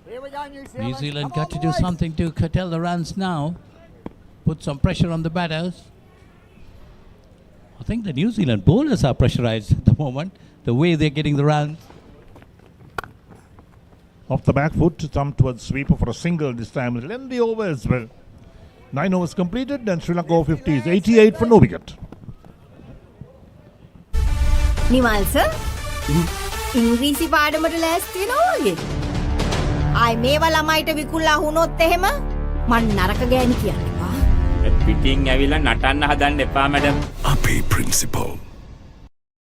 Here we go, New Zealand got to do something to curtail the runs now. Put some pressure on the batters. I think the New Zealand bowlers are pressurized at the moment. The way they're getting the runs. Off the back foot, thumb towards sweeper for a single this time. It'll end the over as well. 9 overs completed and Sri Lanka Over-50s 88 for no wicket. Nimal sir ඉංග්‍රීසි පාඩමට ලෑස්ති වෙනවා වගේ. ආයි මේවා ළමයිට විකුල්ලා වුණොත් එහෙම මං නරක ගෑණි කියනවා. පිටින් ඇවිල්ලා නටන්න හදන්න එපා මැඩම්. අපේ ප්‍රින්සිපල්.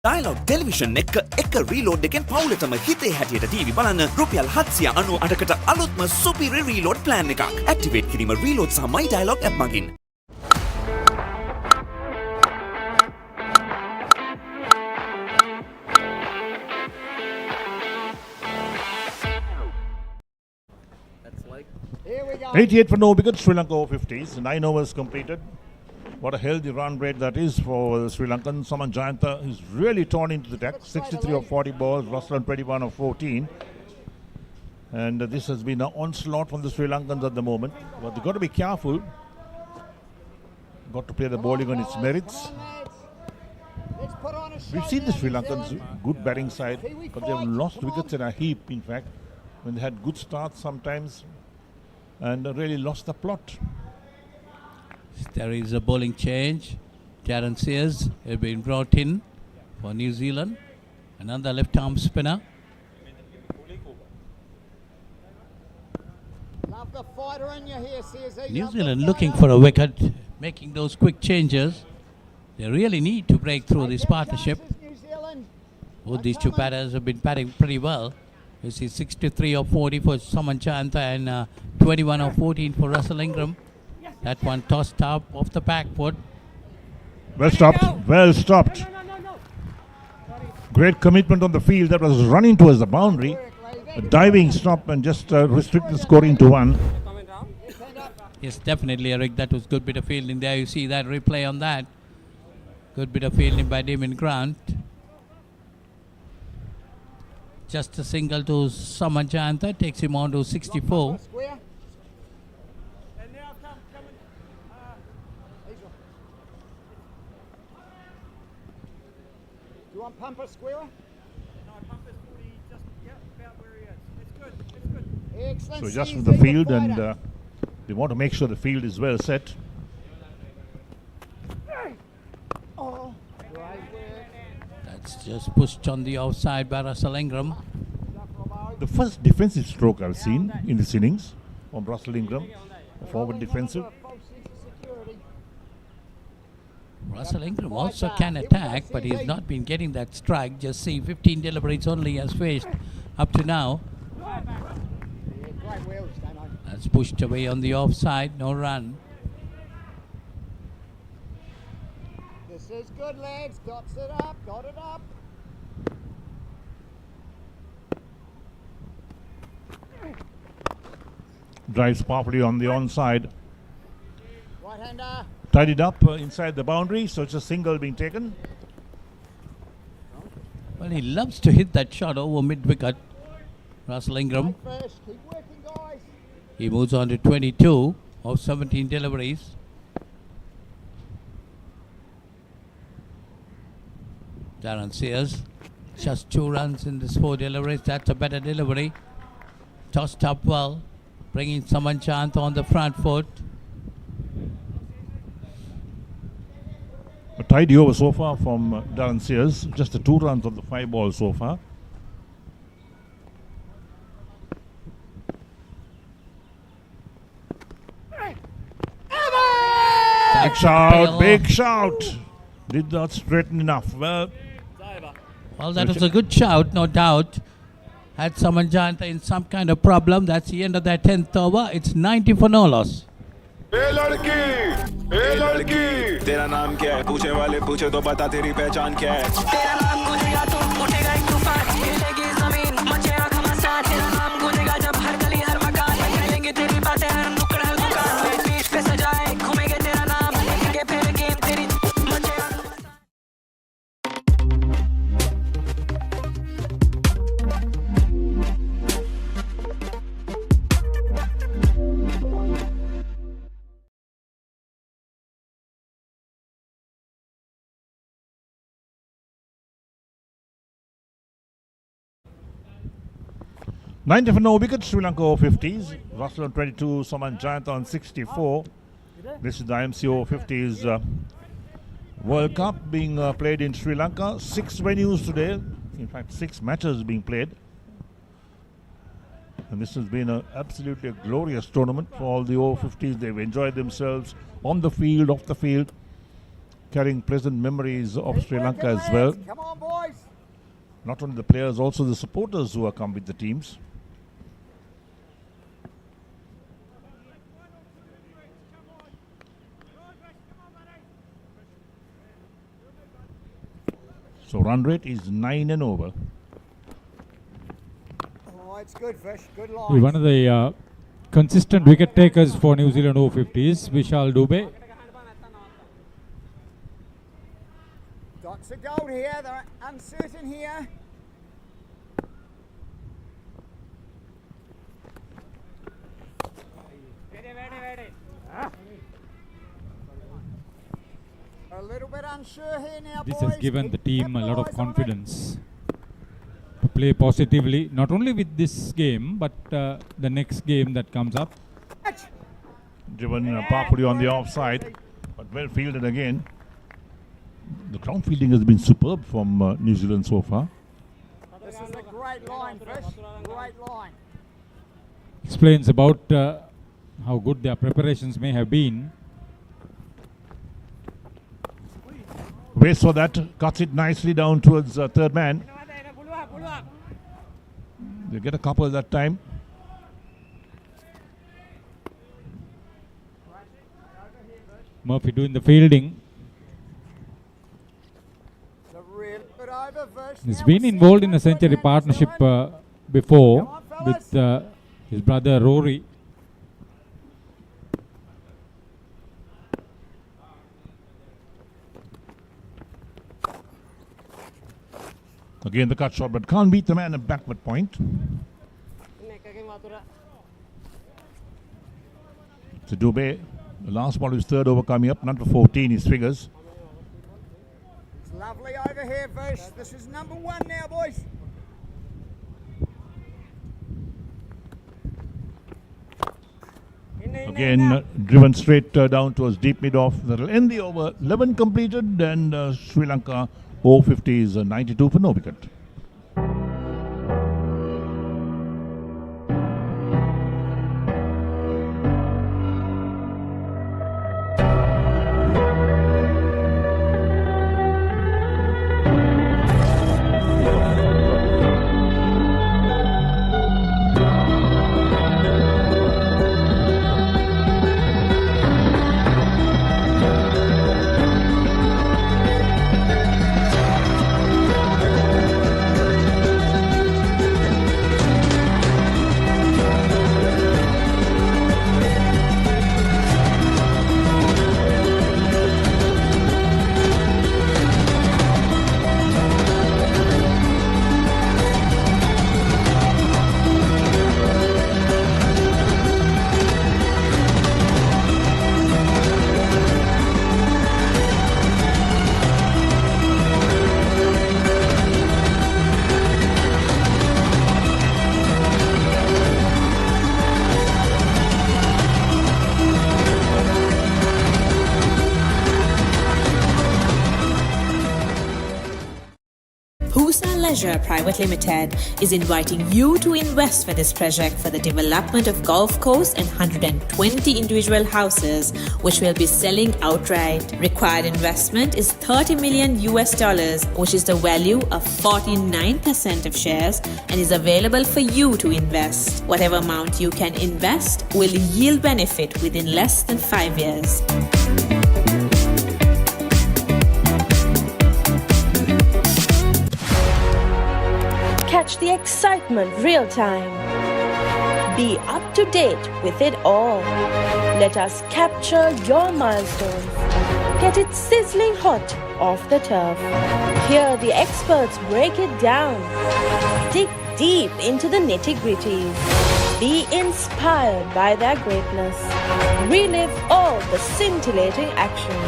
Dialog Television එක reload එකෙන් පවුලටම හිතේ හැටියට TV බලන්න රුපියල් 798කට අලුත්ම superior reload plan එකක්. Activate කිරීම reload සහ My Dialog app මගින්. Here we go. 88 for no wicket, Sri Lanka Over-50s. 9 overs completed. What a healthy run rate that is for the Sri Lankan. Saman Jayanta is really torn into the deck. 63 of 40 balls, Russell on 21 of 14. And this has been an onslaught from the Sri Lankans at the moment. But they've got to be careful. Got to play the bowling on its merits. We've seen the Sri Lankans good batting side, but they've lost wickets in a heap, in fact, when they had good starts sometimes and really lost the plot. There is a bowling change. Darren Sears has been brought in for New Zealand. Another left-arm spinner. Love the fighter in you here, CSE. New Zealand looking for a wicket, making those quick changes. They really need to break through this partnership. Both these two batters have been batting pretty well. You see 63 or 40 for Saman Chanta and 21 or 14 for Russell Ingram. That one tossed up off the back foot. Well stopped. Well stopped. Great commitment on the field. That was running towards the boundary. A diving stop and just restrict the scoring to 1. Yes, definitely, Eric. That was good bit of fielding there. You see that replay on that. Good bit of fielding by Damon Grant. Just a single to Samajanta takes him on to 64. You want Pumper square? No, Pumper's 40, just about where he is. It's good, it's good. Excellent. So just from the field, and they want to make sure the field is well set. Oh, That's just pushed on the offside by Russell Ingram. The first defensive stroke I've seen in this innings from Russell Ingram, a forward defensive. Russell Ingram also can attack, but he's not been getting that strike. Just see 15 deliveries only has faced up to now. That's pushed away on the offside, no run. This is good, lads. Dots it up, got it up. Drives powerfully on the onside. Right-hander. Tidied up inside the boundary, so it's a single being taken. Well, he loves to hit that shot over mid-wicket, Russell Ingram. Keep working, guys. He moves on to 22 of 17 deliveries. Darren Sears, just 2 runs in this 4 deliveries. That's a better delivery. Tossed up well, bringing Saman Chant on the front foot. A tidy over so far from Darren Sears. Just the 2 runs of the 5 balls so far. Big shout, big shout. Did not straighten enough. Well, that was a good shout, no doubt. Had Saman Chant in some kind of problem. That's the end of that 10th over. It's 90 for no loss. ए लड़की तेरा नाम क्या है पूछे वाले पूछे तो बता तेरी पहचान क्या है तेरा नाम गूंजेगा तो उठेगा एक तूफान हिलेगी जमीन मचेगा घमासान तेरा नाम गूंजेगा जब हर गली हर मकान फैलेंगे तेरी बातें हर नुक्कड़ हर दुकान पीठ पे सजाए घूमेंगे तेरा नाम लेंगे फिर गेम तेरी मचेगा Nine for no wickets, Sri Lanka Over-50s. Russell on 22, Saman Jayant on 64. This is the IMC Over-50s World Cup being played in Sri Lanka. 6 venues today. In fact, 6 matches being played. And this has been absolutely a glorious tournament for all the Over-50s. They've enjoyed themselves on the field, off the field, carrying pleasant memories of Sri Lanka as well. Come on, boys. Not only the players, also the supporters who have come with the teams. So run rate is 9 and over. Oh, it's good, Fish. Good line. One of the consistent wicket takers for New Zealand Over-50s, Vishal Dubey. Dots of gold here. They're uncertain here. unsure here now, This boys. has given the team a lot of Capitalize on it. confidence to play positively, not only with this game, but the next game that comes up. Driven powerfully on the offside, but well fielded again. The ground fielding has been superb from New Zealand so far. This is a great line, Fish. Great line. Explains about how good their preparations may have been. Waits for that, cuts it nicely down towards third man. They get a couple that time. Murphy doing the fielding. He's been involved in a century partnership before with his brother Rory. Again the cut shot, but can't beat the man at backward point. So Dubé, the last ball of his third over coming up, number 14, his figures. It's lovely over here, Fish. This is number 1 now, boys. Again, driven straight down towards deep mid off. That'll end the over. 11 completed, and Sri Lanka Over-50s 92 for no wicket. Leisure Private Limited is inviting you to invest for this project for the development of Gulf Coast and 120 individual houses, which will be selling outright. Required investment is $30 million, which is the value of 49% of shares, and is available for you to invest. Whatever amount you can invest will yield benefit within less than 5 years. Catch the excitement real time. Be up to date with it all. Let us capture your milestones. Get it sizzling hot off the turf. Hear the experts break it down. Dig deep into the nitty-gritties. Be inspired by their greatness. Relive all the scintillating action.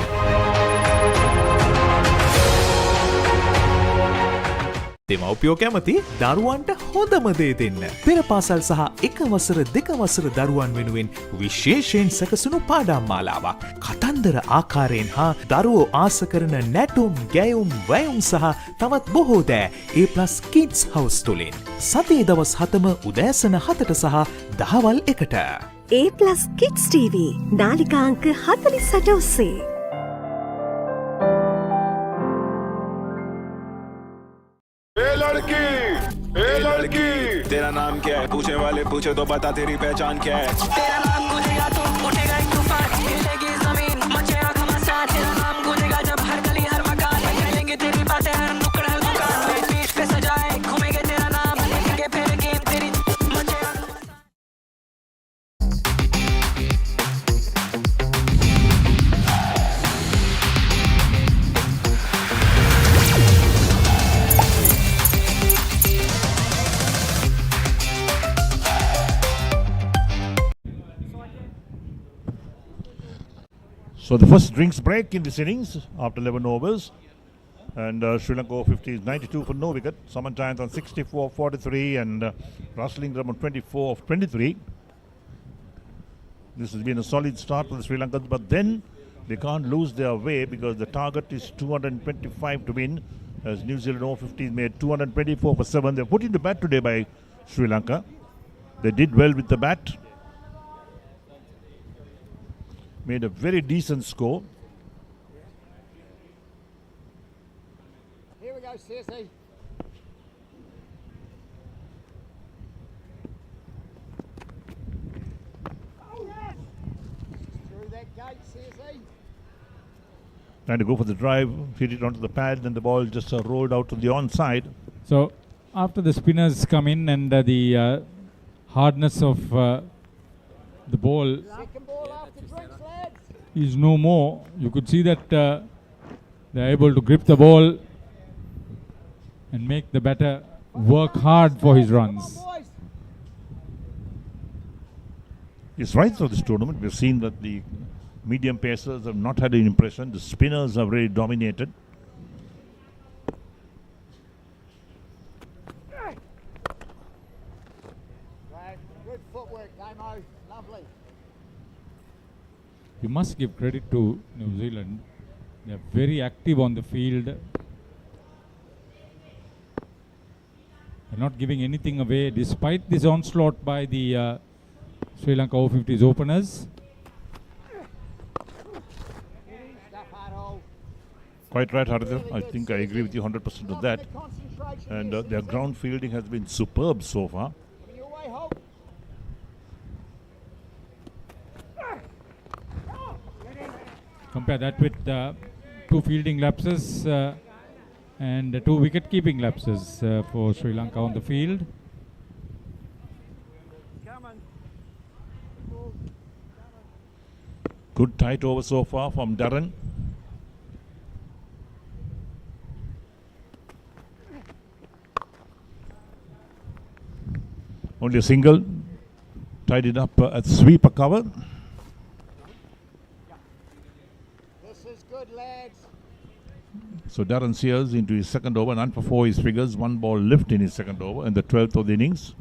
දෙමව්පියෝ කැමති දරුවන්ට හොඳම දේ දෙන්න. පෙර පාසල් සහ එක වසර දෙක වසර දරුවන් වෙනුවෙන් විශේෂයෙන් සැකසුණු පාඩම් මාලාවක්. කතන්දර ආකාරයෙන් හා දරුවෝ ආස කරන නැටුම්, ගැයුම්, වැයුම් සහ තවත් බොහෝ දෑ A+ Kids House තුලින්. සතියේ දවස් 7ම උදෑසන 7ට සහ දහවල් 1ට. A+ Kids TV නාලිකා අංක 48 ඔස්සේ. लड़की तेरा नाम क्या है पूछने वाले पूछे तो बता तेरी पहचान क्या है तेरा नाम गूंजेगा तो उठेगा एक तूफान हिलेगी जमीन मचेगा घमासान तेरा नाम गूंजेगा जब हर गली हर मकान हिलेंगे तेरी बातें हर नुक्कड़ हर दुकान बीच पे सजाए घूमेंगे तेरा नाम लेंगे फिर गेम तेरी मचेगा So the first drinks break in this innings after 11 overs. And Sri Lanka Over-50s 92 for no wicket. Saman Giant on 64 43 and Russell Ingram on 24 of 23. This has been a solid start for the Sri Lankans, but then they can't lose their way because the target is 225 to win, as New Zealand Over-50s made 224 for 7. They're put into bat today by Sri Lanka. They did well with the bat. Made a very decent score. Here we go, CSE. Through that gate, CSE. Trying to go for the drive, hit it onto the pad, and the ball just rolled out to the onside. So after the spinners come in and the hardness of the ball is no more, you could see that they're able to grip the ball and make the batter work hard for his runs. It's right through this tournament. We've seen that the medium pacers have not had an impression. The spinners have really dominated. Good footwork, Damo. Lovely. You must give credit to New Zealand. They're very active on the field. They're not giving anything away despite this onslaught by the Sri Lanka Over-50s openers. Quite right, Haridha. I think I agree with you 100% on that. And their ground fielding has been superb so far. Compare that with 2 fielding lapses and 2 wicket-keeping lapses for Sri Lanka on the field. Good tight over so far from Darren. Only a single. Tied it up at sweeper cover. This is good, lads. So Darren Sears into his second over, none for 4 his figures, 1 ball lift in his second over and the 12th of the innings.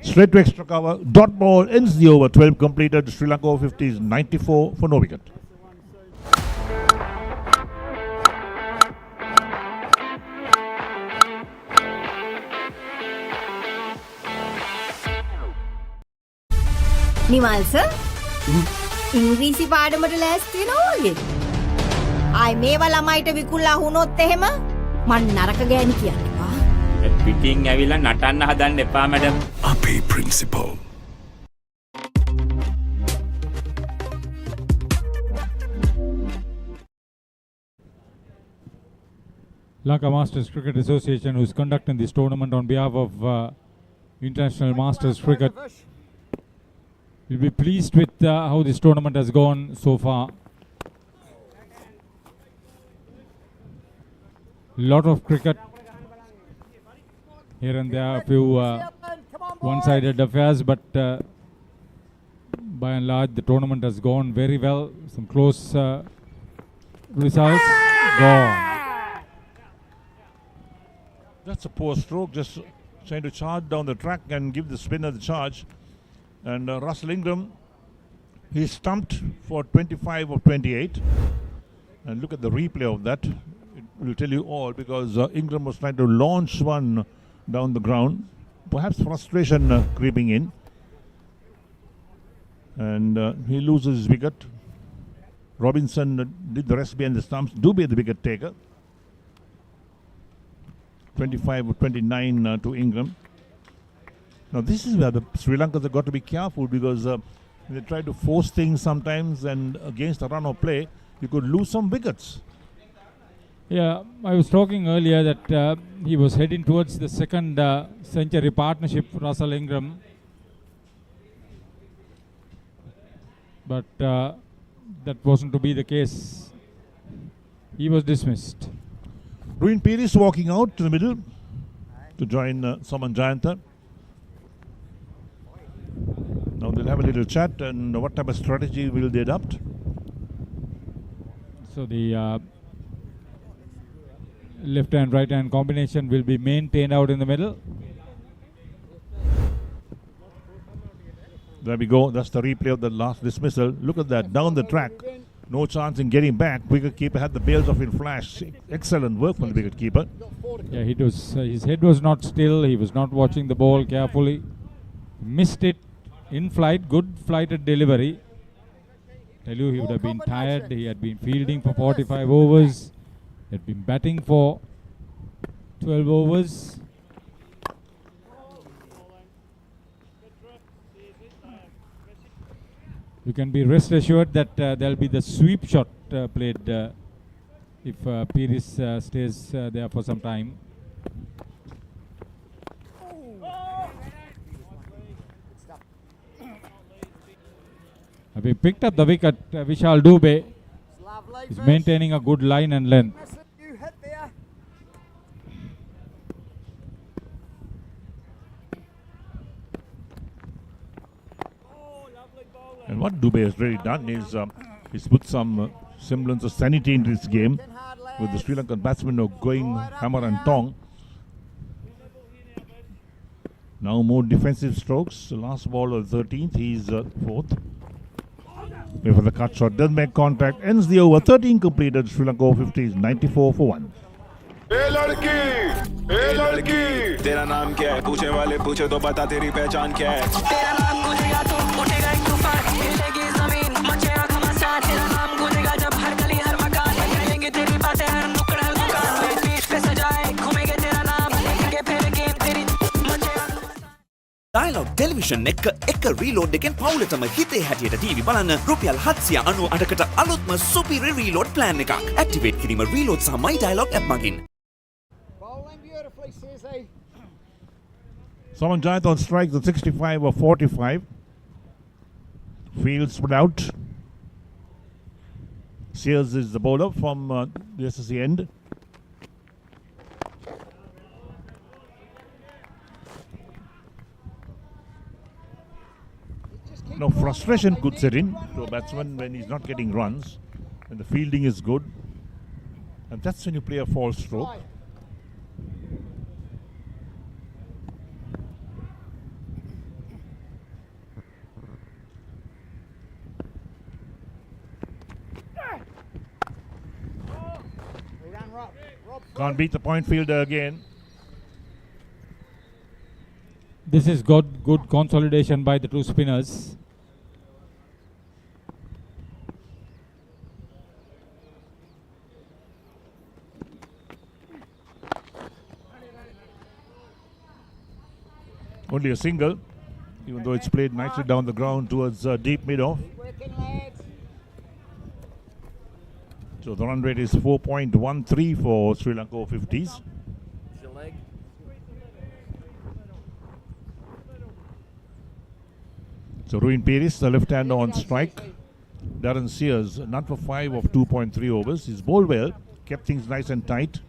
Straight to extra cover, dot ball ends the over, 12 completed, Sri Lanka Over-50s 94 for no wicket. Nimal sir ඉංග්‍රීසි පාඩමට ලෑස්ති වෙනවා වගේ. ආයි මේවා ළමයිට විකුල්ලා වුණොත් එහෙම මං නරක ගෑණි කියන්නවා. පිටින් ඇවිල්ලා නටන්න හදන්න එපා මැඩම්. අපේ principal. Lanka Masters Cricket Association, who is conducting this tournament on behalf of International Masters Cricket, will be pleased with how this tournament has gone so far. Lot of cricket. Here and there a few one-sided affairs, but by and large the tournament has gone very well. Some close results. Gone. That's a poor stroke, just trying to charge down the track and give the spinner the charge. And Russell Ingram, he stumped for 25 of 28. And look at the replay of that. It will tell you all, because Ingram was trying to launch one down the ground. Perhaps frustration creeping in. And he loses his wicket. Robinson did the rest behind the stumps. Dubey, the wicket taker. 25 of 29 to Ingram. Now this is where the Sri Lankans have got to be careful, because they try to force things sometimes, and against a run of play, you could lose some wickets. Yeah, I was talking earlier that he was heading towards the second century partnership, Russell Ingram. But that wasn't to be the case. He was dismissed. Ruin Peiris walking out to the middle to join Saman Jayanta. We'll have a little chat and what type of strategy will they adopt. So the left and right hand combination will be maintained out in the middle. There we go. That's the replay of the last dismissal. Look at that. Down the track. No chance in getting back. Wicketkeeper had the bails off in flash. Excellent work from the wicketkeeper. Yeah, his head was not still. He was not watching the ball carefully. Missed it in flight. Good flighted delivery. Tell you, he would have been tired. He had been fielding for 45 overs. He had been batting for 12 overs. You can be rest assured that there will be the sweep shot played if Pires stays there for some time. Having picked up the wicket, Vishal Dubey is maintaining a good line and length. And what Dubey has really done is he's put some semblance of sanity into this game with the Sri Lankan batsmen going hammer and tong. Now more defensive strokes. The last ball of the 13th, he's fourth. Wait for the cut shot, doesn't make contact, ends the over. 13 completed. Sri Lanka Over-50s 94 for 1. ए लड़की तेरा नाम क्या है पूछे वाले पूछे तो बता तेरी पहचान क्या है तेरा नाम गूंजेगा तो उठेगा एक तूफान हिलेगी जमीन मचेगा घमासान तेरा नाम गूंजेगा जब हर गली हर मकान करेंगे तेरी बातें हर नुक्कड़ हर दुकान पीठ पे सजाए घूमेंगे तेरा नाम लेंगे फिर गेम तेरी मचेगा Dialog television එක reload එකෙන් පවුලටම හිතේ හැටියට TV බලන්න රුපියල් 798කට අලුත්ම සුපිරි reload plan එකක්. Activate කිරීම reload සහ My Dialog app මගින්. Saman Jayant on strike, the 65 or 45. Field spread out. Sears is the bowler from the SSC end. No, frustration could set in to a batsman when he's not getting runs and the fielding is good. And that's when you play a false stroke. Can't beat the point fielder again. This is good consolidation by the two spinners. Only a single, even though it's played nicely down the ground towards deep mid-off. So the run rate is 4.13 for Sri Lanka Over-50s. So Ruin Pires, the left-hander on strike. Darren Sears, none for 5 of 2.3 overs. He's bowled well, kept things nice and tight.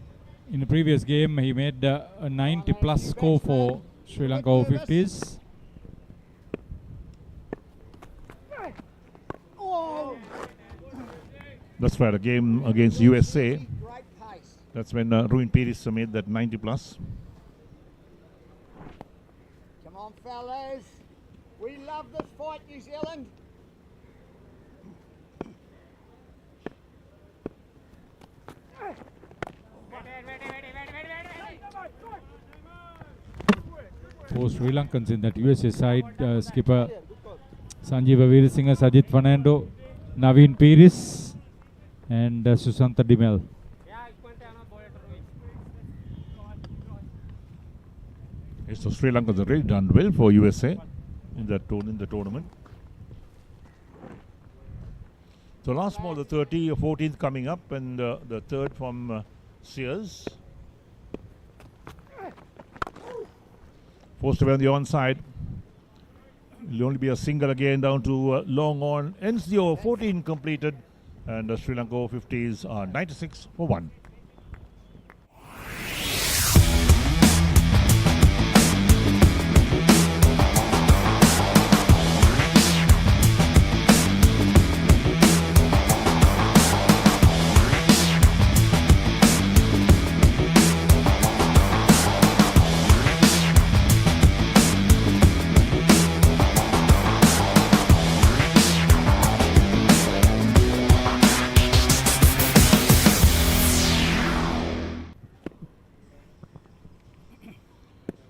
In the previous game, he made a 90-plus score for Sri Lanka Over-50s. That's right, a game against USA. That's when Ruin Pires made that 90-plus. Come on, fellas. We love this fight, New Zealand. Four Sri Lankans in that USA side, skipper Sanjeeva Veerasinha, Sajith Fernando, Naveen Pires and Susantha Dimel. Yes, so Sri Lankans have really done well for USA in the tournament. So last ball, the 30 or 14th coming up, and the third from Sears. Forced away on the onside. It'll only be a single again down to long on. Ends the over, 14 completed, and the Sri Lanka Over-50s are 96 for 1.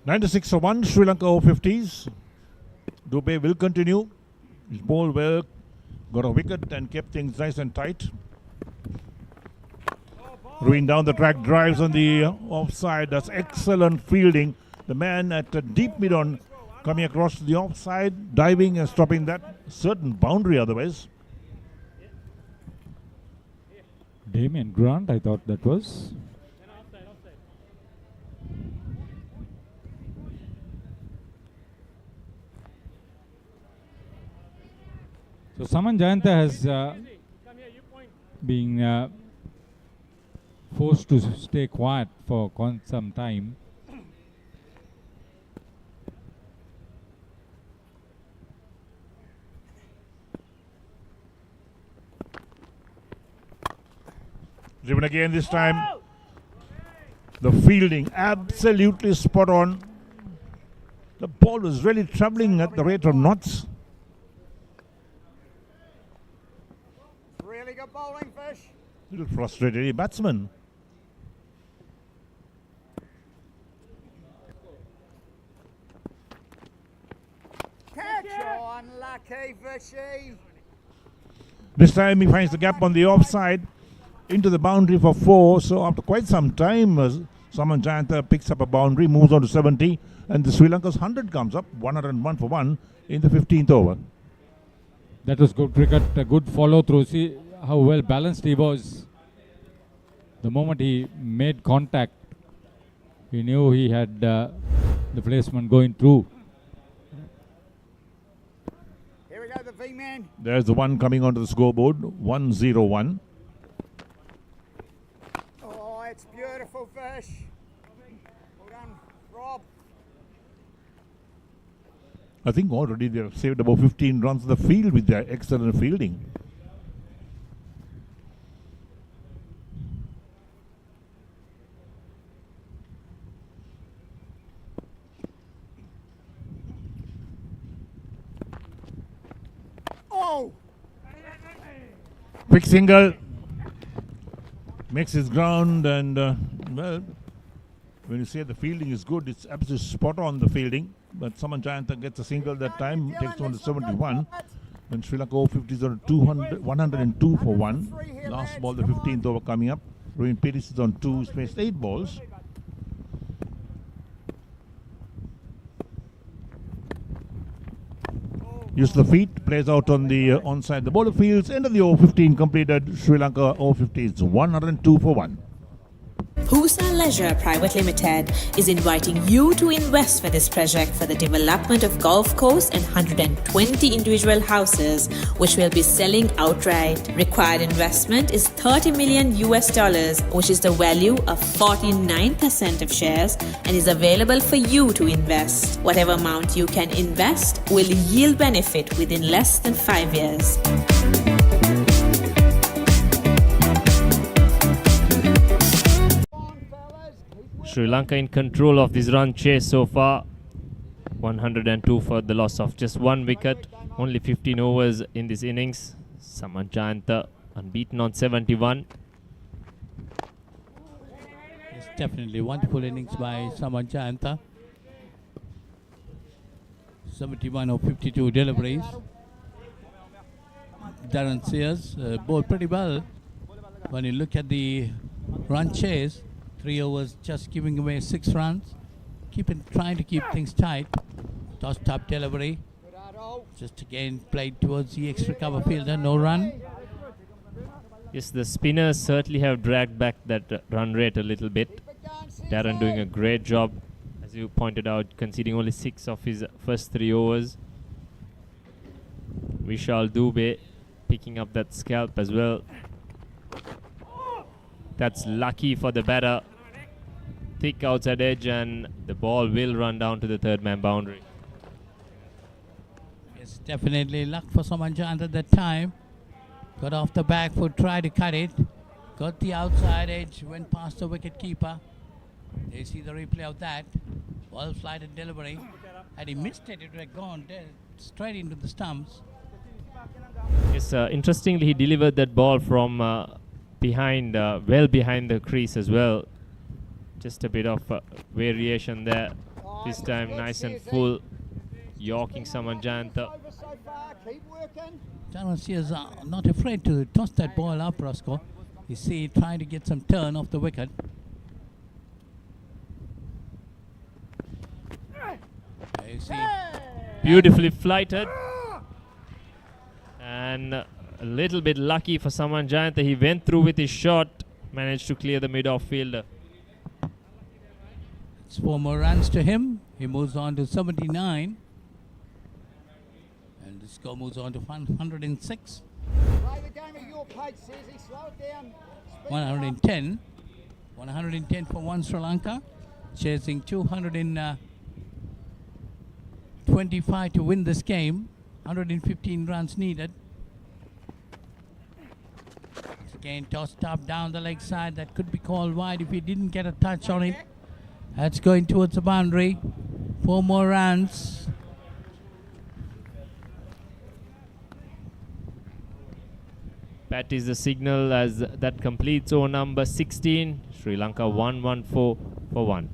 96 for 1, Sri Lanka Over-50s. Dubey will continue. His ball well, got a wicket and kept things nice and tight. Ruin down the track, drives on the offside. That's excellent fielding. The man at deep mid-on coming across to the offside, diving and stopping that certain boundary otherwise. Damien Grant, I thought that was. So Saman Jayanta has been forced to stay quiet for some time. Driven again this time. The fielding absolutely spot on. The ball was really travelling at the rate of knots. Really good bowling, Fish. Little frustrated batsman. Catch on, lucky Fishy. This time he finds the gap on the offside into the boundary for 4. So after quite some time, Saman Jayanta picks up a boundary, moves on to 70, and the Sri Lanka's 100 comes up, 101 for 1 in the 15th over. That was good cricket, a good follow through. See how well balanced he was. The moment he made contact, he knew he had the placement going through. Here we go, the V-man. There's the one coming onto the scoreboard, 101. Oh, it's beautiful, Fish. Well done, Rob. I think already they have saved about 15 runs in the field with their excellent fielding. Oh! Quick single. Makes his ground, and well, when you say the fielding is good, it's absolutely spot on the fielding. But Saman Jayanta gets a single that time, takes on to 71. And Sri Lanka Over-50s are 102 for 1. Last ball, the 15th over coming up. Ruin Pettis is on 2, he's faced 8 balls. Uses the feet, plays out on the onside the bowler fields. End of the over 15 completed. Sri Lanka Over-50s 102 for 1. Pusa Leisure Private Limited is inviting you to invest for this project for the development of golf course and 120 individual houses, which will be selling outright. Required investment is $30 million, which is the value of 49% of shares, and is available for you to invest. Whatever amount you can invest will yield benefit within less than 5 years. Sri Lanka in control of this run chase so far. 102 for the loss of just 1 wicket. Only 15 overs in this innings. Saman Jayanta unbeaten on 71. It's definitely wonderful innings by Saman Jayanta. 71 of 52 deliveries. Darren Sears bowled pretty well. When you look at the run chase, 3 overs just giving away 6 runs. Trying to keep things tight. Tossed up delivery. Just again played towards the extra cover fielder. No run. Yes, the spinners certainly have dragged back that run rate a little bit. Darren doing a great job, as you pointed out, conceding only 6 of his first 3 overs. Vishal Dubey picking up that scalp as well. That's lucky for the batter. Thick outside edge, and the ball will run down to the third man boundary. It's definitely luck for Saman Jayanta at that time. Got off the back foot, tried to cut it. Got the outside edge, went past the wicket keeper. They see the replay of that. Well flighted delivery. Had he missed it, it would have gone straight into the stumps. Yes, interestingly, he delivered that ball from behind, well behind the crease as well. Just a bit of variation there. This time nice and full, yorking Samanjayantha. Chalmers is not afraid to toss that ball up, Roscoe. You see, trying to get some turn off the wicket. There you see. Beautifully flighted. And a little bit lucky for Samanjayantha. He went through with his shot, managed to clear the mid-off fielder. It's 4 more runs to him. He moves on to 79. And the score moves on to 106. Play the game at your pace, Susie. Slow it down. 110. 110 for 1 Sri Lanka. Chasing 225 to win this game. 115 runs needed. Again tossed up down the leg side. That could be called wide if he didn't get a touch on it. That's going towards the boundary. 4 more runs. That is the signal as that completes over number 16. Sri Lanka 114 for 1.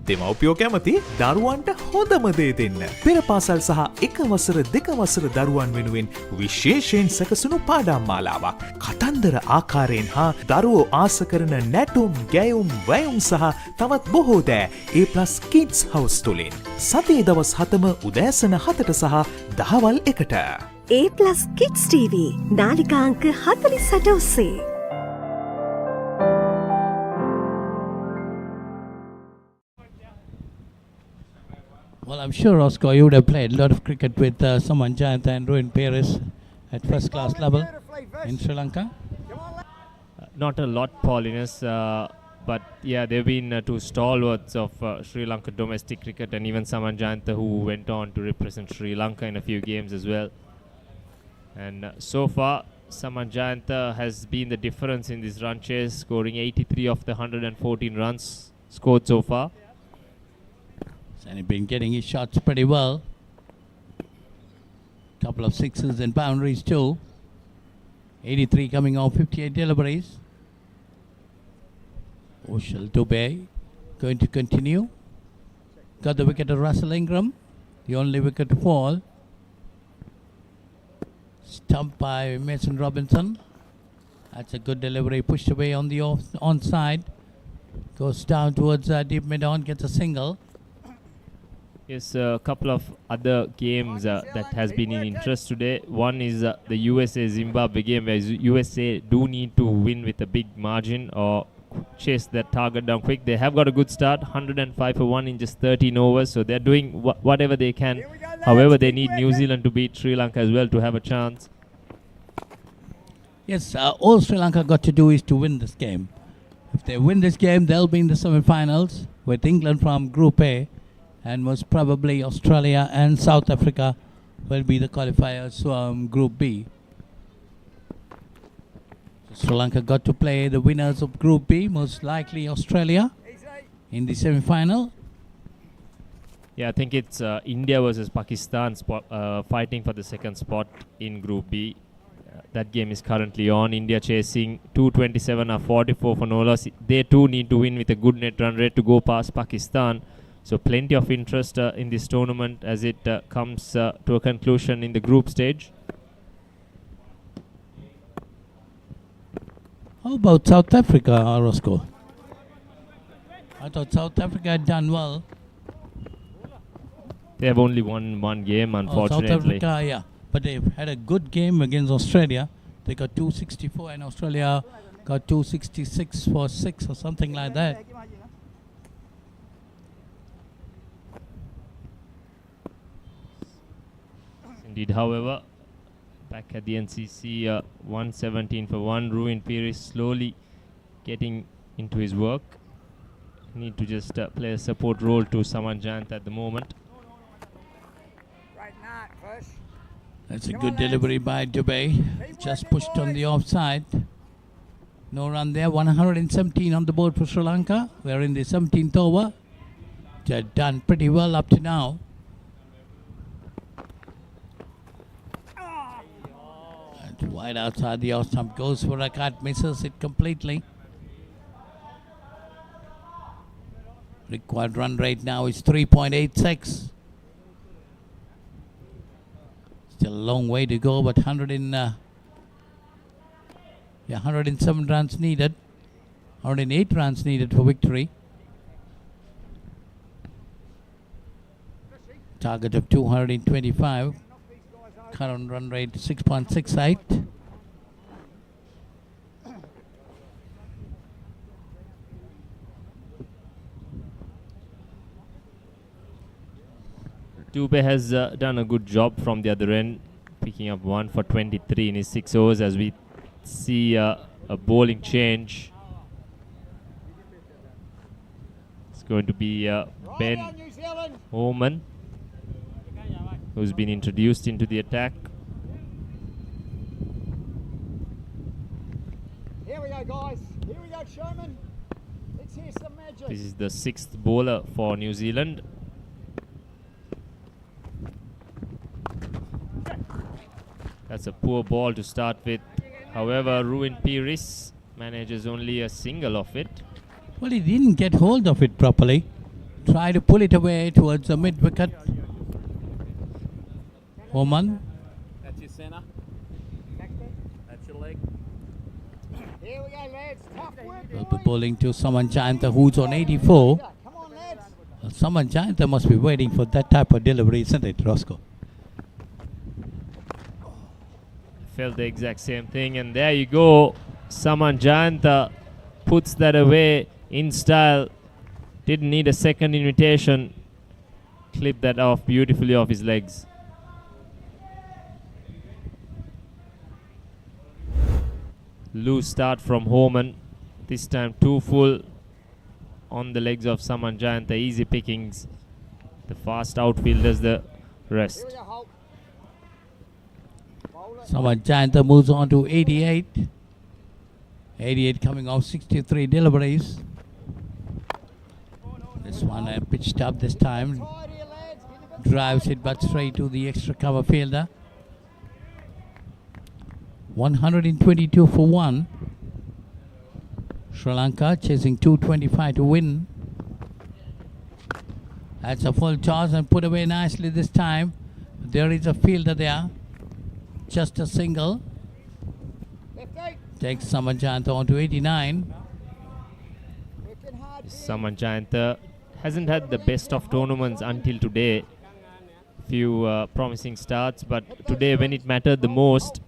දෙමව්පියෝ කැමති දරුවන්ට හොඳම දේ දෙන්න. පෙර පාසල් සහ එක වසර දෙක වසර දරුවන් වෙනුවෙන් විශේෂයෙන් සැකසුණු පාඩම් මාලාවක්. කතන්දර ආකාරයෙන් හා දරුවෝ ආස කරන නැටුම්, ගැයුම්, වැයුම් සහ තවත් බොහෝ දෑ A+ Kids House තුලින්. සතියේ දවස් 7ම උදෑසන 7ට සහ දහවල් 1ට. A+ Kids TV නාලිකා අංක 48 ඔස්සේ. Well, I'm sure, Roscoe, you would have played a lot of cricket with Samanjayantha and Ruin Paris at first class level in Sri Lanka. Not a lot, Paulinus, but yeah, they've been two stalwarts of Sri Lanka domestic cricket, and even Samanjayantha, who went on to represent Sri Lanka in a few games as well. And so far, Samanjayantha has been the difference in this run chase, scoring 83 of the 114 runs scored so far. And he's been getting his shots pretty well. Couple of sixes and boundaries too. 83 coming off 58 deliveries. Oshal Dubey going to continue. Got the wicket of Russell Ingram. The only wicket to fall. Stumped by Mason Robinson. That's a good delivery. Pushed away on the onside. Goes down towards deep mid-on. Gets a single. Yes, a couple of other games that has been in interest today. One is the USA-Zimbabwe game, where USA do need to win with a big margin or chase that target down quick. They have got a good start, 105 for 1 in just 13 overs, so they're doing whatever they can. However, they need New Zealand to beat Sri Lanka as well to have a chance. Yes, all Sri Lanka got to do is to win this game. If they win this game, they'll be in the semi-finals with England from Group A, and most probably Australia and South Africa will be the qualifiers from Group B. So Sri Lanka got to play the winners of Group B, most likely Australia, in the semi-final. Yeah, I think it's India versus Pakistan fighting for the second spot in Group B. That game is currently on. India chasing 227 or 44 for no loss. They too need to win with a good net run rate to go past Pakistan. So plenty of interest in this tournament as it comes to a conclusion in the group stage. How about South Africa, Roscoe? I thought South Africa had done well. They have only won one game, unfortunately. South Africa, yeah. But they've had a good game against Australia. They got 264 and Australia got 266 for 6 or something like that. Indeed, however, back at the NCC, 117 for 1. Ruin Paris slowly getting into his work. Need to just play a support role to Samanjayantha at the moment. That's a good delivery by Dubey. Just pushed on the offside. No run there. 117 on the board for Sri Lanka. We're in the 17th over. They're done pretty well up to now. And wide outside the off stump goes for a cut. Misses it completely. Required run rate now is 3.86. Still a long way to go, but 107 runs needed. 108 runs needed for victory. Target of 225. Current run rate 6.68. Dubé has done a good job from the other end, picking up 1 for 23 in his 6 overs as we see a bowling change. It's going to be Ben Oman, who's been introduced into the attack. Here we go, guys. Here we go, Sherman. Let's hear some magic. This is the 6th bowler for New Zealand. That's a poor ball to start with. However, Ruin Pires manages only a single of it. Well, he didn't get hold of it properly. Try to pull it away towards the mid wicket. Oman. That's your centre. That's your leg. Here we go, lads. Tough work. Will be bowling to Saman Jayanta, who's on 84. Come on, lads. Well, Saman Jayanta must be waiting for that type of delivery, isn't it, Roscoe? Felt the exact same thing, and there you go. Saman Jayanta puts that away in style. Didn't need a second invitation. Clipped that off beautifully off his legs. Loose start from Homan. This time too full on the legs of Saman Jayanta. Easy pickings. The fast outfield does the rest. Saman Jayanta moves on to 88. 88 coming off 63 deliveries. This one pitched up this time. Drives it but straight to the extra cover fielder. 122 for 1. Sri Lanka chasing 225 to win. That's a full toss and put away nicely this time. There is a fielder there. Just a single. Takes Saman Jayanta on to 89. Saman Jayanta hasn't had the best of tournaments until today. Few promising starts, but today when it mattered the most,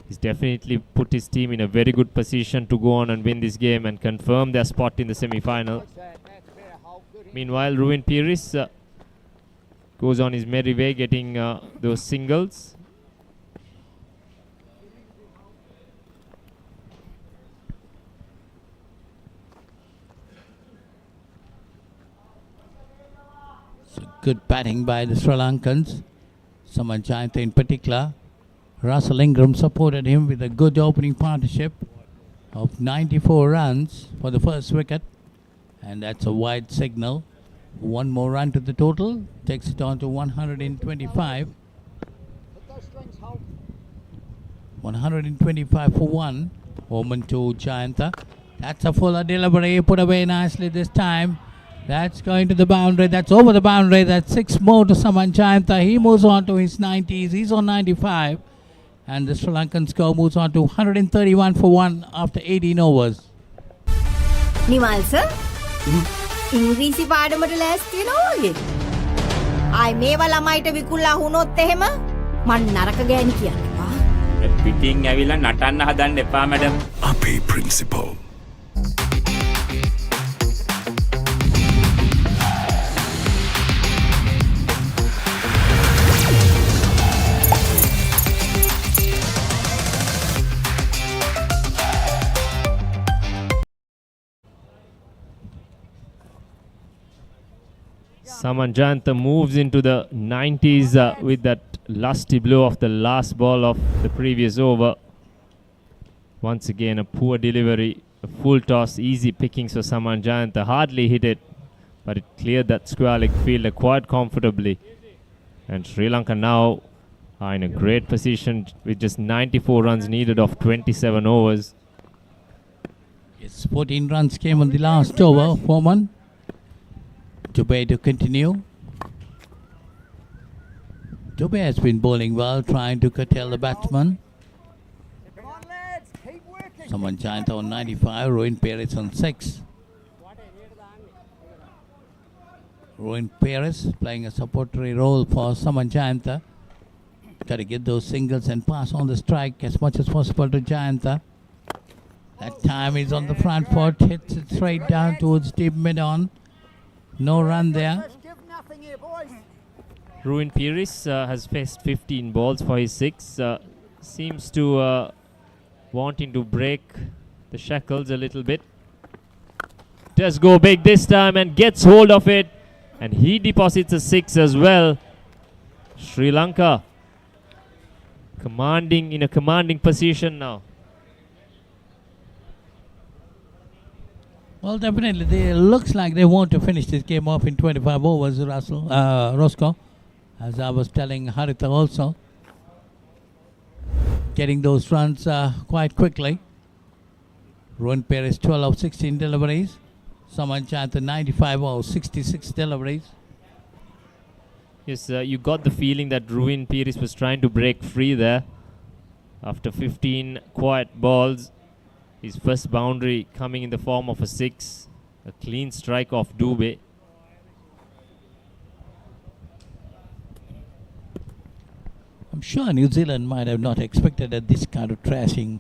he's definitely put his team in a very good position to go on and win this game and confirm their spot in the semi-final. Meanwhile, Ruin Pires goes on his merry way, getting those singles. Good batting by the Sri Lankans. Saman Jayanta in particular. Russell Ingram supported him with a good opening partnership of 94 runs for the first wicket. And that's a wide signal. One more run to the total. Takes it on to 125. 125 for 1. Oman to Jayanta. That's a fuller delivery. Put away nicely this time. That's going to the boundary. That's over the boundary. That's 6 more to Saman Jayanta. He moves on to his 90s. He's on 95. And the Sri Lankan score moves on to 131 for 1 after 18 overs. Nimal sir ඉංග්‍රීසි පාඩමට ලෑස්ති වෙනවා වගේ. ආයි මේවා ළමයිට විකුල්ලා වුණොත් එහෙම මං නරක ගෑණි කියනවා. පිටින් ඇවිල්ලා නටන්න හදන්න එපා මැඩම්. අපේ principal. Saman Jayanta moves into the 90s with that lusty blow of the last ball of the previous over. Once again, a poor delivery, a full toss, easy pickings for Saman Jayanta. Hardly hit it, but it cleared that square leg fielder quite comfortably. And Sri Lanka now are in a great position with just 94 runs needed of 27 overs. Yes, 14 runs came on the last over. Foreman. Dubey to continue. Dubey has been bowling well, trying to curtail the batsman. Saman Jayant on 95, Rohin Paris on 6. Rohin Paris playing a supportory role for Saman Jayant. Got to get those singles and pass on the strike as much as possible to Jayant. That time he's on the front foot, hits it straight down towards deep mid-on. No run there. Rohin Paris has faced 15 balls for his 6. Seems to wanting to break the shackles a little bit. Does go big this time and gets hold of it. And he deposits a 6 as well. Sri Lanka in a commanding position now. Well, definitely, it looks like they want to finish this game off in 25 overs, Roscoe. As I was telling Haritha also. Getting those runs quite quickly. Rohin Paris 12 of 16 deliveries. Saman Jayant 95 of 66 deliveries. Yes, you got the feeling that Rohin Paris was trying to break free there. After 15 quiet balls, his first boundary coming in the form of a 6. A clean strike off Dubey. I'm sure New Zealand might have not expected that this kind of thrashing.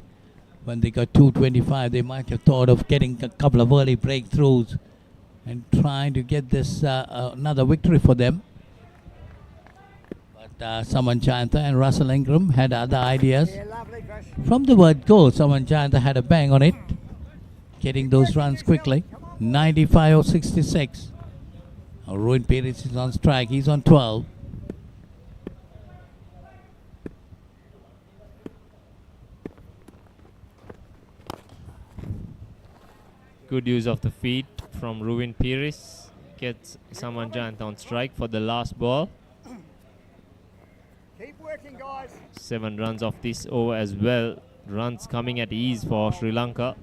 When they got 225, they might have thought of getting a couple of early breakthroughs and trying to get this another victory for them. But Saman Jayant and Russell Ingram had other ideas. From the word go, Saman Jayant had a bang on it, getting those runs quickly. 95 or 66. Rohin Paris is on strike. He's on 12. Good use of the feet from Rohin Paris. Gets Saman Jayant on strike for the last ball. Keep working, guys. 7 runs off this over as well. Runs coming at ease for Sri Lanka.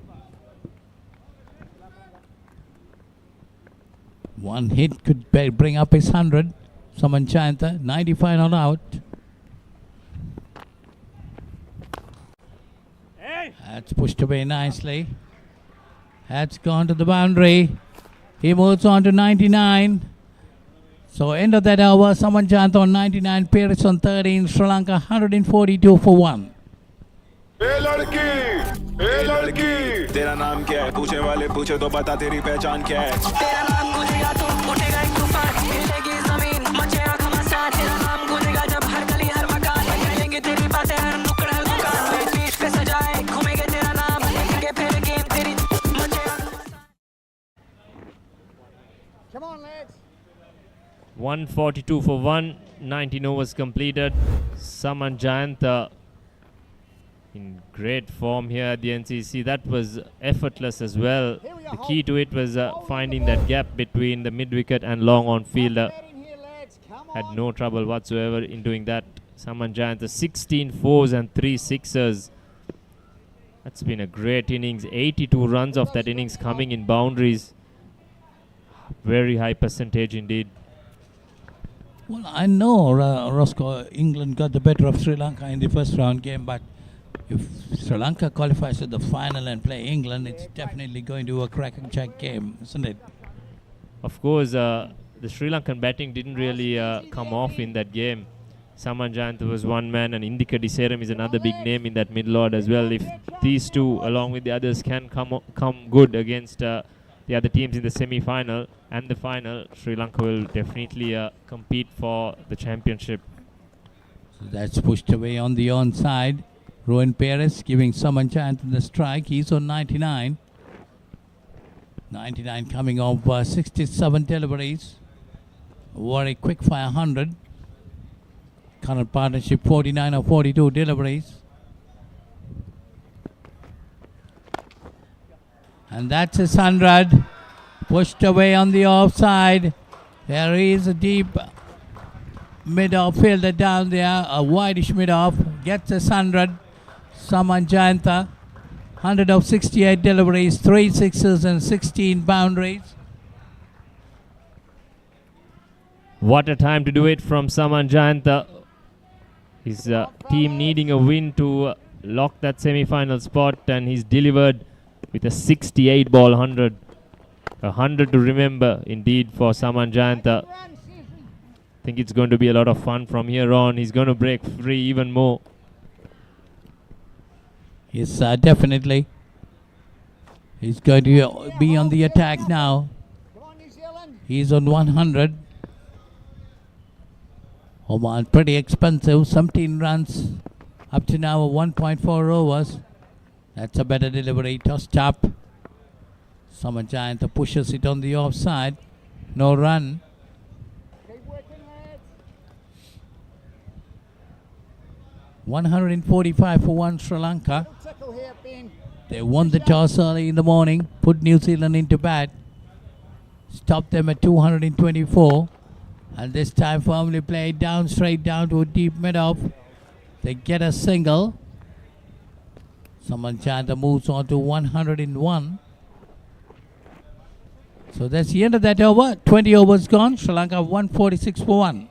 One hit could bring up his 100. Saman Jayant 95 not out. That's pushed away nicely. That's gone to the boundary. He moves on to 99. So end of that over, Saman Jayant on 99, Paris on 13, Sri Lanka 142 for 1. ए लड़की तेरा नाम क्या है पूछे वाले पूछे तो बता तेरी पहचान क्या है तेरा नाम गूंजेगा तो उठेगा एक तूफान हिलेगी जमीन मचेगा घमासान तेरा नाम गूंजेगा जब हर गली हर मकान करेंगे तेरी बातें हर नुक्कड़ हर दुकान पीठ पे सजाए घूमेंगे तेरा नाम लेंगे फिर गेम तेरी मचेगा Come on, lads. 142 for 1. 19 overs completed. Saman Jayant in great form here at the NCC. That was effortless as well. The key to it was finding that gap between the mid-wicket and long on fielder. Had no trouble whatsoever in doing that. Saman Jayant 16 fours and 3 sixers. That's been a great innings. 82 runs of that innings coming in boundaries. Very high percentage indeed. Well, I know Roscoe, England got the better of Sri Lanka in the first round game, but if Sri Lanka qualifies to the final and play England, it's definitely going to be a crack-and-jack game, isn't it? Of course, the Sri Lankan batting didn't really come off in that game. Saman Jayant was one man and Indika Diseram is another big name in that middle order as well. If these two, along with the others, can come good against the other teams in the semi-final and the final, Sri Lanka will definitely compete for the championship. So that's pushed away on the onside. Rohin Paris giving Saman Jayant the strike. He's on 99. 99 coming off 67 deliveries. Very quick fire 100. Current partnership 49 or 42 deliveries. And that's his 100. Pushed away on the offside. There is a deep mid-off fielder down there. A wideish mid-off. Gets his 100. Saman Jayant, 100 of 68 deliveries, 3 sixes and 16 boundaries. What a time to do it from Saman Jayanta. His team needing a win to lock that semi-final spot, and he's delivered with a 68 ball 100. 100 to remember indeed for Saman Jayanta. I think it's going to be a lot of fun from here on. He's going to break free even more. Yes, definitely. He's going to be on the attack now. He's on 100. Oman pretty expensive. 17 runs up to now, 1.4 overs. That's a better delivery. Tossed up. Saman Jayanta pushes it on the offside. No run. 145 for one Sri Lanka. They won the toss early in the morning, put New Zealand into bat, stopped them at 224, and this time firmly played down, straight down to a deep mid-off. They get a single. Saman Jayanta moves on to 101. So that's the end of that over. 20 overs gone. Sri Lanka 146 for 1.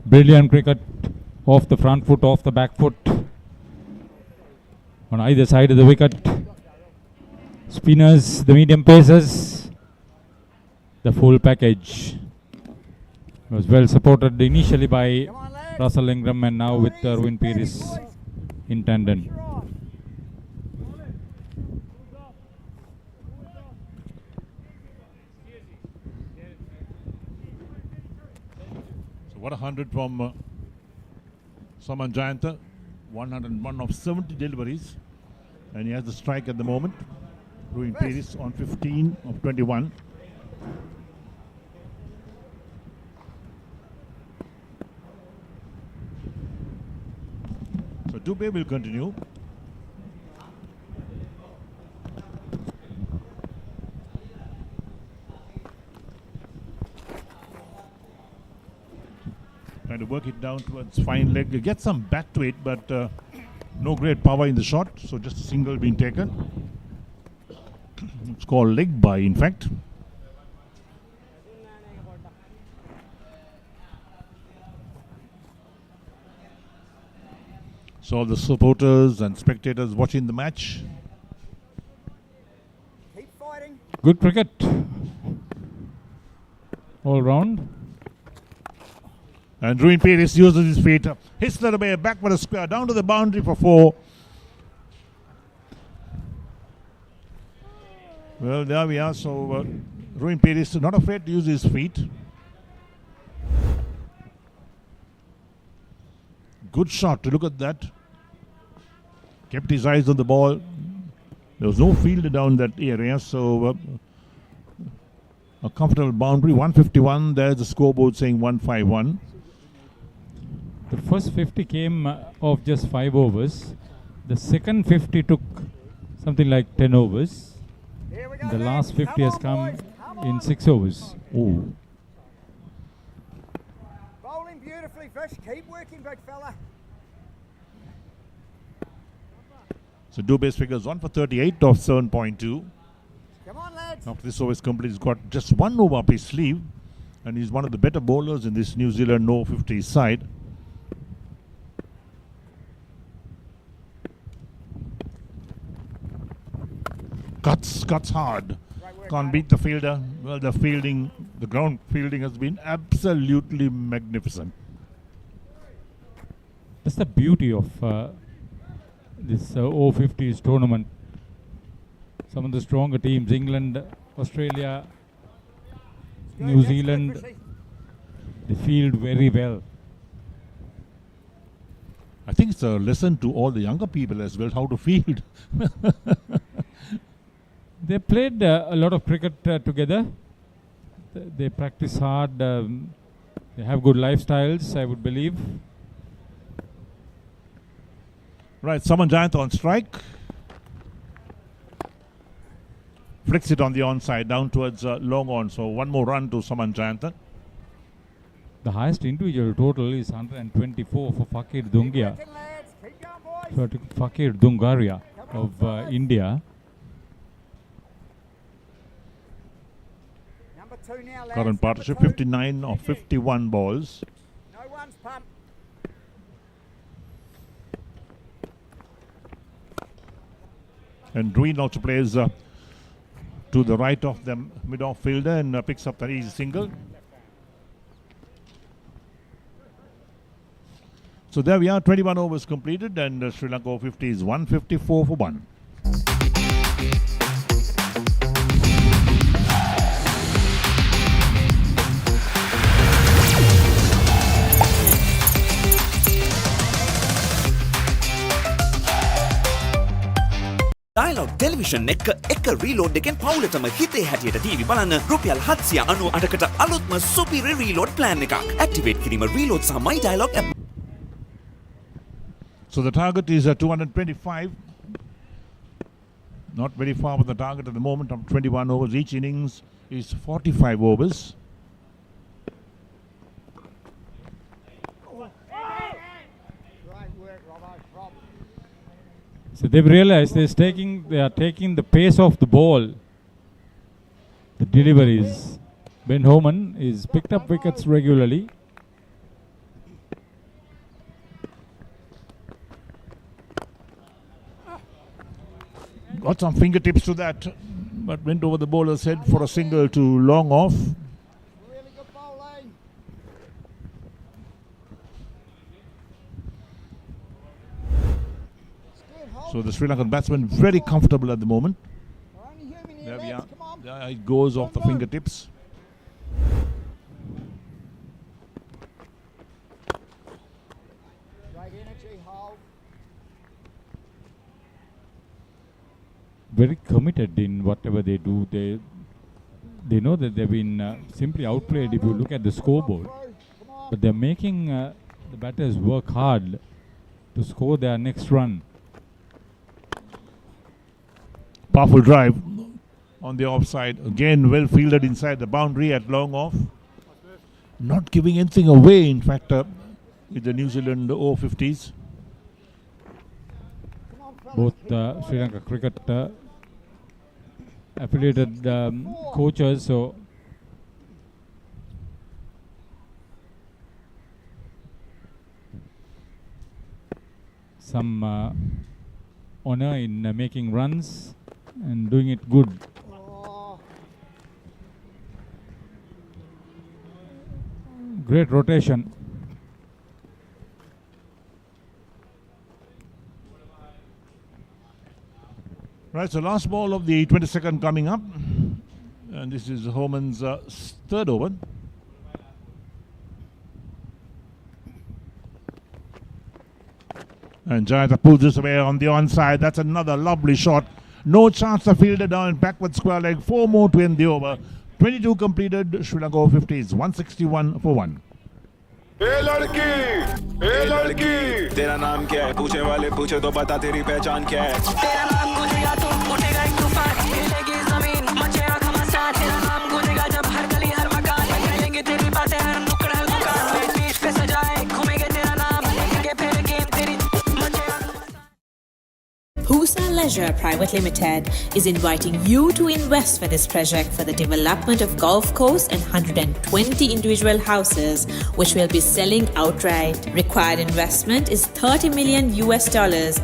Brilliant cricket, off the front foot, off the back foot, on either side of the wicket. Spinners, the medium pacers, the full package. Was well supported initially by Russell Ingram and now with Ruin Peiris in tandem. What a 100 from Saman Jayanta. 101 of 70 deliveries. And he has the strike at the moment. Ruin Peiris on 15 of 21. So Dubey will continue. Trying to work it down towards fine leg. You get some bat to it, but no great power in the shot. So just a single being taken. It's called leg by, in fact. So all the supporters and spectators watching the match. Keep fighting. Good cricket. All round. And Ruin Peiris uses his feet. Hits that away, backward a square, down to the boundary for 4. Well, there we are. So Ruin Peiris not afraid to use his feet. Good shot, to look at that. Kept his eyes on the ball. There was no fielder down that area, so a comfortable boundary. 151, there's the scoreboard saying 151. The first 50 came off just 5 overs. The second 50 took something like 10 overs. The last 50 has come in 6 overs. Ooh. Bowling beautifully, Fish. Keep working, big fella. So Dubey's figures 1 for 38 of 7.2. Come on, lads. After this over is complete, he's got just 1 over up his sleeve. And he's one of the better bowlers in this New Zealand Over-50s side. Cuts hard. Can't beat the fielder. Well, the fielding, the ground fielding has been absolutely magnificent. That's the beauty of this Over-50s tournament. Some of the stronger teams, England, Australia, New Zealand, they field very well. I think it's a lesson to all the younger people as well, how to field. They played a lot of cricket together. They practice hard. They have good lifestyles, I would believe. Right, Saman Jayant on strike. Flicks it on the onside down towards long on. So one more run to Saman Jayant. The highest individual total is 124 for Fakir Dungia. Fakir Dungaria of India. Current partnership 59 of 51 balls. No one's pumped. And Green also plays to the right of the mid-off fielder and picks up the easy single. So there we are, 21 overs completed, and Sri Lanka Over-50s 154 for 1. Dialog Television එක reload එකෙන් පවුලටම හිතේ හැටියට TV බලන්න රුපියල් 798කට අලුත්ම superior reload plan එකක්. Activate කිරීම reload සහ My Dialog app. So the target is 225. Not very far from the target at the moment of 21 overs. Each innings is 45 overs. So they've realized they are taking the pace of the ball. The deliveries. Ben Homan is picked up wickets regularly. Got some fingertips to that, but went over the bowler's head for a single to long off. So the Sri Lankan batsman very comfortable at the moment. There we are. There it goes off the fingertips. Very committed in whatever they do. They know that they've been simply outplayed if you look at the scoreboard. But they're making the batters work hard to score their next run. Powerful drive on the offside. Again, well fielded inside the boundary at long off. Not giving anything away, in fact, with the New Zealand Over-50s. Both Sri Lanka cricket affiliated coaches, so some honor in making runs and doing it good. Great rotation. Right, so last ball of the 22nd coming up. And this is Homan's third over. And Jayata pulls this away on the onside. That's another lovely shot. No chance to field it down backward square leg. 4 more to end the over. 22 completed. Sri Lanka Over-50s 161 for 1. ए लड़की तेरा नाम क्या है पूछे वाले पूछे तो बता तेरी पहचान क्या है तेरा नाम गूंजेगा तो उठेगा एक तूफान हिलेगी जमीन मचेगा घमासान तेरा नाम गूंजेगा जब हर गली हर मकान हिलेंगे तेरी बातें हर नुक्कड़ हर दुकान बीच पे सजाए घूमेंगे तेरा नाम लेंगे फिर गेम तेरी मचेगा Pusa Leisure Private Limited is inviting you to invest for this project for the development of golf course and 120 individual houses, which will be selling outright. Required investment is $30 million,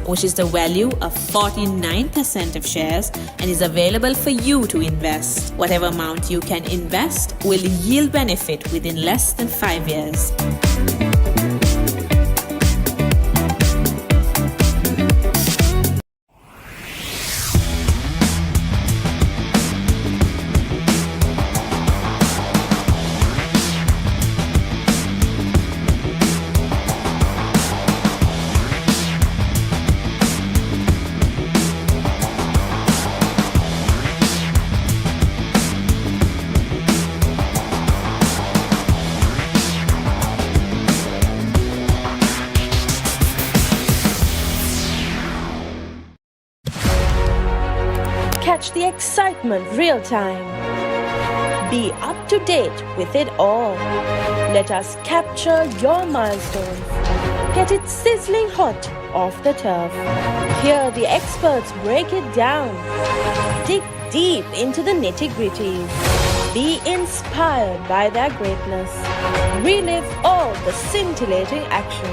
which is the value of 49% of shares and is available for you to invest. Whatever amount you can invest will yield benefit within less than 5 years. Catch the excitement real time. Be up to date with it all. Let us capture your milestones. Get it sizzling hot off the turf. Hear the experts break it down. Dig deep into the nitty-gritties. Be inspired by their greatness. Relive all the scintillating action.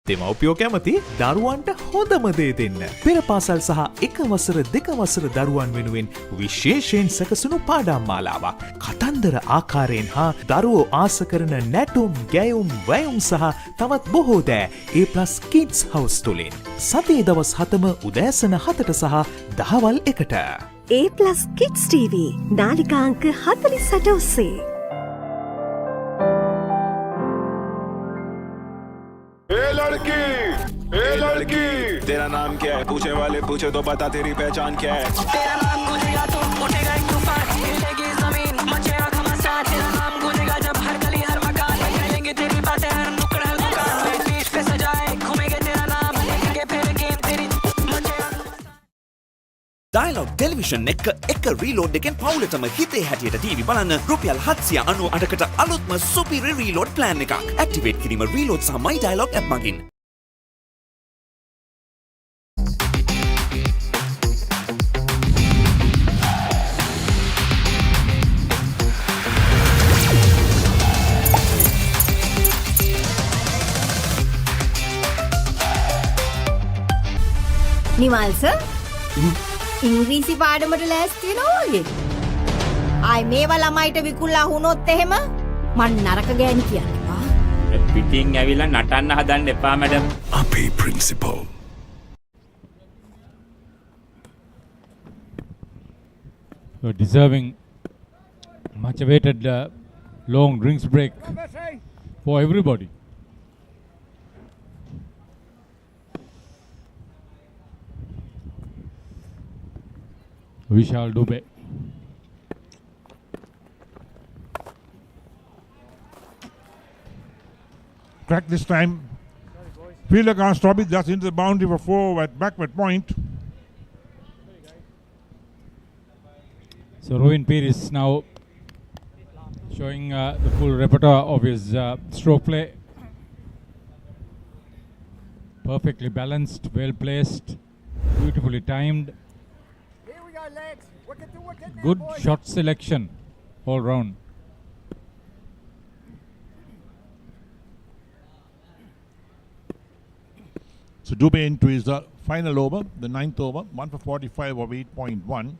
දෙමව්පියෝ කැමති දරුවන්ට හොඳම දේ දෙන්න. පෙර පාසල් සහ එක වසර දෙක වසර දරුවන් වෙනුවෙන් විශේෂයෙන් සැකසුණු පාඩම් මාලාවක්. කතන්දර ආකාරයෙන් හා දරුවෝ ආස කරන නැටුම්, ගැයුම්, වැයුම් සහ තවත් බොහෝ දෑ A+ Kids House තුලින්. සතියේ දවස් 7ම උදෑසන 7ට සහ දහවල් 1ට. A+ Kids TV නාලිකා අංක 48 ඔස්සේ. लड़की तेरा नाम क्या है पूछे वाले पूछे तो बता तेरी पहचान क्या है तेरा नाम गूंजेगा तो उठेगा एक तूफान हिलेगी जमीन मचेगा घमासान तेरा नाम गूंजेगा जब हर गली हर मकान हिलेंगे तेरी बातें हर नुक्कड़ हर दुकान पीठ पे सजाए घूमेंगे तेरा नाम लेंगे फिर गेम तेरी मचेगा Dialog Television එක රීලෝඩ් එකෙන් පවුලටම හිතේ හැටියට ටීවී බලන්න රුපියල් 798කට අලුත්ම සුපිරි රීලෝඩ් ප්ලෑන් එකක්. ඇක්ටිවේට් කිරීම රීලෝඩ් සහ My Dialog app මගින්. නිමල් සර් ඉංග්‍රීසි පාඩමට ලෑස්ති වෙනවා වගේ. ආයි මේවා ළමයිට විකුල්ලා වුණොත් එහෙම මං නරක ගෑණි කියන්නවා. පිටින් ඇවිල්ලා නටන්න හදන්න එපා මැඩම්. අපේ principal. Deserving much awaited long drinks break for everybody. Vishal Dubey. Crack this time. Fielder can't stop it, just into the boundary for 4 at backward point. So Rohin Peris now showing the full repertoire of his stroke play. Perfectly balanced, well placed, beautifully timed. Good shot selection all round. So Dubey into his final over, the 9th over, 1 for 45 of 8.1.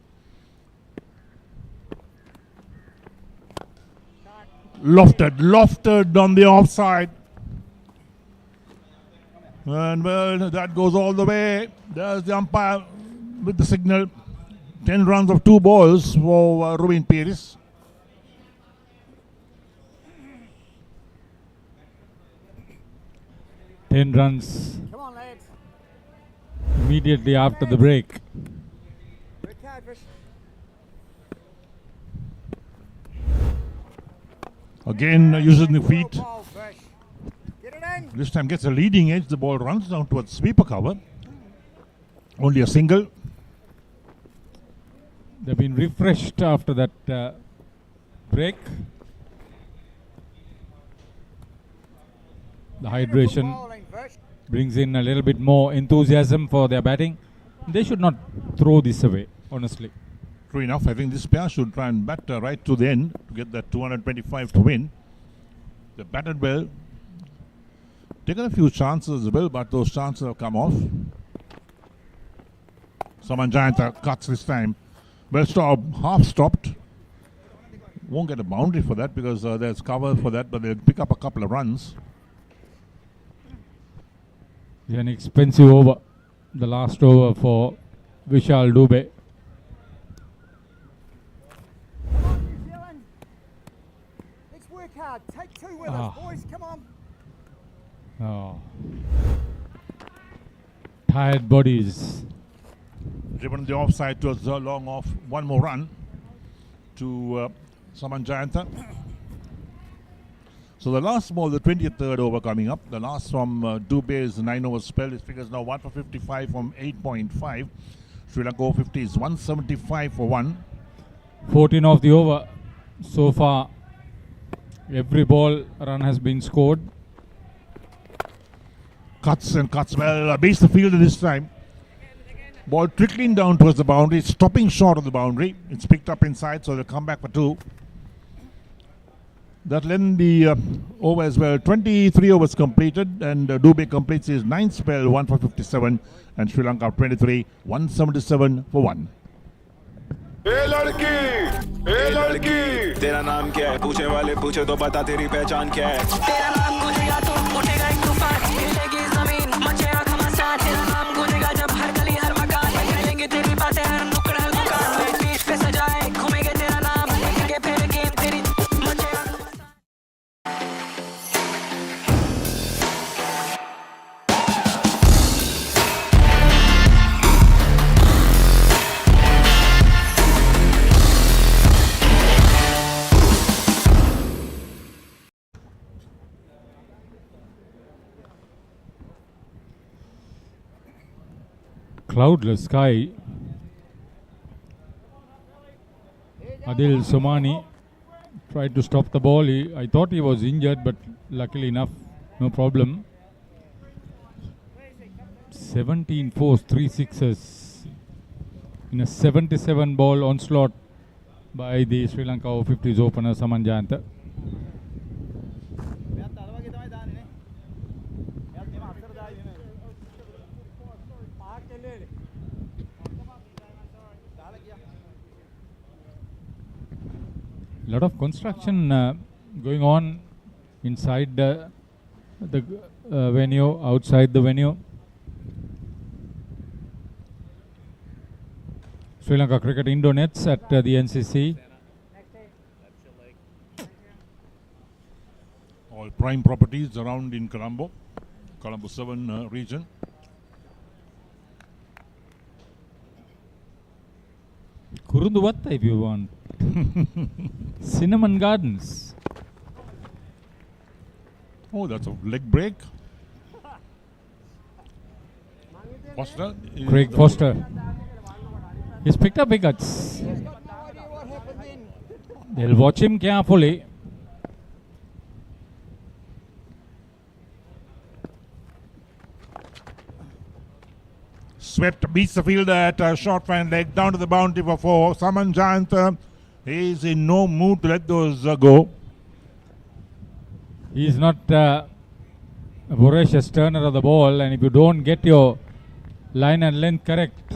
Lofted on the offside. And well, that goes all the way. There's the umpire with the signal. 10 runs of 2 balls for Rohin Peris. Ten runs immediately after the break. Again using the feet. This time gets a leading edge. The ball runs down towards sweeper cover. Only a single. They've been refreshed after that break. The hydration brings in a little bit more enthusiasm for their batting. They should not throw this away, honestly. True enough, I think this pair should try and bat right to the end to get that 225 to win. They batted well, taken a few chances as well, but those chances have come off. Saman Jayanta cuts this time. Well, half stopped. Won't get a boundary for that because there's cover for that, but they'll pick up a couple of runs. It's an expensive over. The last over for Vishal Dubey. New Zealand. Let's work hard. Take two with us, boys. Come on. Oh. Tired bodies. Driven the offside towards the long off. One more run to Saman Jayanta. So the last ball, the 23rd over coming up. The last from Dubey's 9-over spell. His figures now 1 for 55 from 8.5. Sri Lanka Over-50s 175 for 1. 14 of the over. So far, every ball run has been scored. Cuts and cuts well. Beats the fielder this time. Ball trickling down towards the boundary. Stopping short of the boundary. It's picked up inside, so they'll come back for 2. That'll end the over as well. 23 overs completed, and Dubey completes his 9th spell, 1 for 57, and Sri Lanka 23, 177 for 1. लड़की तेरा नाम क्या है पूछे वाले पूछे तो बता तेरी पहचान क्या है तेरा नाम गूंजेगा तो उठेगा एक तूफान हिलेगी जमीन मचेगा घमासान तेरा नाम गूंजेगा जब हर गली हर मकान हिलेंगे तेरी बातें हर नुक्कड़ हर दुकान बीच पे सजाए घूमेंगे तेरा नाम लेके फिर गेम तेरी मचेगा Cloudless sky. Adil Somani tried to stop the ball. I thought he was injured, but luckily enough, no problem. 17 fours, 3 sixes in a 77 ball onslaught by the Sri Lanka Over-50s opener Saman Jayanta. Lot of construction going on inside the venue, outside the venue. Sri Lanka Cricket Indo nets at the NCC. All prime properties around in Colombo 7 region. Kurunduvatta if you want. Cinnamon Gardens. Oh, that's a leg break. Foster. Craig Foster. He's picked up wickets. They'll watch him carefully. Swept, beats the fielder at a short fine leg, down to the boundary for 4. Saman Jayanta is in no mood to let those go. He is not a voracious turner of the ball, and if you don't get your line and length correct,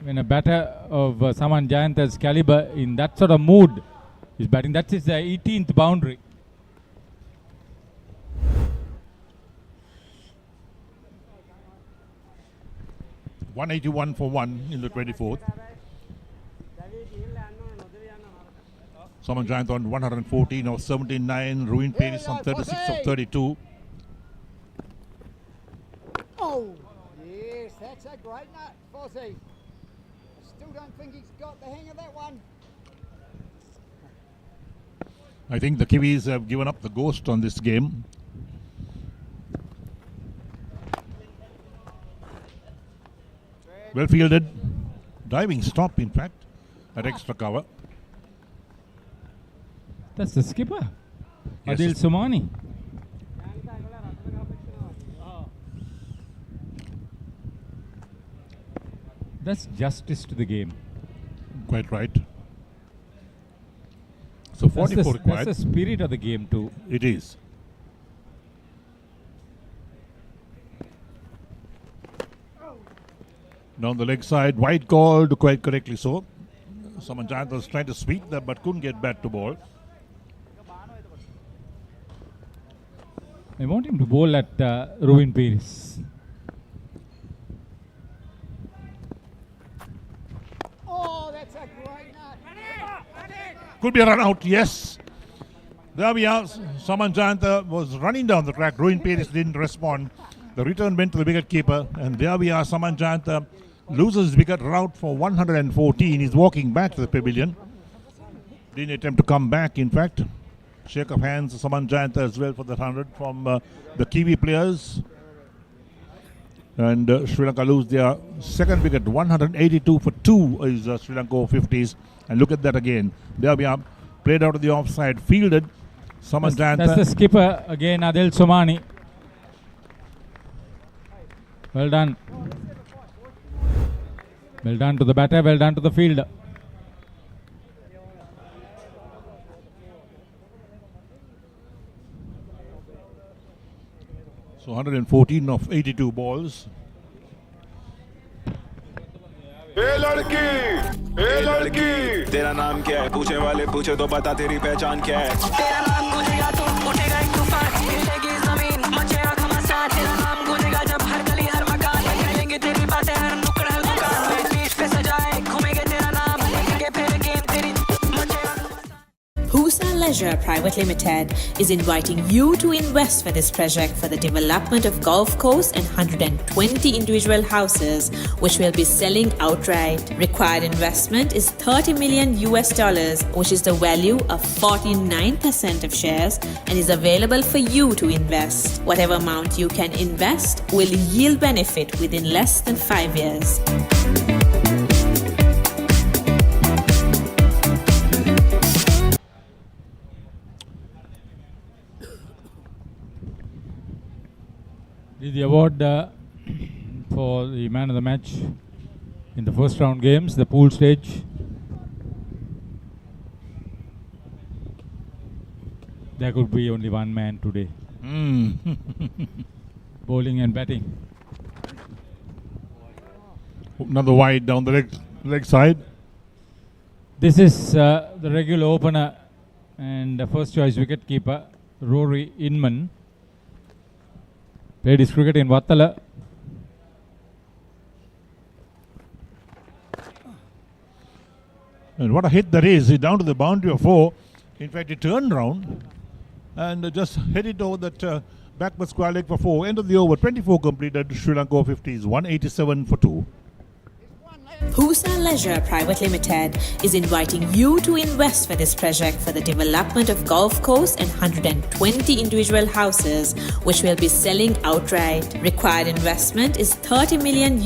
when a batter of Saman Jayanta's caliber in that sort of mood is batting, that is the 18th boundary. $181 for 1 in the 24th. Saman Jayanta on 114 of 79. Ruin Paris on 36 of 32. Oh, yes, that's a great nut, Fozzie. Still don't think he's got the hang of that one. I think the Kiwis have given up the ghost on this game. Well fielded. Diving stop, in fact, at extra cover. That's the skipper, Yes. Adil Somani. That's justice to the game. Quite right. So 44 required. That's the spirit of the game too. It is. Down the leg side, wide called, quite correctly so. Saman Jayanta was trying to sweep that but couldn't get back to ball. I want him to bowl at Ruin Paris. Could be a run out, yes. There we are. Saman Jayanta was running down the track. Rohin Peris didn't respond. The return went to the wicket keeper. And there we are. Saman Jayanta loses his wicket route for 114. He's walking back to the pavilion. Didn't attempt to come back, in fact. Shake of hands, Saman Jayanta as well for that 100 from the Kiwi players. And Sri Lanka lose their second wicket. 182 for 2 is Sri Lanka Over-50s. And look at that again. There we are. Played out of the offside. Fielded. Saman Jayanta. That's the skipper again, Adil Somani. Well done. Well done to the batter. Well done to the fielder. So 114 of 82 balls. लड़की तेरा नाम क्या है पूछे वाले पूछे तो बता तेरी पहचान क्या है तेरा नाम गूंजेगा तो उठेगा एक तूफान हिलेगी जमीन मचेगा घमासान तेरा नाम गूंजेगा जब हर गली हर मकान करेंगे तेरी बातें हर नुक्कड़ हर दुकान बीच पे सजाए घूमेंगे तेरा नाम लेंगे फिर गेम तेरी Husa Leisure Private Limited is inviting you to invest for this project for the development of golf course and 120 individual houses, which will be selling outright. Required investment is $30 million, which is the value of 49% of shares and is available for you to invest. Whatever amount you can invest will yield benefit within less than 5 years. The award for the man of the match in the first round games, the pool stage. There could be only one man today. Bowling and batting. Another wide down the leg side. This is the regular opener and the first choice wicket keeper, Rory Inman. Played his cricket in Vattala. And what a hit that is. He's down to the boundary of 4. In fact, he turned round and just headed over that backward square leg for 4. End of the over. 24 completed. Sri Lanka Over-50s. 187 for 2. Husa Leisure Private Limited is inviting you to invest for this project for the development of golf course and 120 individual houses, which will be selling outright. Required investment is $30 million,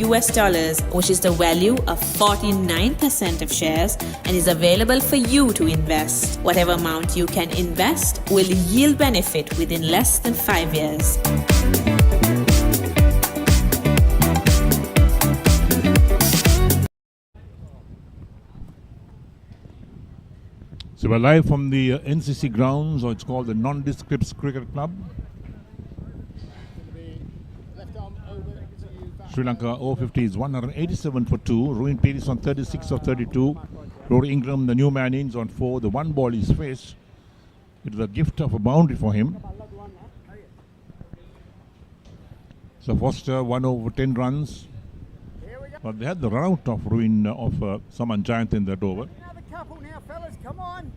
which is the value of 49% of shares and is available for you to invest. Whatever amount you can invest will yield benefit within less than 5 years. So we're live from the NCC Grounds, or it's called the Nondescript Cricket Club. Sri Lanka Over-50s 187 for 2. Rohin Peris on 36 of 32. Rory Ingram, the new man, is on 4. The one ball is faced. It is a gift of a boundary for him. So Foster 1 over 10 runs. But they had the run out of Rohin of Saman Jayanta in that over. Couple now, fellas, come on.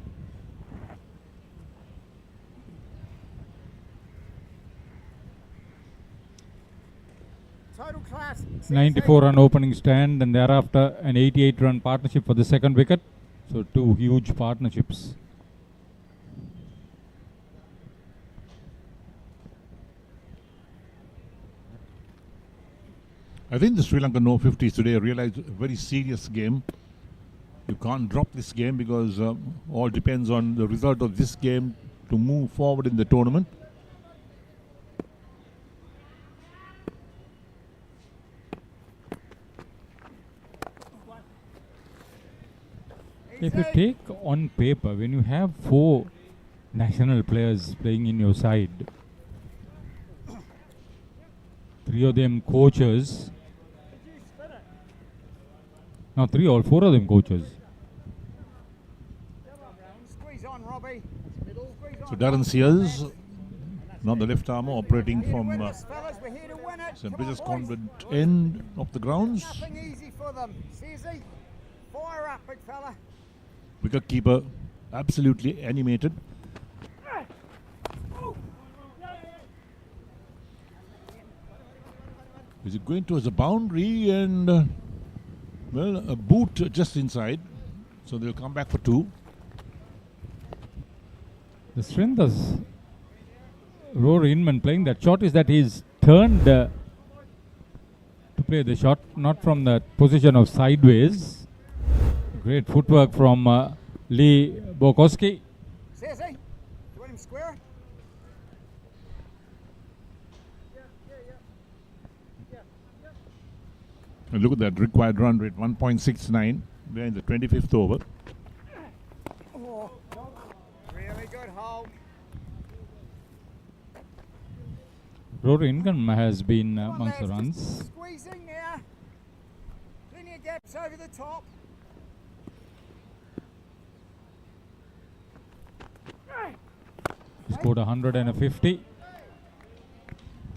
Total class. 94-run opening stand and thereafter an 88-run partnership for the second wicket. So two huge partnerships. I think the Sri Lankan Over-50s today realized a very serious game. You can't drop this game because all depends on the result of this game to move forward in the tournament. If you take on paper, when you have 4 national players playing in your side, 3 of them coaches, now 3 or 4 of them coaches. So Darren Sears, now the left armour, operating from St. Bridget's Convent end of the grounds. Nothing easy for them. Searsy, fire up, big fella. Wicket keeper absolutely animated. Is it going towards the boundary and well, a boot just inside, so they'll come back for 2. The strength of Rory Inman playing that shot is that he's turned to play the shot, not from the position of sideways. Great footwork from Lee Bokowski. See, you want him square? And look at that required run rate, 1.69. We're in the 25th over. Oh, really good hold. Rory Ingham has been amongst the runs. Squeezing now. Plenty of gaps over the top. He scored 100 and a 50.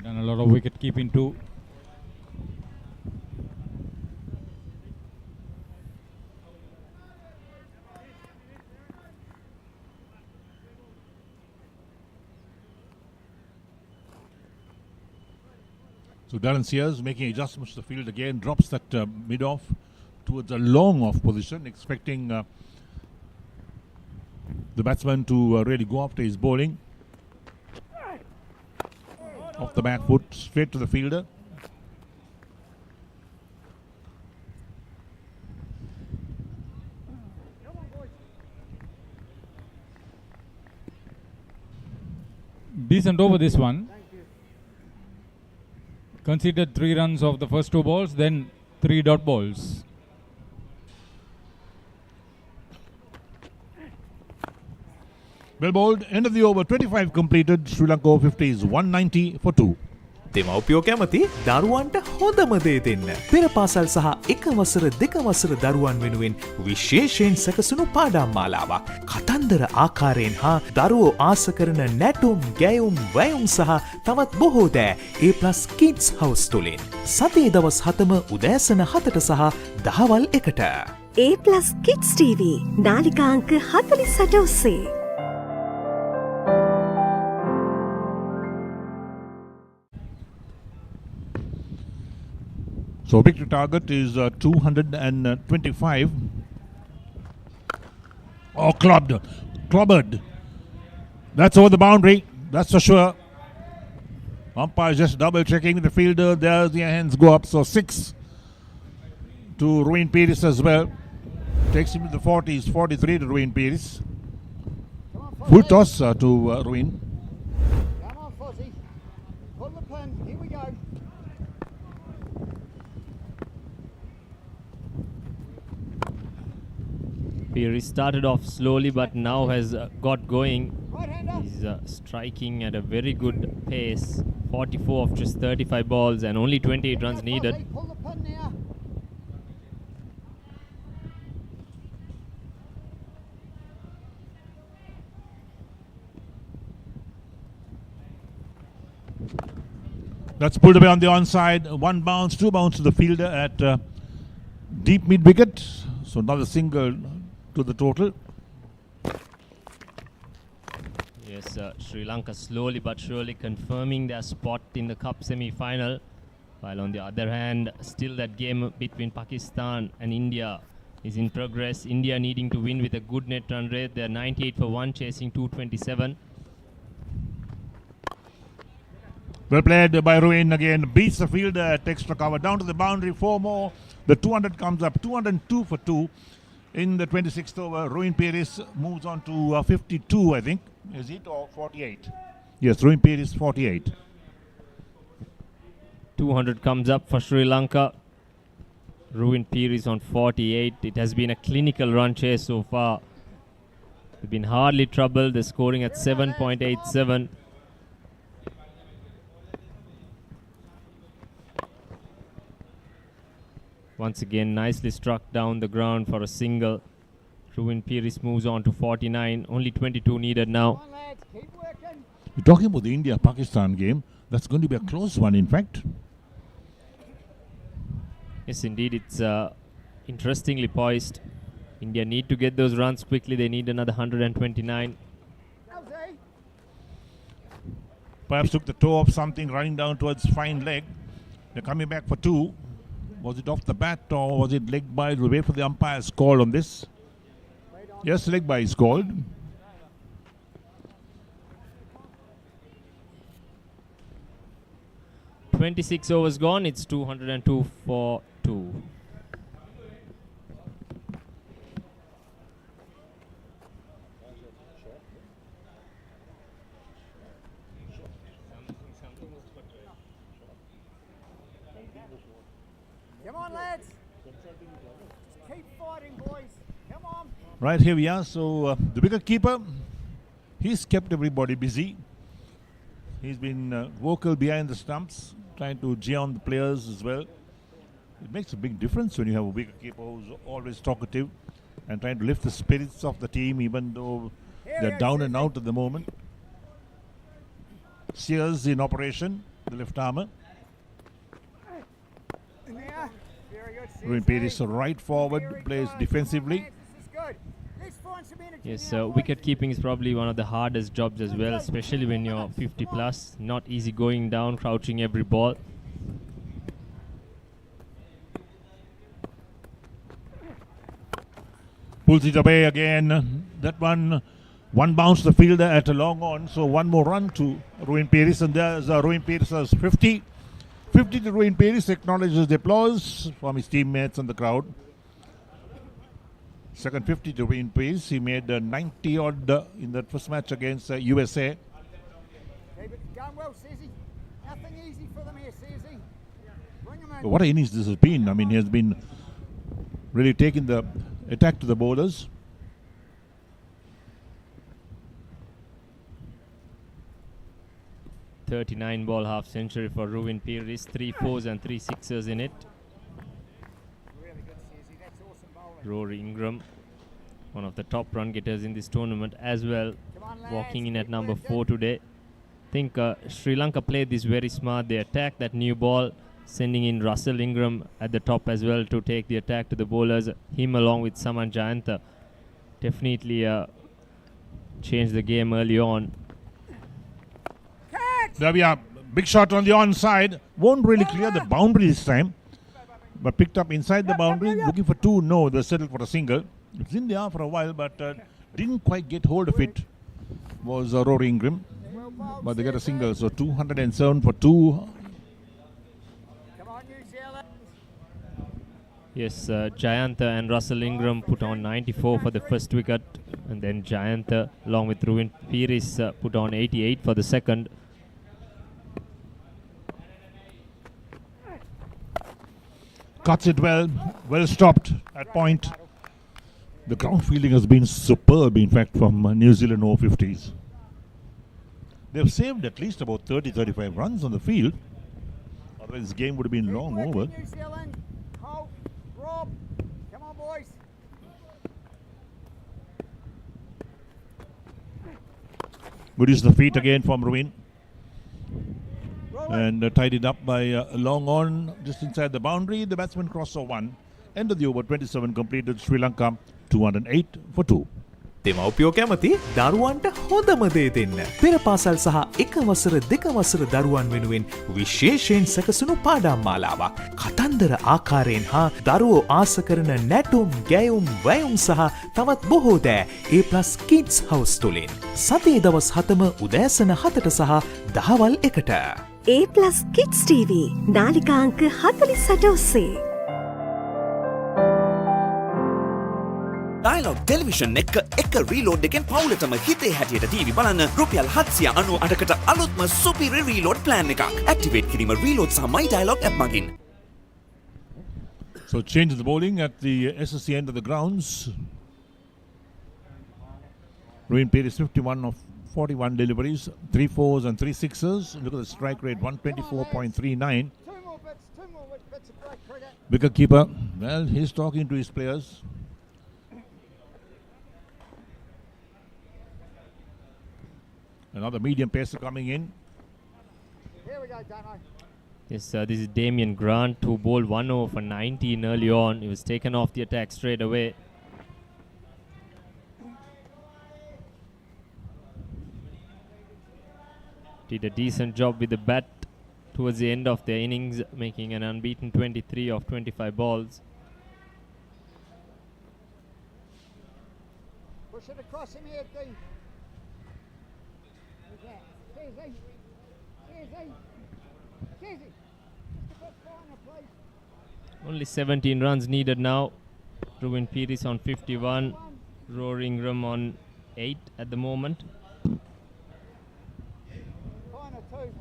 Done a lot of wicket keeping too. So Darren Sears making adjustments to the field again, drops that mid-off towards a long-off position, expecting the batsman to really go after his bowling. Off the back foot, straight to the fielder. Decent over this one. Conceded 3 runs of the first 2 balls, then 3 dot balls. Well bowled, end of the over, 25 completed, Sri Lanka Over-50s 190 for 2. දෙමව්පියෝ කැමති දරුවන්ට හොඳම දේ දෙන්න. පෙර පාසල් සහ එක වසර දෙක වසර දරුවන් වෙනුවෙන් විශේෂයෙන් සැකසුණු පාඩම් මාලාවක්. කතන්දර ආකාරයෙන් හා දරුවෝ ආස කරන නැටුම්, ගැයුම්, වැයුම් සහ තවත් බොහෝ දෑ A+ Kids House තුලින්. සතියේ දවස් 7ම උදෑසන 7ට සහ දහවල් 1ට. A+ Kids TV නාලිකා අංක 48 ඔස්සේ. So victory target is 225. Oh, clobbered. That's over the boundary, that's for sure. Umpire just double checking the fielder. There's the hands go up. So 6 to Ruin Pires as well. Takes him to the 40s, 43 to Ruin Pires. Full toss to Ruin. Come on, Fozzie. Pull the pin. Here we go. Pires started off slowly but now has got going. He's striking at a very good pace. 44 of just 35 balls and only 28 runs needed. Pull the pin now. That's pulled away on the onside. 1 bounce, 2 bounce to the fielder at deep mid wicket. So another single to the total. Yes, Sri Lanka slowly but surely confirming their spot in the Cup semi-final. While on the other hand, still that game between Pakistan and India is in progress. India needing to win with a good net run rate. They're 98 for 1, chasing 227. Well played by Ruin again. Beats the fielder at extra cover. Down to the boundary, 4 more. The 200 comes up. 202 for 2. In the 26th over, Ruin Pires moves on to 52, I think. Is it, or 48? Yes, Ruin Pires 48. 200 comes up for Sri Lanka. Ruin Pires on 48. It has been a clinical run chase so far. They've been hardly troubled. They're scoring at 7.87. Once again, nicely struck down the ground for a single. Ruin Pires moves on to 49. Only 22 needed now. You're talking about the India-Pakistan game. That's going to be a close one, in fact. Yes, indeed. It's interestingly poised. India need to get those runs quickly. They need another 129. Perhaps took the toe off something, running down towards fine leg. They're coming back for 2. Was it off the bat or was it leg by? We'll wait for the umpire's call on this. Yes, leg by is called. "26 overs gone. It's 202 for 2. Come on, lads. Just keep fighting, boys. Come on. Right, here we are. So the wicket keeper, he's kept everybody busy. He's been vocal behind the stumps, trying to gee on the players as well. It makes a big difference when you have a wicket keeper who's always talkative and trying to lift the spirits of the team, even though they're down and out at the moment. Sears in operation, the left armour. Ruin Peris right forward, plays defensively. Yes, wicket keeping is probably one of the hardest jobs as well, especially when you're 50 plus. Not easy going down, crouching every ball. Pulls it away again. That one bounce the fielder at a long on. So one more run to Ruin Peris, and there's Ruin Peris' 50. 50 to Ruin Peris, acknowledges the applause from his teammates and the crowd. Second 50 to Ruin Peris. He made 90 odd in that first match against USA. Keep it going well, Sizzy. Nothing easy for them here, Sizzy. Bring them in. But what an innings this has been. I mean, he has been really taking the attack to the bowlers. .39 ball half century for Ruin Peris, 3 4s and 3 6s in it. Really good, Sizzy. That's awesome bowling. Rory Ingram, one of the top run getters in this tournament as well, walking in at number 4 today. I think Sri Lanka played this very smart. They attacked that new ball, sending in Russell Ingram at the top as well to take the attack to the bowlers. Him along with Saman Jayantha definitely changed the game early on. There we are. Big shot on the onside. Won't really clear the boundary this time, but picked up inside the boundary. Looking for 2. No, they settled for a single. It's in the air for a while, but didn't quite get hold of it. Was Rory Ingram, but they get a single. So 207 for 2. Yes, Jayantha and Russell Ingram put on 94 for the first wicket, and then Jayantha along with Ruin Peris put on 88 for the second. Cuts it well stopped at point. The ground fielding has been superb, in fact, from New Zealand Over-50s. They've saved at least about 30-35 runs on the field. Otherwise, this game would have been long over. New Zealand. Holt, Rob. Come on, boys. Good use of the feet again from Ruin. And tied it up by a long on just inside the boundary. The batsman crossed for 1. End of the over, 27 completed. Sri Lanka 208 for 2. දෙමව්පියෝ කැමති දරුවන්ට හොඳම දේ දෙන්න. පෙර පාසල් සහ එක වසර දෙක වසර දරුවන් වෙනුවෙන් විශේෂයෙන් සැකසුණු පාඩම් මාලාවක්. කතන්දර ආකාරයෙන් හා දරුවෝ ආස කරන නැටුම්, ගැයුම්, වැයුම් සහ තවත් බොහෝ දෑ A+ Kids House තුලින්. සතියේ දවස් 7ම උදෑසන 7ට සහ දහවල් 1ට. A+ Kids TV නාලිකා අංක 48 ඔස්සේ. Dialog Television එක reload එකෙන් පවුලටම හිතේ හැටියට TV බලන්න රුපියල් 798කට අලුත්ම සුපිරි reload plan එකක්. Activate කිරීම reload සහ My Dialog app මගින්. So change the bowling at the SSC end of the grounds. Ruin Peris 51 of 41 deliveries, 3 4s and 3 6s. Look at the strike rate, 124.39. Wicket keeper, well, he's talking to his players. Another medium pacer coming in. Here we go, Damo. Yes, this is Damien Grant, who bowled 1 over for 19 early on. He was taken off the attack straight away. did a decent job with the bat towards the end of their innings, making an unbeaten 23 of 25 balls. Push it across him here, D. Easy. Easy. Easy. Just a bit finer, please. Only 17 runs needed now. Ruben Pires on 51, Roaring Rum on 8 at the moment. Finer too.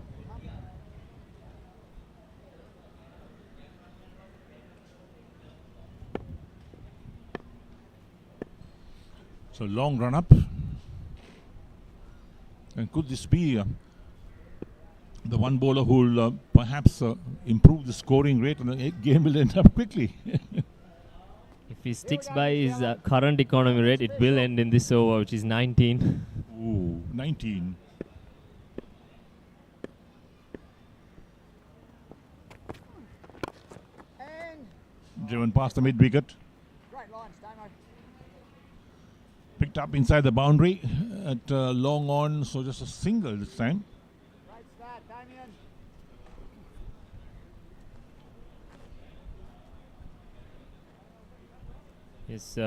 So long run up. And could this be the one bowler who will perhaps improve the scoring rate, and the game will end up quickly? If he sticks by his current economy rate, it will end in this over, which is 19. Ooh, 19. Driven past the mid wicket. Great lines, Damo. Picked up inside the boundary at long on, so just a single this time. Great start, Damien. Yes,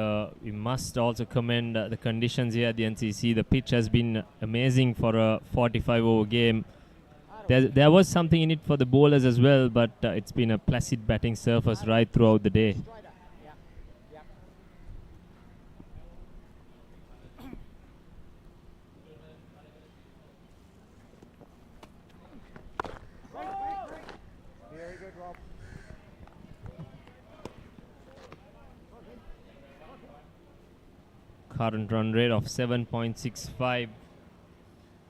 we must also commend the conditions here at the NCC. The pitch has been amazing for a 45-over game. There was something in it for the bowlers as well, but it's been a placid batting surface right throughout the day. Very good, Rob. Current run rate of 7.65.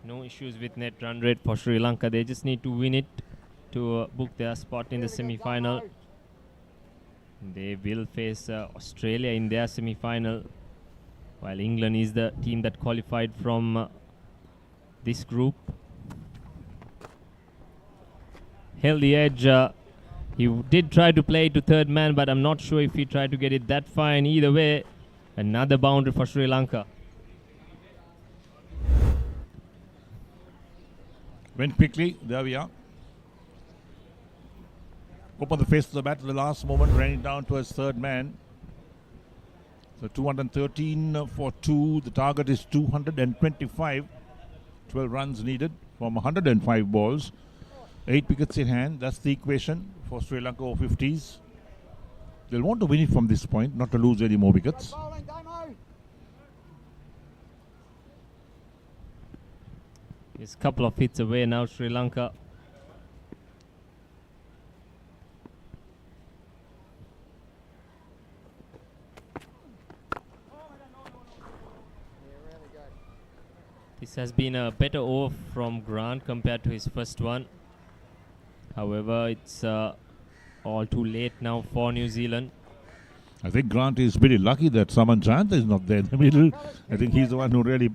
No issues with net run rate for Sri Lanka. They just need to win it to book their spot in the semi-final. They will face Australia in their semi-final, while England is the team that qualified from this group. Held the edge. He did try to play to third man, but I'm not sure if he tried to get it that fine. Either way, another boundary for Sri Lanka. Went quickly, there we are. Opened the face of the bat at the last moment, ran it down to his third man. So 213 for 2. The target is 225. 12 runs needed from 105 balls. 8 wickets in hand. That's the equation for Sri Lanka Over-50s. They'll want to win it from this point, not to lose any more wickets. It's a couple of hits away now, Sri Lanka. This has been a better over from Grant compared to his first one. However, it's all too late now for New Zealand. I think Grant is pretty lucky that Saman Jayanta is not there in the middle. I think he's the one who really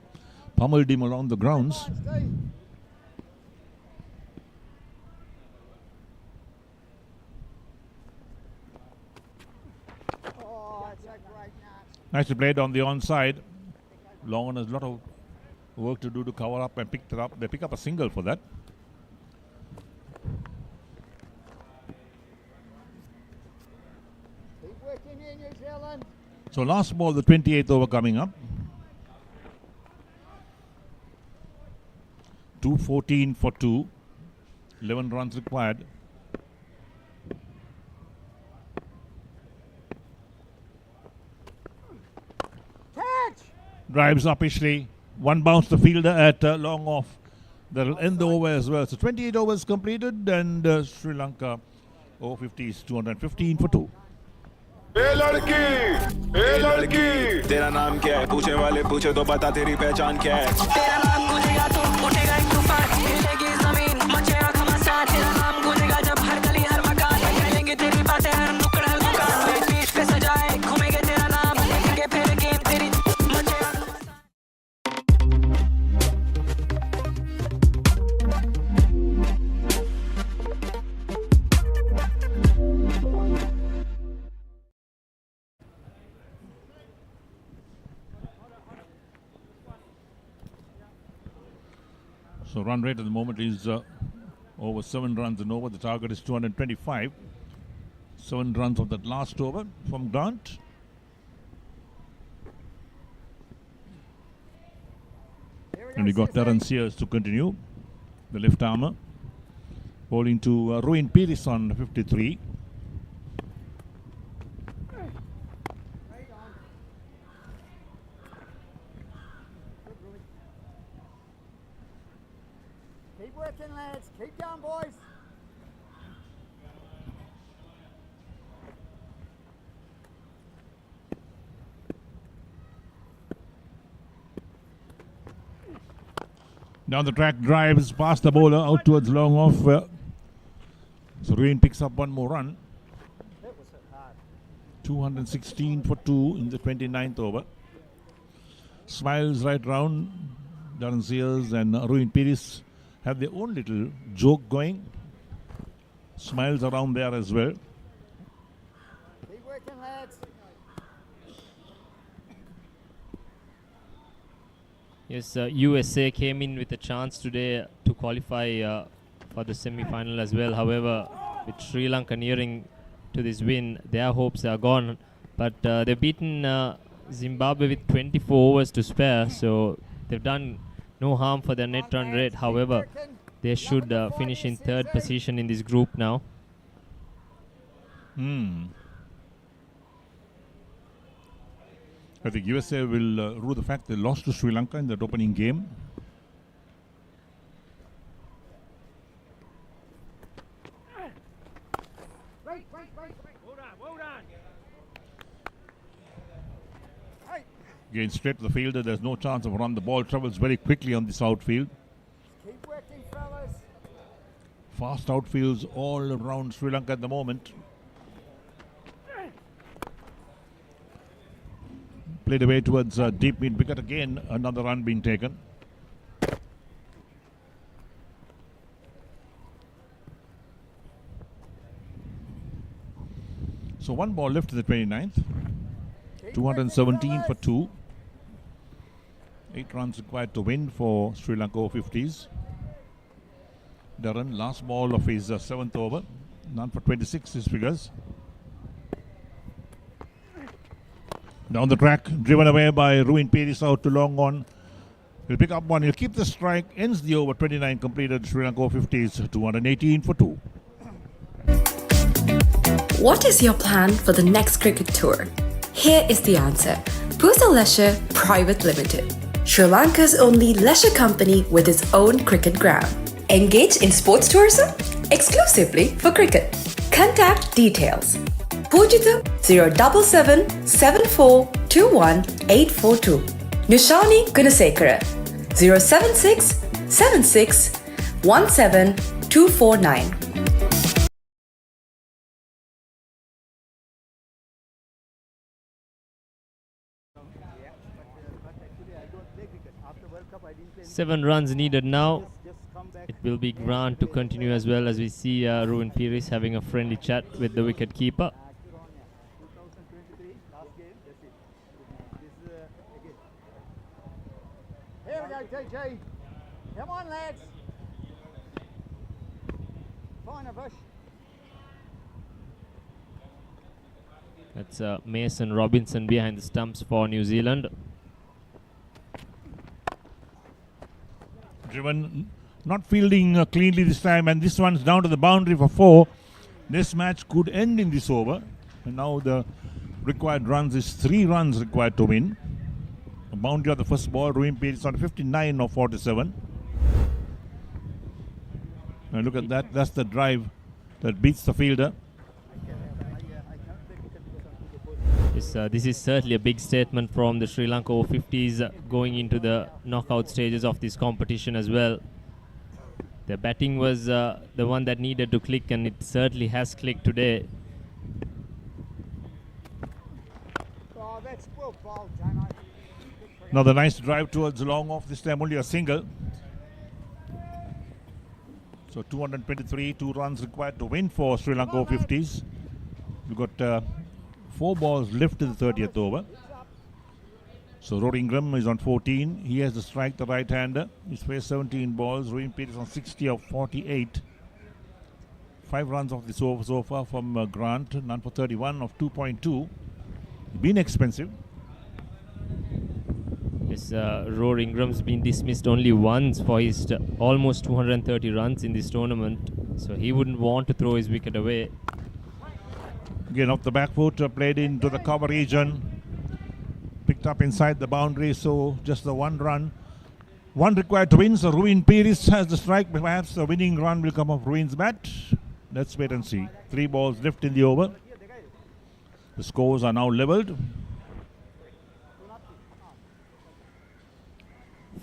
pummeled him along the grounds. Nicely played on the onside. Long has a lot of work to do to cover up and picked it up. They pick up a single for that. Keep working here, New Zealand. So last ball, the 28th over coming up. 214 for 2. 11 runs required. Catch! Drives up Ishley. One bounce the fielder at long off. That'll end the over as well. So 28 overs completed, and Sri Lanka Over-50s 215 for 2. ए लड़की तेरा नाम क्या है पूछे वाले पूछे तो बता तेरी पहचान क्या है तेरा नाम गूंजेगा तो उठेगा एक तूफान हिलेगी जमीन मचेगा घमासान तेरा नाम गूंजेगा जब हर गली हर मकान करेंगे तेरी बातें हर नुक्कड़ हर दुकान बीच पे सजाए घूमेंगे तेरा नाम लेंगे फिर गेम तेरी मचेगा So The run rate at the moment is over 7 runs and over. The target is 225. 7 runs of that last over from Grant. And we got Darren Sears to continue, the left armour. Bowling to Ruin Pires on 53. Keep working, lads. Keep going, boys. Down the track, drives past the bowler, out towards long off. So Ruin picks up one more run. 216 for 2 in the 29th over. Smiles right round. Darren Sears and Ruin Pires have their own little joke going. Smiles around there as well. Keep working, lads. Yes, USA came in with a chance today to qualify for the semi-final as well. However, with Sri Lanka nearing to this win, their hopes are gone. But they've beaten Zimbabwe with 24 overs to spare, so they've done no harm for their net run rate. However, they should finish in 3rd position in this group now. I think USA will rue the fact they lost to Sri Lanka in that opening game. Again, straight to the fielder. There's no chance of a run. The ball travels very quickly on this outfield. Keep working, fellas. Fast outfields all around Sri Lanka at the moment. Played away towards deep mid wicket. Again, another run being taken. So one ball left to the 29th. 217 for 2. 8 runs required to win for Sri Lanka Over-50s. Darren, last ball of his 7th over. None for 26, his figures. Down the track, driven away by Ruin Pires out to long on. He'll pick up one, he'll keep the strike, ends the over. 29 completed. Sri Lanka Over-50s, 218 for 2. What is your plan for the next cricket tour? Here is the answer. Pusa Leisure Private Limited, Sri Lanka's only leisure company with its own cricket ground. Engage in sports tourism exclusively for cricket. Contact details. Pujithu 077 7421 842. Nushani Gunasekara 076 76 17 249. Seven runs needed now. It will be Grant to continue as well, as we see Ruin Pires having a friendly chat with the wicket keeper. Here we go, DG. Come on, lads. Fine, Bush. That's Mason Robinson behind the stumps for New Zealand. Driven, not fielding cleanly this time, and this one's down to the boundary for 4. This match could end in this over. And now the required runs is 3 runs required to win. A boundary on the first ball. Ruin Pires on 59 of 47. Now look at that. That's the drive that beats the fielder. This is certainly a big statement from the Sri Lanka Over-50s going into the knockout stages of this competition as well. The batting was the one that needed to click, and it certainly has clicked today. Oh, that's well bowled, Jano. Another nice drive towards long off, this time only a single. So 223, 2 runs required to win for Sri Lanka Over-50s. We've got 4 balls left to the 30th over. So Rory Ingram is on 14. He has the strike, the right-hander. He's faced 17 balls. Ruin Peters on 60 of 48. 5 runs off this over so far from Grant. None for 31 of 2.2. Been expensive. Yes, Rory Ingram's been dismissed only once for his almost 230 runs in this tournament. So he wouldn't want to throw his wicket away. Again off the back foot, played into the cover region. Picked up inside the boundary, so just the 1 run. 1 required to win, so Ruin Peters has the strike. Perhaps the winning run will come off Ruin's bat. Let's wait and see. 3 balls left in the over. The scores are now levelled.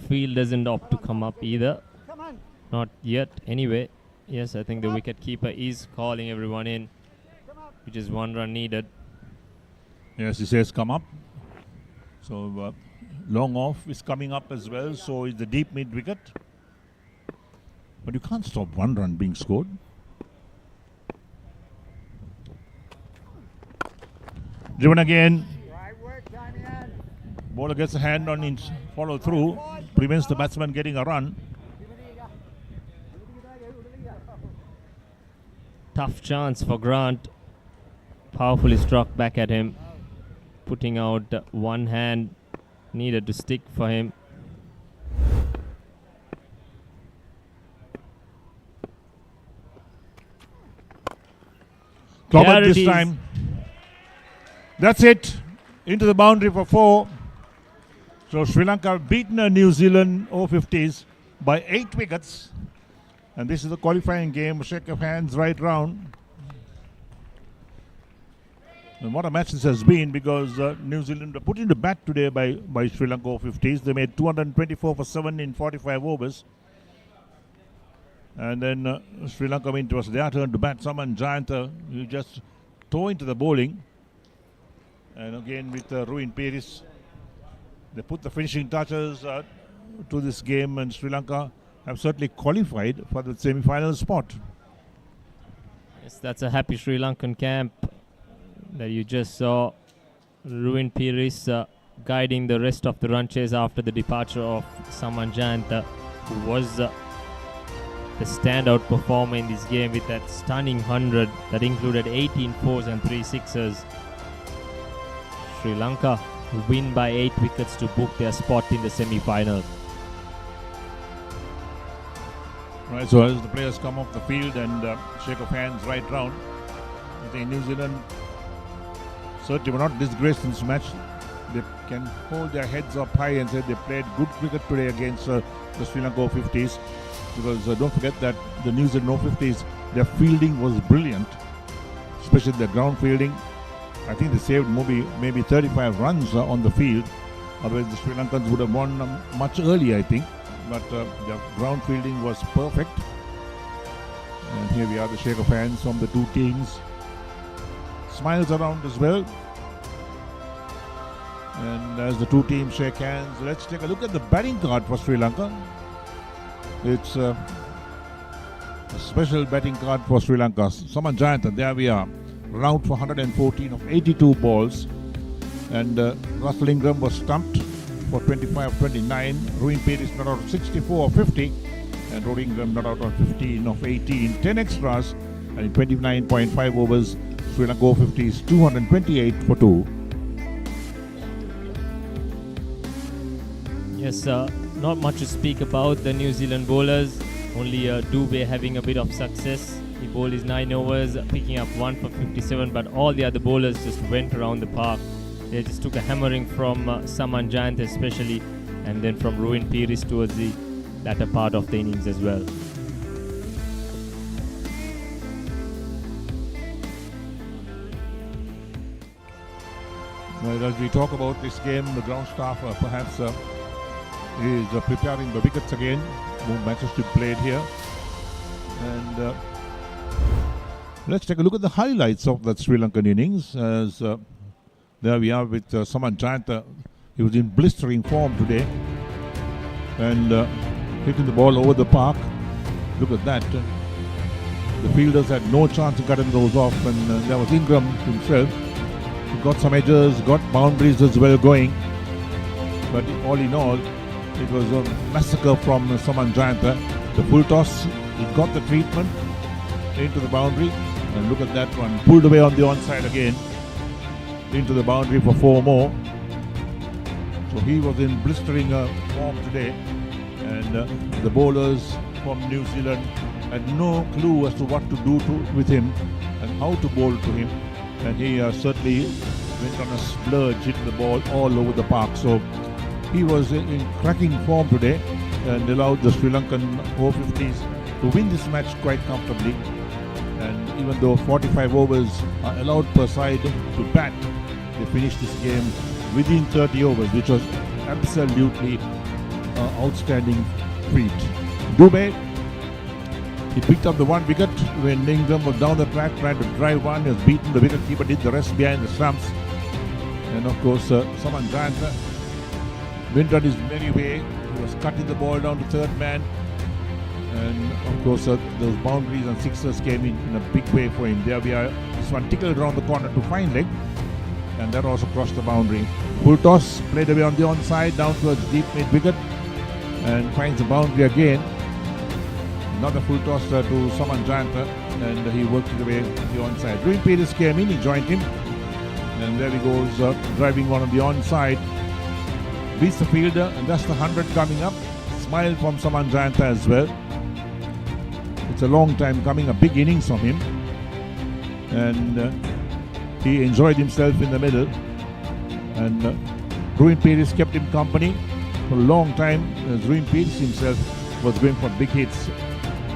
Field doesn't opt to come up either. Not yet, anyway. Yes, I think the wicket keeper is calling everyone in, which is 1 run needed. Yes, he says come up. So long off is coming up as well. So it's the deep mid wicket. But you can't stop 1 run being scored. Driven again. Bowler gets a hand on in follow through. Prevents the batsman getting a run. Tough chance for Grant. Powerfully struck back at him. Putting out 1 hand needed to stick for him. Clobbered this time. That's it. Into the boundary for 4. So Sri Lanka have beaten New Zealand Over-50s by 8 wickets. And this is the qualifying game. Shake of hands right round. And what a match this has been, because New Zealand were put into bat today by Sri Lanka Over-50s. They made 224 for 7 in 45 overs. And then Sri Lanka, it was their turn to bat. Saman Jayanta, who just tore into the bowling. And again with Ruin Peters, they put the finishing touches to this game, and Sri Lanka have certainly qualified for the semi-final spot. Yes, that's a happy Sri Lankan camp that you just saw. Ruin Peters guiding the rest of the run chase after the departure of Saman Jayanta, who was the standout performer in this game with that stunning 100 that included 18 fours and 3 sixes. Sri Lanka win by 8 wickets to book their spot in the semi-final. Right, so as the players come off the field and shake of hands right round, I think New Zealand certainly were not disgraced in this match. They can hold their heads up high and say they played good cricket today against the Sri Lanka Over-50s, because don't forget that the New Zealand Over-50s, their fielding was brilliant, especially their ground fielding. I think they saved maybe 35 runs on the field. Otherwise the Sri Lankans would have won much earlier, I think. But the ground fielding was perfect. And here we are, the shake of hands from the two teams. Smiles around as well. And as the two teams shake hands, let's take a look at the batting card for Sri Lanka. It's a special batting card for Sri Lanka. Saman Jayanta, there we are. Round for 114 of 82 balls. And Russell Ingram was stumped for 25-29. Ruin Peters not out of 64 of 50. And Rory Ingram not out of 15 of 18. 10 extras. And in 29.5 overs, Sri Lanka Over-50s 228 for 2. Yes, not much to speak about the New Zealand bowlers. Only Dubey having a bit of success. He bowled his 9 overs, picking up 1 for 57, but all the other bowlers just went around the park. They just took a hammering from Saman Jayanta especially, and then from Ruin Peters towards the latter part of the innings as well. Well, as we talk about this game, the ground staff perhaps is preparing the wickets again. More matches to be played here. And let's take a look at the highlights of that Sri Lankan innings. As there we are with Saman Jayanta. He was in blistering form today. And hitting the ball over the park. Look at that. The fielders had no chance of cutting those off. And there was Ingram himself. He got some edges, got boundaries as well going. But all in all, it was a massacre from Saman Jayanta. The full toss, he got the treatment into the boundary. And look at that one, pulled away on the onside again into the boundary for 4 more. So he was in blistering form today. And the bowlers from New Zealand had no clue as to what to do with him and how to bowl to him. And he certainly went on a splurge, hitting the ball all over the park. So he was in cracking form today and allowed the Sri Lankan Over-50s to win this match quite comfortably. And even though 45 overs are allowed per side to bat, they finished this game within 30 overs, which was absolutely outstanding feat. Dubey, he picked up the 1 wicket when Ingram was down the track trying to drive one. He was beaten, the wicket keeper did the rest behind the stumps. And of course, Saman Jayanta went on his merry way. He was cutting the ball down to third man. And of course, those boundaries and sixers came in a big way for him. There we are. This one tickled around the corner to fine leg. And that also crossed the boundary. Full toss, played away on the onside, down towards deep mid wicket. And finds the boundary again. Another full toss to Saman Jayanta. And he worked it away on the onside. Ruin Peters came in, he joined him. And there he goes, driving one on the onside. Beats the fielder, and that's the 100 coming up. Smile from Saman Jayanta as well. It's a long time coming, a big innings from him. And he enjoyed himself in the middle. And Ruin Peters kept him company for a long time, as Ruin Peters himself was going for big hits.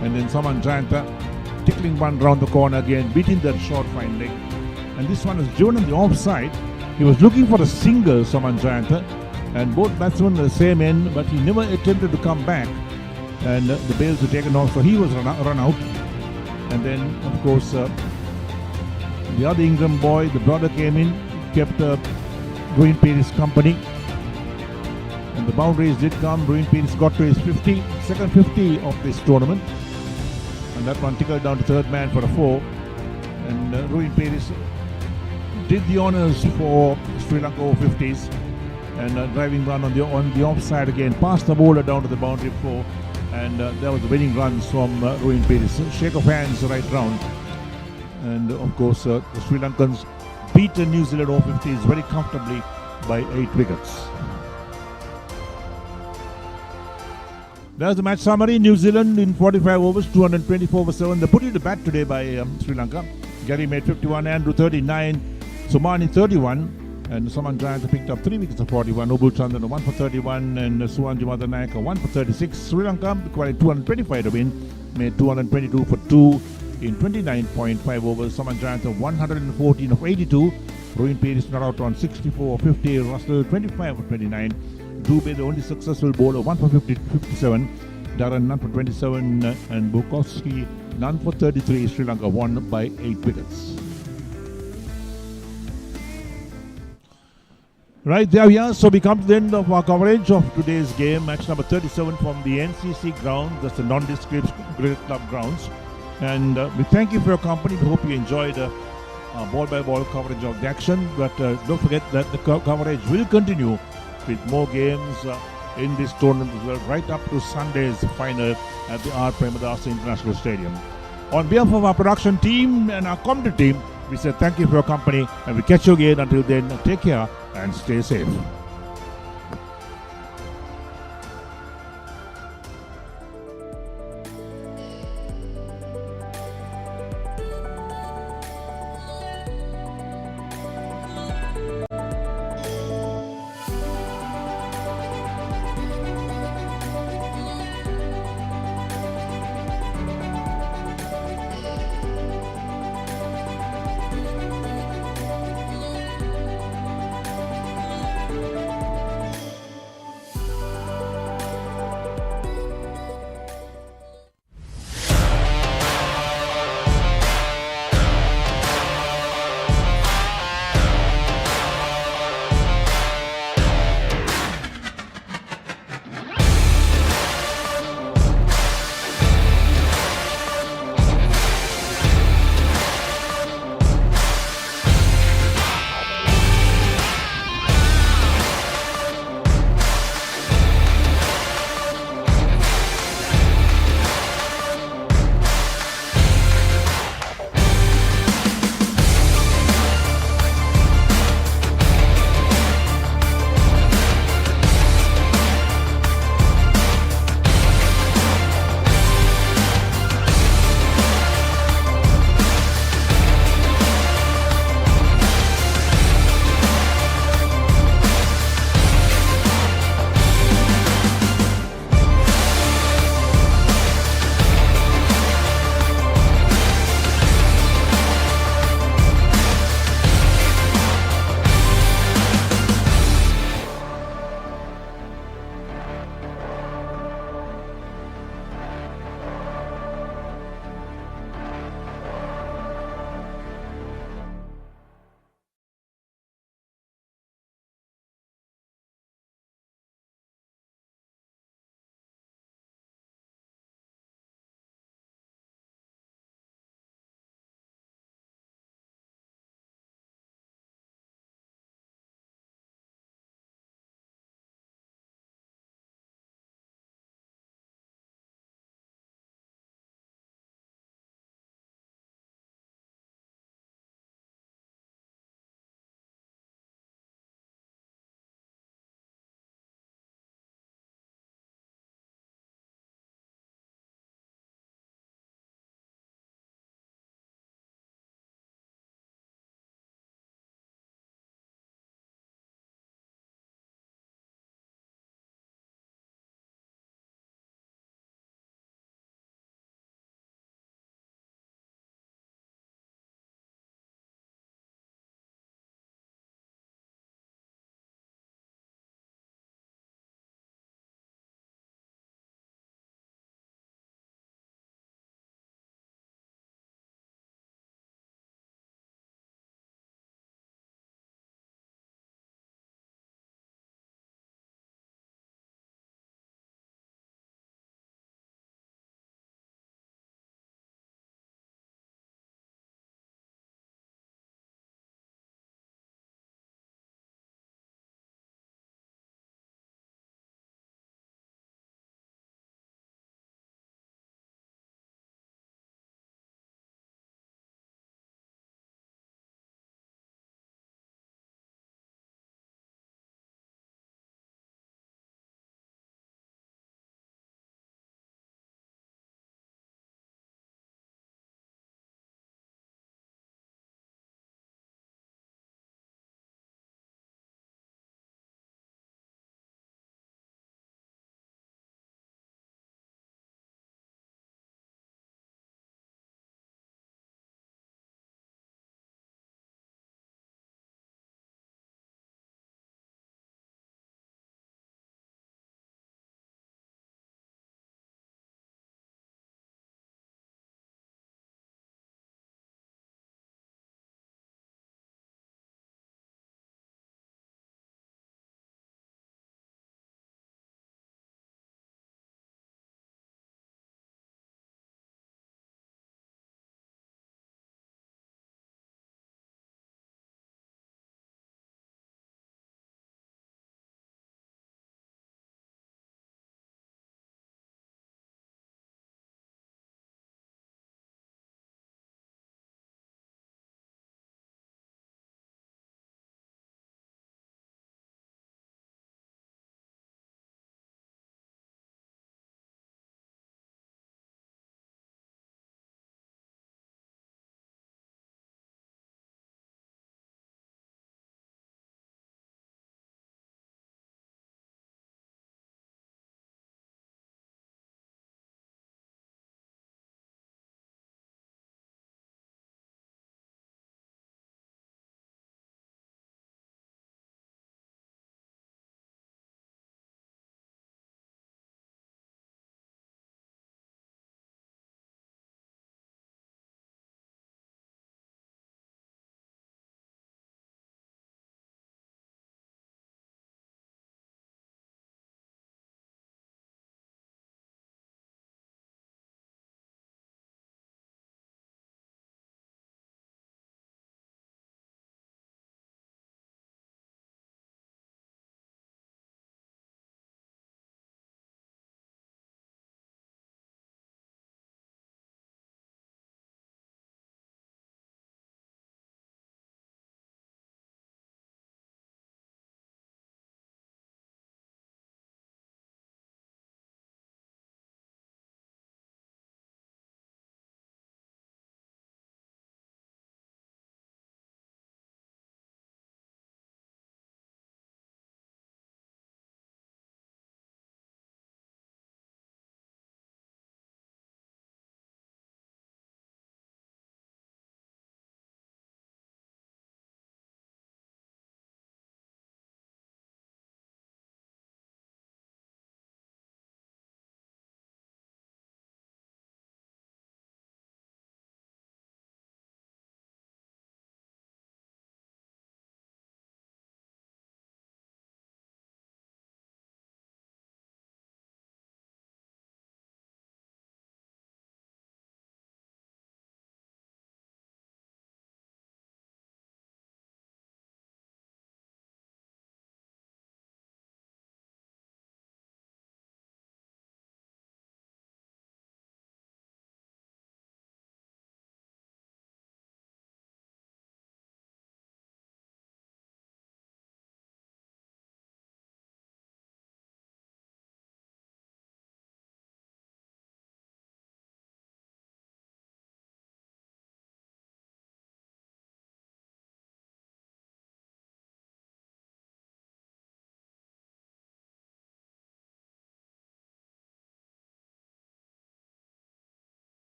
And then Saman Jayanta tickling one round the corner again, beating that short fine leg. And this one was driven on the offside. He was looking for a single, Saman Jayanta, and both batsmen were the same end, but he never attempted to come back. And the bails were taken off, so he was run out. And then, of course, the other Ingram boy, the brother, came in, kept Ruin Peters company. And the boundaries did come. Ruin Peters got to his second 50 of this tournament. And that one tickled down to third man for a 4. And Ruin Peters did the honours for Sri Lanka Over-50s. And driving run on the offside again, passed the bowler down to the boundary 4. And there was the winning runs from Ruin Peters. Shake of hands right round. And of course, the Sri Lankans beat the New Zealand Over-50s very comfortably by 8 wickets. There's the match summary. New Zealand in 45 overs, 224 for 7. They put it to bat today by Sri Lanka. Gary made 51, Andrew 39, Somani 31. And Saman Jayanta picked up 3 wickets of 41. Obul Chandran 1 for 31 and Suwanji Madanayaka 1 for 36. Sri Lanka required 225 to win, made 222 for 2 in 29.5 overs. Saman Jayanta 114 of 82. Ruin Peters not out on 64 of 50. Russell 25 of 29. Dubey the only successful bowler 1 for 57. Darren none for 27 and Bukowski none for 33. Sri Lanka won by 8 wickets. Right, there we are. So we come to the end of our coverage of today's game. Match number 37 from the NCC Grounds. That's the non-discrete cricket club grounds. And we thank you for your company. We hope you enjoyed ball-by-ball coverage of the action. But don't forget that the coverage will continue with more games in this tournament as well, right up to Sunday's final at the R. Premadasa International Stadium. On behalf of our production team and our commentary team, we say thank you for your company, and we catch you again. Until then, take care and stay safe.